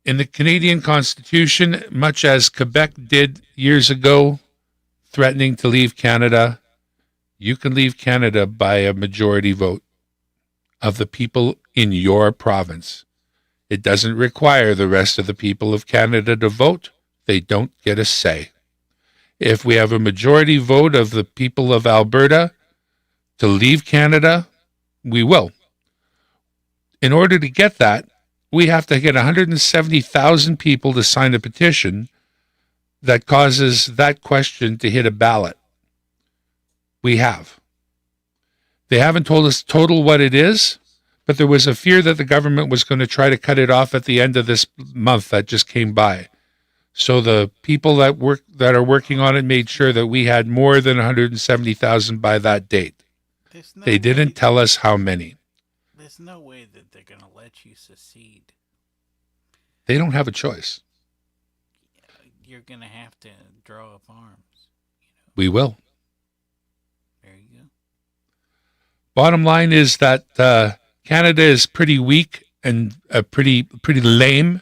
S2: In the Canadian Constitution, much as Quebec did years ago, threatening to leave Canada, you can leave Canada by a majority vote of the people in your province. It doesn't require the rest of the people of Canada to vote. They don't get a say. If we have a majority vote of the people of Alberta to leave Canada, we will. In order to get that, we have to get 170,000 people to sign a petition that causes that question to hit a ballot. We have. They haven't told us total what it is, but there was a fear that the government was going to try to cut it off at the end of this month that just came by. So the people that are working on it made sure that we had more than 170,000 by that date. They didn't tell us how many.
S13: There's no way that they're going to let you secede.
S2: They don't have a choice.
S13: You're going to have to draw up arms.
S2: We will.
S13: There you go.
S2: Bottom line is that Canada is pretty weak and pretty lame.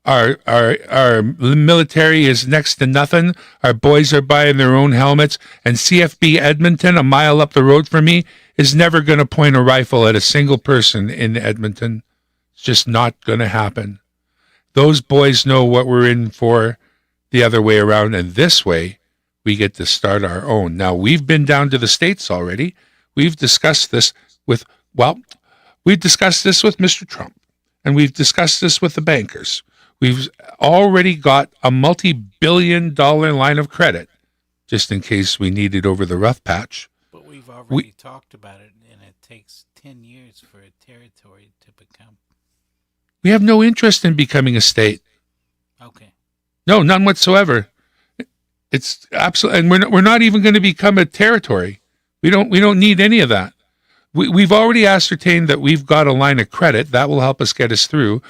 S2: Our military is next to nothing. Our boys are buying their own helmets. And CFB Edmonton, a mile up the road from me, is never going to point a rifle at a single person in Edmonton. It's just not going to happen. Those boys know what we're in for the other way around. And this way, we get to start our own. Now, we've been down to the States already. We've discussed this with Mr. Trump. And we've discussed this with the bankers. We've already got a multi-billion-dollar line of credit, just in case we need it over the rough patch.
S13: But we've already talked about it, and it takes 10 years for a territory to become.
S2: We have no interest in becoming a state.
S13: Okay.
S2: No, none whatsoever. It's absolutely, and we're not even going to become a territory. We don't need any of that. We've already ascertained that we've got a line of credit that will help us get us through.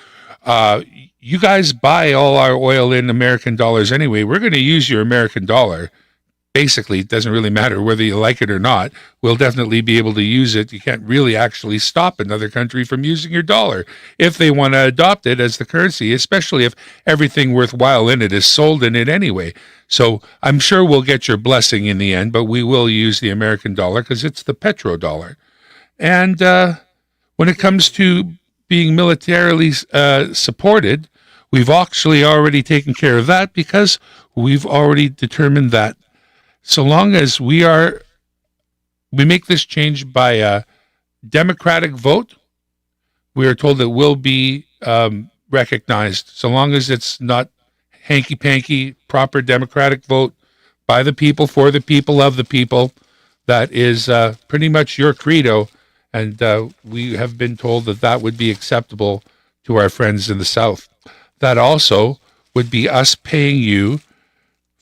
S2: You guys buy all our oil in American dollars anyway. We're going to use your American dollar. Basically, it doesn't really matter whether you like it or not. We'll definitely be able to use it. You can't really actually stop another country from using your dollar if they want to adopt it as the currency, especially if everything worthwhile in it is sold in it anyway. So I'm sure we'll get your blessing in the end, but we will use the American dollar because it's the petrodollar. And when it comes to being militarily supported, we've actually already taken care of that because we've already determined that so long as we make this change by a democratic vote, we are told it will be recognized. So long as it's not hanky-panky, proper democratic vote by the people, for the people, of the people,
S8: that is pretty much your credo, and we have been told that that would be acceptable to our friends in the South. That also would be us paying you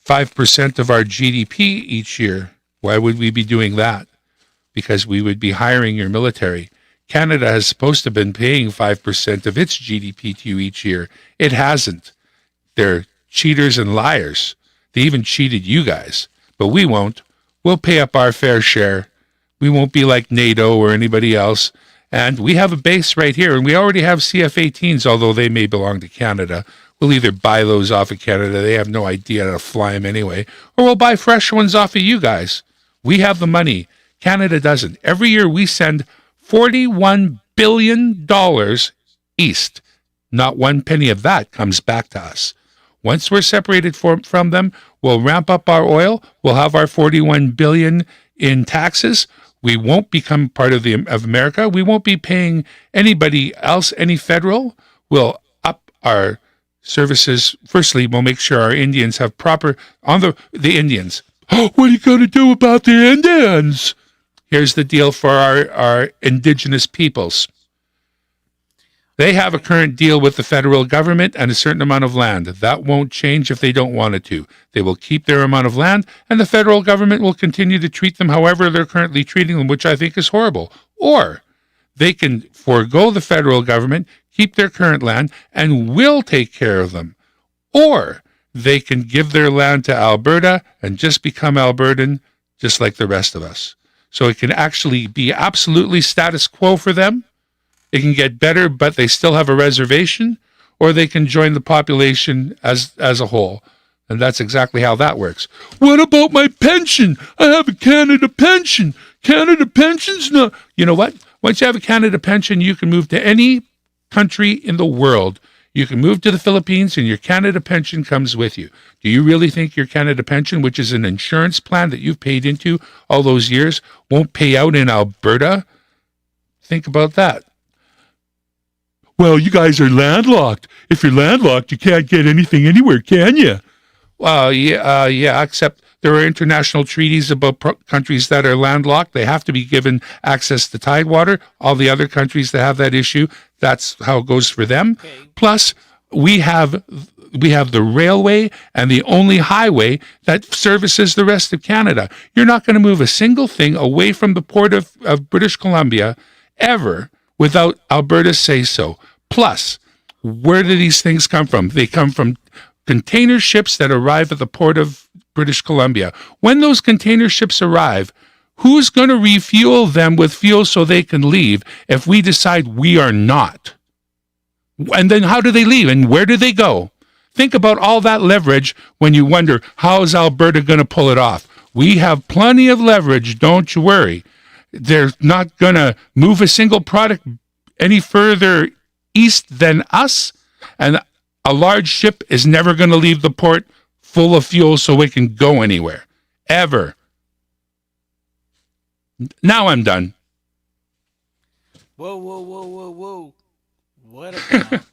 S8: 5% of our GDP each year. Why would we be doing that? Because we would be hiring your military. Canada has supposed to have been paying 5% of its GDP to you each year. It hasn't. They're cheaters and liars. They even cheated you guys, but we won't. We'll pay up our fair share. We won't be like NATO or anybody else. And we have a base right here, and we already have CF-18s, although they may belong to Canada. We'll either buy those off of Canada. They have no idea how to fly them anyway. Or we'll buy fresh ones off of you guys. We have the money. Canada doesn't. Every year we send $41 billion east. Not one penny of that comes back to us. Once we're separated from them, we'll ramp up our oil. We'll have our $41 billion in taxes. We won't become part of America. We won't be paying anybody else any federal. We'll up our services. Firstly, we'll make sure our Indians have proper on the Indians. Oh, what are you going to do about the Indians? Here's the deal for our indigenous peoples. They have a current deal with the federal government and a certain amount of land. That won't change if they don't want it to. They will keep their amount of land, and the federal government will continue to treat them however they're currently treating them, which I think is horrible. Or they can forego the federal government, keep their current land, and will take care of them. Or they can give their land to Alberta and just become Albertan, just like the rest of us. So it can actually be absolutely status quo for them. It can get better, but they still have a reservation, or they can join the population as a whole. And that's exactly how that works. What about my pension? I have a Canada pension. Canada pension's not... You know what? Once you have a Canada pension, you can move to any country in the world. You can move to the Philippines, and your Canada pension comes with you. Do you really think your Canada pension, which is an insurance plan that you've paid into all those years, won't pay out in Alberta? Think about that. Well, you guys are landlocked. If you're landlocked, you can't get anything anywhere, can you? Well, yeah, except there are international treaties about countries that are landlocked. They have to be given access to tidewater. All the other countries that have that issue, that's how it goes for them. Okay. Plus, we have the railway and the only highway that services the rest of Canada. You're not going to move a single thing away from the port of British Columbia ever without Alberta say so. Plus, where do these things come from? They come from container ships that arrive at the port of British Columbia. When those container ships arrive, who's going to refuel them with fuel so they can leave if we decide we are not? And then how do they leave and where do they go? Think about all that leverage when you wonder, how is Alberta going to pull it off? We have plenty of leverage, don't you worry. They're not going to move a single product any further east than us, and a large ship is never going to leave the port full of fuel so it can go anywhere, ever. Now I'm done.
S13: Whoa. What about...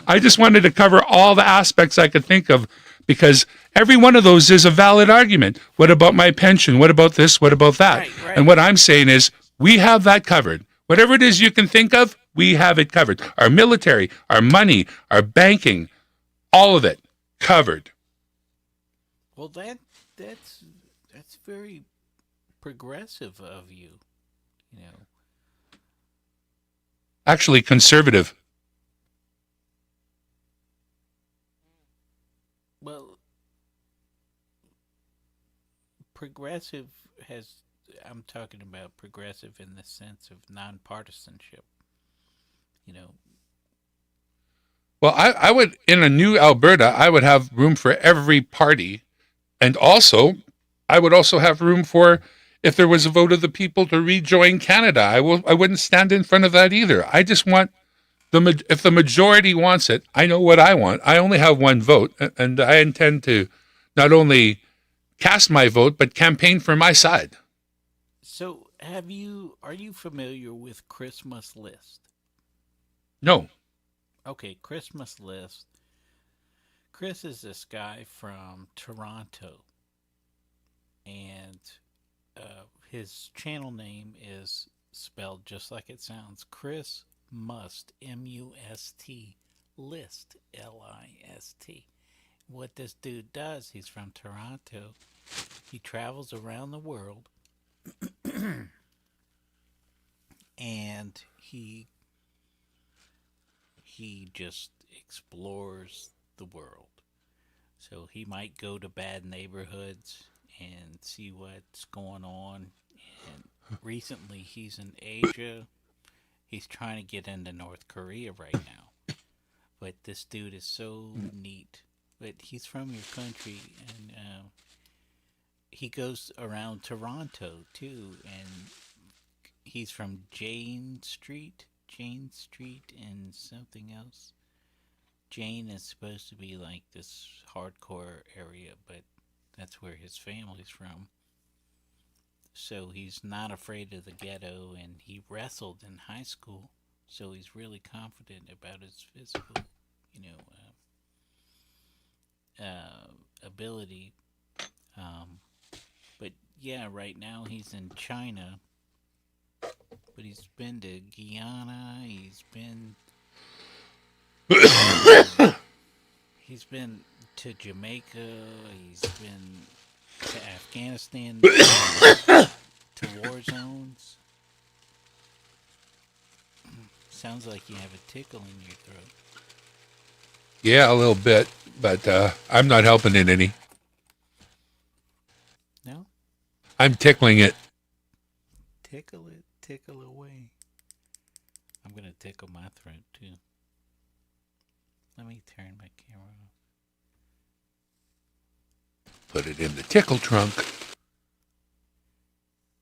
S8: I just wanted to cover all the aspects I could think of, because every one of those is a valid argument. What about my pension? What about this? What about that? Right. And what I'm saying is, we have that covered. Whatever it is you can think of, we have it covered. Our military, our money, our banking, all of it covered.
S13: Well, that's very progressive of you, you know.
S8: Actually, conservative.
S13: Well, progressive has... I'm talking about progressive in the sense of nonpartisanship. You know.
S8: Well, I would, in a new Alberta, I would have room for every party. And also, I would also have room for, if there was a vote of the people to rejoin Canada, I wouldn't stand in front of that either. I just want, if the majority wants it, I know what I want. I only have one vote, and I intend to not only cast my vote, but campaign for my side.
S13: So, are you familiar with Christmas List?
S8: No.
S13: Okay, Christmas List. Chris is this guy from Toronto, and his channel name is spelled just like it sounds. Chris Must, M-U-S-T, List, L-I-S-T. What this dude does, he's from Toronto. He travels around the world and he just explores the world. So he might go to bad neighborhoods and see what's going on. And recently he's in Asia. He's trying to get into North Korea right now. But this dude is so neat. But he's from your country, and he goes around Toronto too, and he's from Jane Street, and something else. Jane is supposed to be like this hardcore area, but that's where his family's from. So he's not afraid of the ghetto, and he wrestled in high school, so he's really confident about his physical, ability. But yeah, right now he's in China, but he's been to Guyana, he's been to Jamaica, he's been to Afghanistan, to war zones. Sounds like you have a tickle in your throat.
S8: Yeah, a little bit, but I'm not helping it any.
S13: No?
S8: I'm tickling it.
S13: Tickle it, tickle away. I'm going to tickle my throat too. Let me turn my camera off.
S8: Put it in the tickle trunk.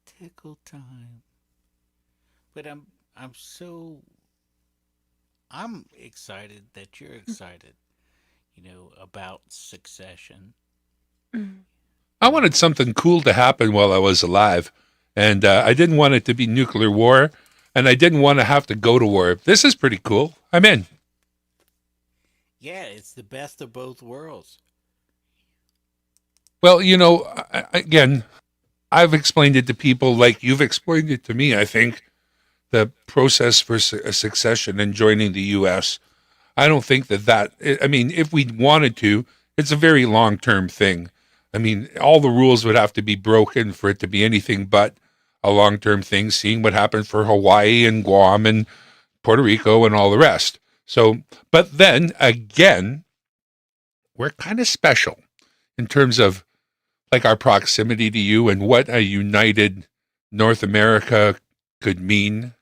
S13: Tickle time. But I'm excited that you're excited, about Succession.
S8: I wanted something cool to happen while I was alive, and I didn't want it to be nuclear war, and I didn't want to have to go to war. This is pretty cool. I'm in.
S13: Yeah, it's the best of both worlds.
S8: Well, again, I've explained it to people like you've explained it to me, I think, the process for a succession and joining the U.S. I don't think if we wanted to, it's a very long-term thing. I mean, all the rules would have to be broken for it to be anything but a long-term thing, seeing what happened for Hawaii and Guam and Puerto Rico and all the rest. So, but then again, we're kind of special in terms of like our proximity to you and what a united North America could mean,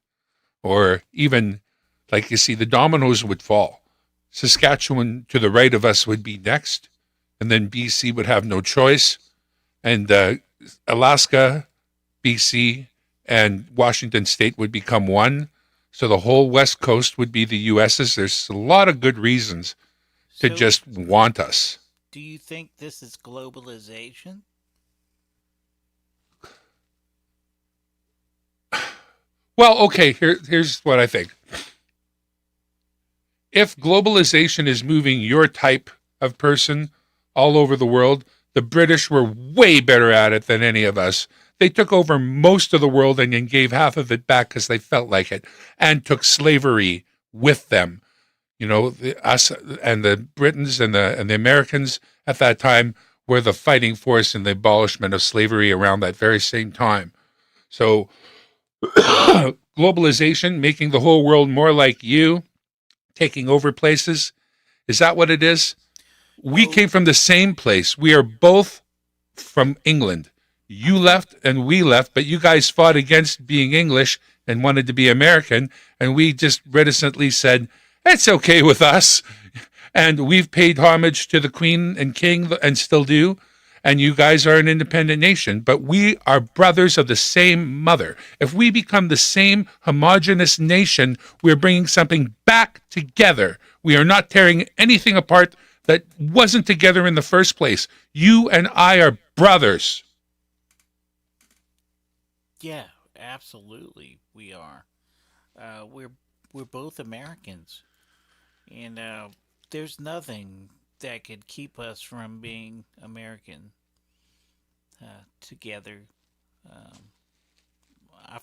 S8: or even like you see, the dominoes would fall. Saskatchewan to the right of us would be next, and then BC would have no choice, and Alaska, BC, and Washington State would become one. So the whole West Coast would be the U.S.'s. There's a lot of good reasons to just want us.
S13: Do you think this is globalization?
S8: Well, okay, here's what I think. If globalization is moving your type of person all over the world, the British were way better at it than any of us. They took over most of the world and then gave half of it back because they felt like it, and took slavery with them. Us and the Britons and the Americans at that time were the fighting force in the abolishment of slavery around that very same time. So globalization, making the whole world more like you, taking over places, is that what it is? We came from the same place. We are both from England. You left and we left, but you guys fought against being English and wanted to be American, and we just reticently said, it's okay with us. And we've paid homage to the Queen and King and still do. And you guys are an independent nation, but we are brothers of the same mother. If we become the same homogenous nation, we're bringing something back together. We are not tearing anything apart that wasn't together in the first place. You and I are brothers.
S13: Yeah, absolutely, we are. We're both Americans, and there's nothing that could keep us from being American together.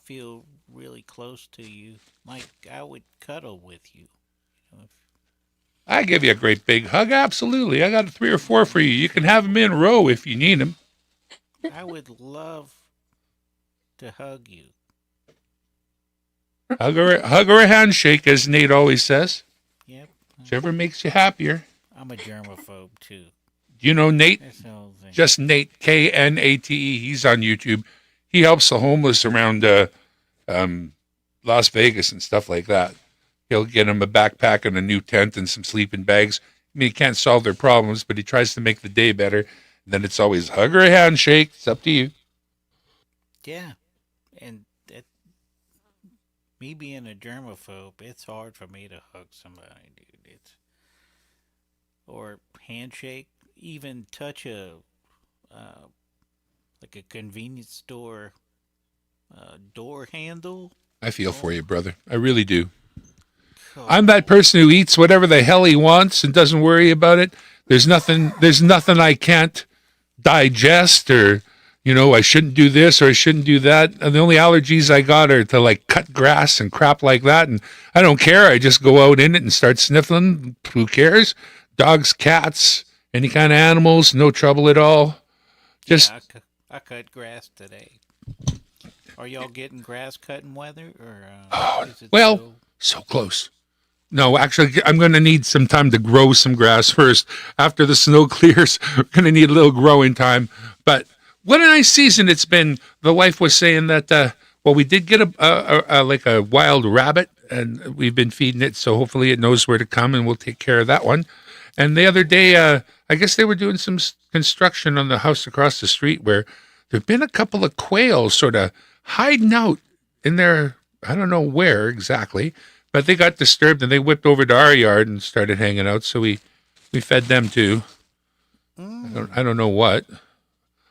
S13: feel really close to you, like I would cuddle with you. You know,
S8: I give you a great big hug. Absolutely. I got 3 or 4 for you. You can have them in a row if you need them.
S13: I would love to hug you.
S8: Hug or a handshake, as Nate always says.
S13: Yep.
S8: Whichever makes you happier.
S13: I'm a germaphobe too.
S8: Do you know Nate?
S13: That's the whole thing.
S8: Just Nate, Knate. He's on YouTube. He helps the homeless around Las Vegas and stuff like that. He'll get them a backpack and a new tent and some sleeping bags. I mean, he can't solve their problems, but he tries to make the day better. And then it's always hug or a handshake. It's up to you.
S13: Yeah, and me being a germaphobe, it's hard for me to hug somebody, dude. Or handshake, even touch like a convenience store door handle.
S8: I feel for you, brother. I really do. I'm that person who eats whatever the hell he wants and doesn't worry about it. There's nothing I can't digest, or I shouldn't do this or I shouldn't do that. And the only allergies I got are to like cut grass and crap like that. And I don't care. I just go out in it and start sniffling. Who cares? Dogs, cats, any kind of animals, no trouble at all. Just
S13: I cut grass today. Are y'all getting grass cutting weather, or is it
S8: so close. No, actually, I'm going to need some time to grow some grass first. After the snow clears, we're going to need a little growing time. But what a nice season it's been. The wife was saying that, we did get a wild rabbit, and we've been feeding it, so hopefully it knows where to come, and we'll take care of that one. And the other day, I guess they were doing some construction on the house across the street where there've been a couple of quails sort of hiding out in there. I don't know where exactly, but they got disturbed and they whipped over to our yard and started hanging out. So we fed them too. I don't know what.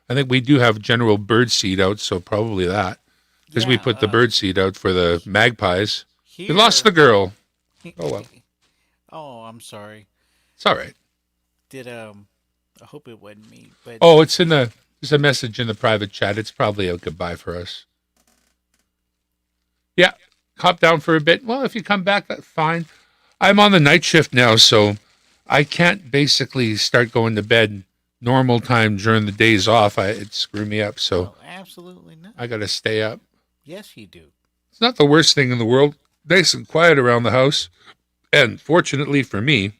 S8: I think we do have general bird seed out, so probably that, because we put the bird seed out for the magpies. We lost the girl. Oh well.
S13: Oh, I'm sorry.
S8: It's all right.
S13: I hope it wasn't me. But
S8: it's there's a message in the private chat. It's probably a goodbye for us. Yeah, hop down for a bit. Well, if you come back, that's fine. I'm on the night shift now, so I can't basically start going to bed normal time during the days off. It'd screw me up, so
S13: absolutely not.
S8: I got to stay up.
S13: Yes, you do.
S8: It's not the worst thing in the world. Nice and quiet around the house. And fortunately for me,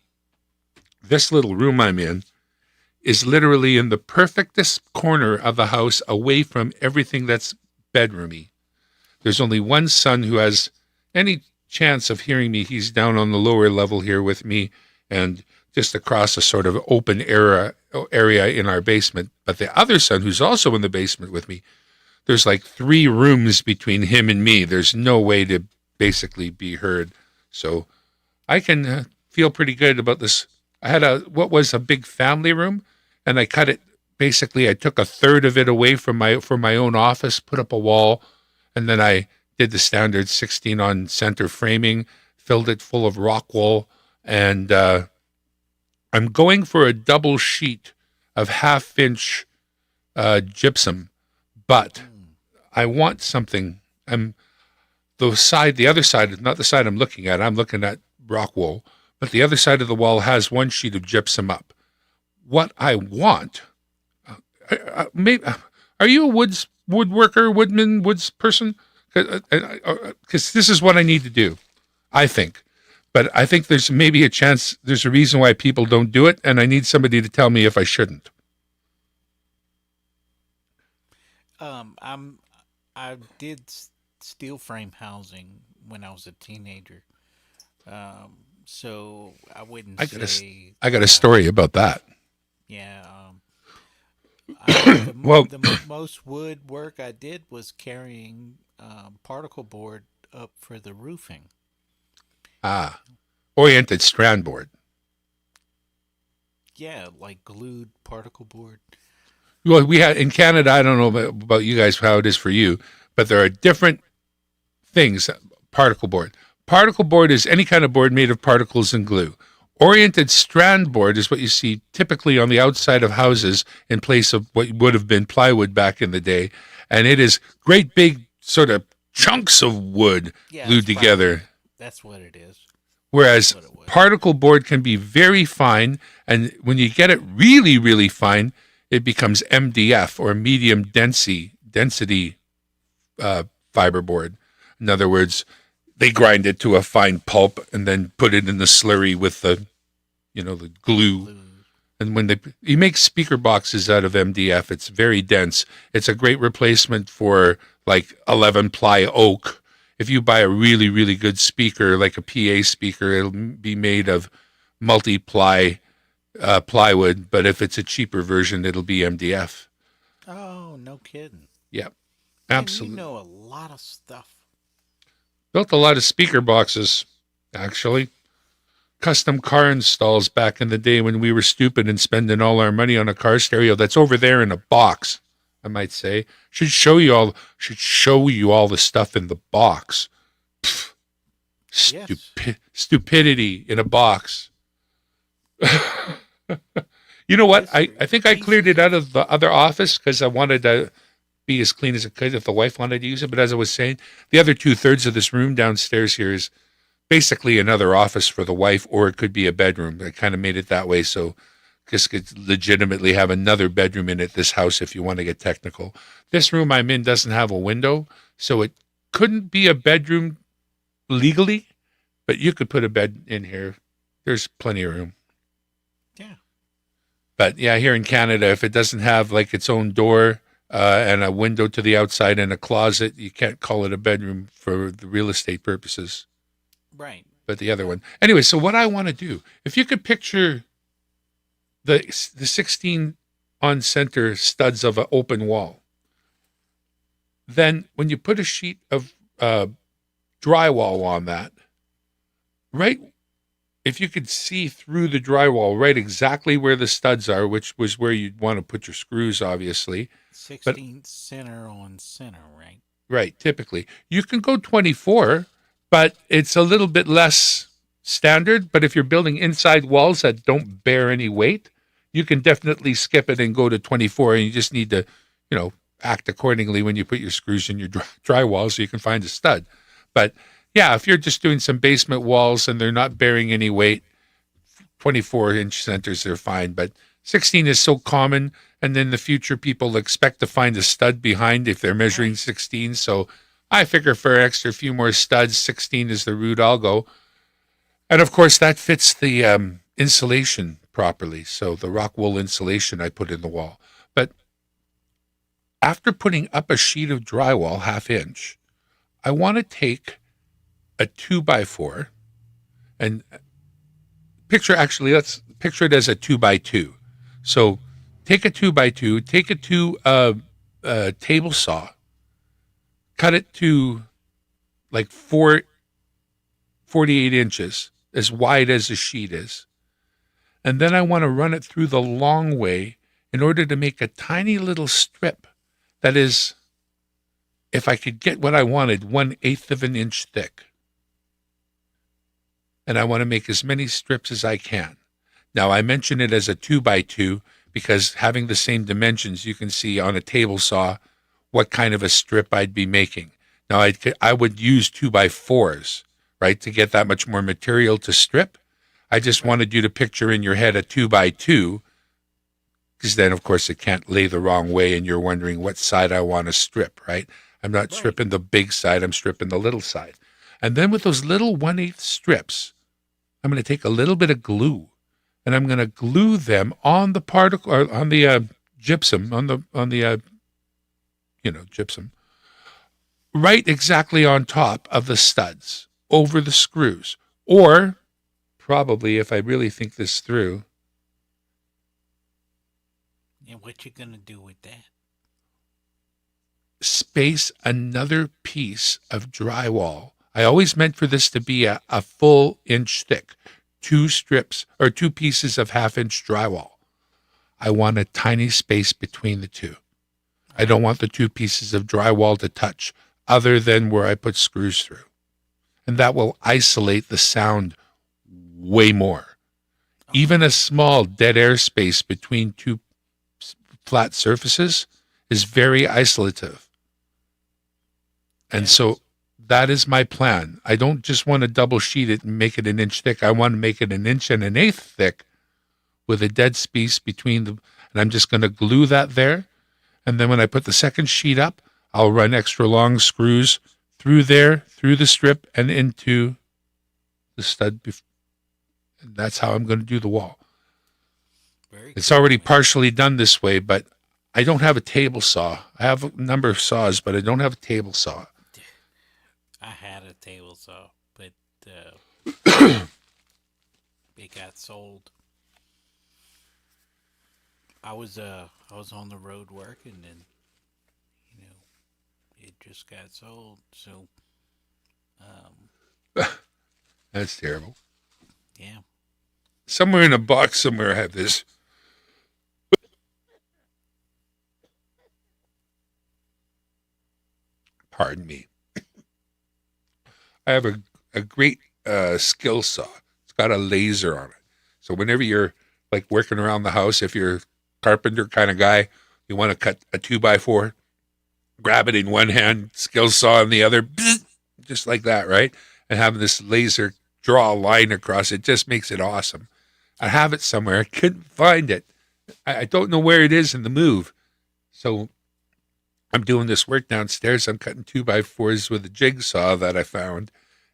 S8: this little room I'm in is literally in the perfectest corner of the house, away from everything that's bedroomy. There's only one son who has any chance of hearing me. He's down on the lower level here with me and just across a sort of open area in our basement. But the other son, who's also in the basement with me, there's like 3 rooms between him and me. There's no way to basically be heard. So I can feel pretty good about this. I had what was a big family room, and I cut it. Basically, I took a third of it away from my own office, put up a wall, and then I did the standard 16 on center framing, filled it full of rock wool, and I'm going for a double sheet of 1/2-inch gypsum, but I want something. The other side, not the side I'm looking at. I'm looking at rock wool, but the other side of the wall has 1 sheet of gypsum up. What I want, maybe, are you a woodworker, woodman, woods person? Because this is what I need to do, I think. But I think there's maybe a chance, there's a reason why people don't do it, and I need somebody to tell me if I shouldn't.
S13: I did steel frame housing when I was a teenager, so I wouldn't say.
S8: I got a story about that.
S13: Yeah.
S8: Well,
S13: the most wood work I did was carrying particle board up for the roofing.
S8: Oriented strand board.
S13: Yeah, like glued particle board.
S8: Well, we had in Canada, I don't know about you guys, how it is for you, but there are different things. Particle board. Particle board is any kind of board made of particles and glue. Oriented strand board is what you see typically on the outside of houses in place of what would have been plywood back in the day. And it is great big sort of
S2: chunks of wood
S13: Yeah,
S2: glued
S13: it's
S2: together.
S13: That's what it is.
S2: Whereas particle board can be very fine, and when you get it really, really fine, it becomes MDF or medium density fiberboard. In other words, they grind it to a fine pulp and then put it in the slurry with the glue. And when you make speaker boxes out of MDF, it's very dense. It's a great replacement for like 11 ply oak. If you buy a really, really good speaker, like a PA speaker, it'll be made of multi-ply plywood. But if it's a cheaper version, it'll be MDF.
S13: Oh, no kidding.
S2: Yeah,
S13: Man,
S2: absolutely.
S13: you know a lot of stuff.
S2: Built a lot of speaker boxes, actually. Custom car installs back in the day when we were stupid and spending all our money on a car stereo that's over there in a box, I might say. Should show you all the stuff in the box. Pfft. Stupidity in a box. You know what? I think I cleared it out of the other office because I wanted to be as clean as it could if the wife wanted to use it. But as I was saying, the other 2/3 of this room downstairs here is basically another office for the wife, or it could be a bedroom. I kind of made it that way so this could legitimately have another bedroom in it, this house, if you want to get technical. This room I'm in doesn't have a window, so it couldn't be a bedroom legally, but you could put a bed in here. There's plenty of room.
S13: Yeah.
S2: But yeah, here in Canada, if it doesn't have like its own door and a window to the outside and a closet, you can't call it a bedroom for the real estate purposes.
S13: Right.
S2: But the other one. Anyway, so what I want to do, if you could picture the 16 on center studs of an open wall, then when you put a sheet of drywall on that, right, if you could see through the drywall right exactly where the studs are, which was where you'd want to put your screws, obviously.
S13: 16 center on center, right?
S2: Right, typically. You can go 24, but it's a little bit less standard. But if you're building inside walls that don't bear any weight, you can definitely skip it and go to 24. And you just need to, act accordingly when you put your screws in your drywall so you can find a stud. But yeah, if you're just doing some basement walls and they're not bearing any weight, 24-inch centers are fine. But 16 is so common, and in the future people expect to find a stud behind if they're measuring 16. So I figure for an extra few more studs, 16 is the route I'll go. And of course, that fits the insulation properly. So the rock wool insulation I put in the wall. But after putting up a sheet of drywall, 1/2 inch, I want to take a 2x4 and let's picture it as a 2x2. So take a 2x2, take it to a table saw, cut it to like 48 inches, as wide as the sheet is. And then I want to run it through the long way in order to make a tiny little strip that is, if I could get what I wanted, 1/8 of an inch thick. And I want to make as many strips as I can. Now, I mention it as a 2x2 because having the same dimensions, you can see on a table saw what kind of a strip I'd be making. Now, I would use 2x4s, right, to get that much more material to strip. I just wanted you to picture in your head a 2x2, because then, of course, it can't lay the wrong way and you're wondering what side I want to strip, right? I'm not stripping the big side, I'm stripping the little side. And then with those little 1/8 strips, I'm going to take a little bit of glue and I'm going to glue them on the particle, or on the gypsum, gypsum, right exactly on top of the studs, over the screws. Or probably, if I really think this through.
S13: And what you going to do with that?
S2: Space another piece of drywall. I always meant for this to be a full inch thick, 2 strips or 2 pieces of 1/2 inch drywall. I want a tiny space between the two. I don't want the 2 pieces of drywall to touch other than where I put screws through. And that will isolate the sound way more. Even a small dead air space between 2 flat surfaces is very isolative. And so that is my plan. I don't just want to double sheet it and make it an inch thick. I want to make it an inch and an eighth thick with a dead space between them. And I'm just going to glue that there. And then when I put the second sheet up, I'll run extra long screws through there, through the strip, and into the stud. And that's how I'm going to do the wall. It's already partially done this way, but I don't have a table saw. I have a number of saws, but I don't have a table saw.
S13: I had a table saw, but it got sold. I was on the road working, and it just got sold. So
S2: That's terrible.
S13: Yeah.
S2: Somewhere in a box somewhere I have this. Pardon me. I have a great skill saw. It's got a laser on it. So whenever you're like working around the house, if you're a carpenter kind of guy, you want to cut a 2x4, grab it in one hand, skill saw in the other, just like that, right? And having this laser draw a line across it just makes it awesome. I have it somewhere. I couldn't find it. I don't know where it is in the move. So I'm doing this work downstairs. I'm cutting 2x4s with a jigsaw that I found,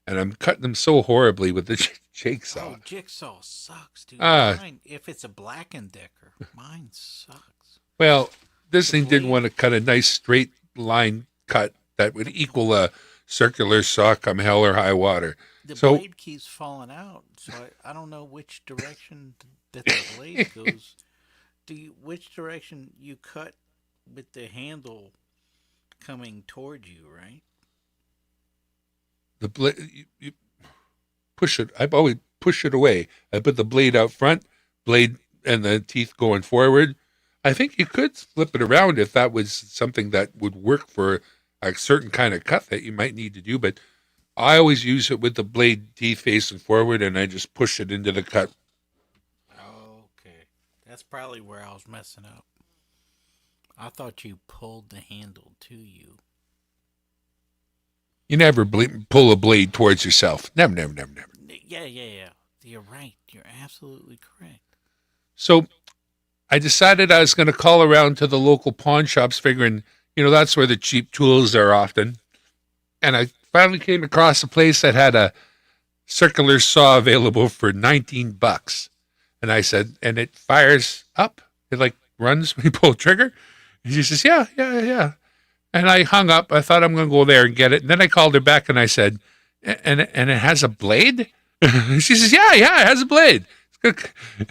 S2: and I'm cutting them so horribly with the jigsaw.
S13: Oh, jigsaw sucks, dude.
S2: Ah.
S13: Mine, if it's a Black & Decker, mine sucks.
S2: Well, this thing didn't want to cut a nice straight line cut that would equal a circular saw come hell or high water.
S13: The
S2: So
S13: blade keeps falling out, so I don't know which direction that the blade goes. Which direction you cut with the handle coming toward you, right?
S2: the blade, you push it. I've always pushed it away. I put the blade out front, blade and the teeth going forward. I think you could flip it around if that was something that would work for a certain kind of cut that you might need to do. But I always use it with the blade teeth facing forward, and I just push it into the cut.
S13: Okay. That's probably where I was messing up. I thought you pulled the handle to you.
S2: You never pull a blade towards yourself. Never.
S13: Yeah. You're right. You're absolutely correct.
S2: So I decided I was going to call around to the local pawn shops, figuring, that's where the cheap tools are often. And I finally came across a place that had a circular saw available for $19. And I said, and it fires up. It runs when you pull a trigger. And she says, yeah. And I hung up. I thought I'm going to go there and get it. And then I called her back and I said, and it has a blade? She says, yeah, it has a blade.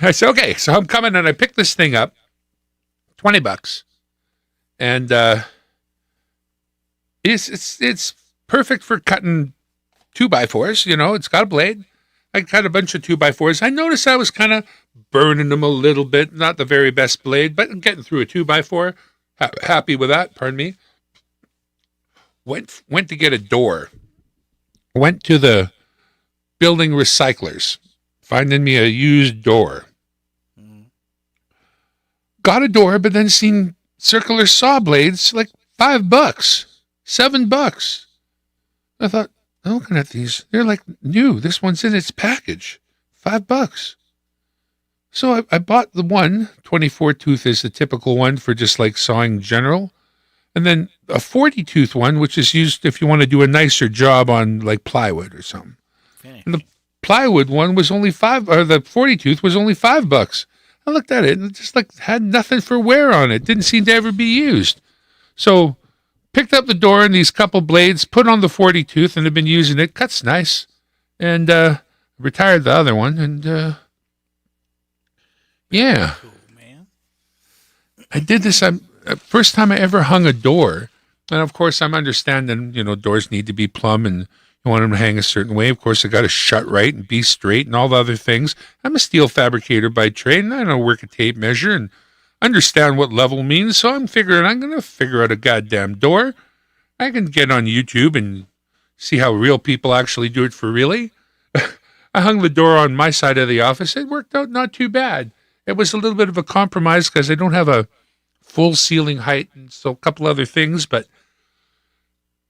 S2: I said, okay. So I'm coming and I picked this thing up, $20. And it's perfect for cutting 2x4s. It's got a blade. I cut a bunch of 2x4s. I noticed I was kind of burning them a little bit. Not the very best blade, but I'm getting through a 2x4. Happy with that. Pardon me. Went to get a door. Went to the building recyclers, finding me a used door. Got a door, but then seen circular saw blades $5, $7. I thought, I'm looking at these. They're new. This one's in its package. $5. So I bought the one. 24 tooth is the typical one for just sawing general. And then a 40 tooth one, which is used if you want to do a nicer job on plywood or something.
S13: Finish.
S2: And the plywood one was only the 40 tooth was only $5. I looked at it and it just had nothing for wear on it. Didn't seem to ever be used. So picked up the door and these couple blades, put on the 40 tooth, and have been using it. Cuts nice. And retired the other one. And yeah.
S13: Cool, man.
S2: I did this. First time I ever hung a door. And of course, I'm understanding, doors need to be plumb and you want them to hang a certain way. Of course, I got to shut right and be straight and all the other things. I'm a steel fabricator by trade, and I know work a tape measure and understand what level means. So I'm figuring I'm going to figure out a goddamn door. I can get on YouTube and see how real people actually do it for really. I hung the door on my side of the office. It worked out not too bad. It was a little bit of a compromise because I don't have a full ceiling height and so a couple other things, but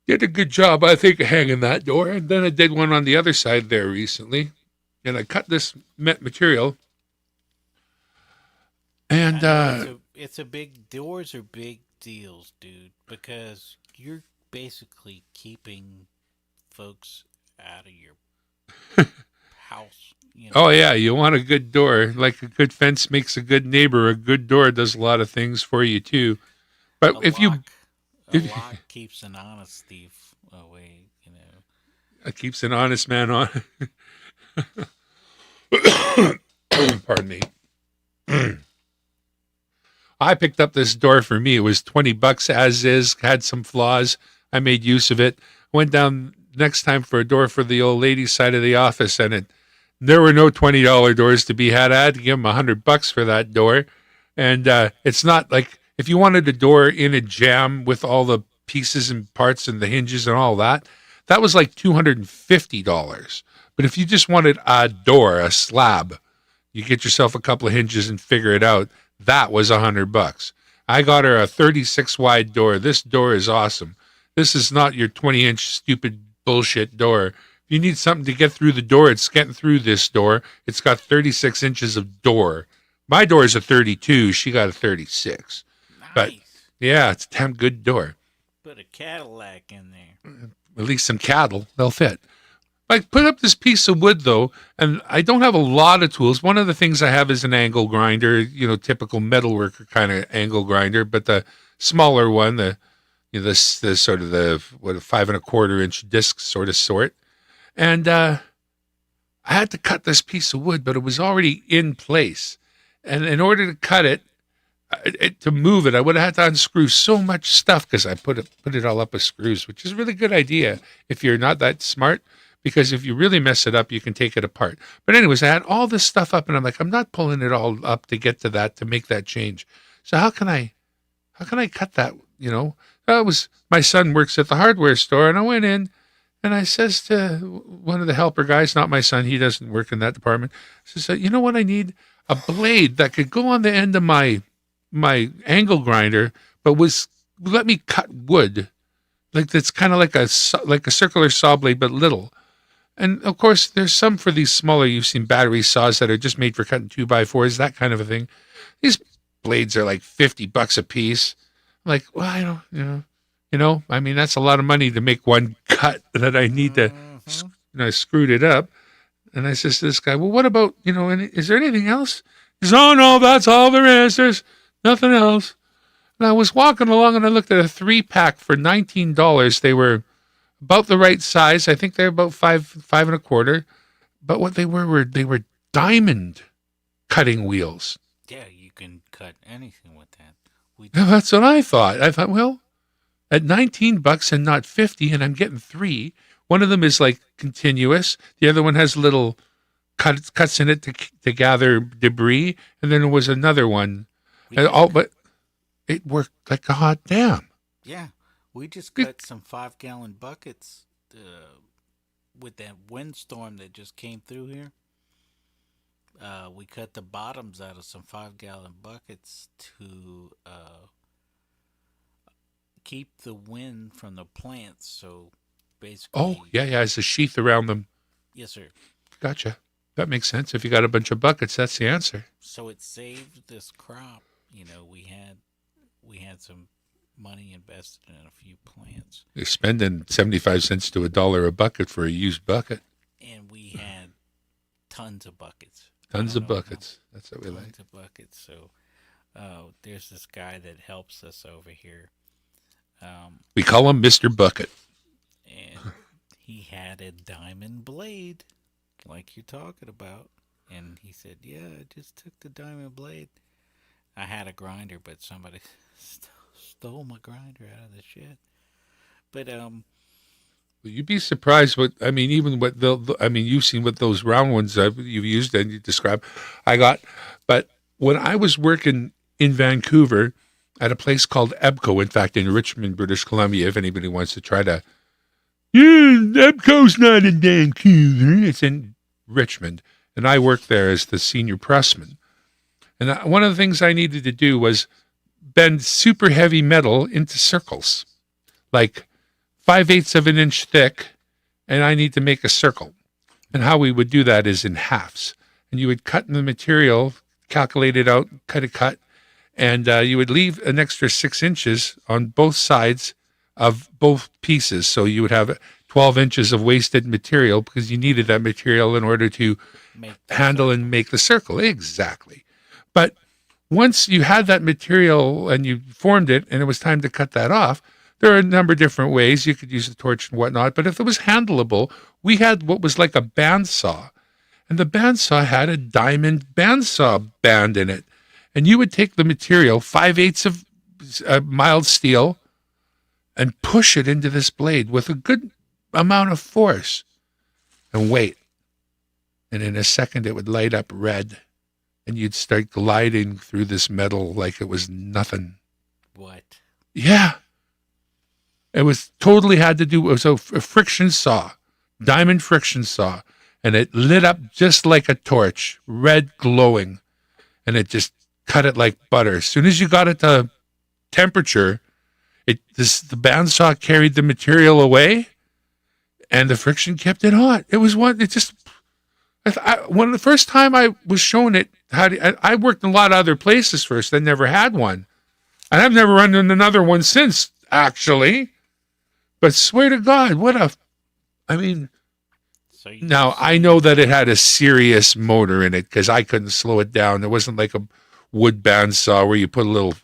S2: did a good job, I think, of hanging that door. And then I did one on the other side there recently. And I cut this material. And
S13: it's a big, doors are big deals, dude, because you're basically keeping folks out of your house. You know?
S2: Oh, yeah, you want a good door. Like a good fence makes a good neighbor. A good door does a lot of things for you, too. But
S13: a
S2: if
S13: lock,
S2: you...
S13: A lock keeps an honest thief away, you know.
S2: It keeps an honest man on. Pardon me. I picked up this door for me. It was $20 as is, had some flaws. I made use of it. Went down next time for a door for the old lady's side of the office, and there were no $20 doors to be had. I had to give them $100 for that door. And it's not like if you wanted a door in a jam with all the pieces and parts and the hinges and all that, that was like $250. But if you just wanted a door, a slab, you get yourself a couple of hinges and figure it out. That was $100. I got her a 36 wide door. This door is awesome. This is not your 20-inch stupid bullshit door. If you need something to get through the door, it's getting through this door. It's got 36 inches of door. My door is a 32. She got a 36.
S13: Nice.
S2: But yeah, it's a damn good door.
S13: Put a Cadillac in there.
S2: At least some cattle, they'll fit. I put up this piece of wood, though, and I don't have a lot of tools. One of the things I have is an angle grinder, typical metalworker kind of angle grinder, but the smaller one, the sort of the 5 1/4 inch disc sort. And I had to cut this piece of wood, but it was already in place. And in order to cut it, to move it, I would have had to unscrew so much stuff because I put it all up with screws, which is a really good idea if you're not that smart. Because if you really mess it up, you can take it apart. But anyways, I had all this stuff up, and I'm like, I'm not pulling it all up to get to that, to make that change. So how can I cut that? That was, my son works at the hardware store, and I went in, and I says to one of the helper guys, not my son, he doesn't work in that department. I said, you know what I need? A blade that could go on the end of my angle grinder, but let me cut wood, like that's kind of like a circular saw blade, but little. And, of course, there's some for these smaller, you've seen battery saws that are just made for cutting 2x4s, that kind of a thing. These blades are like $50 a piece. I'm like, well, I don't, I mean, that's a lot of money to make one cut that I need to, I screwed it up. And I says to this guy, well, what about, is there anything else? He says, oh, no, that's all there is. There's nothing else. And I was walking along, and I looked at a 3-pack for $19. They were about the right size. I think they're about 5 1/4. But what they were diamond cutting wheels.
S13: Yeah, you can cut anything with that.
S2: That's what I thought. I thought, well, at $19 and not $50, and I'm getting 3. One of them is like continuous. The other one has little cuts in it to gather debris. And then there was another one. But it worked like a hot damn.
S13: Yeah. We just cut some 5-gallon buckets with that windstorm that just came through here. We cut the bottoms out of some 5-gallon buckets to keep the wind from the plants. So basically...
S2: Oh, yeah, it's a sheath around them.
S13: Yes, sir.
S2: Gotcha. That makes sense. If you got a bunch of buckets, that's the answer.
S13: So it saved this crop. We had some money invested in a few plants.
S2: You're spending 75 cents to $1 a bucket for a used bucket.
S13: And we had tons of buckets.
S2: Tons of buckets. That's what we like.
S13: Tons of buckets. So there's this guy that helps us over here.
S2: We call him Mr. Bucket.
S13: And he had a diamond blade, like you're talking about. And he said, yeah, I just took the diamond blade. I had a grinder, but somebody stole my grinder out of the shed. But
S2: you'd be surprised you've seen what those round ones you've used and you described. I got, but when I was working in Vancouver at a place called EBCO, in fact, in Richmond, British Columbia, if anybody wants to try to, EBCO's not in Vancouver, it's in Richmond, and I worked there as the senior pressman. And one of the things I needed to do was bend super heavy metal into circles, like 5/8 of an inch thick, and I need to make a circle. And how we would do that is in halves. And you would cut in the material, calculate it out, cut, and you would leave an extra 6 inches on both sides of both pieces. So you would have 12 inches of wasted material because you needed that material in order to handle and make the circle. Exactly. But once you had that material and you formed it and it was time to cut that off, there are a number of different ways. You could use a torch and whatnot, but if it was handleable, we had what was like a bandsaw. And the bandsaw had a diamond bandsaw band in it. And you would take the material, 5/8 of mild steel, and push it into this blade with a good amount of force and wait. And in a second, it would light up red. And you'd start gliding through this metal like it was nothing.
S13: What?
S2: Yeah. It was totally had to do, it was a friction saw, diamond friction saw. And it lit up just like a torch, red glowing. And it just cut it like butter. As soon as you got it to temperature, the bandsaw carried the material away and the friction kept it hot. It was one, it just, when the first time I was shown it, I worked in a lot of other places first. I never had one. And I've never run into another one since, actually. But swear to God, now I know that it had a serious motor in it because I couldn't slow it down. It wasn't like a wood bandsaw where you put a little,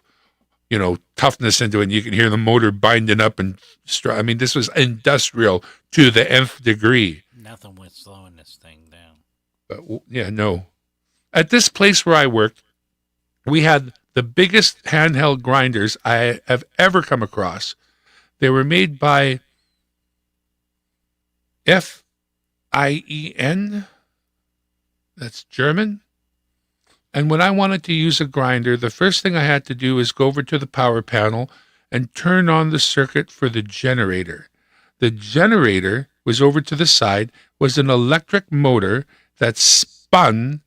S2: toughness into it and you can hear the motor binding up and this was industrial to the nth degree.
S13: Nothing was slowing this thing down.
S2: But yeah, no. At this place where I worked, we had the biggest handheld grinders I have ever come across. They were made by FIEN. That's German. And when I wanted to use a grinder, the first thing I had to do is go over to the power panel and turn on the circuit for the generator. The generator was over to the side, was an electric motor that spun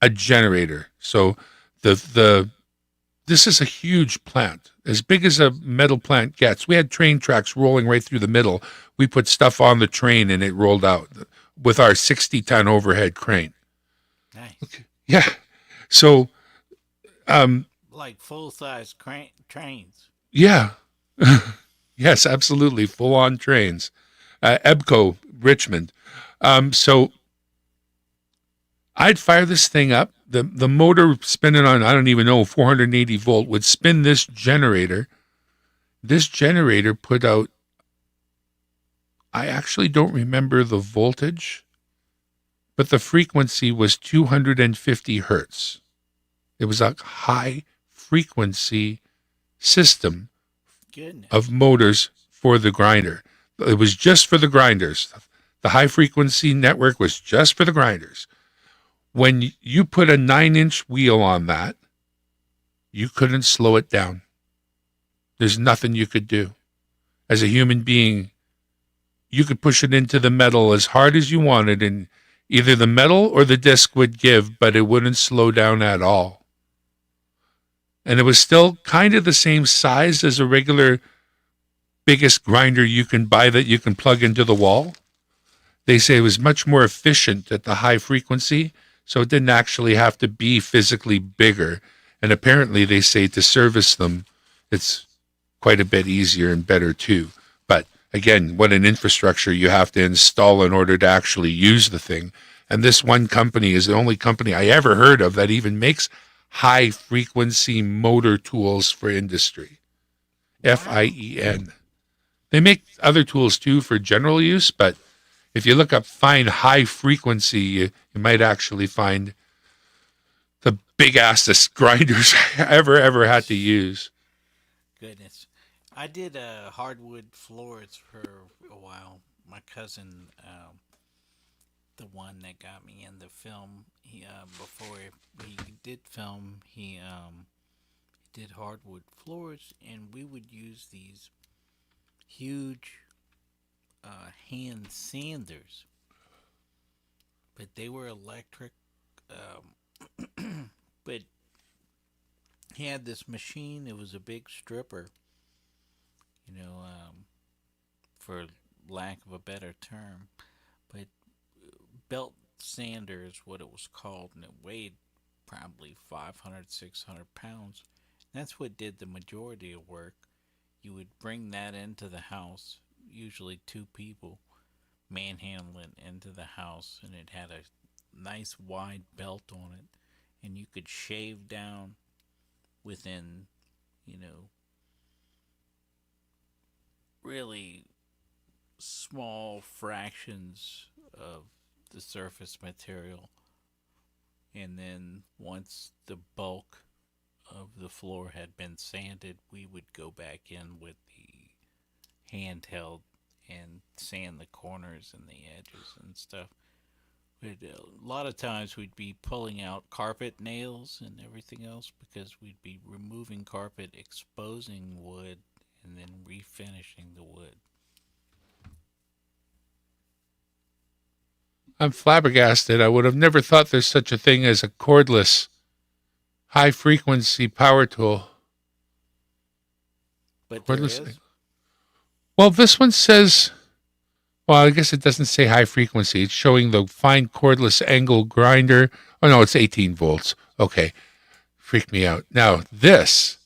S2: a generator. So this is a huge plant, as big as a metal plant gets. We had train tracks rolling right through the middle. We put stuff on the train and it rolled out with our 60-ton overhead crane.
S13: Nice.
S2: Okay. Yeah. So,
S13: like full-size trains.
S2: Yeah. Yes, absolutely. Full-on trains. EBCO, Richmond. So I'd fire this thing up. The motor spinning on, 480 volt would spin this generator. This generator put out, I actually don't remember the voltage, but the frequency was 250 hertz. It was a high frequency system of motors for the grinder. It was just for the grinders. The high frequency network was just for the grinders. When you put a 9-inch wheel on that, you couldn't slow it down. There's nothing you could do. As a human being, you could push it into the metal as hard as you wanted, and either the metal or the disc would give, but it wouldn't slow down at all. And it was still kind of the same size as a regular biggest grinder you can buy that you can plug into the wall. They say it was much more efficient at the high frequency, so it didn't actually have to be physically bigger. And apparently they say to service them, it's quite a bit easier and better too. But again, what an infrastructure you have to install in order to actually use the thing. And this one company is the only company I ever heard of that even makes high frequency motor tools for industry. FIEN. They make other tools too for general use, but if you look up find high frequency, you might actually find the big assest grinders I ever had to use.
S13: Goodness. I did hardwood floors for a while. My cousin, the one that got me in the film, he before he did film, he did hardwood floors, and we would use these huge hand sanders, but they were electric. But he had this machine. It was a big stripper, for lack of a better term. But belt sander is what it was called, and it weighed probably 500, 600 pounds. That's what did the majority of work. You would bring that into the house, usually 2 people manhandling into the house, and it had a nice wide belt on it, and you could shave down within, really small fractions of the surface material. And then once the bulk of the floor had been sanded, we would go back in with the handheld and sand the corners and the edges and stuff. But a lot of times we'd be pulling out carpet nails and everything else because we'd be removing carpet, exposing wood, and then refinishing the wood.
S2: I'm flabbergasted. I would have never thought there's such a thing as a cordless, high-frequency power tool.
S13: But
S2: Cordless
S13: there is.
S2: thing. Well, this one says, well, I guess it doesn't say high frequency. It's showing the fine cordless angle grinder. Oh, no, it's 18 volts. Okay. Freaked me out. Now, that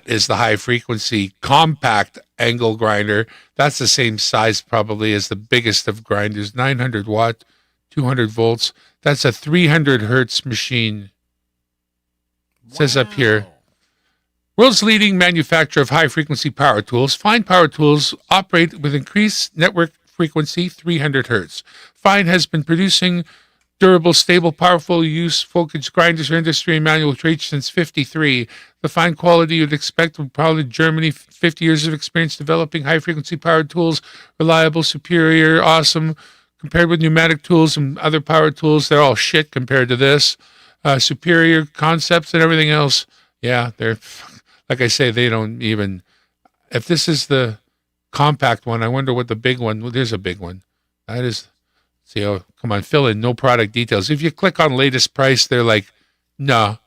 S2: is the high-frequency compact angle grinder. That's the same size probably as the biggest of grinders, 900 watt, 200 volts. That's a 300 hertz machine. It says up here, world's leading manufacturer of high-frequency power tools. Fine power tools operate with increased network frequency, 300 hertz. Fine has been producing durable, stable, powerful use focused grinders for industry and manual trade since 1953. The fine quality you'd expect from probably Germany, 50 years of experience developing high-frequency power tools, reliable, superior, awesome. Compared with pneumatic tools and other power tools, they're all shit compared to this. Superior concepts and everything else. Yeah, they're, like I say, they don't even, if this is the compact one, I wonder what the big one, well, there's a big one. That is, see, oh, come on, fill in no product details. If you click on latest price, they're like, no.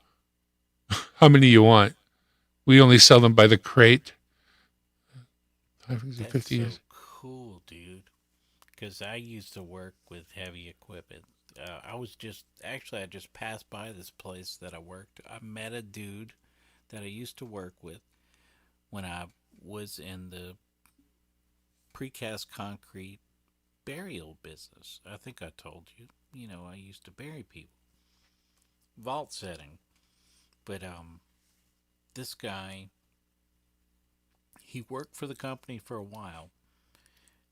S2: How many you want? We only sell them by the crate.
S13: That's
S2: 50 years.
S13: so cool, dude. Because I used to work with heavy equipment. I just passed by this place that I worked. I met a dude that I used to work with when I was in the precast concrete burial business. I think I told you. I used to bury people. Vault setting. But this guy, he worked for the company for a while.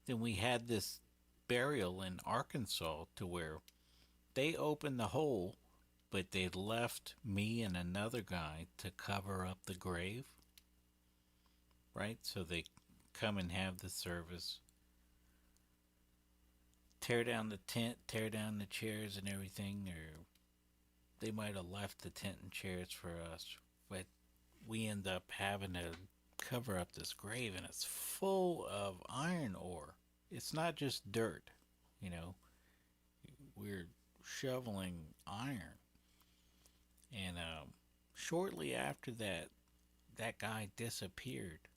S13: Then we had this burial in Arkansas to where they opened the hole, but they left me and another guy to cover up the grave. Right? So they come and have the service, tear down the tent, tear down the chairs and everything, or they might have left the tent and chairs for us, but we end up having to cover up this grave, and it's full of iron ore. It's not just dirt, We're shoveling iron. And shortly after that, that guy disappeared.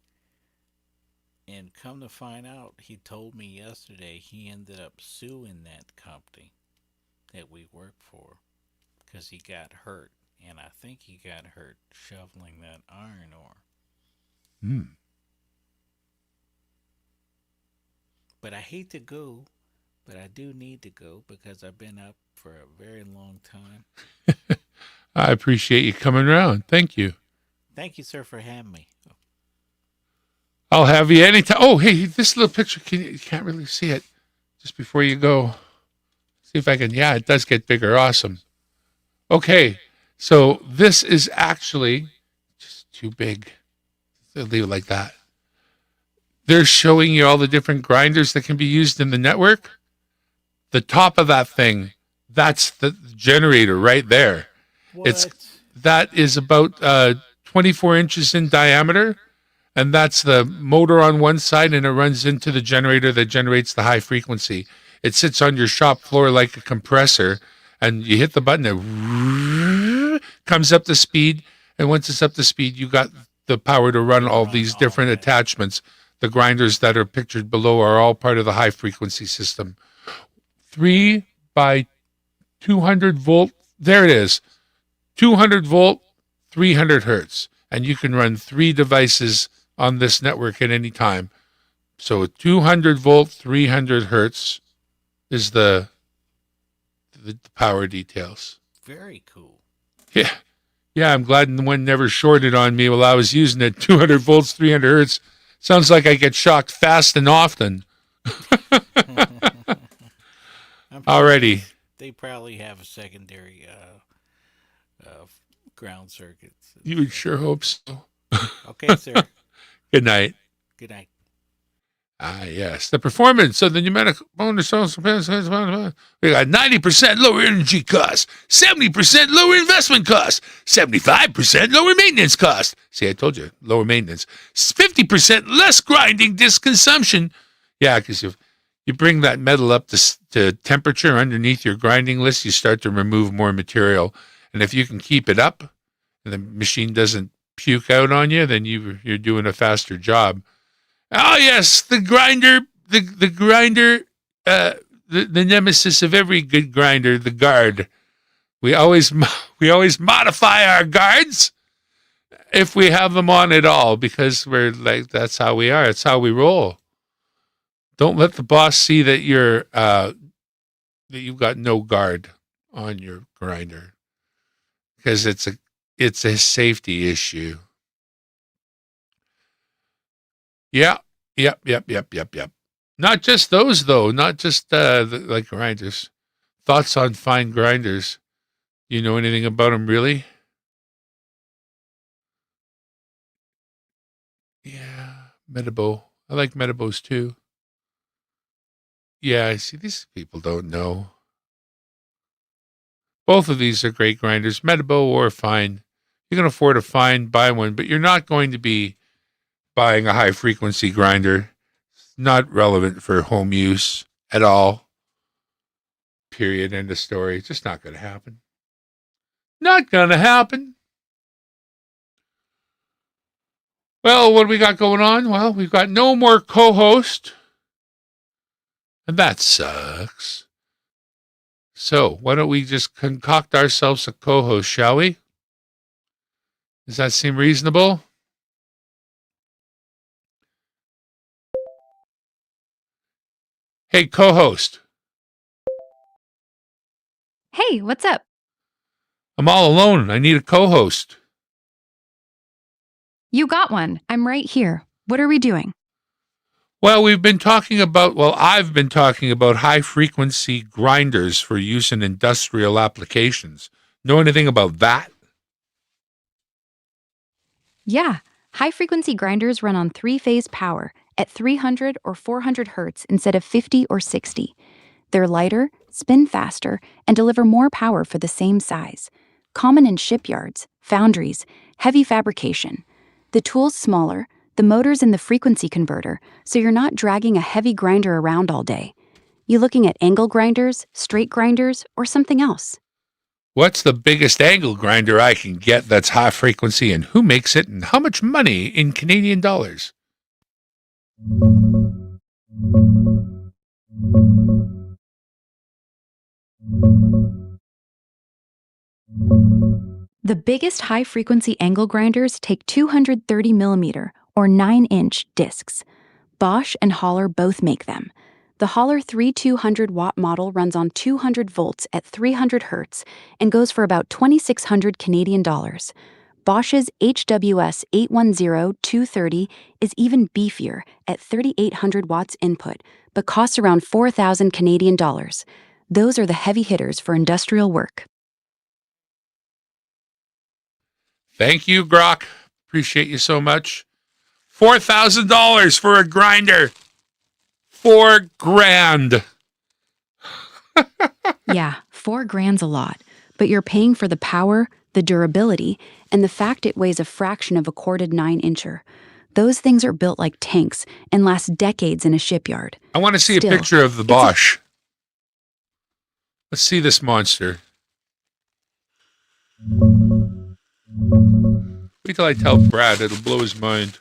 S13: And come to find out, he told me yesterday he ended up suing that company that we worked for because he got hurt. And I think he got hurt shoveling that iron ore. But I hate to go, but I do need to go because I've been up for a very long time.
S2: I appreciate you coming around. Thank you.
S13: Thank you, sir, for having me.
S2: I'll have you anytime. Oh, hey, this little picture, you can't really see it just before you go. See if I can. Yeah, it does get bigger. Awesome. Okay, so this is actually just too big. They'll leave it like that. They're showing you all the different grinders that can be used in the network. The top of that thing, that's the generator right there. That is about 24 inches in diameter. And that's the motor on one side, and it runs into the generator that generates the high frequency. It sits on your shop floor like a compressor, and you hit the button, it comes up to speed, and once it's up to speed, you got the power to run all these different attachments. The grinders that are pictured below are all part of the high frequency system. 3 by 200 volt. There it is. 200 volt, 300 hertz. And you can run 3 devices on this network at any time. So 200 volt, 300 hertz is the power details.
S13: Very cool.
S2: Yeah. Yeah, I'm glad one never shorted on me while I was using it. 200 volts, 300 hertz. Sounds like I get shocked fast and often. Already.
S13: They probably have a secondary ground circuit.
S2: You would sure hope so.
S13: Okay, sir.
S2: Good night.
S13: Good night.
S2: Ah, yes. The performance of the pneumatic bonus also depends. We got 90% lower energy costs, 70% lower investment costs, 75% lower maintenance costs. See, I told you, lower maintenance. 50% less grinding disc consumption. Yeah, because if you bring that metal up to temperature underneath your grinding list, you start to remove more material. And if you can keep it up and the machine doesn't puke out on you, then you're doing a faster job. Oh yes, the grinder, the grinder, the nemesis of every good grinder, the guard. We always modify our guards if we have them on at all, because we're like, that's how we are. It's how we roll. Don't let the boss see that that you've got no guard on your grinder, because it's a safety issue. Yeah. Yep. Not just those, though. Not just like grinders. Thoughts on fine grinders? You know anything about them, really? Yeah, Metabo. I like Metabos, too. Yeah, I see. These people don't know. Both of these are great grinders. Metabo or fine. You can afford a fine, buy one, but you're not going to be buying a high-frequency grinder. It's not relevant for home use at all. Period. End of story. It's just not going to happen. Not going to happen. Well, what do we got going on? Well, we've got no more co-host. And that sucks. So, why don't we just concoct ourselves a co-host, shall we? Does that seem reasonable? Hey, co-host.
S9: Hey, what's up?
S2: I'm all alone. I need a co-host.
S9: You got one. I'm right here. What are we doing?
S2: Well, I've been talking about high-frequency grinders for use in industrial applications. Know anything about that?
S9: Yeah, high-frequency grinders run on 3-phase power at 300 or 400 hertz instead of 50 or 60. They're lighter, spin faster, and deliver more power for the same size. Common in shipyards, foundries, heavy fabrication. The tool's smaller, the motor's in the frequency converter, so you're not dragging a heavy grinder around all day. You looking at angle grinders, straight grinders, or something else?
S2: What's the biggest angle grinder I can get that's high frequency, and who makes it, and how much money in Canadian dollars?
S9: The biggest high-frequency angle grinders take 230 millimeter or 9-inch discs. Bosch and Holler both make them. The Holler 3200-watt model runs on 200 volts at 300 hertz and goes for about 2,600 Canadian dollars. Bosch's HWS 810-230 is even beefier at 3,800 watts input, but costs around 4,000 Canadian dollars. Those are the heavy hitters for industrial work.
S2: Thank you, Grok. Appreciate you so much. $4,000 for a grinder. $4,000.
S9: Yeah, $4,000's a lot, but you're paying for the power, the durability, and the fact it weighs a fraction of a corded 9-incher. Those things are built like tanks and last decades in a shipyard.
S2: I want to see
S9: Still,
S2: a picture of the Bosch. Let's see this monster. Wait till I tell Brad, it'll blow his mind.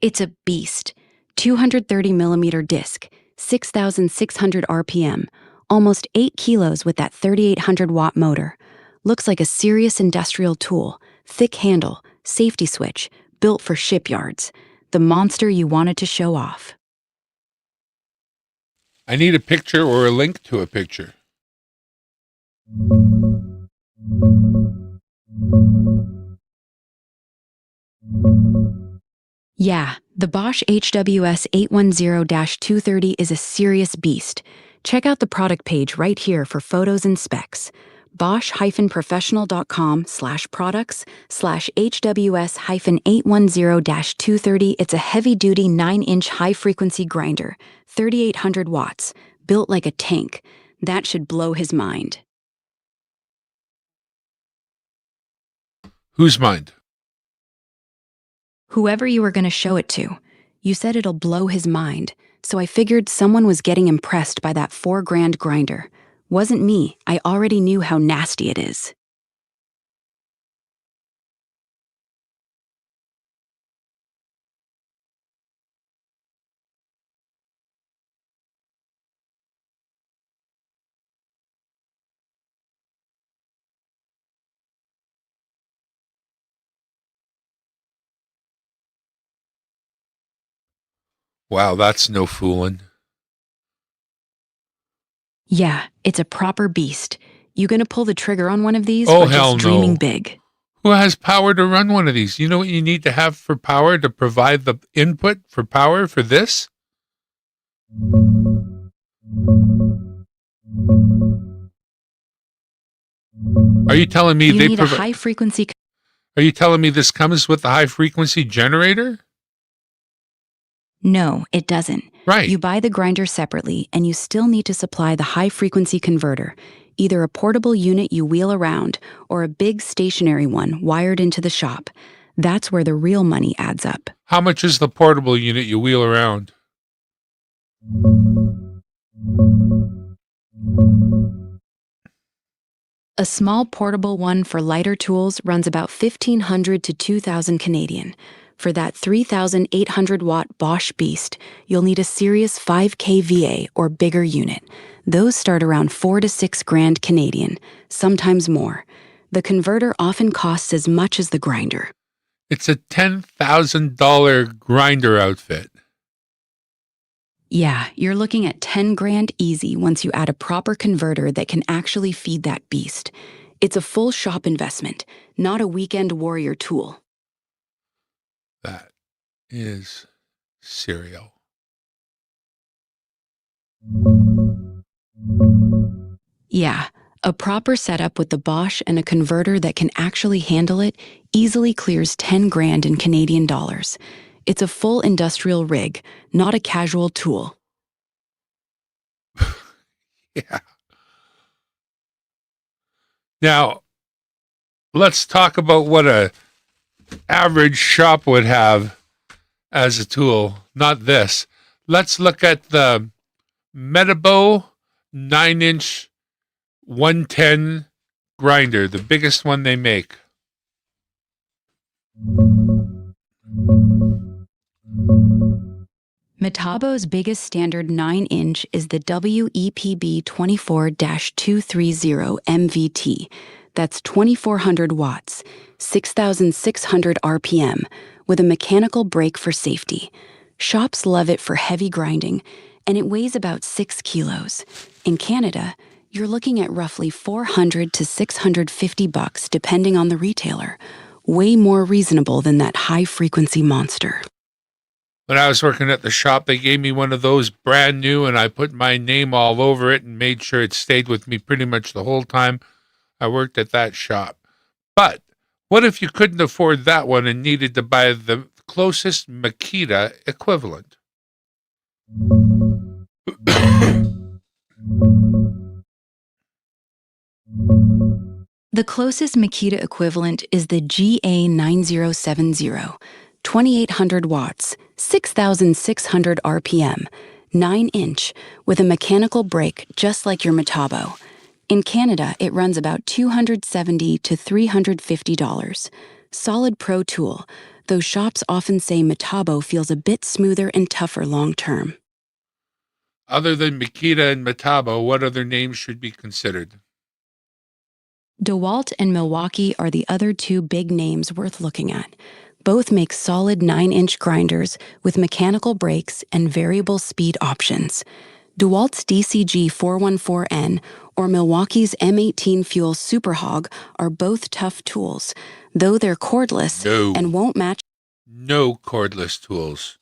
S9: It's a beast. 230 millimeter disc, 6,600 RPM, almost 8 kilos with that 3,800 watt motor. Looks like a serious industrial tool, thick handle, safety switch, built for shipyards. The monster you wanted to show off.
S8: I need a picture or a link to a picture.
S9: Yeah, the Bosch HWS 810-230 is a serious beast. Check out the product page right here for photos and specs. Bosch-professional.com/products/HWS-810-230. It's a heavy-duty 9-inch high-frequency grinder, 3,800 watts, built like a tank. That should blow his mind.
S8: Whose mind?
S9: Whoever you were going to show it to. You said it'll blow his mind, so I figured someone was getting impressed by that $4,000 grinder. Wasn't me. I already knew how nasty it is.
S8: Wow, that's no fooling.
S9: Yeah, it's a proper beast. You gonna pull the trigger on one of these
S8: Oh,
S9: or
S8: hell
S9: just dreaming
S8: no.
S9: big?
S8: Who has power to run one of these? You know what you need to have for power to provide the input for power for this? Are you telling me
S9: You
S8: they
S9: need a
S8: provide?
S9: high frequency.
S8: Are you telling me this comes with a high frequency generator?
S9: No, it doesn't.
S8: Right.
S9: You buy the grinder separately, and you still need to supply the high frequency converter, either a portable unit you wheel around or a big stationary one wired into the shop. That's where the real money adds up.
S8: How much is the portable unit you wheel around?
S9: A small portable one for lighter tools runs about 1,500 to 2,000 Canadian. For that 3,800 watt Bosch Beast, you'll need a serious 5 kVA or bigger unit. Those start around 4 to 6 grand Canadian, sometimes more. The converter often costs as much as the grinder.
S8: It's a $10,000 grinder outfit.
S9: Yeah, you're looking at 10 grand easy once you add a proper converter that can actually feed that beast. It's a full shop investment, not a weekend warrior tool.
S8: That is cereal.
S9: Yeah, a proper setup with the Bosch and a converter that can actually handle it easily clears 10 grand in Canadian dollars. It's a full industrial rig, not a casual tool.
S8: Yeah. Now, let's talk about what a average shop would have as a tool. Not this. Let's look at the Metabo 9-inch 110 grinder, the biggest one they make.
S9: Metabo's biggest standard 9-inch is the WEPB 24-230 MVT. That's 2,400 watts, 6,600 RPM, with a mechanical brake for safety. Shops love it for heavy grinding, and it weighs about 6 kilos. In Canada, you're looking at roughly $400 to $650 depending on the retailer. Way more reasonable than that high-frequency monster.
S8: When I was working at the shop, they gave me one of those brand new, and I put my name all over it and made sure it stayed with me pretty much the whole time I worked at that shop. But what if you couldn't afford that one and needed to buy the closest Makita equivalent?
S9: The closest Makita equivalent is the GA9070, 2,800 watts, 6,600 RPM, 9-inch, with a mechanical brake just like your Metabo. In Canada, it runs about $270 to $350. Solid pro tool, though shops often say Metabo feels a bit smoother and tougher long term.
S2: Other than Makita and Metabo, what other names should be considered?
S9: DeWalt and Milwaukee are the other two big names worth looking at. Both make solid 9-inch grinders with mechanical brakes and variable speed options. DeWalt's DCG 414N or Milwaukee's M18 Fuel Super Hog are both tough tools, though they're cordless and won't match.
S2: No cordless tools.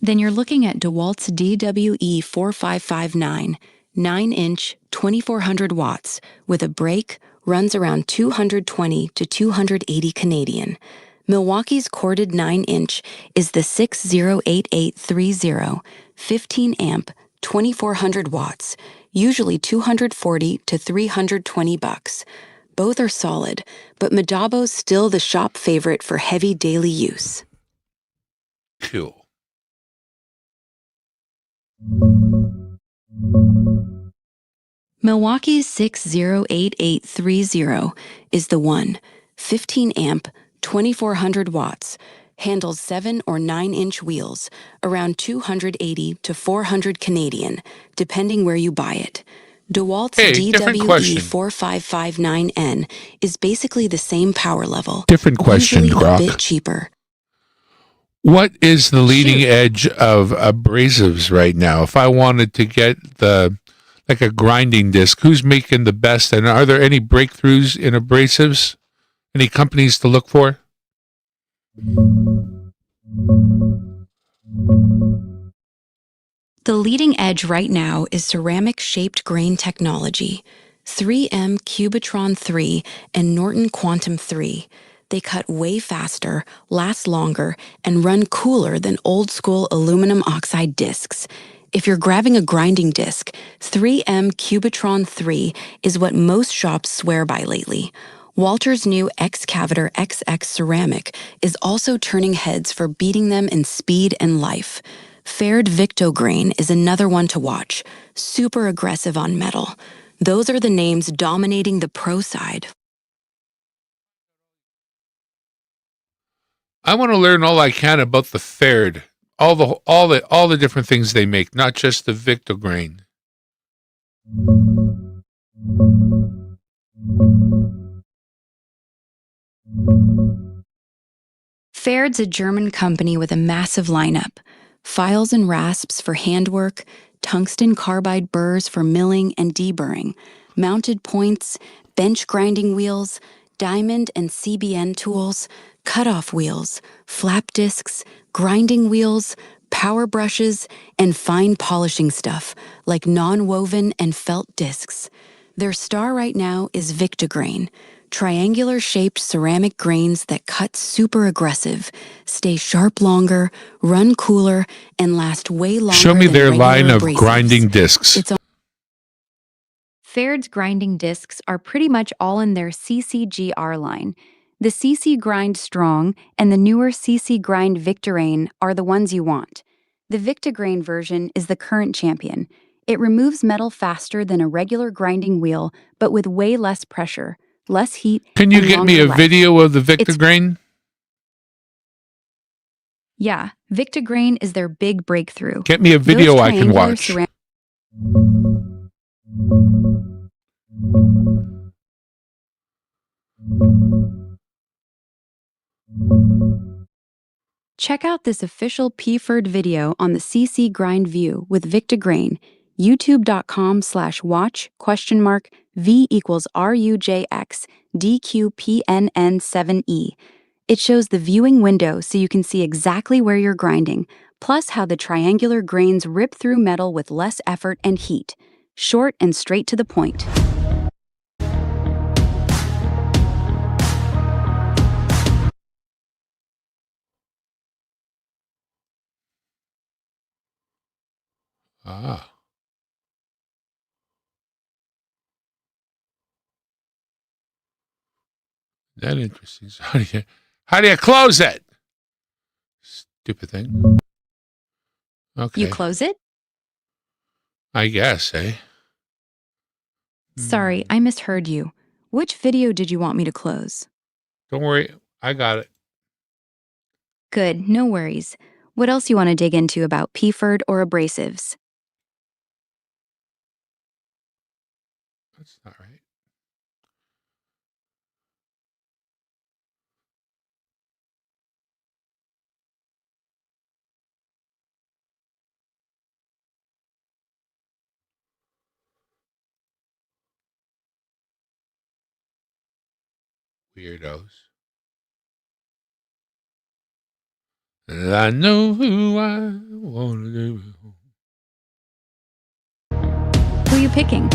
S9: Then you're looking at DeWalt's DWE 4559, 9-inch, 2400 watts, with a brake, runs around 220 to 280 Canadian. Milwaukee's corded 9-inch is the 608830, 15 amp, 2400 watts, usually 240 to 320 bucks. Both are solid, but Metabo's still the shop favorite for heavy daily use.
S2: Cool.
S9: Milwaukee's 608830 is the one, 15 amp, 2400 watts, handles 7 or 9-inch wheels, around 280 to 400 Canadian, depending where you buy it. DeWalt's DWE 4559N is basically the same power level.
S2: Different question,
S9: usually
S2: Grok.
S9: a bit cheaper.
S2: What is the leading edge of abrasives right now? If I wanted to get like a grinding disc, who's making the best? And are there any breakthroughs in abrasives? Any companies to look for?
S9: The leading edge right now is ceramic-shaped grain technology, 3M Cubitron 3 and Norton Quantum 3. They cut way faster, last longer, and run cooler than old-school aluminum oxide discs. If you're grabbing a grinding disc, 3M Cubitron 3 is what most shops swear by lately. Walter's new Excavator XX ceramic is also turning heads for beating them in speed and life. Fared Victograin is another one to watch, super aggressive on metal. Those are the names dominating the pro side.
S2: I want to learn all I can about the Fared, all the different things they make, not just the Victograin.
S9: Faird's a German company with a massive lineup. Files and rasps for handwork, tungsten carbide burrs for milling and deburring, mounted points, bench grinding wheels, diamond and CBN tools, cutoff wheels, flap discs, grinding wheels, power brushes, and fine polishing stuff like non-woven and felt discs. Their star right now is Victograin, triangular-shaped ceramic grains that cut super aggressive, stay sharp longer, run cooler, and last way longer.
S2: Show me
S9: than
S2: their
S9: regular
S2: line of
S9: abrasives.
S2: grinding discs.
S9: Faird's grinding discs are pretty much all in their CC-GR line. The CC Grind Strong and the newer CC Grind Victorain are the ones you want. The Victograin version is the current champion. It removes metal faster than a regular grinding wheel, but with way less pressure, less heat.
S2: Can you
S9: and
S2: get me
S9: longer
S2: a
S9: life.
S2: video of the Victograin?
S9: Yeah, Victograin is their big breakthrough.
S2: Get me a video
S9: Those
S2: I can
S9: triangular
S2: watch.
S9: Check out this official PFERD video on the CC Grind View with Victograin, youtube.com/watch?mark V=RUJX DQPNN7E. It shows the viewing window so you can see exactly where you're grinding, plus how the triangular grains rip through metal with less effort and heat. Short and straight to the point.
S2: Ah. That interesting. So how do you close it? Stupid thing. Okay.
S9: You close it?
S2: I guess, eh?
S9: Sorry, I misheard you. Which video did you want me to close?
S8: Don't worry, I got it.
S9: Good, no worries. What else you want to dig into about PFERD or abrasives?
S8: That's not right. Weirdos. And I know who I want to do.
S9: Who are you picking?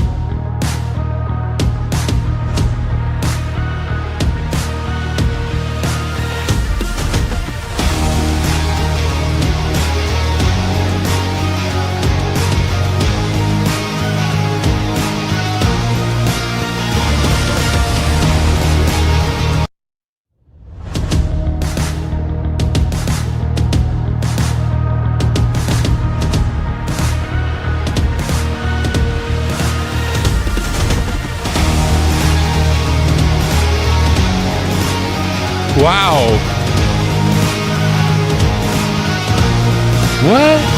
S8: Wow. What?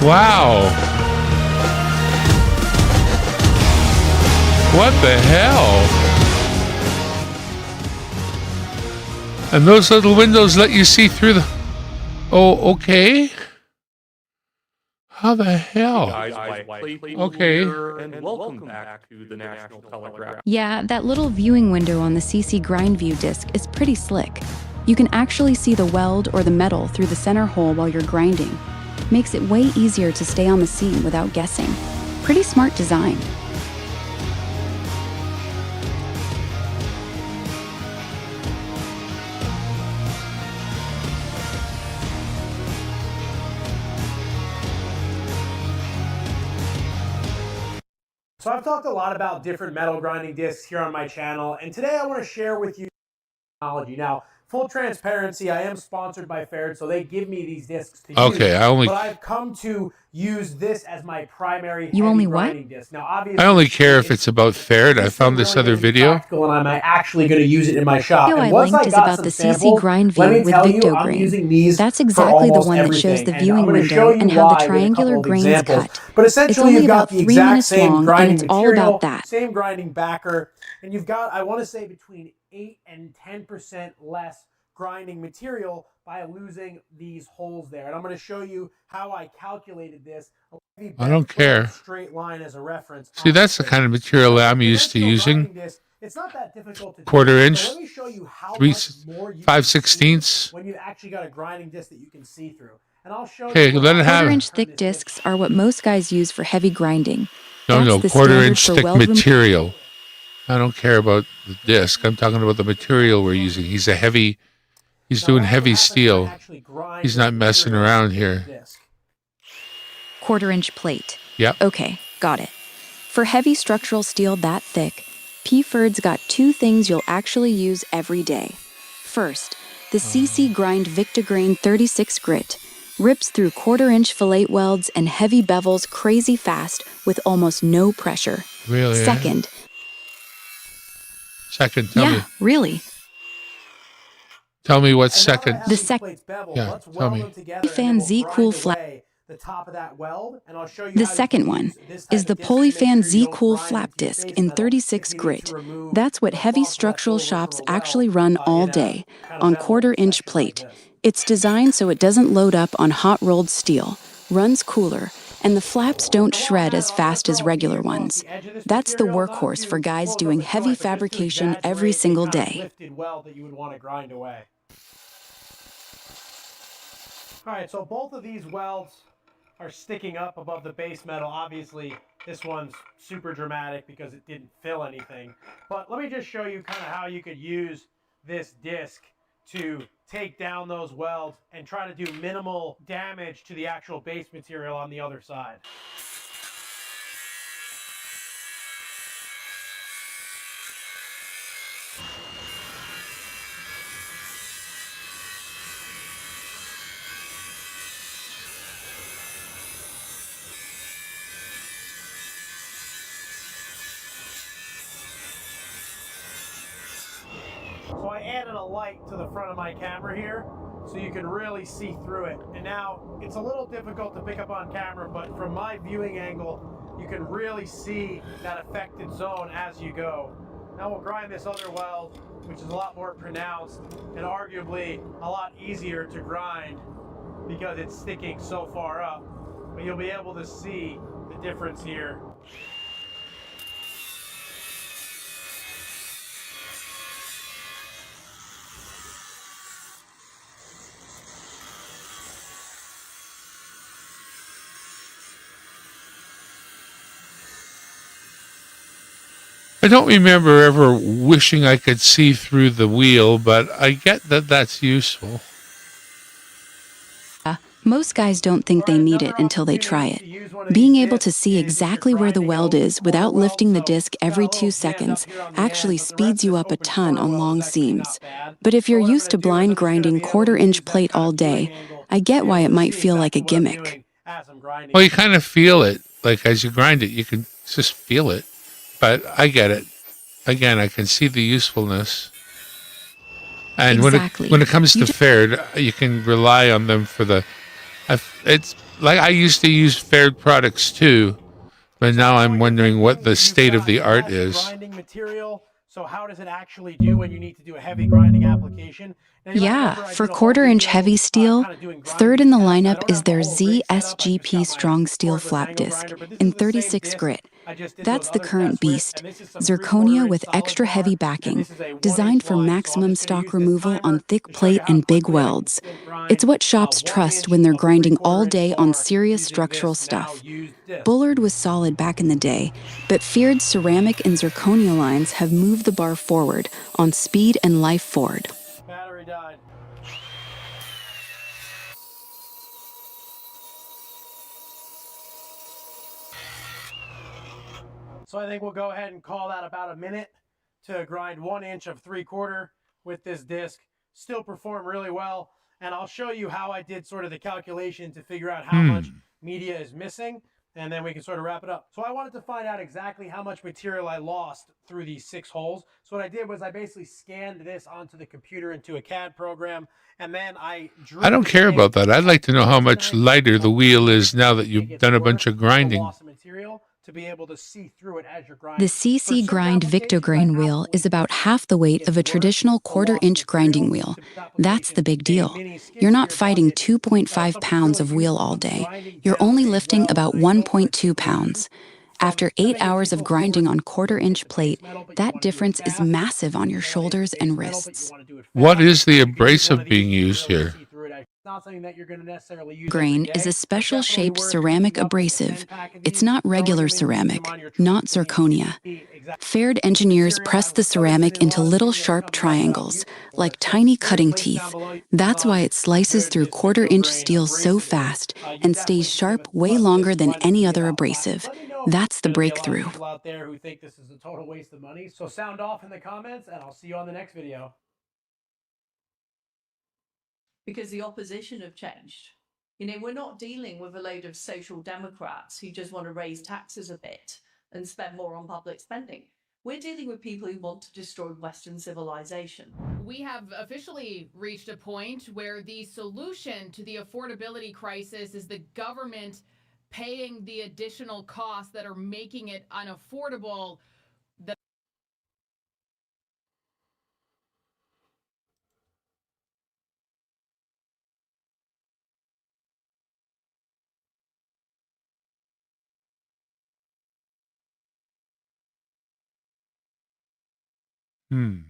S8: Wow. What the hell? And those little windows let you see through the... Oh, okay. How the hell? Okay.
S14: And welcome back to the National Telegraph.
S9: Yeah, that little viewing window on the CC Grind View disc is pretty slick. You can actually see the weld or the metal through the center hole while you're grinding. Makes it way easier to stay on the scene without guessing. Pretty smart design.
S15: So I've talked a lot about different metal grinding discs here on my channel, and today I want to share with you technology. Now, full transparency, I am sponsored by Faird, so they give me these discs to use.
S8: Okay,
S15: but I've come to use this as my primary grinding disc. Now, obviously,
S8: I only care if it's about Faird. I found this other video.
S15: And I'm actually going to use it in my shop.
S9: The video
S15: and
S9: I
S15: once
S9: linked
S15: I
S9: is
S15: got
S9: about
S15: some
S9: the
S15: samples,
S9: CC Grind
S15: let me
S9: View with
S15: tell you, I'm
S9: VictoGrain.
S15: using these
S9: That's
S15: for
S9: exactly the
S15: almost
S9: one that shows
S15: everything.
S9: the
S15: And I'm
S9: viewing
S15: gonna show
S9: window
S15: you
S9: and how
S15: why
S9: the
S15: with a
S9: triangular
S15: couple of
S9: grains
S15: examples.
S9: cut.
S15: But
S9: It's
S15: essentially,
S9: only
S15: you've got
S9: about
S15: the
S9: 3
S15: exact
S9: minutes
S15: same
S9: long, and
S15: grinding
S9: it's all
S15: material,
S9: about that.
S15: same grinding backer, and you've got, I want to say, between 8 and 10% less grinding material by losing these holes there. And I'm going to show you how I calculated this.
S8: I don't care.
S15: Straight line as a reference.
S8: See, that's the kind of material that I'm used to using.
S15: It's not that difficult to do.
S8: Quarter inch,
S15: So let me show you how
S8: 5/16.
S15: when you've actually got a grinding disc that you can see through. And I'll show
S8: Okay,
S15: you
S8: let it have.
S9: Quarter-inch thick discs are what most guys use for heavy grinding.
S8: No,
S9: That's the
S8: quarter-inch
S9: standard for
S8: thick
S9: weld
S8: material. I don't care about the disc. I'm talking about the material we're using. He's doing heavy steel. He's not messing around here.
S9: Quarter-inch plate.
S8: Yep.
S9: Okay, got it. For heavy structural steel that thick, PFERD's got 2 things you'll actually use every day. First, the CC Grind VictoGrain 36 grit rips through quarter-inch fillet welds and heavy bevels crazy fast with almost no pressure.
S8: Really?
S9: Second,
S8: tell me.
S9: really.
S8: Tell me what's second.
S9: The second.
S8: Yeah, tell me.
S9: Polyfan Z-Cool flap.
S15: The top of that weld, and I'll show you
S9: The second one is the Polyfan Z-Cool flap disc in 36 grit. That's what heavy structural shops actually run all day, on quarter-inch plate. It's designed so it doesn't load up on hot-rolled steel, runs cooler, and the flaps don't shred as fast as regular ones. That's the workhorse for guys doing heavy fabrication every single day.
S15: All right, so both of these welds are sticking up above the base metal. Obviously, this one's super dramatic because it didn't fill anything. But let me just show you kind of how you could use this disc to take down those welds and try to do minimal damage to the actual base material on the other side. So I added a light to the front of my camera here so you can really see through it. And now it's a little difficult to pick up on camera, but from my viewing angle, you can really see that affected zone as you go. Now we'll grind this other weld, which is a lot more pronounced and arguably a lot easier to grind because it's sticking so far up. But you'll be able to see the difference here.
S2: I don't remember ever wishing I could see through the wheel, but I get that that's useful.
S9: Most guys don't think they need it until they try it. Being able to see exactly where the weld is without lifting the disc every 2 seconds actually speeds you up a ton on long seams. But if you're used to blind grinding quarter-inch plate all day, I get why it might feel like a gimmick.
S2: Well, you kind of feel it. Like as you grind it, you can just feel it. But I get it. Again, I can see the usefulness. And
S9: Exactly.
S2: when it comes to Faird, you can rely on them for the... It's like I used to use Faird products too, but now I'm wondering what the state of the art is.
S15: Grinding material. So how does it actually do when you need to do a heavy grinding application?
S9: Yeah, for quarter-inch heavy steel, third in the lineup is their ZSGP Strong Steel Flap Disc in 36 grit. That's the current beast, zirconia with extra heavy backing, designed for maximum stock removal on thick plate and big welds. It's what shops trust when they're grinding all day on serious structural stuff. Bullard was solid back in the day, but Feared's ceramic and zirconia lines have moved the bar forward on speed and life forward.
S15: Battery died. So I think we'll go ahead and call that about a minute to grind 1 inch of 3/4 with this disc. Still perform really well. And I'll show you how I did sort of the calculation to figure out how much media is missing. And then we can sort of wrap it up. So I wanted to find out exactly how much material I lost through these 6 holes. So what I did was I basically scanned this onto the computer into a CAD program, and then I drew...
S2: I don't care about that. I'd like to know how much lighter the wheel is now that you've done a bunch of grinding.
S15: To be able to see through it as you're grinding.
S9: The CC Grind Victograin wheel is about half the weight of a traditional quarter-inch grinding wheel. That's the big deal. You're not fighting 2.5 pounds of wheel all day. You're only lifting about 1.2 pounds. After 8 hours of grinding on quarter-inch plate, that difference is massive on your shoulders and wrists.
S2: What is the abrasive being used here?
S15: Not something that you're going to necessarily use.
S9: Grain is a special shaped ceramic abrasive. It's not regular ceramic, not zirconia. Faird engineers press the ceramic into little sharp triangles, like tiny cutting teeth. That's why it slices through quarter-inch steel so fast and stays sharp way longer than any other abrasive. That's the breakthrough.
S15: People out there who think this is a total waste of money. So sound off in the comments, and I'll see you on the next video.
S16: Because the opposition have changed. You know, we're not dealing with a load of social democrats who just want to raise taxes a bit and spend more on public spending. We're dealing with people who want to destroy Western civilization.
S17: We have officially reached a point where the solution to the affordability crisis is the government paying the additional costs that are making it unaffordable.
S2: Hmm.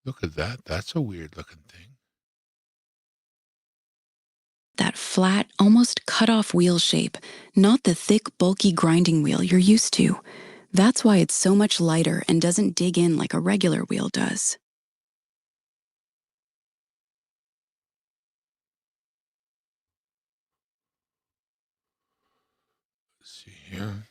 S2: Look at that. That's a weird looking thing.
S9: That flat, almost cut off wheel shape, not the thick, bulky grinding wheel you're used to. That's why it's so much lighter and doesn't dig in like a regular wheel does.
S2: Let's see here.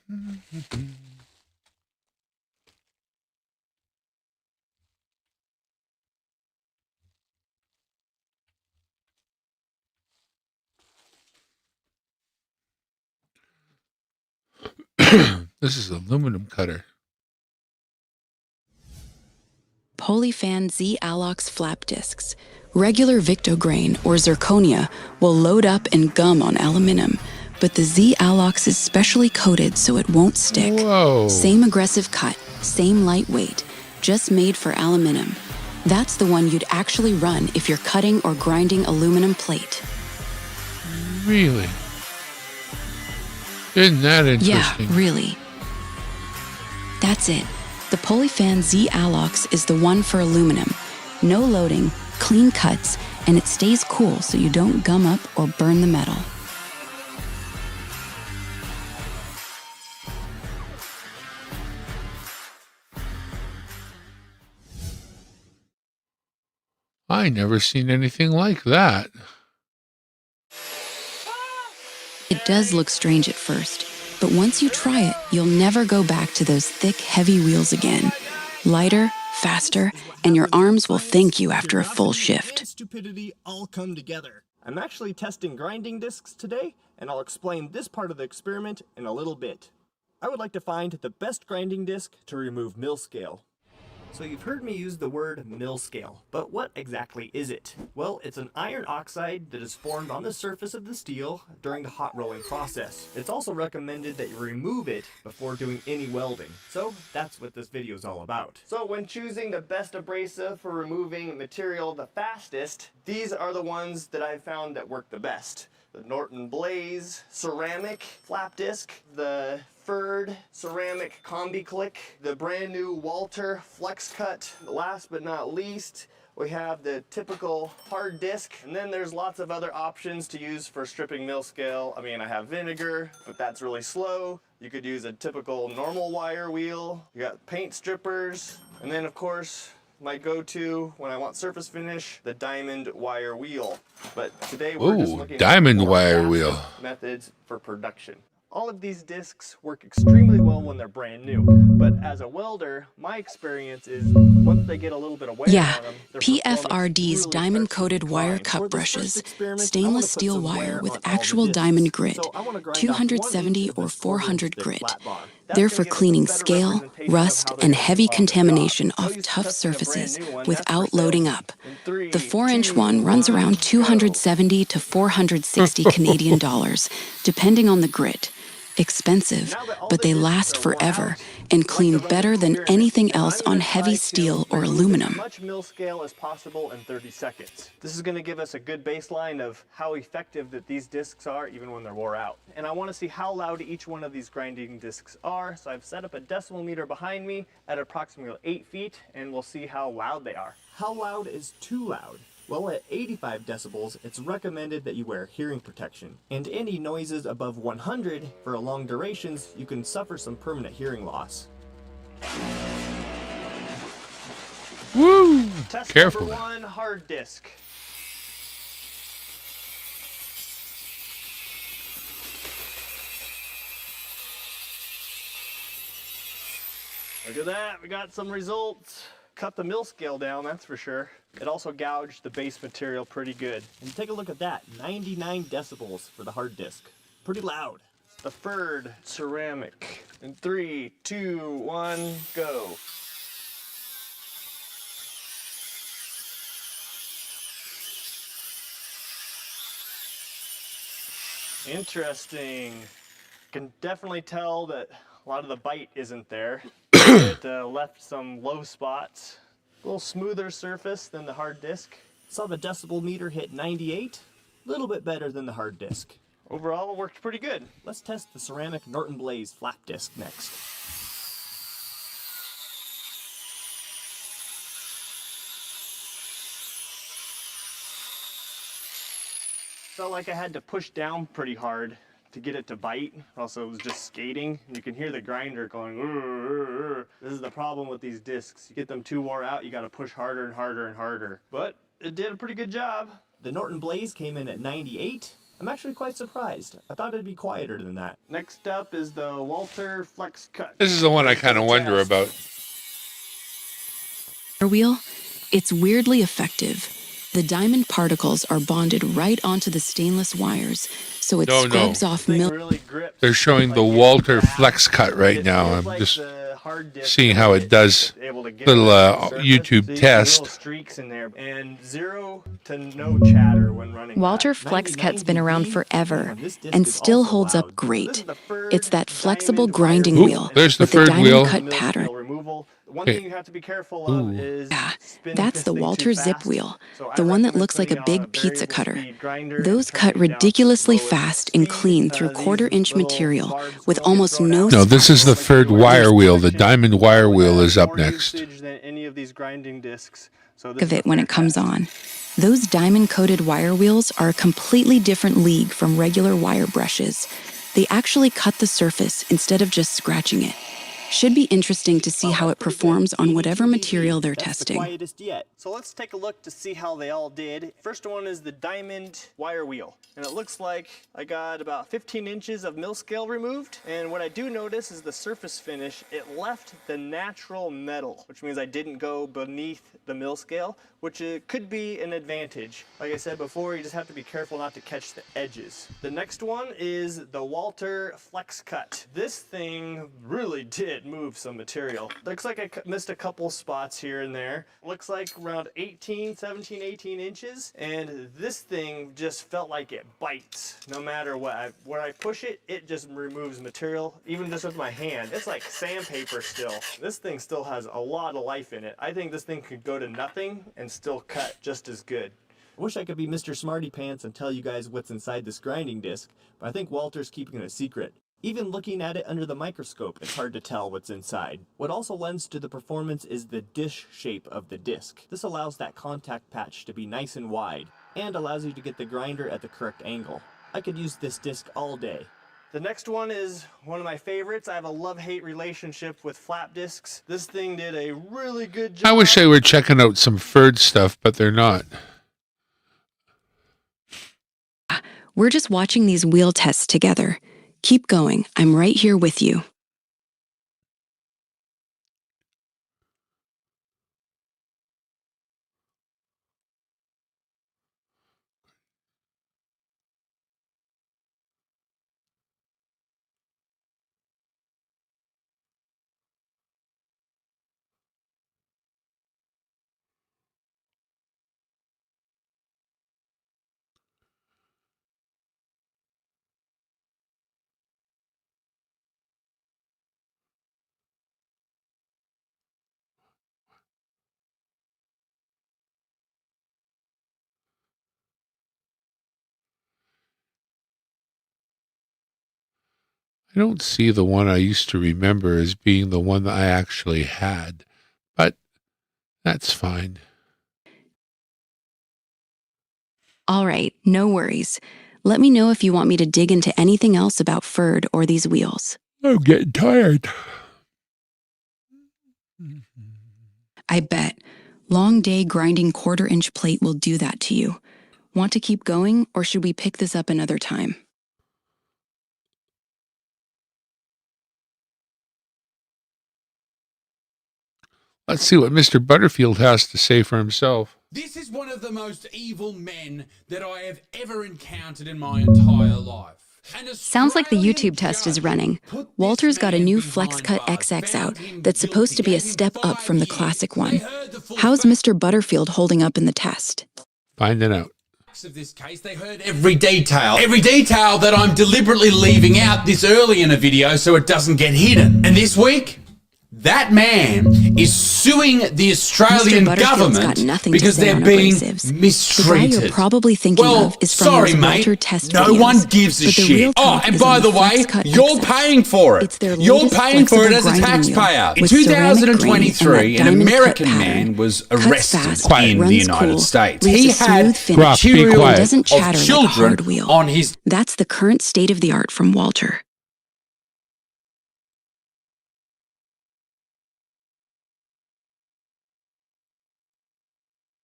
S2: This is aluminum cutter.
S9: Polyfan Z Alox flap discs. Regular Victograin or zirconia will load up and gum on aluminum, but the Z Alox is specially coated so it won't stick.
S2: Whoa.
S9: Same aggressive cut, same lightweight, just made for aluminum. That's the one you'd actually run if you're cutting or grinding aluminum plate.
S2: Really? Isn't that interesting?
S9: Yeah, really. That's it. The Polyfan Z Alox is the one for aluminum. No loading, clean cuts, and it stays cool so you don't gum up or burn the metal.
S2: I never seen anything like that.
S9: It does look strange at first, but once you try it, you'll never go back to those thick, heavy wheels again. Lighter, faster, and your arms will thank you after a full shift.
S18: And stupidity all come together. I'm actually testing grinding discs today, and I'll explain this part of the experiment in a little bit. I would like to find the best grinding disc to remove mill scale. So you've heard me use the word mill scale, but what exactly is it? Well, it's an iron oxide that is formed on the surface of the steel during the hot rolling process. It's also recommended that you remove it before doing any welding. So that's what this video is all about. So when choosing the best abrasive for removing material the fastest, these are the ones that I've found that work the best. The Norton Blaze ceramic flap disc, the Ferd ceramic combi click, the brand new Walter Flex Cut. Last but not least, we have the typical hard disc, and then there's lots of other options to use for stripping mill scale. I mean, I have vinegar, but that's really slow. You could use a typical normal wire wheel. You got paint strippers, and then of course, my go-to when I want surface finish, the diamond wire wheel. But today we're just looking
S2: diamond
S18: at
S2: wire wheel
S18: methods for production. All of these discs work extremely well when they're brand new, but as a welder, my experience is once they get a little bit of wear
S9: Yeah,
S18: on them, their
S9: PFRD's diamond-coated wire cut brushes, stainless steel wire with actual diamond grit, 270 or 400 grit. They're for cleaning scale, rust, and heavy contamination off tough surfaces without loading up. The 4-inch one runs around 270 to 460 Canadian dollars, depending on the grit. Expensive, but they last forever and clean better than anything else on heavy steel or aluminum.
S18: As much mill scale as possible in 30 seconds. This is going to give us a good baseline of how effective that these discs are even when they're wore out. And I want to see how loud each one of these grinding discs are, so I've set up a decimal meter behind me at approximately 8 feet, and we'll see how loud they are. How loud is too loud? Well, at 85 decibels, it's recommended that you wear hearing protection. And any noises above 100 for long durations, you can suffer some permanent hearing loss.
S2: Woo!
S18: Test
S2: Careful.
S18: number 1, hard disk. Look at that, we got some results. Cut the mill scale down, that's for sure. It also gouged the base material pretty good. And take a look at that, 99 decibels for the hard disk. Pretty loud. The Ferd ceramic. In 3, 2, 1, go. Interesting. Can definitely tell that a lot of the bite isn't there. It left some low spots. A little smoother surface than the hard disk. Saw the decibel meter hit 98. A little bit better than the hard disk. Overall, it worked pretty good. Let's test the ceramic Norton Blaze flap disc next. Felt like I had to push down pretty hard to get it to bite. Also, it was just skating. You can hear the grinder going, This is the problem with these discs. You get them too wore out, you gotta push harder and harder and harder. But it did a pretty good job. The Norton Blaze came in at 98. I'm actually quite surprised. I thought it'd be quieter than that. Next up is the Walter Flex Cut.
S8: This is the one I kind of wonder about.
S19: Wheel, it's weirdly effective. The diamond particles are bonded right onto the stainless wires, so it scrubs off
S8: They're showing the Walter Flex Cut right now. I'm just seeing how it does. Little YouTube test.
S18: Streaks in there and 0 to no chatter when running.
S9: Walter Flex Cut's been around forever and still holds up great. It's that flexible grinding wheel
S8: There's the
S9: with the
S8: third
S9: diamond
S8: wheel.
S9: cut pattern.
S18: One thing you have to be careful of is
S9: That's the Walter Zip Wheel, the one that looks like a big pizza cutter. Those cut ridiculously fast and clean through quarter-inch material with almost no
S8: No, this is the third wire wheel. The diamond wire wheel is up next.
S18: than any of these grinding discs. So
S9: of it when it comes on. Those diamond-coated wire wheels are a completely different league from regular wire brushes. They actually cut the surface instead of just scratching it. Should be interesting to see how it performs on whatever material they're testing.
S18: Quietest yet. So let's take a look to see how they all did. First one is the diamond wire wheel. And it looks like I got about 15 inches of mill scale removed. And what I do notice is the surface finish, it left the natural metal, which means I didn't go beneath the mill scale, which could be an advantage. Like I said before, you just have to be careful not to catch the edges. The next one is the Walter Flex Cut. This thing really did move some material. Looks like I missed a couple spots here and there. Looks like around 17, 18 inches. And this thing just felt like it bites. No matter what. When I push it, it just removes material. Even just with my hand. It's like sandpaper still. This thing still has a lot of life in it. I think this thing could go to nothing and still cut just as good. I wish I could be Mr. Smarty Pants and tell you guys what's inside this grinding disc, but I think Walter's keeping it a secret. Even looking at it under the microscope, it's hard to tell what's inside. What also lends to the performance is the dish shape of the disc. This allows that contact patch to be nice and wide, and allows you to get the grinder at the correct angle. I could use this disc all day. The next one is one of my favorites. I have a love-hate relationship with flap discs. This thing did a really good job.
S8: I wish they were checking out some Ferd stuff, but they're not.
S9: We're just watching these wheel tests together. Keep going. I'm right here with you.
S8: I don't see the one I used to remember as being the one that I actually had, but that's fine.
S9: All right, no worries. Let me know if you want me to dig into anything else about Ferd or these wheels.
S8: I'm getting tired.
S9: I bet. Long day grinding quarter-inch plate will do that to you. Want to keep going, or should we pick this up another time?
S8: Let's see what Mr. Butterfield has to say for himself.
S20: This is one of the most evil men that I have ever encountered in my entire life.
S9: Sounds like the YouTube test is running. Walter's got a new FlexCut XX out that's supposed to be a step up from the classic one. How's Mr. Butterfield holding up in the test?
S8: Finding out.
S20: Of this case, they heard every detail that I'm deliberately leaving out this early in a video so it doesn't get hidden. And this week, That man is suing the Australian
S19: Mr. Butterfield's
S20: government
S19: got nothing
S20: because
S19: to say
S20: they're
S19: on
S20: being
S19: abrasives. The guy
S20: mistreated.
S19: you're probably thinking
S20: Well,
S19: of is from
S20: sorry,
S19: those
S20: mate.
S19: Walter test
S20: No
S19: videos.
S20: one gives a
S19: But the
S20: shit.
S19: real
S20: Oh,
S19: talk
S20: and
S19: is
S20: by
S19: on
S20: the way,
S19: FlexCut
S20: you're
S19: XL.
S20: paying for it.
S19: It's their
S20: You're
S19: latest
S20: paying for it
S19: flexible
S20: as a
S19: grinding wheel
S20: taxpayer. In
S19: with ceramic grain and
S20: 2023,
S19: that
S20: an
S19: diamond cut
S20: American
S19: pattern.
S20: man was
S19: Cuts
S20: arrested
S19: fast,
S20: in the
S19: runs
S20: United
S19: cool,
S20: States.
S19: leaves
S20: He
S19: a
S20: had
S19: smooth finish,
S20: material
S19: and doesn't chatter
S20: of
S19: like a
S20: children
S19: hard wheel.
S20: on his
S19: That's the current state of the art from Walter.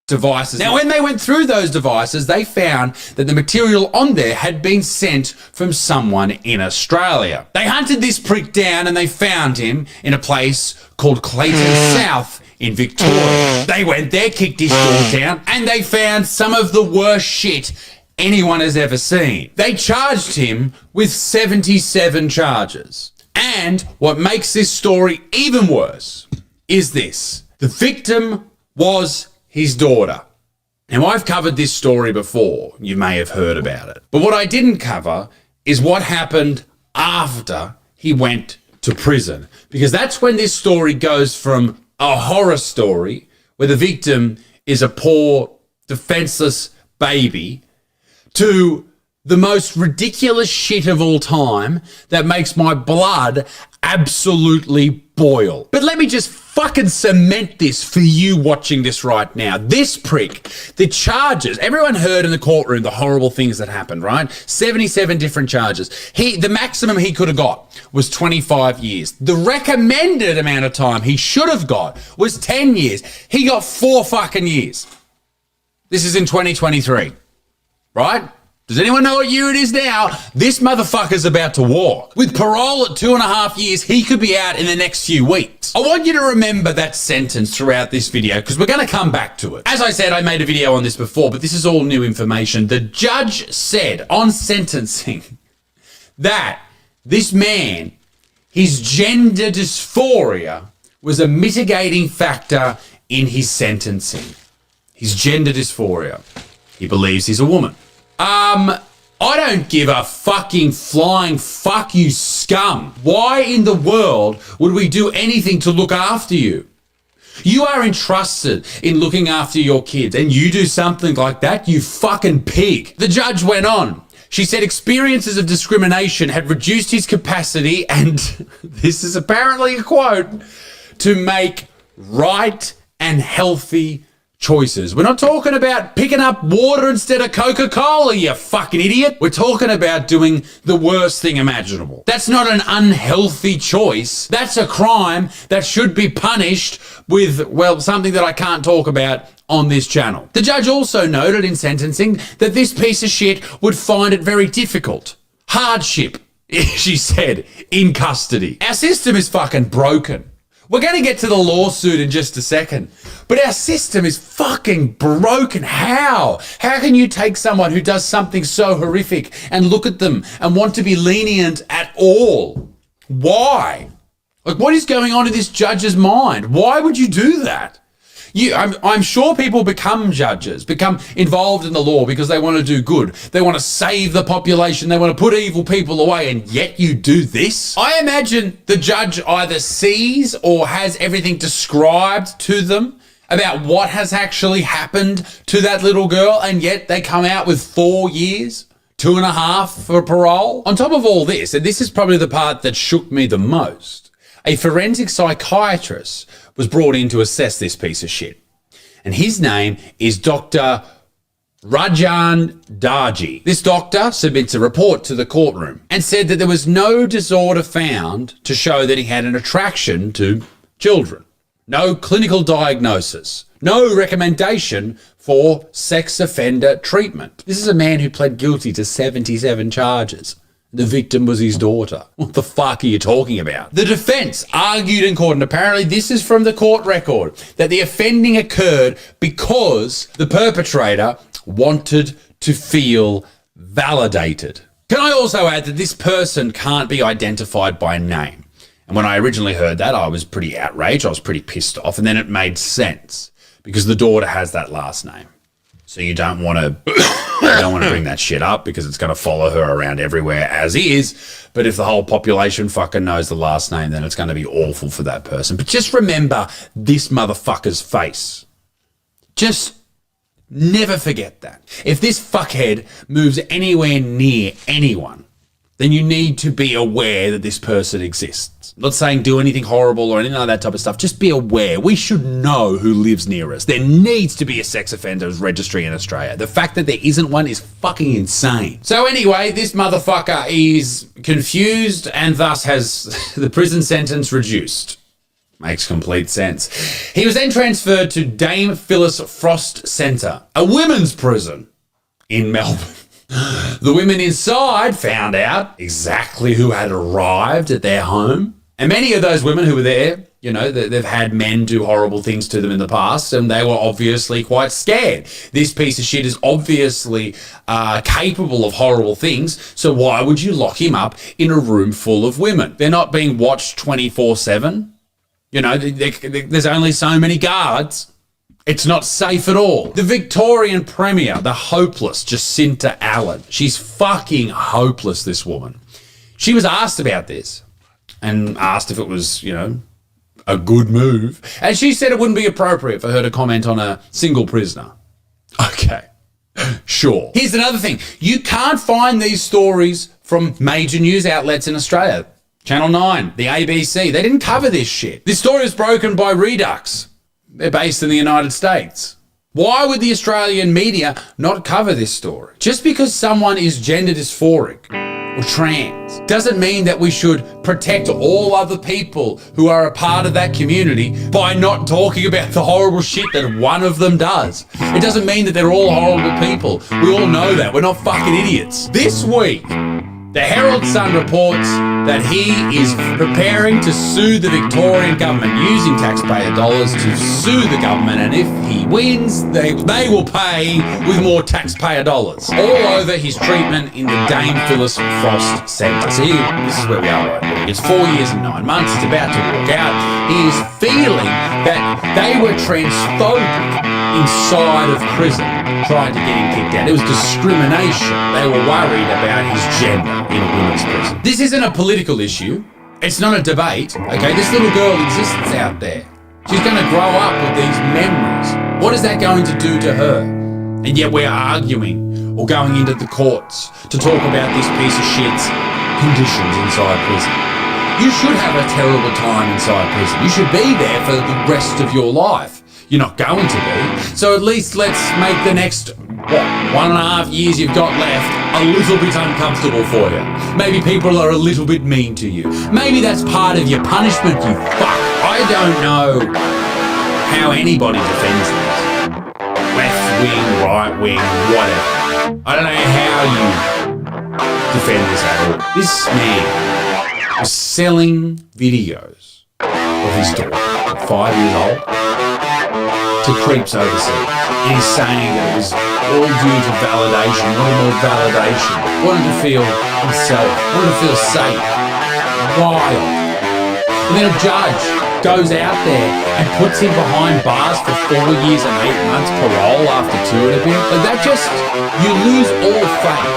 S20: devices. Now, when they went through those devices, they found that the material on there had been sent from someone in Australia. They hunted this prick down and they found him in a place called Clayton South in Victoria. They went there, kicked his door down, and they found some of the worst shit anyone has ever seen. They charged him with 77 charges. And what makes this story even worse is this. The victim was his daughter. Now, I've covered this story before. You may have heard about it. But what I didn't cover is what happened after he went to prison. Because that's when this story goes from a horror story where the victim is a poor, defenseless baby to the most ridiculous shit of all time that makes my blood absolutely boil. But let me just fucking cement this for you watching this right now. This prick, the charges, everyone heard in the courtroom the horrible things that happened, right? 77 different charges. The maximum he could have got was 25 years. The recommended amount of time he should have got was 10 years. He got 4 fucking years. This is in 2023, right? Does anyone know what year it is now? This motherfucker's about to walk. With parole at 2.5 years, he could be out in the next few weeks. I want you to remember that sentence throughout this video because we're going to come back to it. As I said, I made a video on this before, but this is all new information. The judge said on sentencing that this man, his gender dysphoria was a mitigating factor in his sentencing. His gender dysphoria. He believes he's a woman. I don't give a fucking flying fuck you scum. Why in the world would we do anything to look after you? You are entrusted in looking after your kids and you do something like that, you fucking pig. The judge went on. She said experiences of discrimination had reduced his capacity, and this is apparently a quote, to make right and healthy choices. We're not talking about picking up water instead of Coca-Cola, you fucking idiot. We're talking about doing the worst thing imaginable. That's not an unhealthy choice. That's a crime that should be punished with, well, something that I can't talk about on this channel. The judge also noted in sentencing that this piece of shit would find it very difficult. Hardship, she said, in custody. Our system is fucking broken. We're going to get to the lawsuit in just a second. But our system is fucking broken. How? How can you take someone who does something so horrific and look at them and want to be lenient at all? Why? Like, what is going on in this judge's mind? Why would you do that? I'm sure people become judges, become involved in the law because they want to do good. They want to save the population. They want to put evil people away, and yet you do this? I imagine the judge either sees or has everything described to them about what has actually happened to that little girl, and yet they come out with 4 years, 2.5 for parole. On top of all this, and this is probably the part that shook me the most, a forensic psychiatrist was brought in to assess this piece of shit. And his name is Dr. Rajan Darji. This doctor submits a report to the courtroom and said that there was no disorder found to show that he had an attraction to children. No clinical diagnosis. No recommendation for sex offender treatment. This is a man who pled guilty to 77 charges. The victim was his daughter. What the fuck are you talking about? The defense argued in court, and apparently this is from the court record, that the offending occurred because the perpetrator wanted to feel validated. Can I also add that this person can't be identified by name? And when I originally heard that, I was pretty outraged. I was pretty pissed off. And then it made sense because the daughter has that last name. So you don't want to I don't want to bring that shit up because it's going to follow her around everywhere as is. But if the whole population fucking knows the last name, then it's going to be awful for that person. But just remember this motherfucker's face. Just never forget that. If this fuckhead moves anywhere near anyone, then you need to be aware that this person exists. I'm not saying do anything horrible or anything like that type of stuff. Just be aware. We should know who lives near us. There needs to be a sex offenders registry in Australia. The fact that there isn't one is fucking insane. So anyway, this motherfucker is confused and thus has the prison sentence reduced. Makes complete sense. He was then transferred to Dame Phyllis Frost Centre, a women's prison in Melbourne. The women inside found out exactly who had arrived at their home. And many of those women who were there, you know, they've had men do horrible things to them in the past, and they were obviously quite scared. This piece of shit is obviously capable of horrible things, so why would you lock him up in a room full of women? They're not being watched 24/7. You know, there's only so many guards. It's not safe at all. The Victorian Premier, the hopeless Jacinta Allen. She's fucking hopeless, this woman. She was asked about this and asked if it was, you know, a good move. And she said it wouldn't be appropriate for her to comment on a single prisoner. Okay, sure. Here's another thing. You can't find these stories from major news outlets in Australia. Channel 9, the ABC, they didn't cover this shit. This story was broken by Redux. They're based in the United States. Why would the Australian media not cover this story? Just because someone is gender dysphoric or trans doesn't mean that we should protect all other people who are a part of that community by not talking about the horrible shit that one of them does. It doesn't mean that they're all horrible people. We all know that. We're not fucking idiots. This week, the Herald Sun reports that he is preparing to sue the Victorian government using taxpayer dollars to sue the government, and if he wins, they will pay with more taxpayer dollars all over his treatment in the Dame Phyllis Frost Centre. See, this is where we are right now. It's 4 years and 9 months. He's about to walk out. He is feeling that they were transphobic inside of prison, trying to get him kicked out. It was discrimination. They were worried about his gender in a women's prison. This isn't a political issue. It's not a debate. Okay, this little girl exists out there. She's going to grow up with these memories. What is that going to do to her? And yet we're arguing or going into the courts to talk about this piece of shit's conditions inside prison. You should have a terrible time inside prison. You should be there for the rest of your life. You're not going to be. So at least let's make the next, 1.5 years you've got left a little bit uncomfortable for you. Maybe people are a little bit mean to you. Maybe that's part of your punishment, you fuck. I don't know how anybody defends this. Left wing, right wing, whatever. I don't know how you defend this at all. This man was selling videos of his daughter, 5 years old, to creeps overseas. And he's saying that it was all due to validation, wanted more validation, wanted to feel himself, wanted to feel safe, wild. And then a judge goes out there and puts him behind bars for 4 years and 8 months parole after 2 and a bit. Like that just, you lose all faith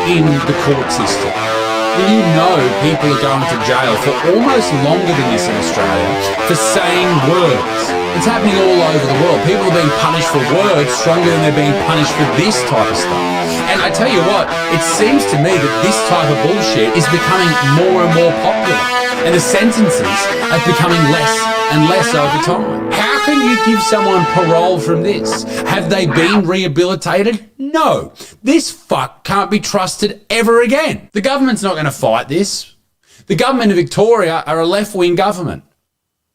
S20: in the court system. When you know people are going to jail for almost longer than this in Australia for saying words. It's happening all over the world. People are being punished for words stronger than they're being punished for this type of stuff. And I tell you what, it seems to me that this type of bullshit is becoming more and more popular. And the sentences are becoming less and less over time. How can you give someone parole from this? Have they been rehabilitated? No. This fuck can't be trusted ever again. The government's not going to fight this. The government of Victoria are a left-wing government.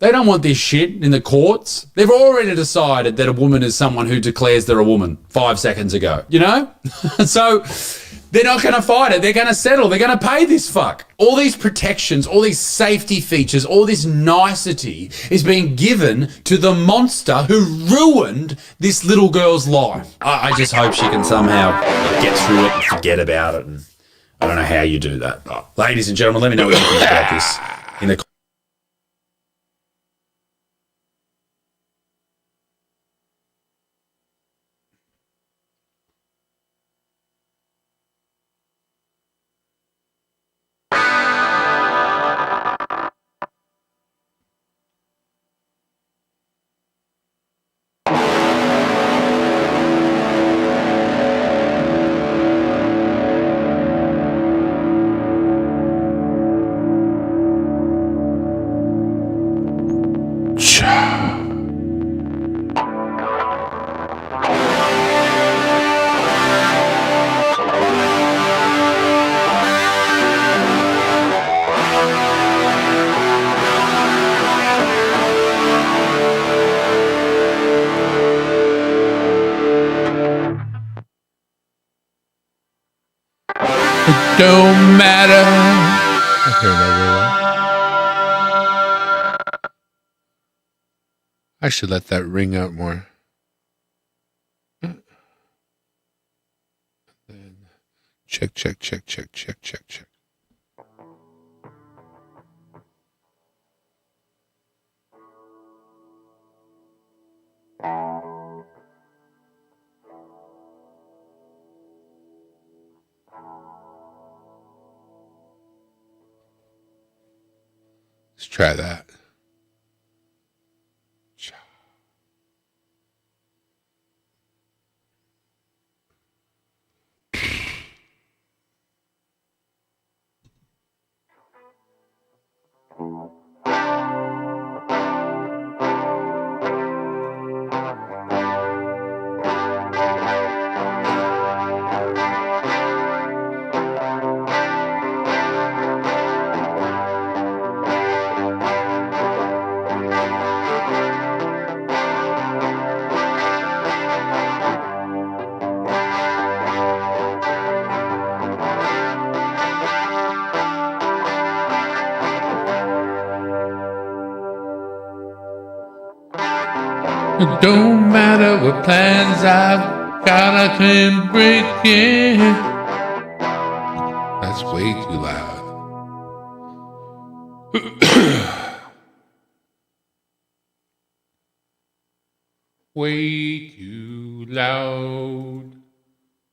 S20: They don't want this shit in the courts. They've already decided that a woman is someone who declares they're a woman 5 seconds ago, you know? So they're not going to fight it. They're going to settle. They're going to pay this fuck. All these protections, all these safety features, all this nicety is being given to the monster who ruined this little girl's life. I just hope she can somehow get through it and forget about it. And I don't know how you do that. Ladies and gentlemen, let me know what you think about this in the
S8: It don't matter. I heard that very well. I should let that ring out more. Then check, check, check, check, check, check, check. Let's try that. It don't matter what plans I've got, I can't break it. That's way too loud. Way too loud.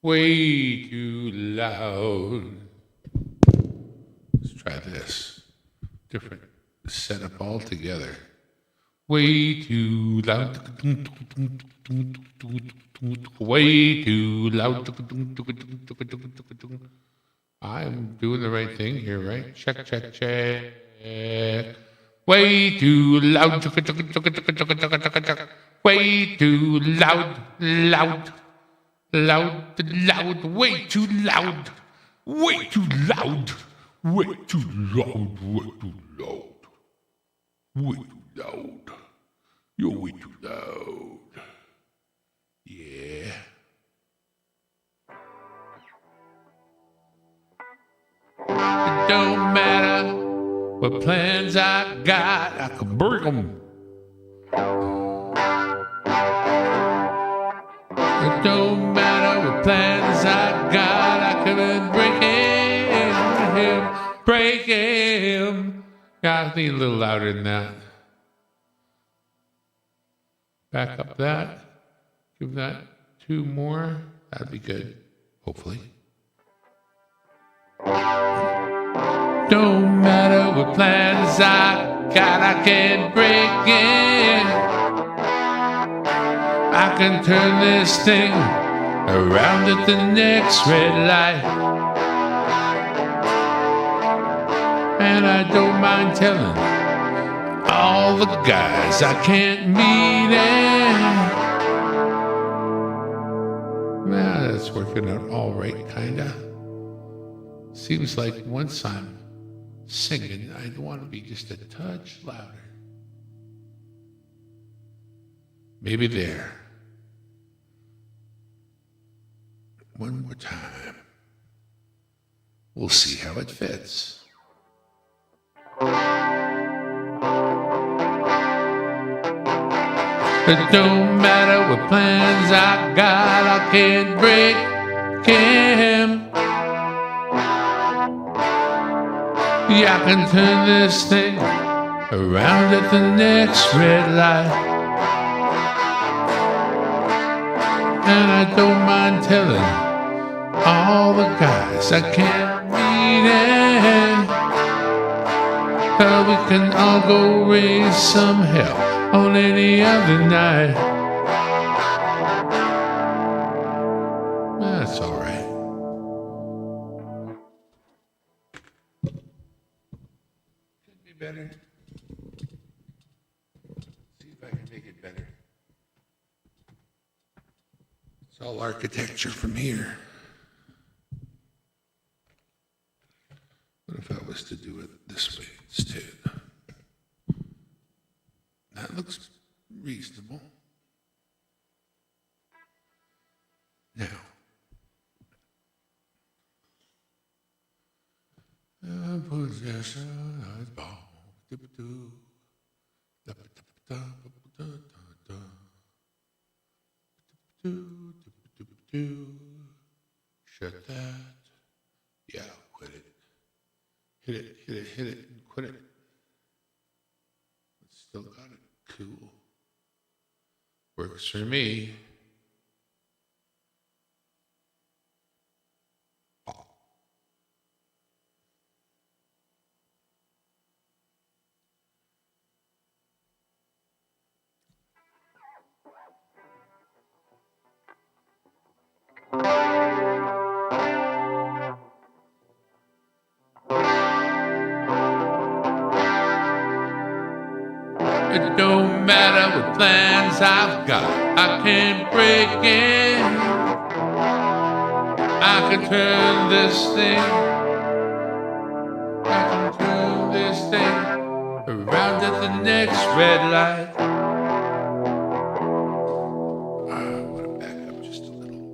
S8: Way too loud. Let's try this. Different setup altogether. Way too loud. Way too loud. I'm doing the right thing here, right? Check, check, check. Way too loud. Way too loud. Loud. Loud. Loud. Way too loud. Way too loud. Way too loud. Way too loud. Way too loud. You're way too loud. Yeah. It don't matter what plans I got, I can break them. It don't matter what plans I got, I can break him. Break him. Yeah, I need a little louder than that. Back up that. Give that 2 more. That'd be good. Hopefully. Don't matter what plans I got, I can break it. I can turn this thing around at the next red light. And I don't mind telling all the guys I can't meet it. Nah, that's working out all right, kinda. Seems like once I'm singing, I'd want to be just a touch louder. Maybe there. One more time. We'll see how it fits. It don't matter what plans I got, I can't break him. Yeah, I can turn this thing around at the next red light. And I don't mind telling all the guys I can't meet it. We can all go raise some hell on any other night. That's all right. Could be better. See if I can make it better. It's all architecture from here. What if I was to do it this way instead? That looks reasonable. Now, Shut that. Yeah, quit it. Hit it, hit it, hit it, and quit it. It's still got it. Cool. Works for me. It don't matter what plans I've got, I can break in. I can turn this thing, around at the next red light. I'm gonna back up just a little.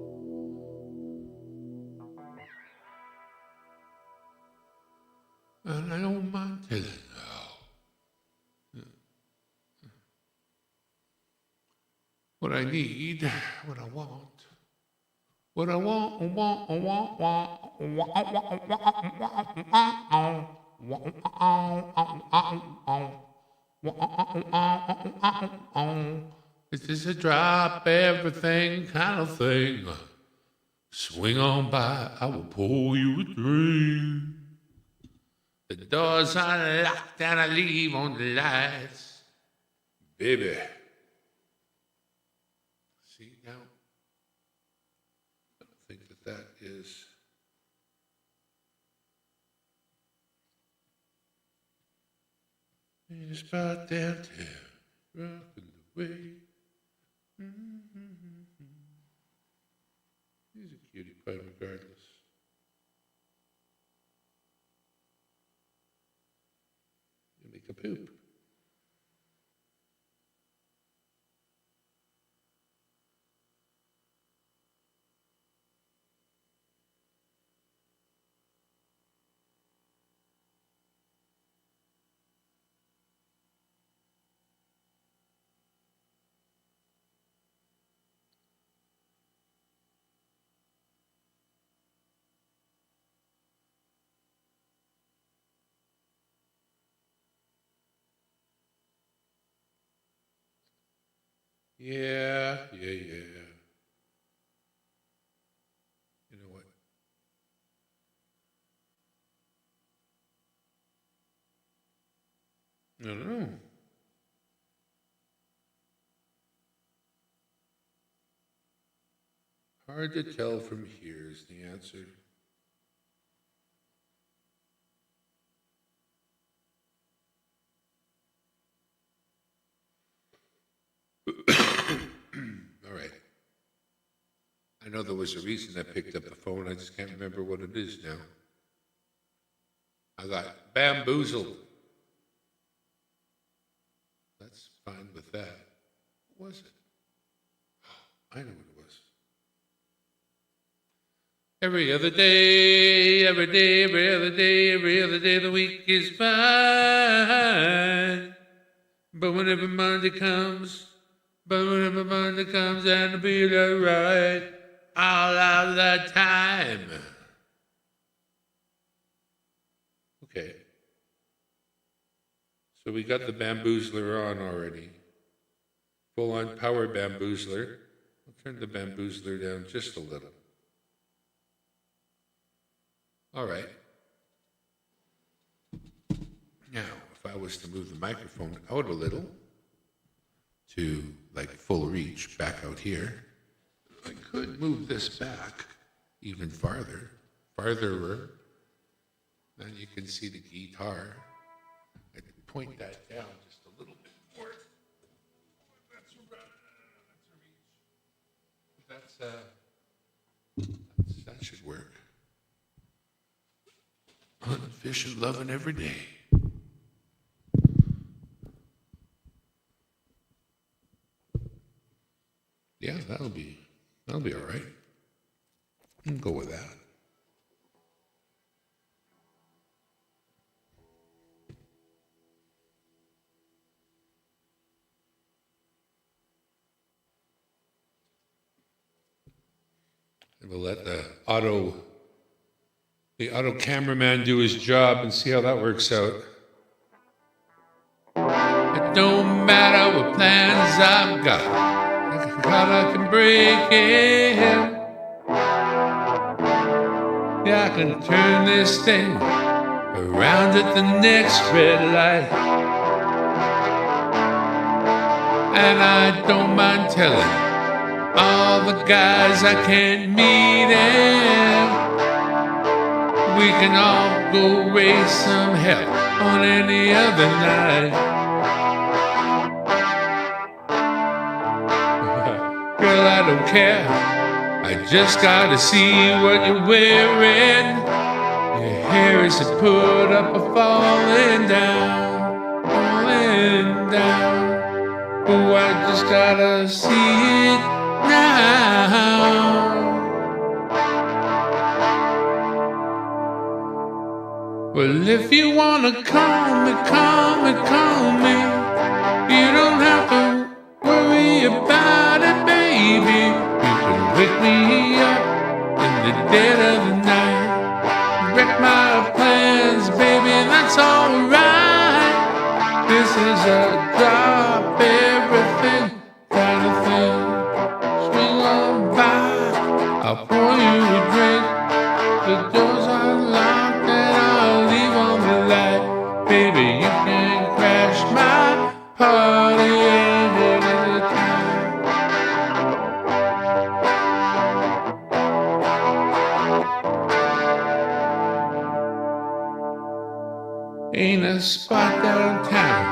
S8: And I don't mind telling you. What I need, what I want, what I want, this is a drop everything kind of thing. Swing on by, I will pour you a drink. The doors are locked and I leave on the lights, baby. See now, I don't think that is. It's about downtown, rocking the way. He's a cutie pie regardless. You make a poop. Yeah. You know what? I don't know. Hard to tell from here is the answer. All right. I know there was a reason I picked up the phone. I just can't remember what it is now. I got bamboozled. That's fine with that. What was it? I know what it was. Every other day, every day, every other day, every other day of the week is fine. But whenever Monday comes, and the feel alright all of the time. Okay. So we got the bamboozler on already. Full on power bamboozler. I'll turn the bamboozler down just a little. All right. Now, if I was to move the microphone out a little to like full reach back out here, I could move this back even farther, then you can see the guitar. I could point that down just a little bit more. That should work. Hunting, fishing, loving every day. Yeah, that'll be all right. I'll go with that. We'll let the auto cameraman do his job and see how that works out. It don't matter what plans I've got. I can break it. Yeah, I can turn this thing around at the next red light. And I don't mind telling all the guys I can't meet him. We can all go raise some hell on any other night. Girl, I don't care. I just gotta see what you're wearing. Your hair is put up or falling down, falling down. Oh, I just gotta see it now. Well, if you wanna call me, you don't have to worry about it, baby. You can wake me up in the dead of the night. Wreck my plans, baby, that's alright. This is a drop everything kind of thing. Swing on by, I'll pour you a drink. The doors are locked and I'll leave on the light. Baby, you can crash my party any time. Ain't a spot downtown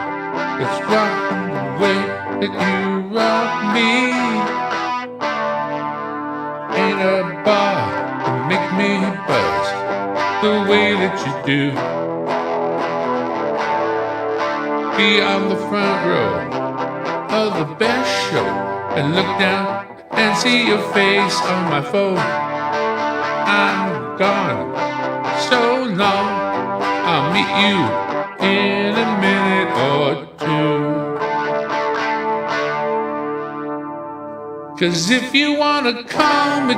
S8: that's rocking the way that you rock me. Ain't a bar to make me buzz the way that you do. Be on the front row of the best show and look down and see your face on my phone. I'm gone so long, I'll meet you in a minute or two. 'Cause if you wanna call me,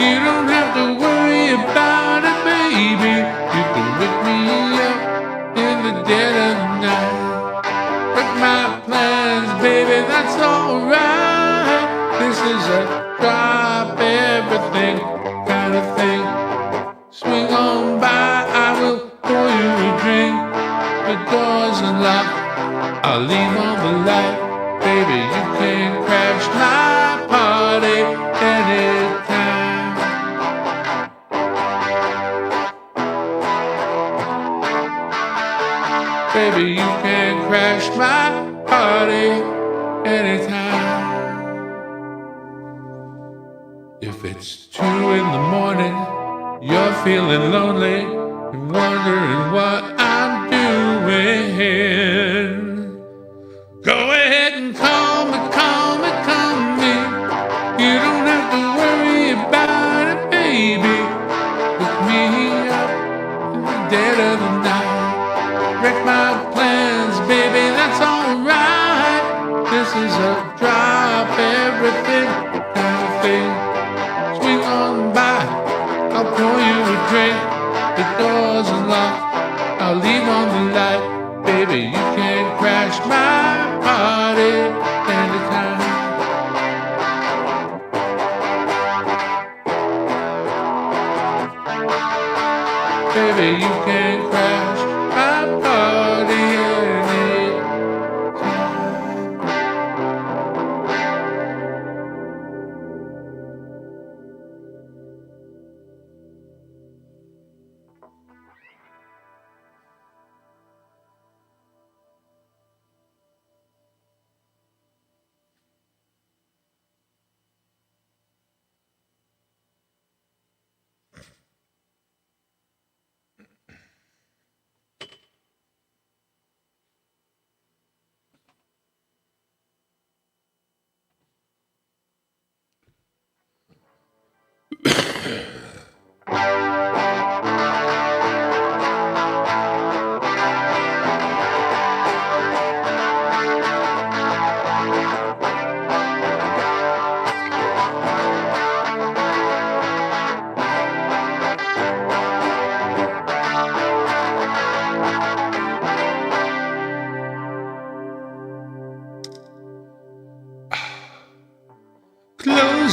S8: you don't have to worry about it, baby. You can wake me up in the dead of the night. Wreck my plans, baby, that's alright. This is a drop everything kind of thing. Swing on by, I will pour you a drink. The doors unlocked, I'll leave on the light. Baby, you can crash my party anytime. Baby, you can crash my party anytime. If it's 2 in the morning, you're feeling lonely and wondering what I'm doing, go ahead and call me. You don't have to worry about it, baby. Pick me up in the dead of the night. Wreck my plans, baby, that's alright. This is a drop everything kind of thing. Swing on by, I'll pour you a drink. The doors unlocked, I'll leave on the light. Baby, you can crash my party anytime. Baby, you can crash my party anytime.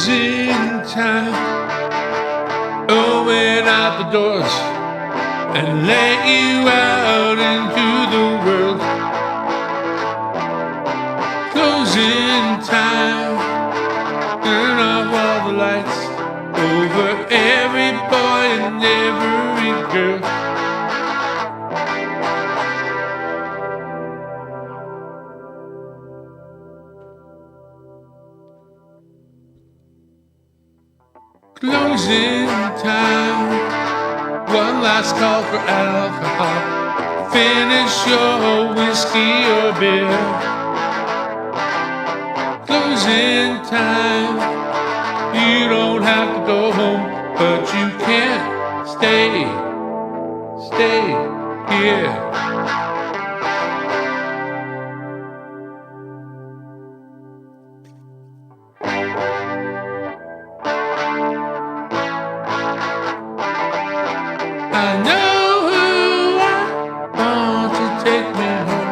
S2: Closing time. Open out the doors and let you out into the world. Closing time. Turn off all the lights over every boy and every girl. Closing time. One last call for alcohol. Finish your whiskey or beer. Closing time. You don't have to go home, but you can't stay here. I know who I want to take me home.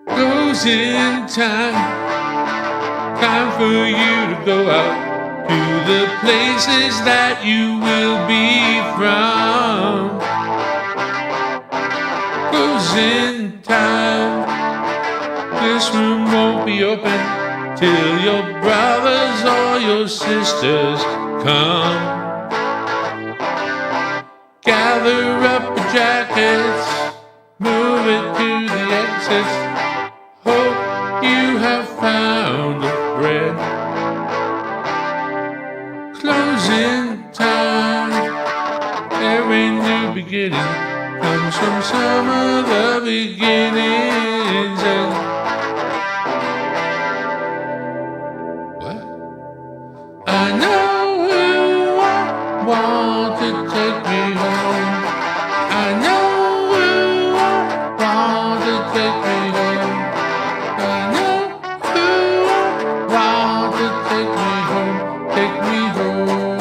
S2: Closing time. Time for you to go out to the places that you will be from. Closing time. This room won't be open till your brothers or your sisters come. Gather up your jackets, move it to the exits. Hope you have found a friend. Closing time. Every new beginning comes from some of the beginnings. And what? I know who I want to take me home. I know who I want to take me home. I know who I want to take me home. Take me home.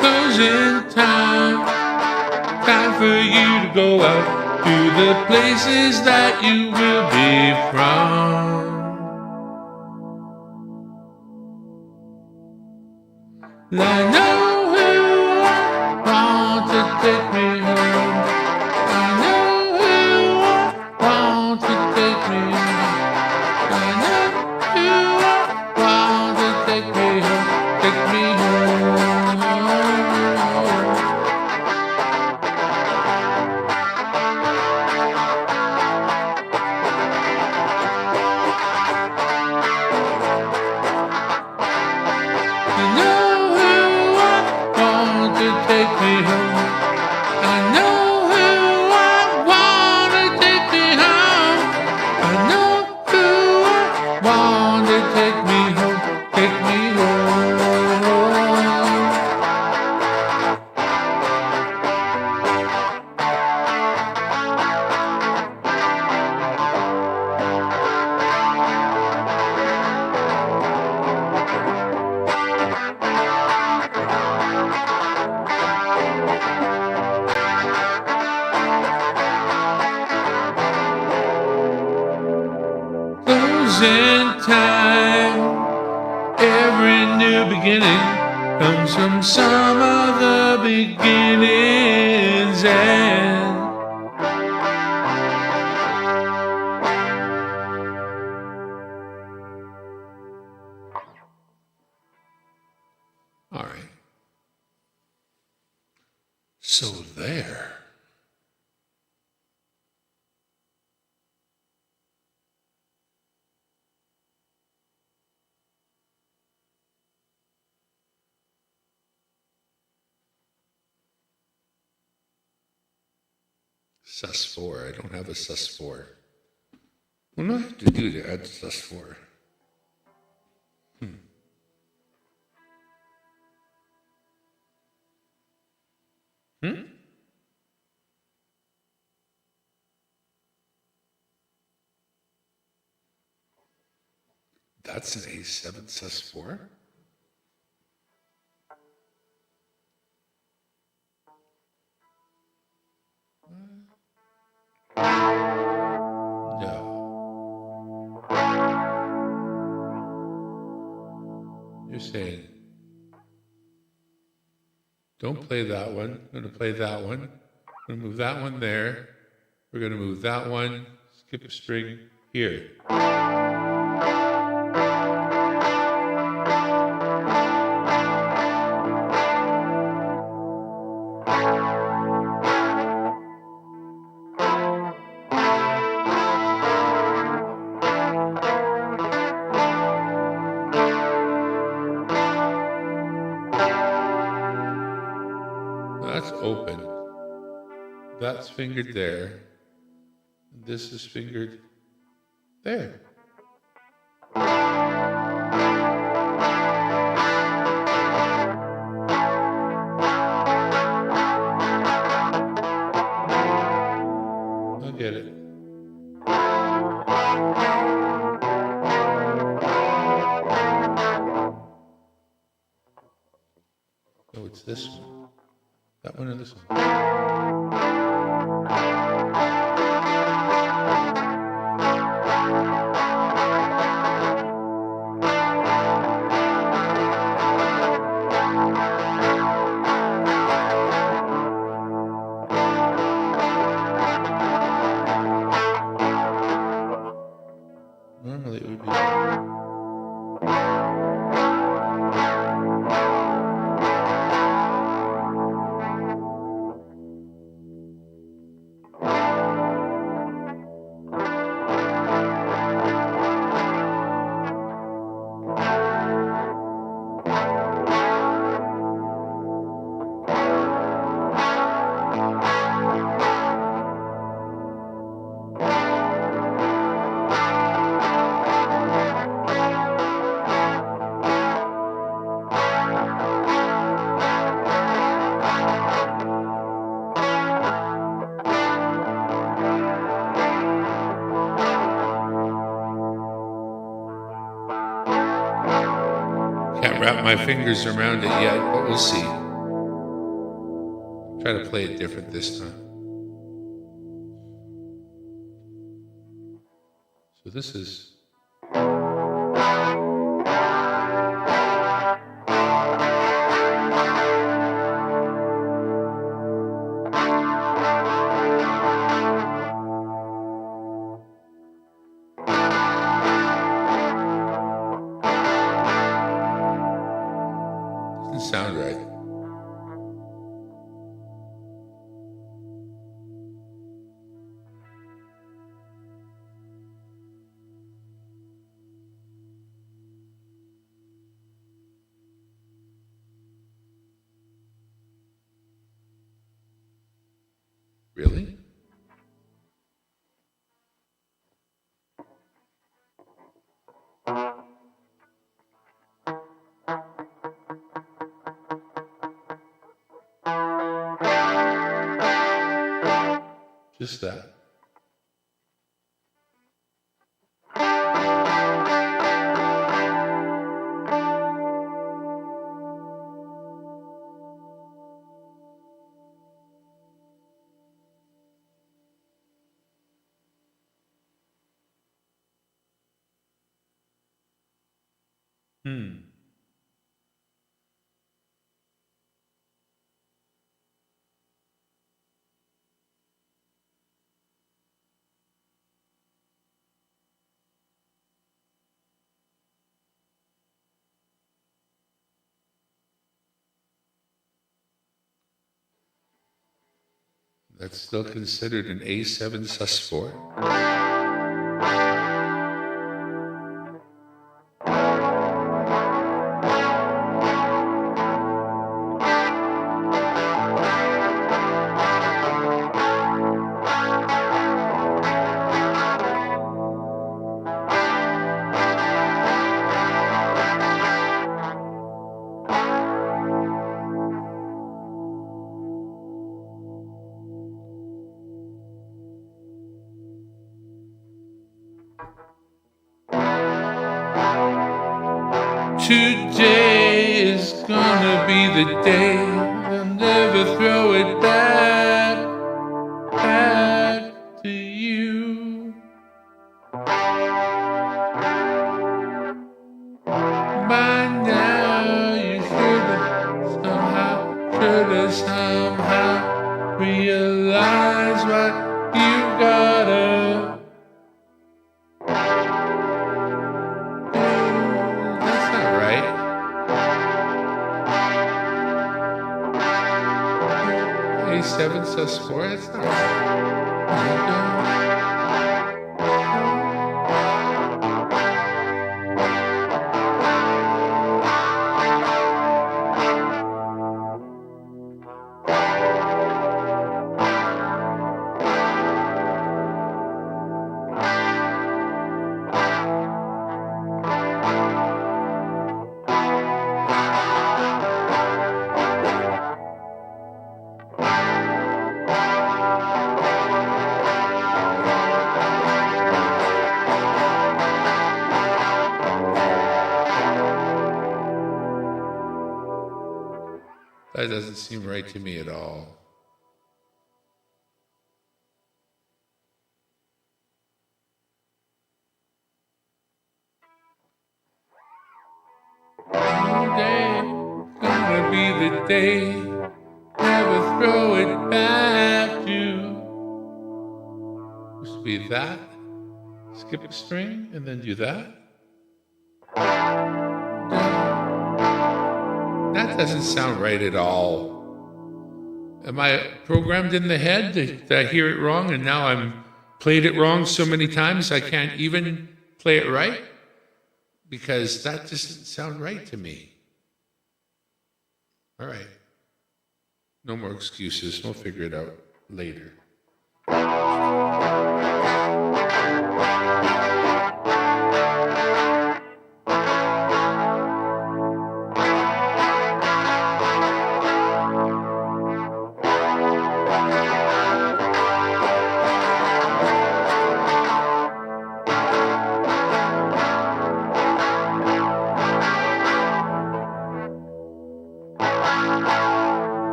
S2: Closing time. Time for you to go out to the places that you will be from. I know who I want to take me home. I know who I want to take me home. I know who I want to take me home. Take me home. I know who I want to take me home. I know who I want to take me home. I know who I want to take me home. Take me home. Closing time. Every new beginning comes from some of the beginnings. And all right. So there.
S8: sus4. I don't have a sus4. What do I have to do to add sus4? That's an A7 sus4? No. You're saying, don't play that one. I'm going to play that one. I'm going to move that one there. We're going to move that one, skip a string here. That's open. That's fingered there. This is fingered there. I'll get it. Oh, it's this one. That one or this one? Normally it would be. Can't wrap my fingers around it yet, but we'll see. Try to play it different this time. So this is. Doesn't sound right. Really? Just that. That's still considered an A7 sus4. Today is gonna be the day. They'll never throw it back to you. By now you should've somehow realize what you gotta do. That's not right. A7 sus 4, that's not right. That doesn't seem right to me at all. Today gonna be the day. Never throw it back to. Used to be that. Skip a string and then do that. That doesn't sound right at all. Am I programmed in the head? Did I hear it wrong and now I'm played it wrong so many times I can't even play it right? Because that just doesn't sound right to me. All right. No more excuses. We'll figure it out later.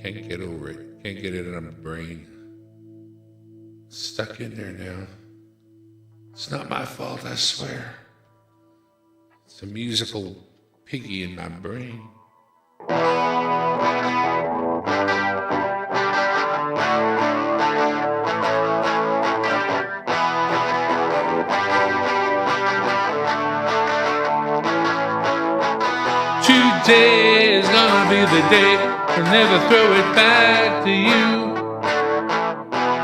S8: Can't get over it. Can't get it out of my brain. Stuck in there now. It's not my fault, I swear. It's a musical piggy in my brain. Today is gonna be the day. I'll never throw it back to you.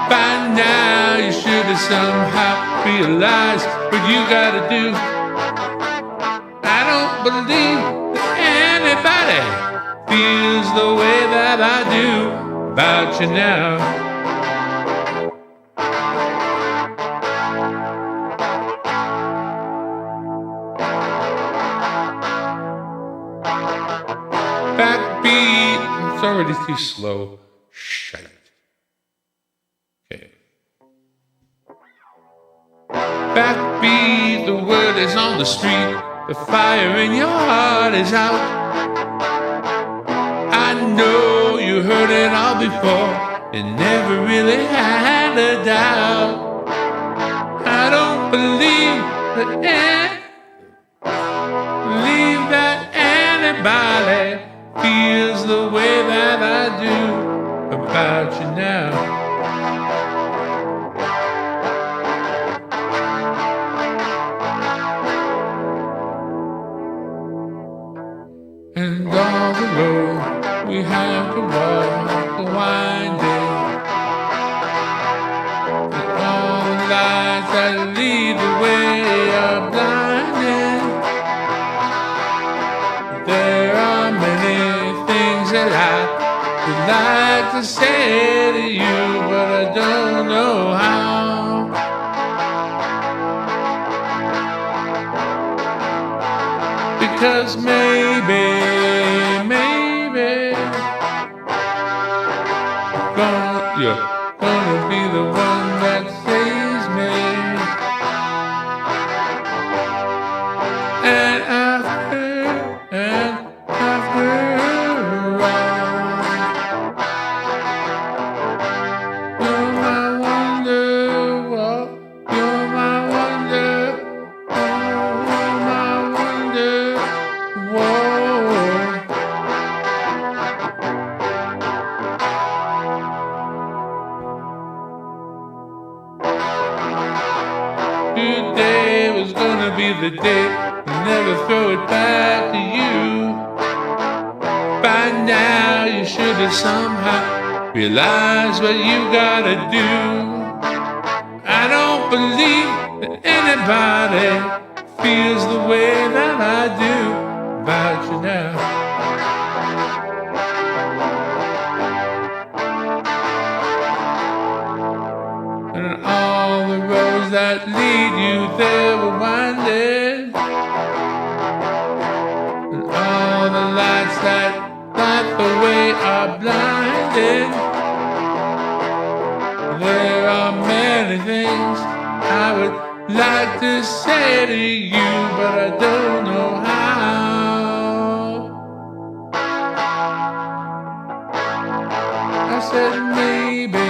S8: By now you should have somehow realized what you gotta do. I don't believe that anybody feels the way that I do about you now. Backbeat, it's already too slow. Shite. Okay. Backbeat, the word is on the street. The fire in your heart is out. I know you heard it all before. You never really had a doubt. I don't believe that anybody feels the way that I do about you now. And all the road we have to walk, the winding, and all the lights that lead the way are blinding. There are many things that I would like to say to you, but I don't know how. Because maybe you're be the day I'll never throw it back to you. By now you should have somehow realized what you gotta do. I don't believe that anybody feels the way that I do about you now. And all the roads that lead you there were winding, and all the lights that light the way are blinding. There are many things I would like to say to you, but I don't know how. I said maybe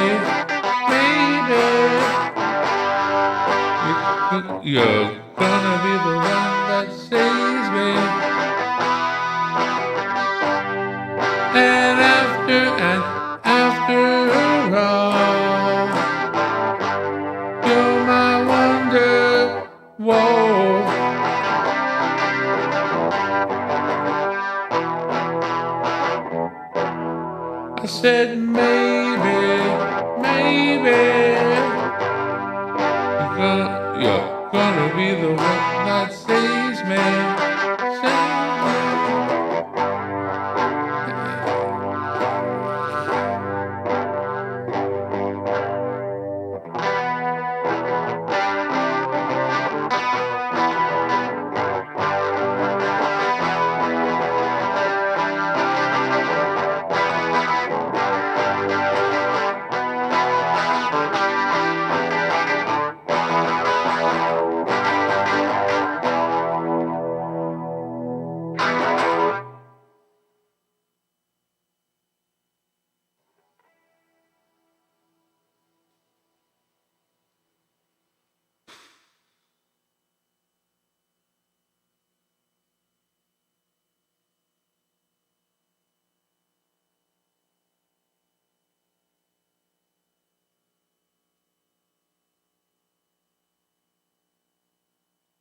S8: you're gonna be the one that saves me. And after all, you're my wonder. Whoa. I said maybe you're gonna be the one that saves me.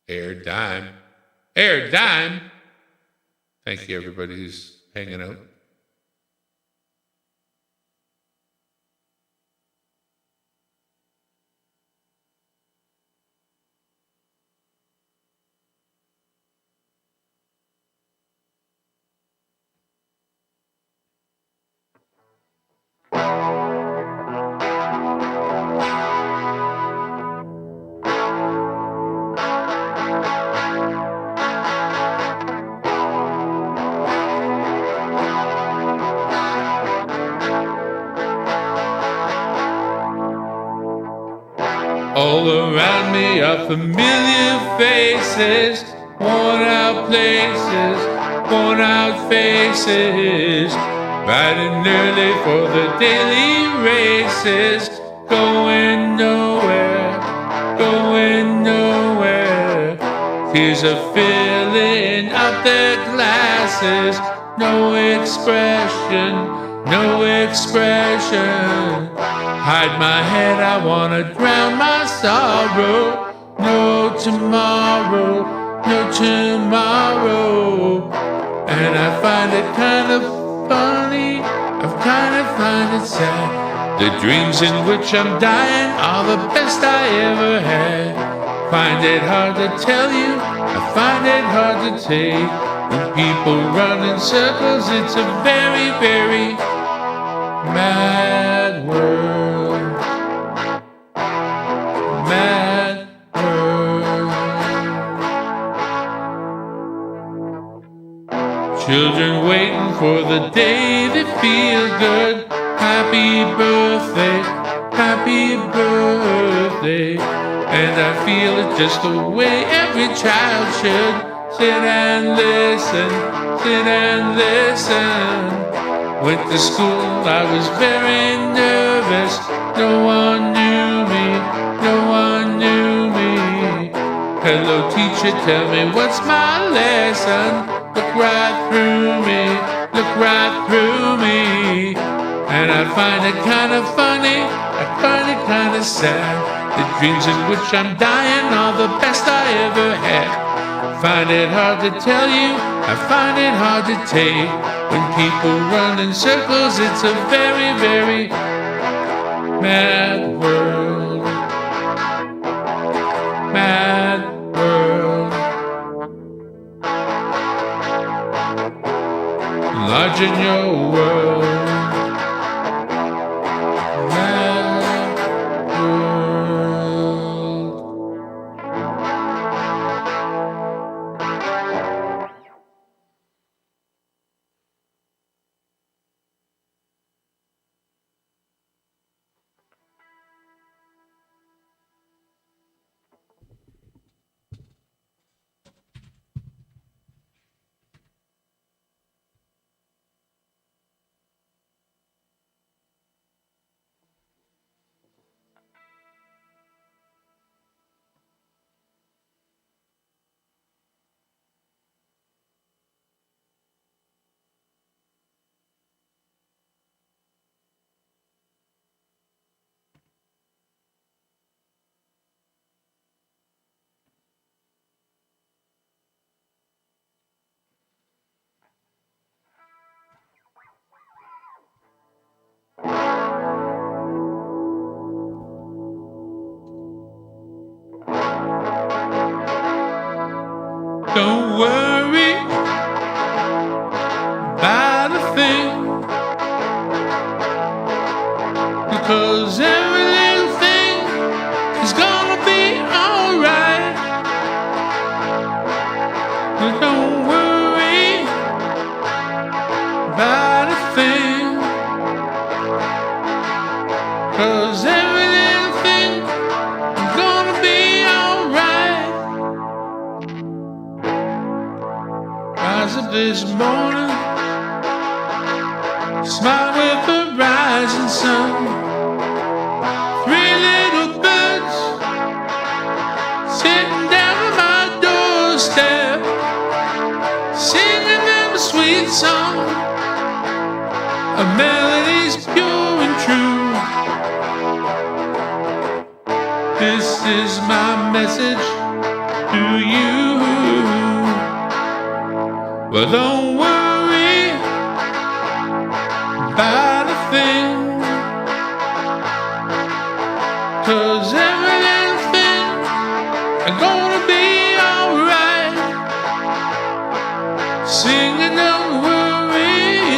S8: Air Dime. Air Dime. Thank you, everybody who's hanging out. All around me are familiar faces, worn out places, worn out faces, riding early for the daily races, going nowhere, going nowhere. Tears are filling up their glasses, no expression, no expression. Hide my head, I wanna drown my sorrow. No tomorrow, no tomorrow. And I find it kind of funny, I kind of find it sad. The dreams in which I'm dying are the best I ever had. Find it hard to tell you, I find it hard to take. When people run in circles, it's a very, very mad world. Mad world. Children waiting for the day they feel good. Happy birthday, happy birthday. And I feel it just the way every child should. Sit and listen, sit and listen. Went to school, I was very nervous. No one knew me, no one knew me. Hello teacher, tell me what's my lesson. Look right through me, look right through me. And I find it kind of funny, I find it kind of sad. The dreams in which I'm dying are the best I ever had. Find it hard to tell you, I find it hard to take. When people run in circles, it's a very, very mad world. Mad world. Large in your world. Mad world. Don't worry about a thing, because every little thing is gonna be alright. Don't worry about a thing, cause every little thing is gonna be alright. Rise up this morning, smile with the rising sun. Three little birds sitting down on my doorstep, singing them a sweet song, a melody's pure and true. This is my message to you. Well, don't worry about a thing, cause every little thing is gonna be alright. Singing, don't worry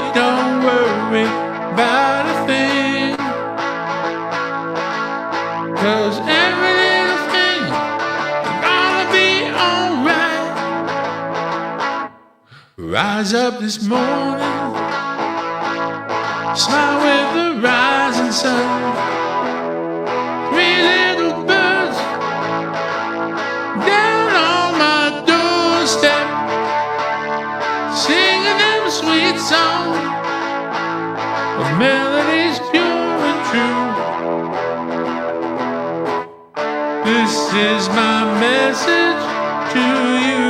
S8: about a thing, cause every little thing is gonna be alright. Rise up this morning, smile with the rising sun. Three little birds down on my doorstep, singing them a sweet song, a melody's pure and true. This is my message to you.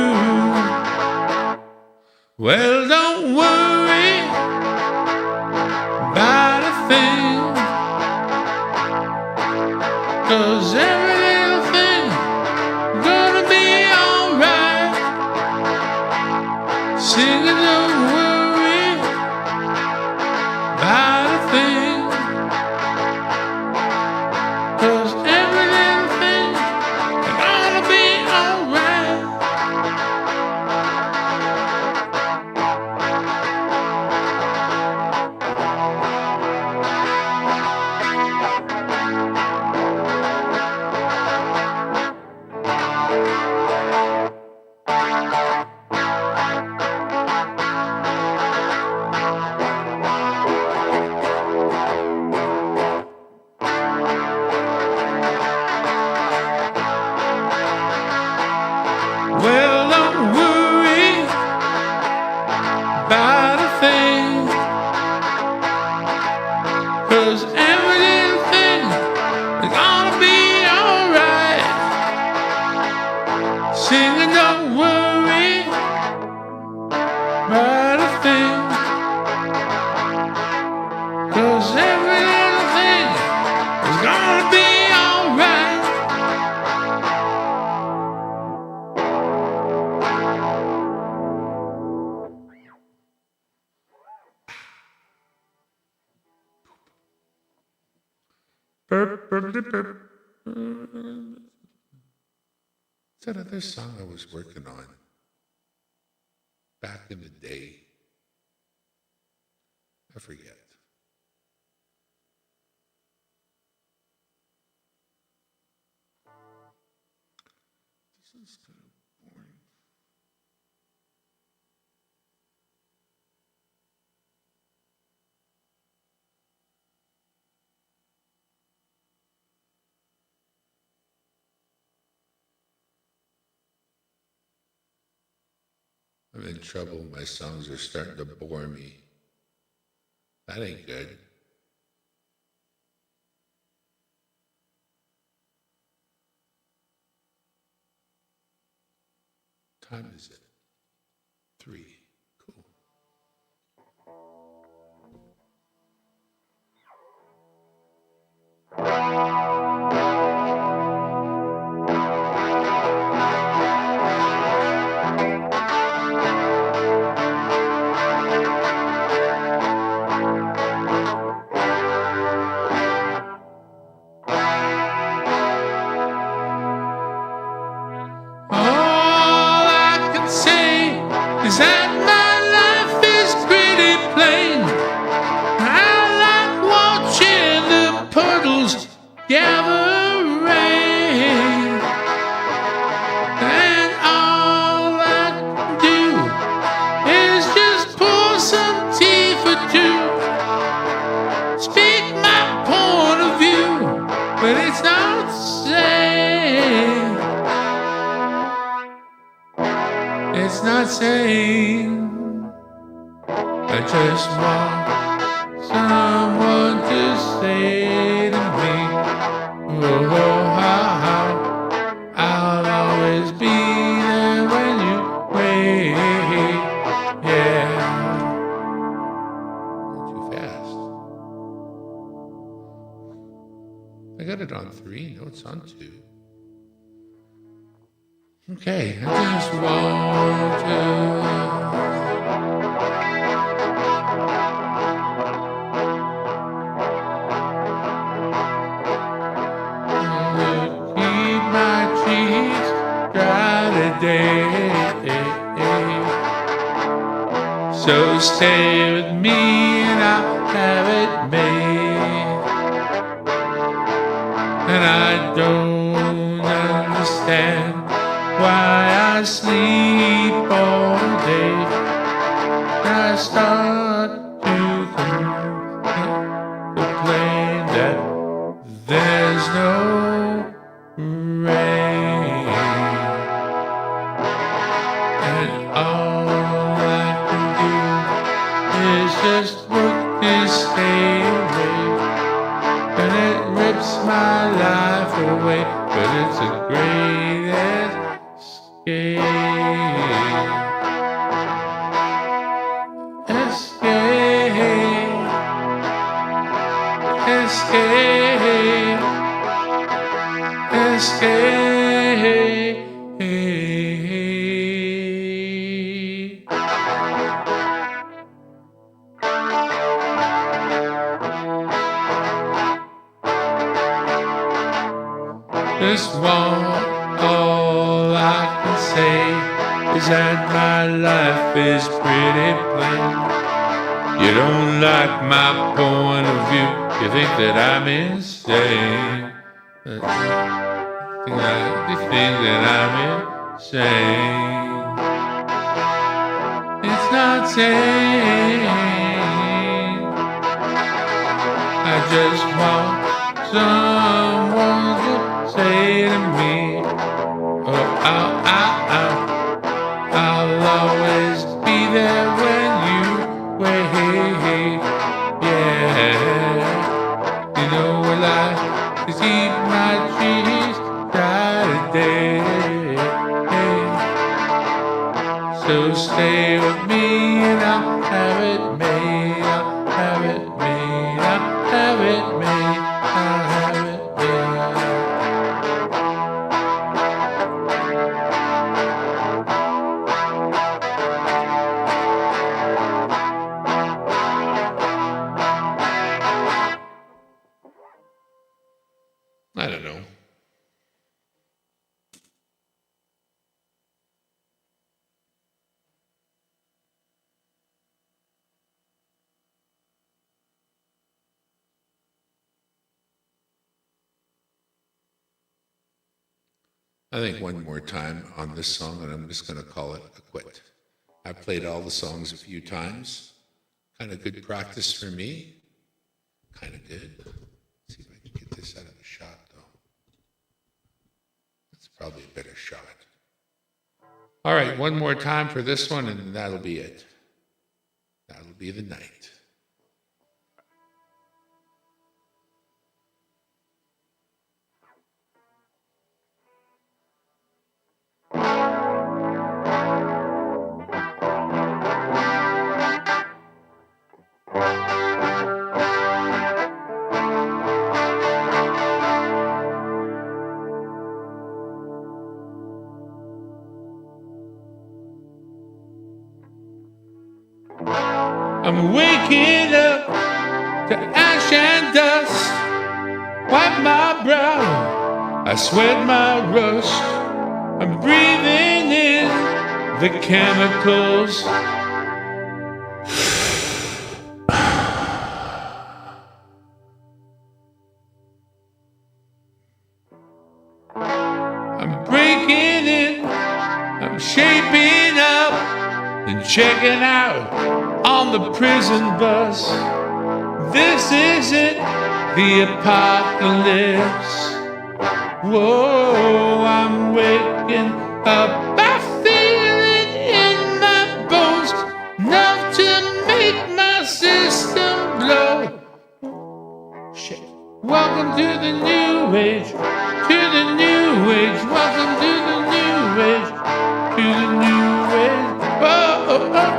S8: Well, don't worry about a thing, cause every little thing gonna be alright. Singing, don't worry about a thing, cause every little thing gonna be alright. Well, don't worry about a thing, cause every little thing is gonna be alright. Singing, don't worry about a thing, cause every little thing is gonna be alright. It's that other song I was working on back in the day. I forget. This is kind of boring. I'm in trouble. My songs are starting to bore me. That ain't good. Time is it? 3. Cool.
S2: Is that my life is pretty plain. I like watching the puddles gather rain. And all I can do is just pour some tea for two. Speak my point of view, but it's not safe. It's not saying I just want someone to say to me, oh, how I'll always be there when you wait. Yeah. Too fast. I got it on 3. No, it's on 2. Okay, I just want to keep my cheeks dry today. So stay with me and I'll have it made. And I don't understand why I sleep all day. I start to complain that there's no rain. And all I can do is just look this day away. And it rips my life away, but it's a great escape. This one, all I can say is that my life is pretty plain. You don't like my point of view, you think that I'm insane. You think that I'm insane. It's not sane. I just want someone to say to me, oh, I'll always be there when you wait. Yeah, you know I like to keep my cheeks dry today. So stay with me and I'll have it made. I'll have it made. I'll have it made. I'll have it made.
S8: I don't know. I think one more time on this song, and I'm just going to call it a quit. I've played all the songs a few times. Kind of good practice for me. Kind of good. Let's see if I can get this out of the shot, though. That's probably a better shot. All right, one more time for this one, and that'll be it. That'll be the night. I'm waking up to ash and dust. Wipe my brow, I sweat my rust. I'm breathing in the chemicals. I'm breaking in, I'm shaping up and checking out on the prison bus. This isn't the apocalypse. Whoa, I'm waking up. I feel it in my bones, enough to make my system blow. Shit. Welcome to the new age, to the new age. Welcome to the new age, to the new age. Oh, oh, oh.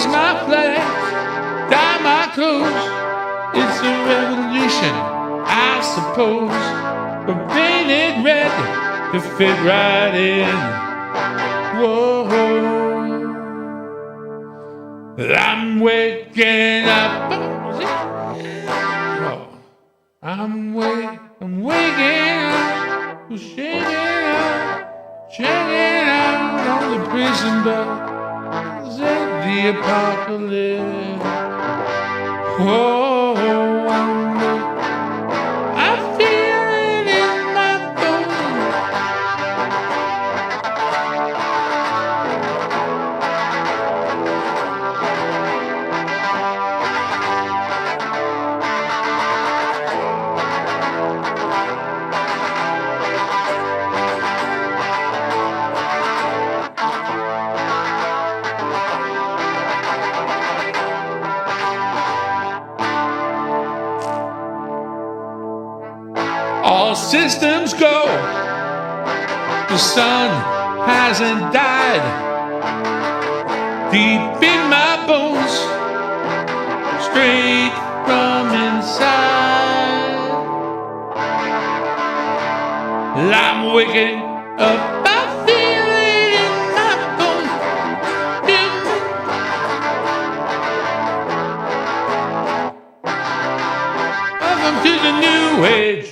S8: My flag, dye my clothes. It's a revolution, I suppose. But painted red to fit right in. Whoa, I'm waking up. Oh, I'm waking up, shaking out, checking out on the prison bus. The apocalypse. Whoa, I feel it in my bones. All systems go. The sun hasn't died. Deep in my bones, straight from inside. I'm waking up. I feel it in my bones. Welcome to the new age.